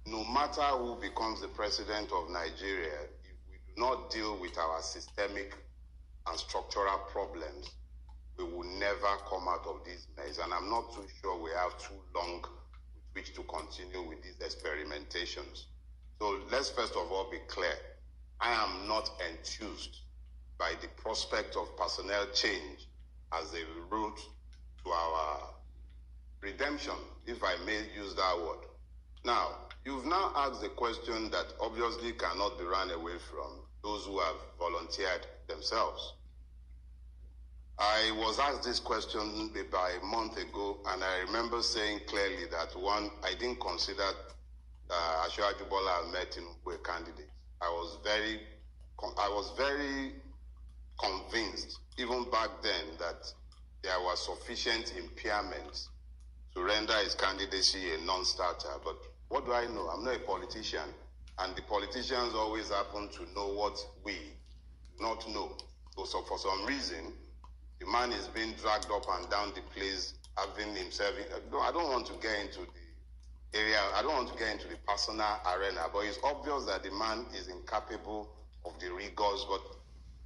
No matter who becomes the president of Nigeria, if we do not deal with our systemic and structural problems, we will never come out of this mess. And I'm not too sure we have too long with which to continue with these experimentations. So let's first of all be clear. I am not enthused by the prospect of personnel change as a route to our redemption, if I may use that word. Now, you've now asked a question that obviously cannot be run away from those who have volunteered themselves. I was asked this question about a month ago, and I remember saying clearly that one, I didn't consider Asiwaju Bola Ahmed Tinubu a candidate. I was very convinced, even back then, that there was sufficient impairment to render his candidacy a non-starter. But what do I know? I'm not a politician, and the politicians always happen to know what we do not know. So for some reason, the man is being dragged up and down the place, having himself. I don't want to get into the area. I don't want to get into the personal arena, but it's obvious that the man is incapable of the rigors. But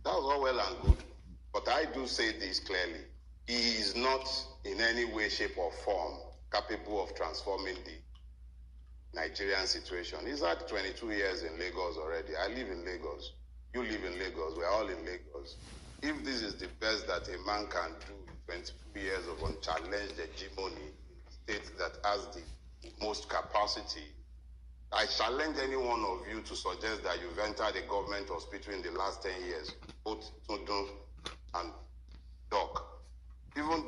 that was all well and good. But I do say this clearly: he is not in any way, shape, or form capable of transforming the Nigerian situation. He's had 22 years in Lagos already. I live in Lagos. You live in Lagos. We're all in Lagos. If this is the best that a man can do in 22 years of unchallenged hegemony in a state that has the most capacity, I challenge any one of you to suggest that you've entered a government hospital in the last 10 years, both Tundun and Doc. Even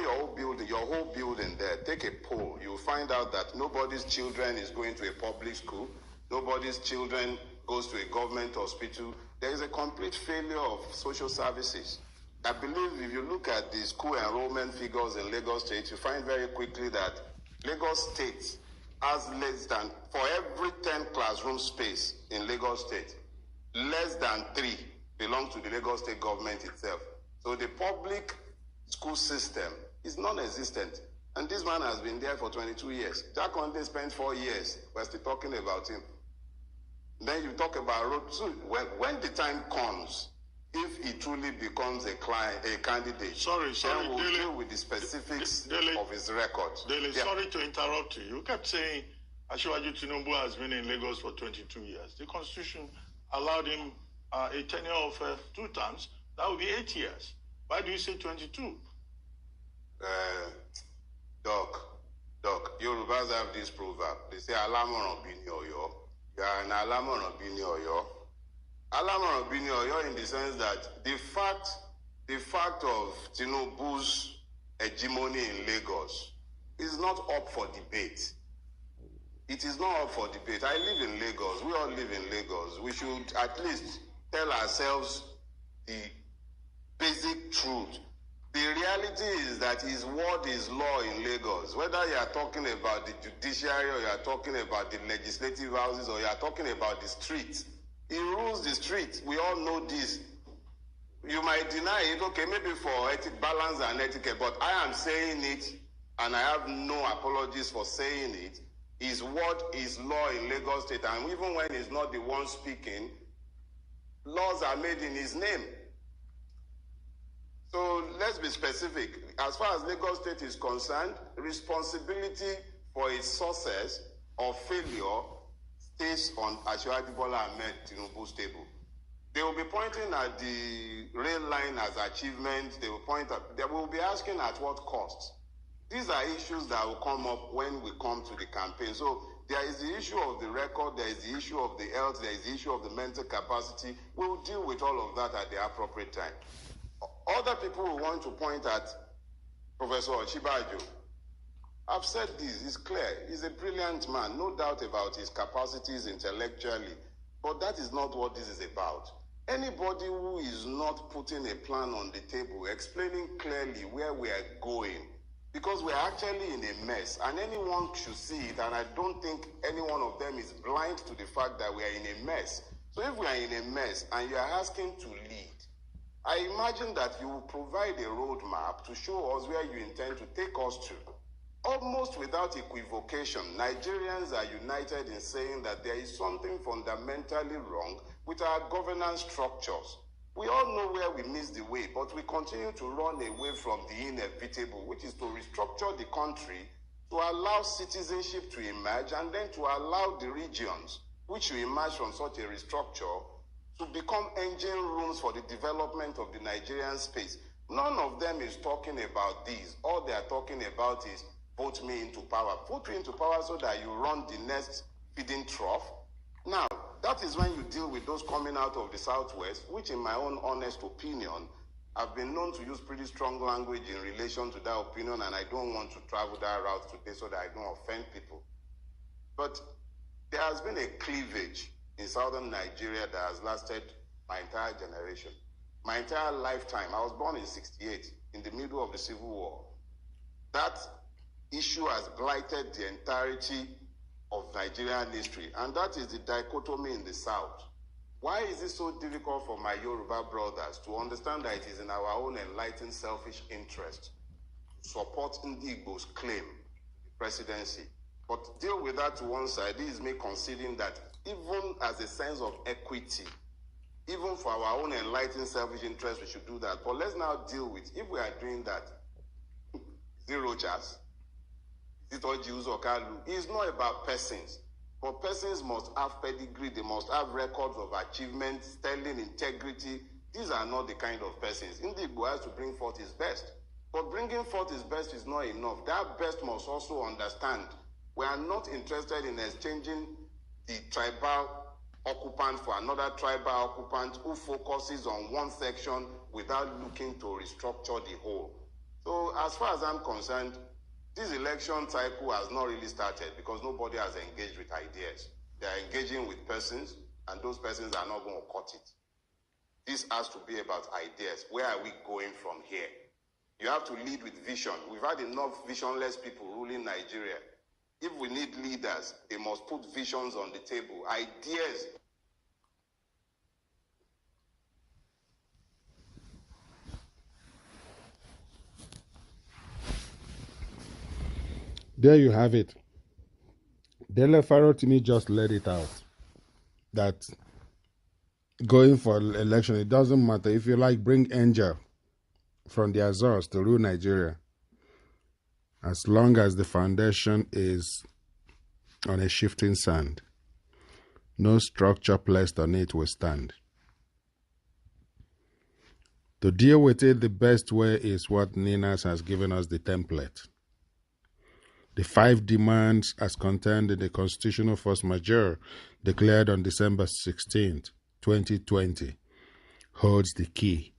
your whole building there, take a poll. You'll find out that nobody's children is going to a public school. Nobody's children goes to a government hospital. There is a complete failure of social services. I believe if you look at the school enrollment figures in Lagos State, you find very quickly that Lagos State has less than, for every 10 classroom space in Lagos State, less than 3 belong to the Lagos State government itself. So the public school system is non-existent. And this man has been there for 22 years. Jack Conde spent 4 years. We're still talking about him. Then you talk about road. So when the time comes, if he truly becomes a candidate, then we'll deal with the specifics of his record. Dele, sorry to interrupt you. You kept saying Asiwaju Tinubu has been in Lagos for 22 years. The Constitution allowed him a tenure of 2 terms. That would be 8 years. Why do you say 22? Doc, Yorubas have this proverb. They say, Alamon Obini Oyo. You are an Alamon Obini Oyo. Alamon Obini Oyo in the sense that the fact of Tinubu's hegemony in Lagos is not up for debate. It is not up for debate. I live in Lagos. We all live in Lagos. We should at least tell ourselves the basic truth. The reality is that his word is law in Lagos. Whether you are talking about the judiciary or you are talking about the legislative houses or you are talking about the streets, he rules the street. We all know this. You might deny it, okay, maybe for balance and etiquette, but I am saying it and I have no apologies for saying it. His word is law in Lagos State, and even when he's not the one speaking, laws are made in his name. So let's be specific. As far as Lagos State is concerned, responsibility for its success or failure stays on Asiwaju Bola Ahmed Tinubu's table. They will be pointing at the rail line as achievement. They will be asking at what cost. These are issues that will come up when we come to the campaign. So there is the issue of the record, there is the issue of the health, there is the issue of the mental capacity. We will deal with all of that at the appropriate time. Other people will want to point at Professor Ochibajo. I've said this, it's clear. He's a brilliant man, no doubt about his capacities intellectually, but that is not what this is about. Anybody who is not putting a plan on the table, explaining clearly where we are going, because we are actually in a mess, and anyone should see it, and I don't think any one of them is blind to the fact that we are in a mess. So if we are in a mess and you are asking to lead, I imagine that you will provide a roadmap to show us where you intend to take us to. Almost without equivocation, Nigerians are united in saying that there is something fundamentally wrong with our governance structures. We all know where we missed the way, but we continue to run away from the inevitable, which is to restructure the country to allow citizenship to emerge and then to allow the regions which will emerge from such a restructure to become engine rooms for the development of the Nigerian space. None of them is talking about this. All they are talking about is vote me into power. Put me into power so that you run the next feeding trough. Now, that is when you deal with those coming out of the Southwest, which in my own honest opinion, I've been known to use pretty strong language in relation to that opinion, and I don't want to travel that route today so that I don't offend people. But there has been a cleavage in southern Nigeria that has lasted my entire generation. My entire lifetime. I was born in '68, in the middle of the Civil War. That issue has blighted the entirety of Nigerian history, and that is the dichotomy in the South. Why is it so difficult for my Yoruba brothers to understand that it is in our own enlightened selfish interest to support Ndigbo's claim to the presidency? But deal with that to one side. This is me conceding that even as a sense of equity, even for our own enlightened selfish interest, we should do that. But let's now deal with, if we are doing that, zero chance. Is it all Jews or Kalu? It's not about persons. But persons must have pedigree, they must have records of achievement, sterling integrity. These are not the kind of persons. Ndigbo has to bring forth his best. But bringing forth his best is not enough. That best must also understand we are not interested in exchanging the tribal occupant for another tribal occupant who focuses on one section without looking to restructure the whole. So as far as I'm concerned, this election cycle has not really started because nobody has engaged with ideas. They are engaging with persons, and those persons are not going to cut it. This has to be about ideas. Where are we going from here? You have to lead with vision. We've had enough visionless people ruling Nigeria. If we need leaders, they must put visions on the table, ideas. There you have it. Dele Farotimi just let it out that going for election, it doesn't matter. If you like, bring Angel from the Azores to rule Nigeria. As long as the foundation is on a shifting sand, no structure placed on it will stand. To deal with it, the best way is what Ninas has given us the template. The 5 demands as contained in the constitutional force majeure declared on December 16th, 2020 holds the key.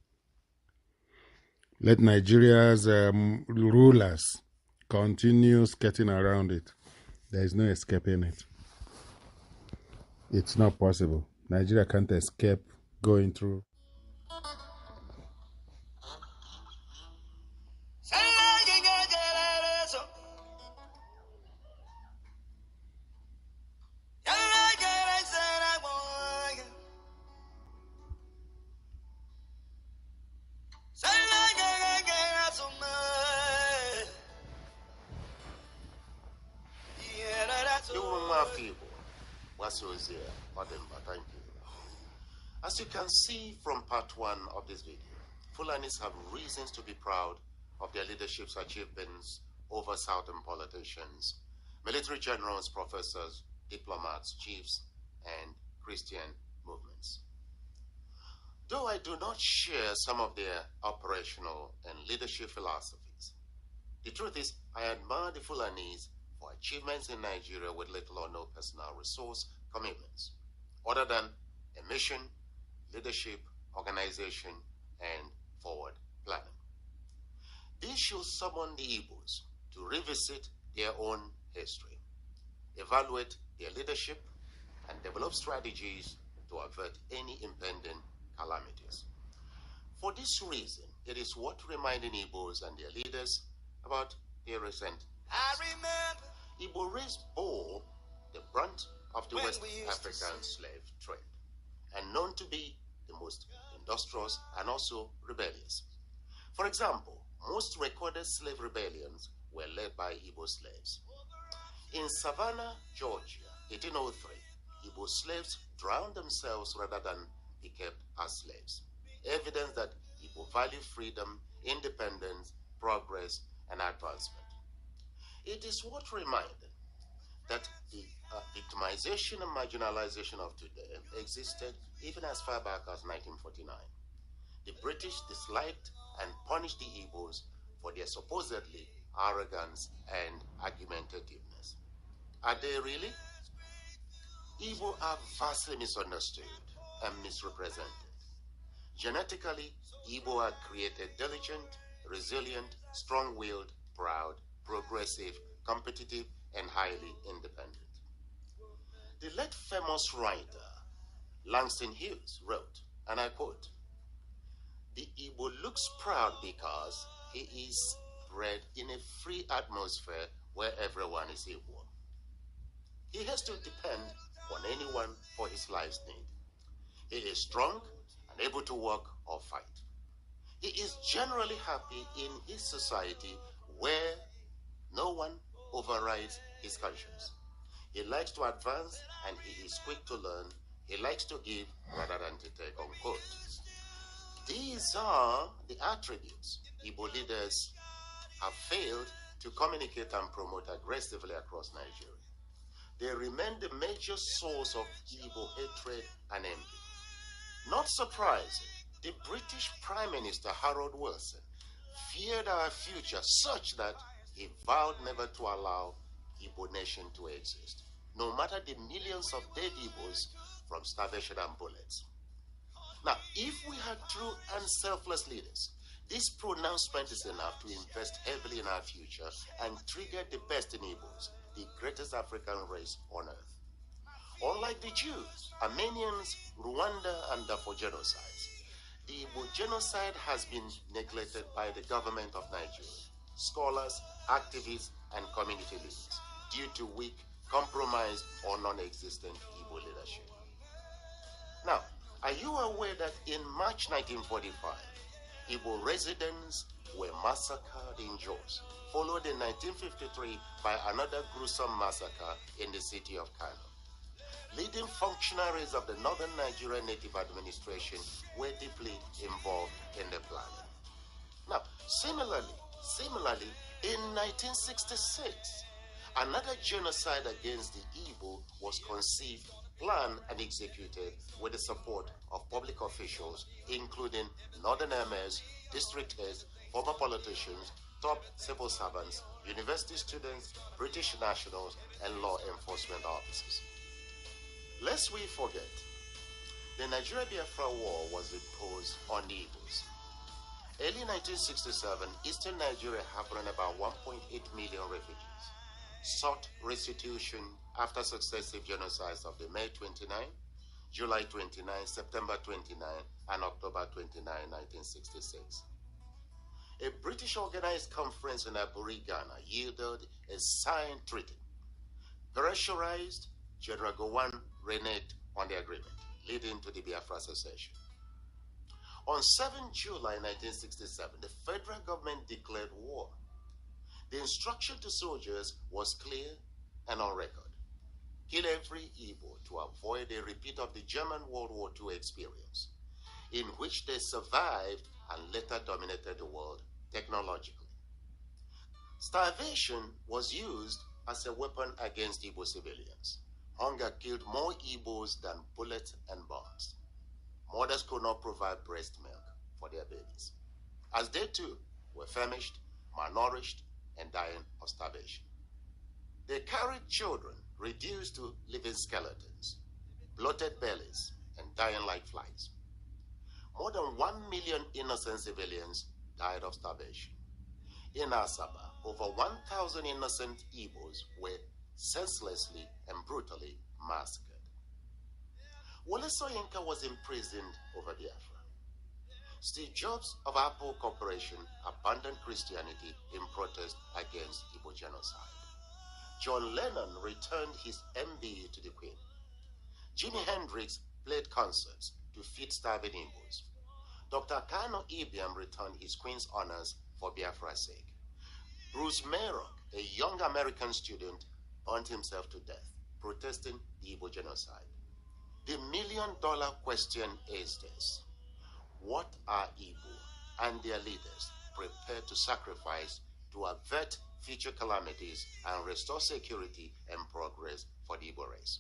Let Nigeria's rulers continue skirting around it. There is no escaping it. It's not possible. Nigeria can't escape going through. Thank you. As you can see from part 1 of this video, Fulanis have reasons to be proud of their leadership's achievements over southern politicians, military generals, professors, diplomats, chiefs, and Christian movements. Though I do not share some of their operational and leadership philosophies, the truth is I admire the Fulanis for achievements in Nigeria with little or no personal resource commitments, other than a mission, leadership, organization, and forward planning. This should summon the Igbos to revisit their own history, evaluate their leadership, and develop strategies to avert any impending calamities. For this reason, it is worth reminding Igbos and their leaders about their recent Igbo race bore the brunt of the West African slave trade, and known to be the most industrious and also rebellious. For example, most recorded slave rebellions were led by Igbo slaves. In Savannah, Georgia, 1803, Igbo slaves drowned themselves rather than be kept as slaves. Evidence that Igbo value freedom, independence, progress, and advancement. It is worth reminding that the victimization and marginalization of today existed even as far back as 1949. The British disliked and punished the Igbos for their supposedly arrogance and argumentativeness. Are they really? Igbo are vastly misunderstood and misrepresented. Genetically, Igbo are created diligent, resilient, strong-willed, proud, progressive, competitive, and highly independent. The late famous writer Langston Hughes wrote, and I quote, "The Igbo looks proud because he is bred in a free atmosphere where everyone is equal. He has to depend on anyone for his life's need. He is strong and able to work or fight. He is generally happy in his society where no one overrides his conscience. He likes to advance and he is quick to learn. He likes to give rather than to take," unquote. These are the attributes Igbo leaders have failed to communicate and promote aggressively across Nigeria. They remain the major source of Igbo hatred and envy. Not surprising, the British Prime Minister Harold Wilson feared our future such that he vowed never to allow Igbo nation to exist, no matter the millions of dead Igbos from starvation and bullets. Now, if we had true and selfless leaders, This pronouncement is enough to invest heavily in our future and trigger the best in Igbos, the greatest African race on earth. Unlike the Jews, Armenians, Rwanda, and Darfur genocides, the Igbo genocide has been neglected by the government of Nigeria, scholars, activists, and community leaders due to weak, compromised, or non-existent Igbo leadership. Now, are you aware that in March 1945, Igbo residents were massacred in Jos, followed in 1953 by another gruesome massacre in the city of Kano? Leading functionaries of the Northern Nigeria Native Administration were deeply involved in the planning. Now, similarly, in 1966, another genocide against the Igbo was conceived, planned, and executed with the support of public officials, including Northern emirs, district heads, former politicians, top civil servants, university students, British nationals, and law enforcement officers. Lest we forget, the Nigeria-Biafra War was imposed on the Igbos. Early 1967, Eastern Nigeria harboring about 1.8 million refugees sought restitution after successive genocides of the May 29, July 29, September 29, and October 29, 1966. A British organized conference in Aburi, Ghana yielded a signed treaty, pressurized General Gowon reneged on the agreement, leading to the Biafra secession. On 7 July 1967, the federal government declared war. The instruction to soldiers was clear and on record. Kill every Igbo to avoid a repeat of the German World War II experience, in which they survived and later dominated the world technologically. Starvation was used as a weapon against Igbo civilians. Hunger killed more Igbos than bullets and bombs. Mothers could not provide breast milk for their babies, as they too were famished, malnourished, and dying of starvation. They carried children reduced to living skeletons, bloated bellies, and dying like flies. More than 1 million innocent civilians died of starvation. In Asaba, over 1,000 innocent Igbos were senselessly and brutally massacred. Wole Soyinka was imprisoned over Biafra. Steve Jobs of Apple Corporation abandoned Christianity in protest against Igbo genocide. John Lennon returned his MBE to the Queen. Jimi Hendrix played concerts to feed starving Igbos. Dr. Kano Ibiam returned his Queen's honors for Biafra's sake. Bruce Mayrock, a young American student, burned himself to death, protesting the Igbo genocide. The million-dollar question is this: what are Igbo and their leaders prepared to sacrifice to avert future calamities and restore security and progress for the Igbo race?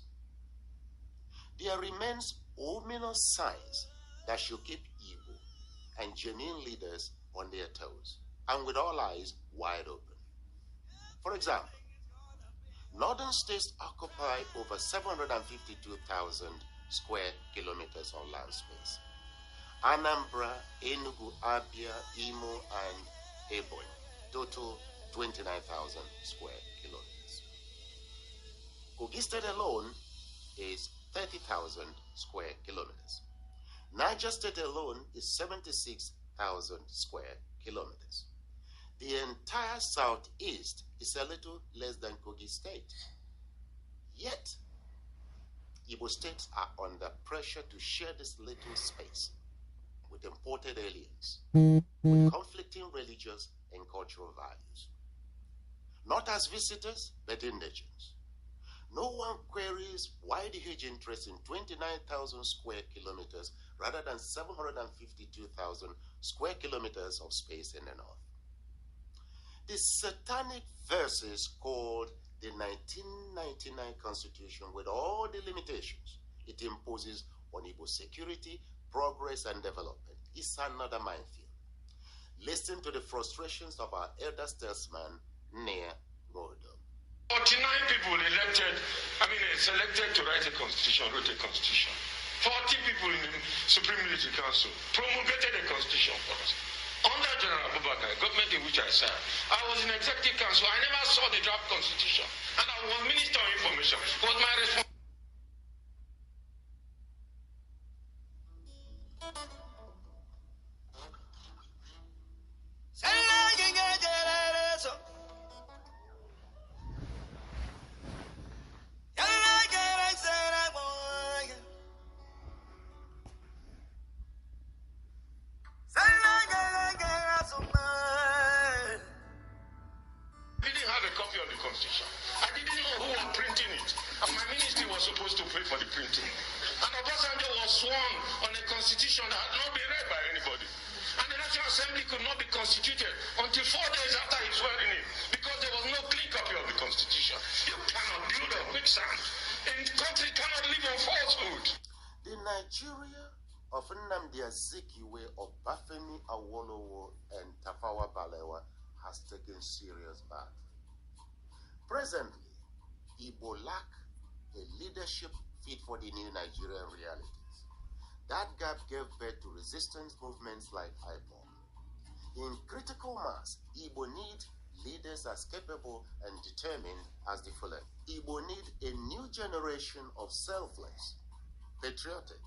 There remains ominous signs that should keep Igbo and genuine leaders on their toes and with all eyes wide open. For example, northern states occupy over 752,000 square kilometers of land space. Anambra, Enugu, Abia, Imo, and Ebonyi, total 29,000 square kilometers. Kogi State alone is 30,000 square kilometers. Niger State alone is 76,000 square kilometers. The entire southeast is a little less than Kogi State. Yet, Igbo states are under pressure to share this little space with imported aliens, with conflicting religious and cultural values. Not as visitors, but indigents. No one queries why the huge interest in 29,000 square kilometers rather than 752,000 square kilometers of space in the north. The satanic verses called the 1999 Constitution, with all the limitations it imposes on Igbo security, progress, and development, is another minefield. Listen to the frustrations of our elder statesman, Nea Godo. 49 people selected to write a constitution, wrote a constitution. 40 people in the Supreme Military Council promulgated a constitution for us. Under General Abubakar, government in which I served, I was in executive council. I never saw the draft constitution. And I was Minister of Information. It was my responsibility. I didn't have a copy of the constitution. I didn't know who was printing it. And my ministry was supposed to pay for the printing. And Obasanjo was sworn on a constitution that had not been read by anybody. And the National Assembly could not be constituted until 4 days after his swearing in, because there was no clean copy of the constitution. You cannot build on quicksand. And the country cannot live on falsehood. The Nigeria of Nnamdi Azikiwe, Obafemi Awolowo, and Tafawa Balewa has taken serious back. Presently, Igbo lack a leadership fit for the new Nigerian realities. That gap gave birth to resistance movements like IPOB. In critical mass, Igbo need leaders as capable and determined as the Fulani. Igbo need a new generation of selfless, patriotic,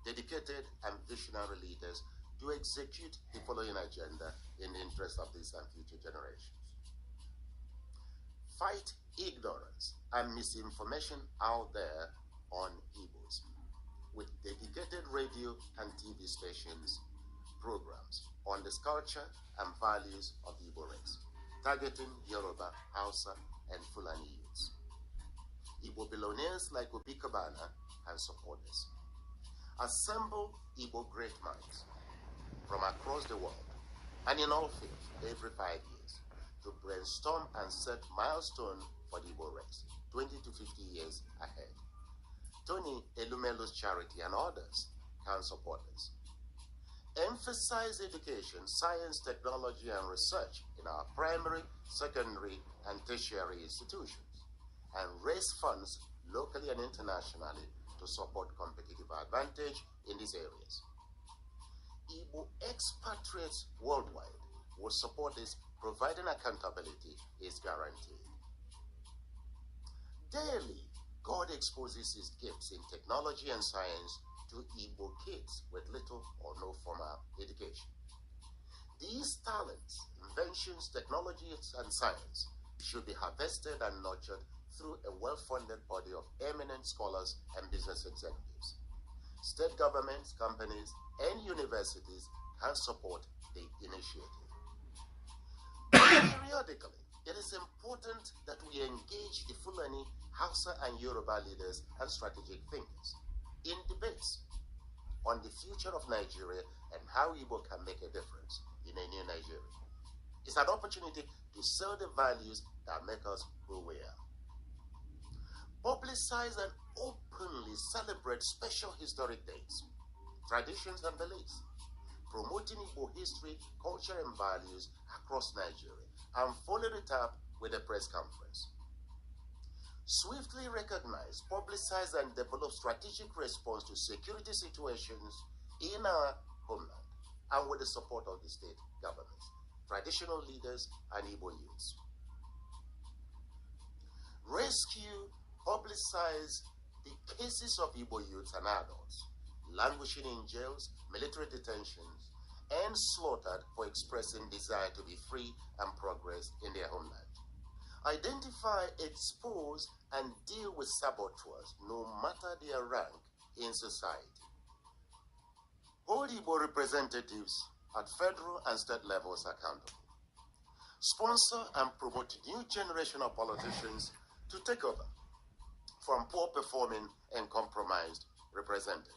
dedicated, and visionary leaders to execute the following agenda in the interest of this and future generations. Fight ignorance and misinformation out there on Igbos with dedicated radio and TV stations, programs on the culture and values of the Igbo race, targeting Yoruba, Hausa, and Fulani youths. Igbo billionaires like Obi Kabana can support this. Assemble Igbo great minds from across the world and in all fields every 5 years to brainstorm and set milestone for the Igbo race 20 to 50 years ahead. Tony Elumelu's charity and others can support this. Emphasize education, science, technology, and research in our primary, secondary, and tertiary institutions, and raise funds locally and internationally to support competitive advantage in these areas. Igbo expatriates worldwide will support this, providing accountability is guaranteed. Daily, God exposes his gifts in technology and science to Igbo kids with little or no formal education. These talents, inventions, technologies, and science should be harvested and nurtured through a well-funded body of eminent scholars and business executives. State governments, companies, and universities can support the initiative. Periodically, it is important that we engage the Fulani, Hausa, and Yoruba leaders and strategic thinkers in debates on the future of Nigeria and how Igbo can make a difference in a new Nigeria. It's an opportunity to sell the values that make us who we are. Publicize and openly celebrate special historic dates, traditions, and beliefs, promoting Igbo history, culture, and values across Nigeria, and follow it up with a press conference. Swiftly recognize, publicize, and develop strategic response to security situations in our homeland, and with the support of the state governments, traditional leaders, and Igbo youths. Rescue, publicize the cases of Igbo youths and adults languishing in jails, military detentions, and slaughtered for expressing desire to be free and progress in their homeland. Identify, expose, and deal with saboteurs, no matter their rank in society. Hold Igbo representatives at federal and state levels accountable. Sponsor and promote new generation of politicians to take over from poor-performing and compromised representatives.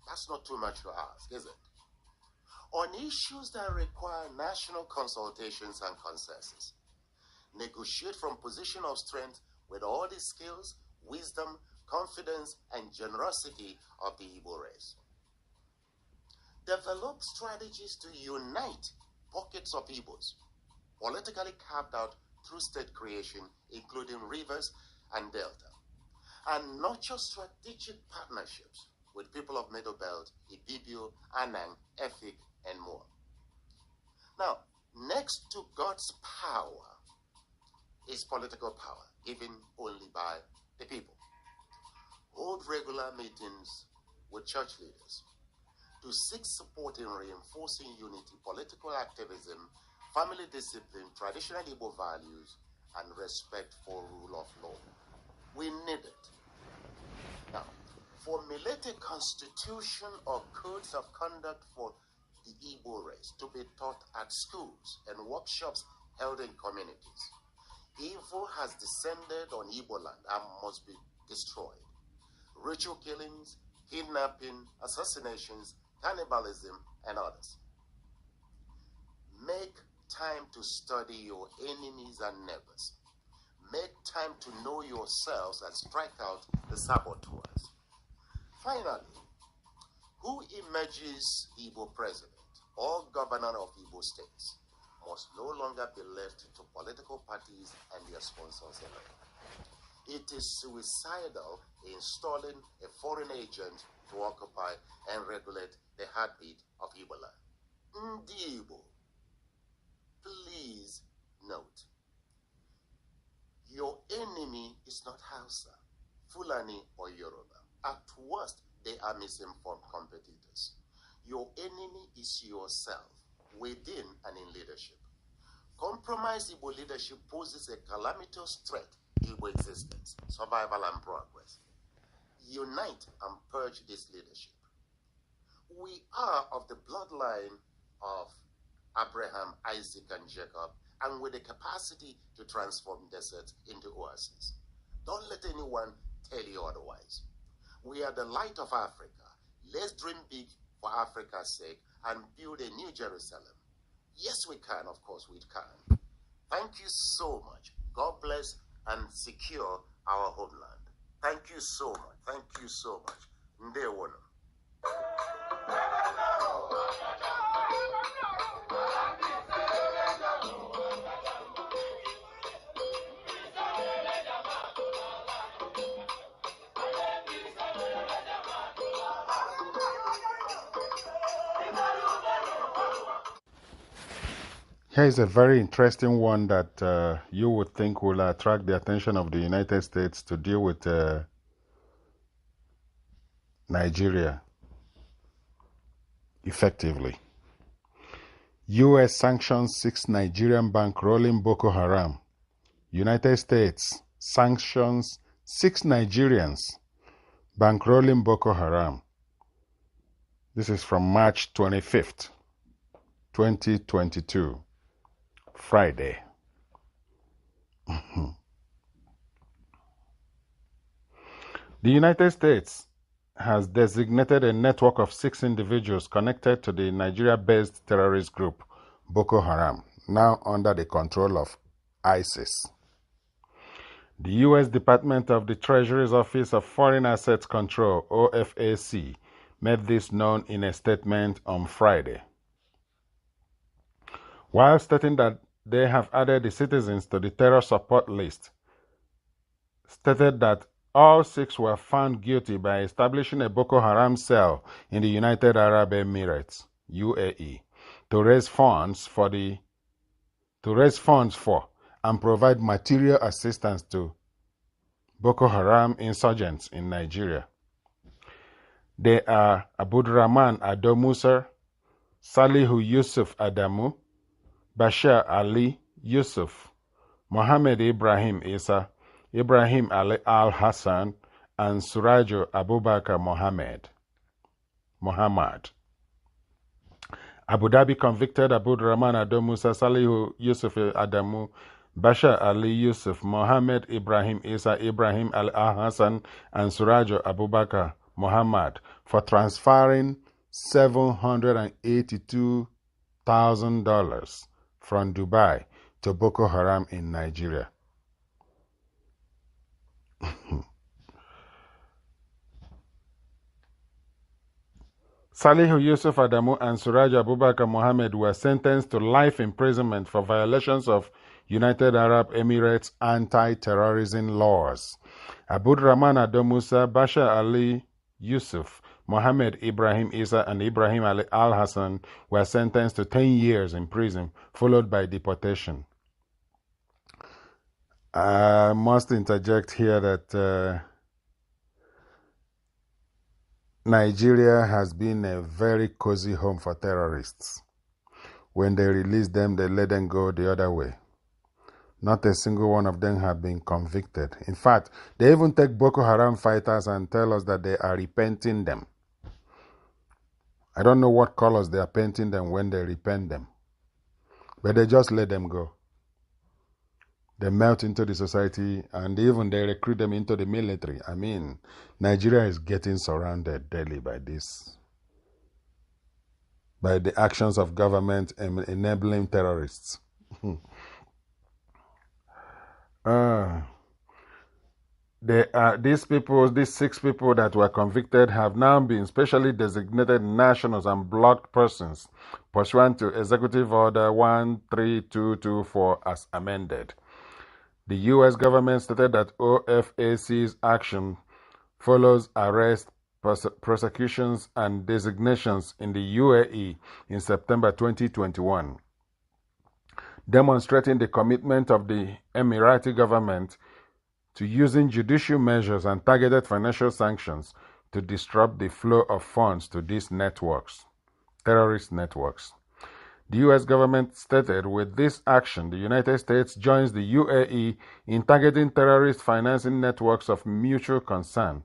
That's not too much to ask, is it? On issues that require national consultations and consensus, negotiate from position of strength with all the skills, wisdom, confidence, and generosity of the Igbo race. Develop strategies to unite pockets of Igbos, politically carved out through state creation, including rivers and delta, and nurture strategic partnerships with people of Middle Belt, Ibibio, Anang, Efik, and more. Now, next to God's power is political power, given only by the people. Hold regular meetings with church leaders to seek support in reinforcing unity, political activism, family discipline, traditional Igbo values, and respect for rule of law. We need it. Now, formulate a constitution or codes of conduct for the Igbo race to be taught at schools and workshops held in communities. Evil has descended on Igbo land and must be destroyed. Ritual killings, kidnapping, assassinations, cannibalism, and others. Make time to study your enemies and neighbors. Make time to know yourselves and strike out the saboteurs. Finally, who emerges Igbo president or governor of Igbo states must no longer be left to political parties and their sponsors alone. It is suicidal installing a foreign agent to occupy and regulate the heartbeat of Igbo land. Ndi Igbo, please note, your enemy is not Hausa, Fulani, or Yoruba. At worst, they are misinformed competitors. Your enemy is yourself, within and in leadership. Compromised Igbo leadership poses a calamitous threat to Igbo existence, survival, and progress. Unite and purge this leadership. We are of the bloodline of Abraham, Isaac, and Jacob, and with the capacity to transform deserts into oases. Don't let anyone tell you otherwise. We are the light of Africa. Let's dream big for Africa's sake and build a new Jerusalem. Yes, we can, of course we can. Thank you so much. God bless and secure our homeland. Thank you so much. Thank you so much. Ndewono. Here's a very interesting one that you would think will attract the attention of the United States to deal with Nigeria effectively. U.S. sanctions 6 Nigerian bankrolling Boko Haram. United States sanctions 6 Nigerians bankrolling Boko Haram. This is from March 25th, 2022. Friday. The United States has designated a network of 6 individuals connected to the Nigeria-based terrorist group Boko Haram, now under the control of ISIS. The U.S. Department of the Treasury's Office of Foreign Assets Control, OFAC, made this known in a statement on Friday. While stating that they have added the citizens to the terror support list, stated that all 6 were found guilty by establishing a Boko Haram cell in the United Arab Emirates, UAE, to raise funds for and provide material assistance to Boko Haram insurgents in Nigeria. They are Abdurrahman Ado Musa, Salihu Yusuf Adamu, Bashir Ali Yusuf, Mohammed Ibrahim Isa, Ibrahim Ali Al-Hassan, and Surajo Abubakar Muhammad. Abu Dhabi convicted Abdurrahman Ado Musa, Salihu Yusuf Adamu, Bashir Ali Yusuf, Mohammed Ibrahim Isa, Ibrahim Ali Al-Hassan, and Surajo Abubakar Muhammad for transferring $782,000 from Dubai to Boko Haram in Nigeria. Salihu Yusuf Adamu and Suraj Abubakar Mohammed were sentenced to life imprisonment for violations of United Arab Emirates anti-terrorism laws. Abdurrahman Ado Musa, Bashir Ali Yusuf, Mohammed Ibrahim Isa and Ibrahim Al-Hassan were sentenced to 10 years in prison, followed by deportation. I must interject here that Nigeria has been a very cozy home for terrorists. When they release them, they let them go the other way. Not a single one of them have been convicted. In fact, they even take Boko Haram fighters and tell us that they are repenting them. I don't know what colors they are painting them when they repent them. But they just let them go. They melt into the society and even they recruit them into the military. I mean, Nigeria is getting surrounded daily by this. By the actions of government enabling terrorists. These 6 people that were convicted have now been specially designated nationals and blocked persons pursuant to Executive Order 13224 as amended. The U.S. government stated that OFAC's action follows arrests, prosecutions, and designations in the UAE in September 2021, demonstrating the commitment of the Emirati government to using judicial measures and targeted financial sanctions to disrupt the flow of funds to these networks, terrorist networks. The U.S. government stated with this action, the United States joins the UAE in targeting terrorist financing networks of mutual concern,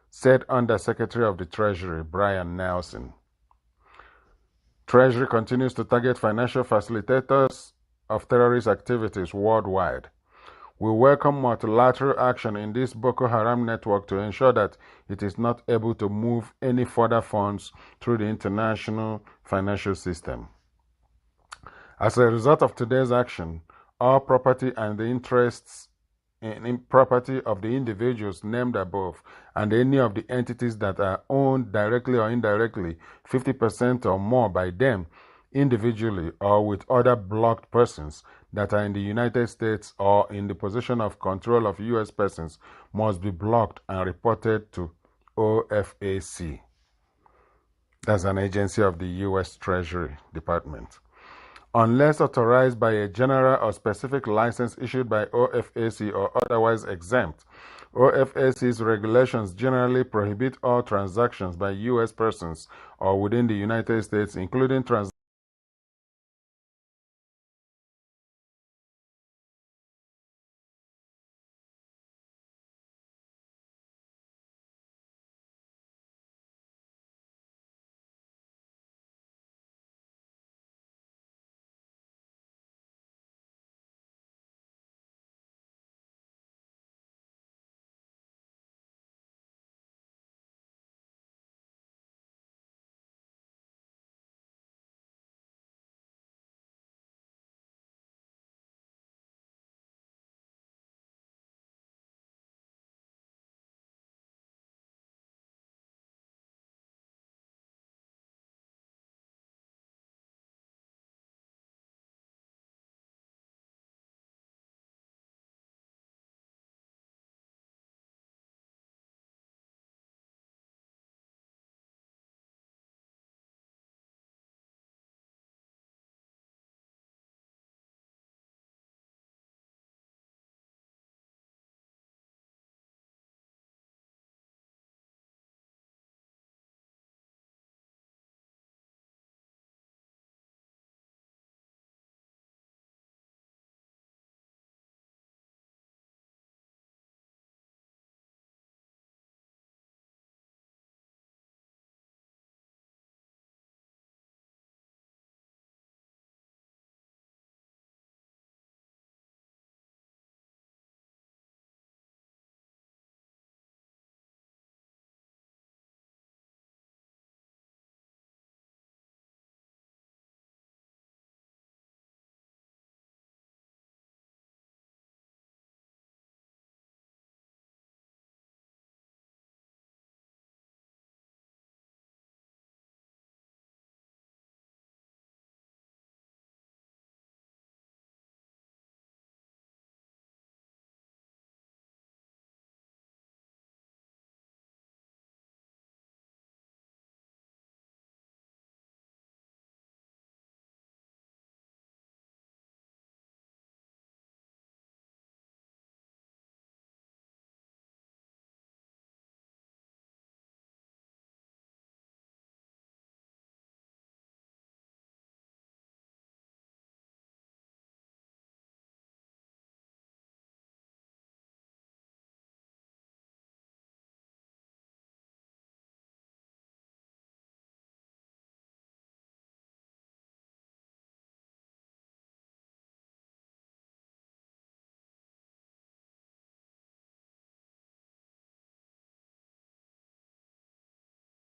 said Under Secretary of the Treasury, Brian Nelson. Treasury continues to target financial facilitators of terrorist activities worldwide. We welcome multilateral action in this Boko Haram network to ensure that it is not able to move any further funds through the international financial system. As a result of today's action, all property and the interests in property of the individuals named above and any of the entities that are owned directly or indirectly 50% or more by them individually or with other blocked persons that are in the United States or in the position of control of U.S. persons must be blocked and reported to OFAC. That's an agency of the U.S. Treasury Department. Unless authorized by a general or specific license issued by OFAC or otherwise exempt, OFAC's regulations generally prohibit all transactions by U.S. persons or within the United States, including transactions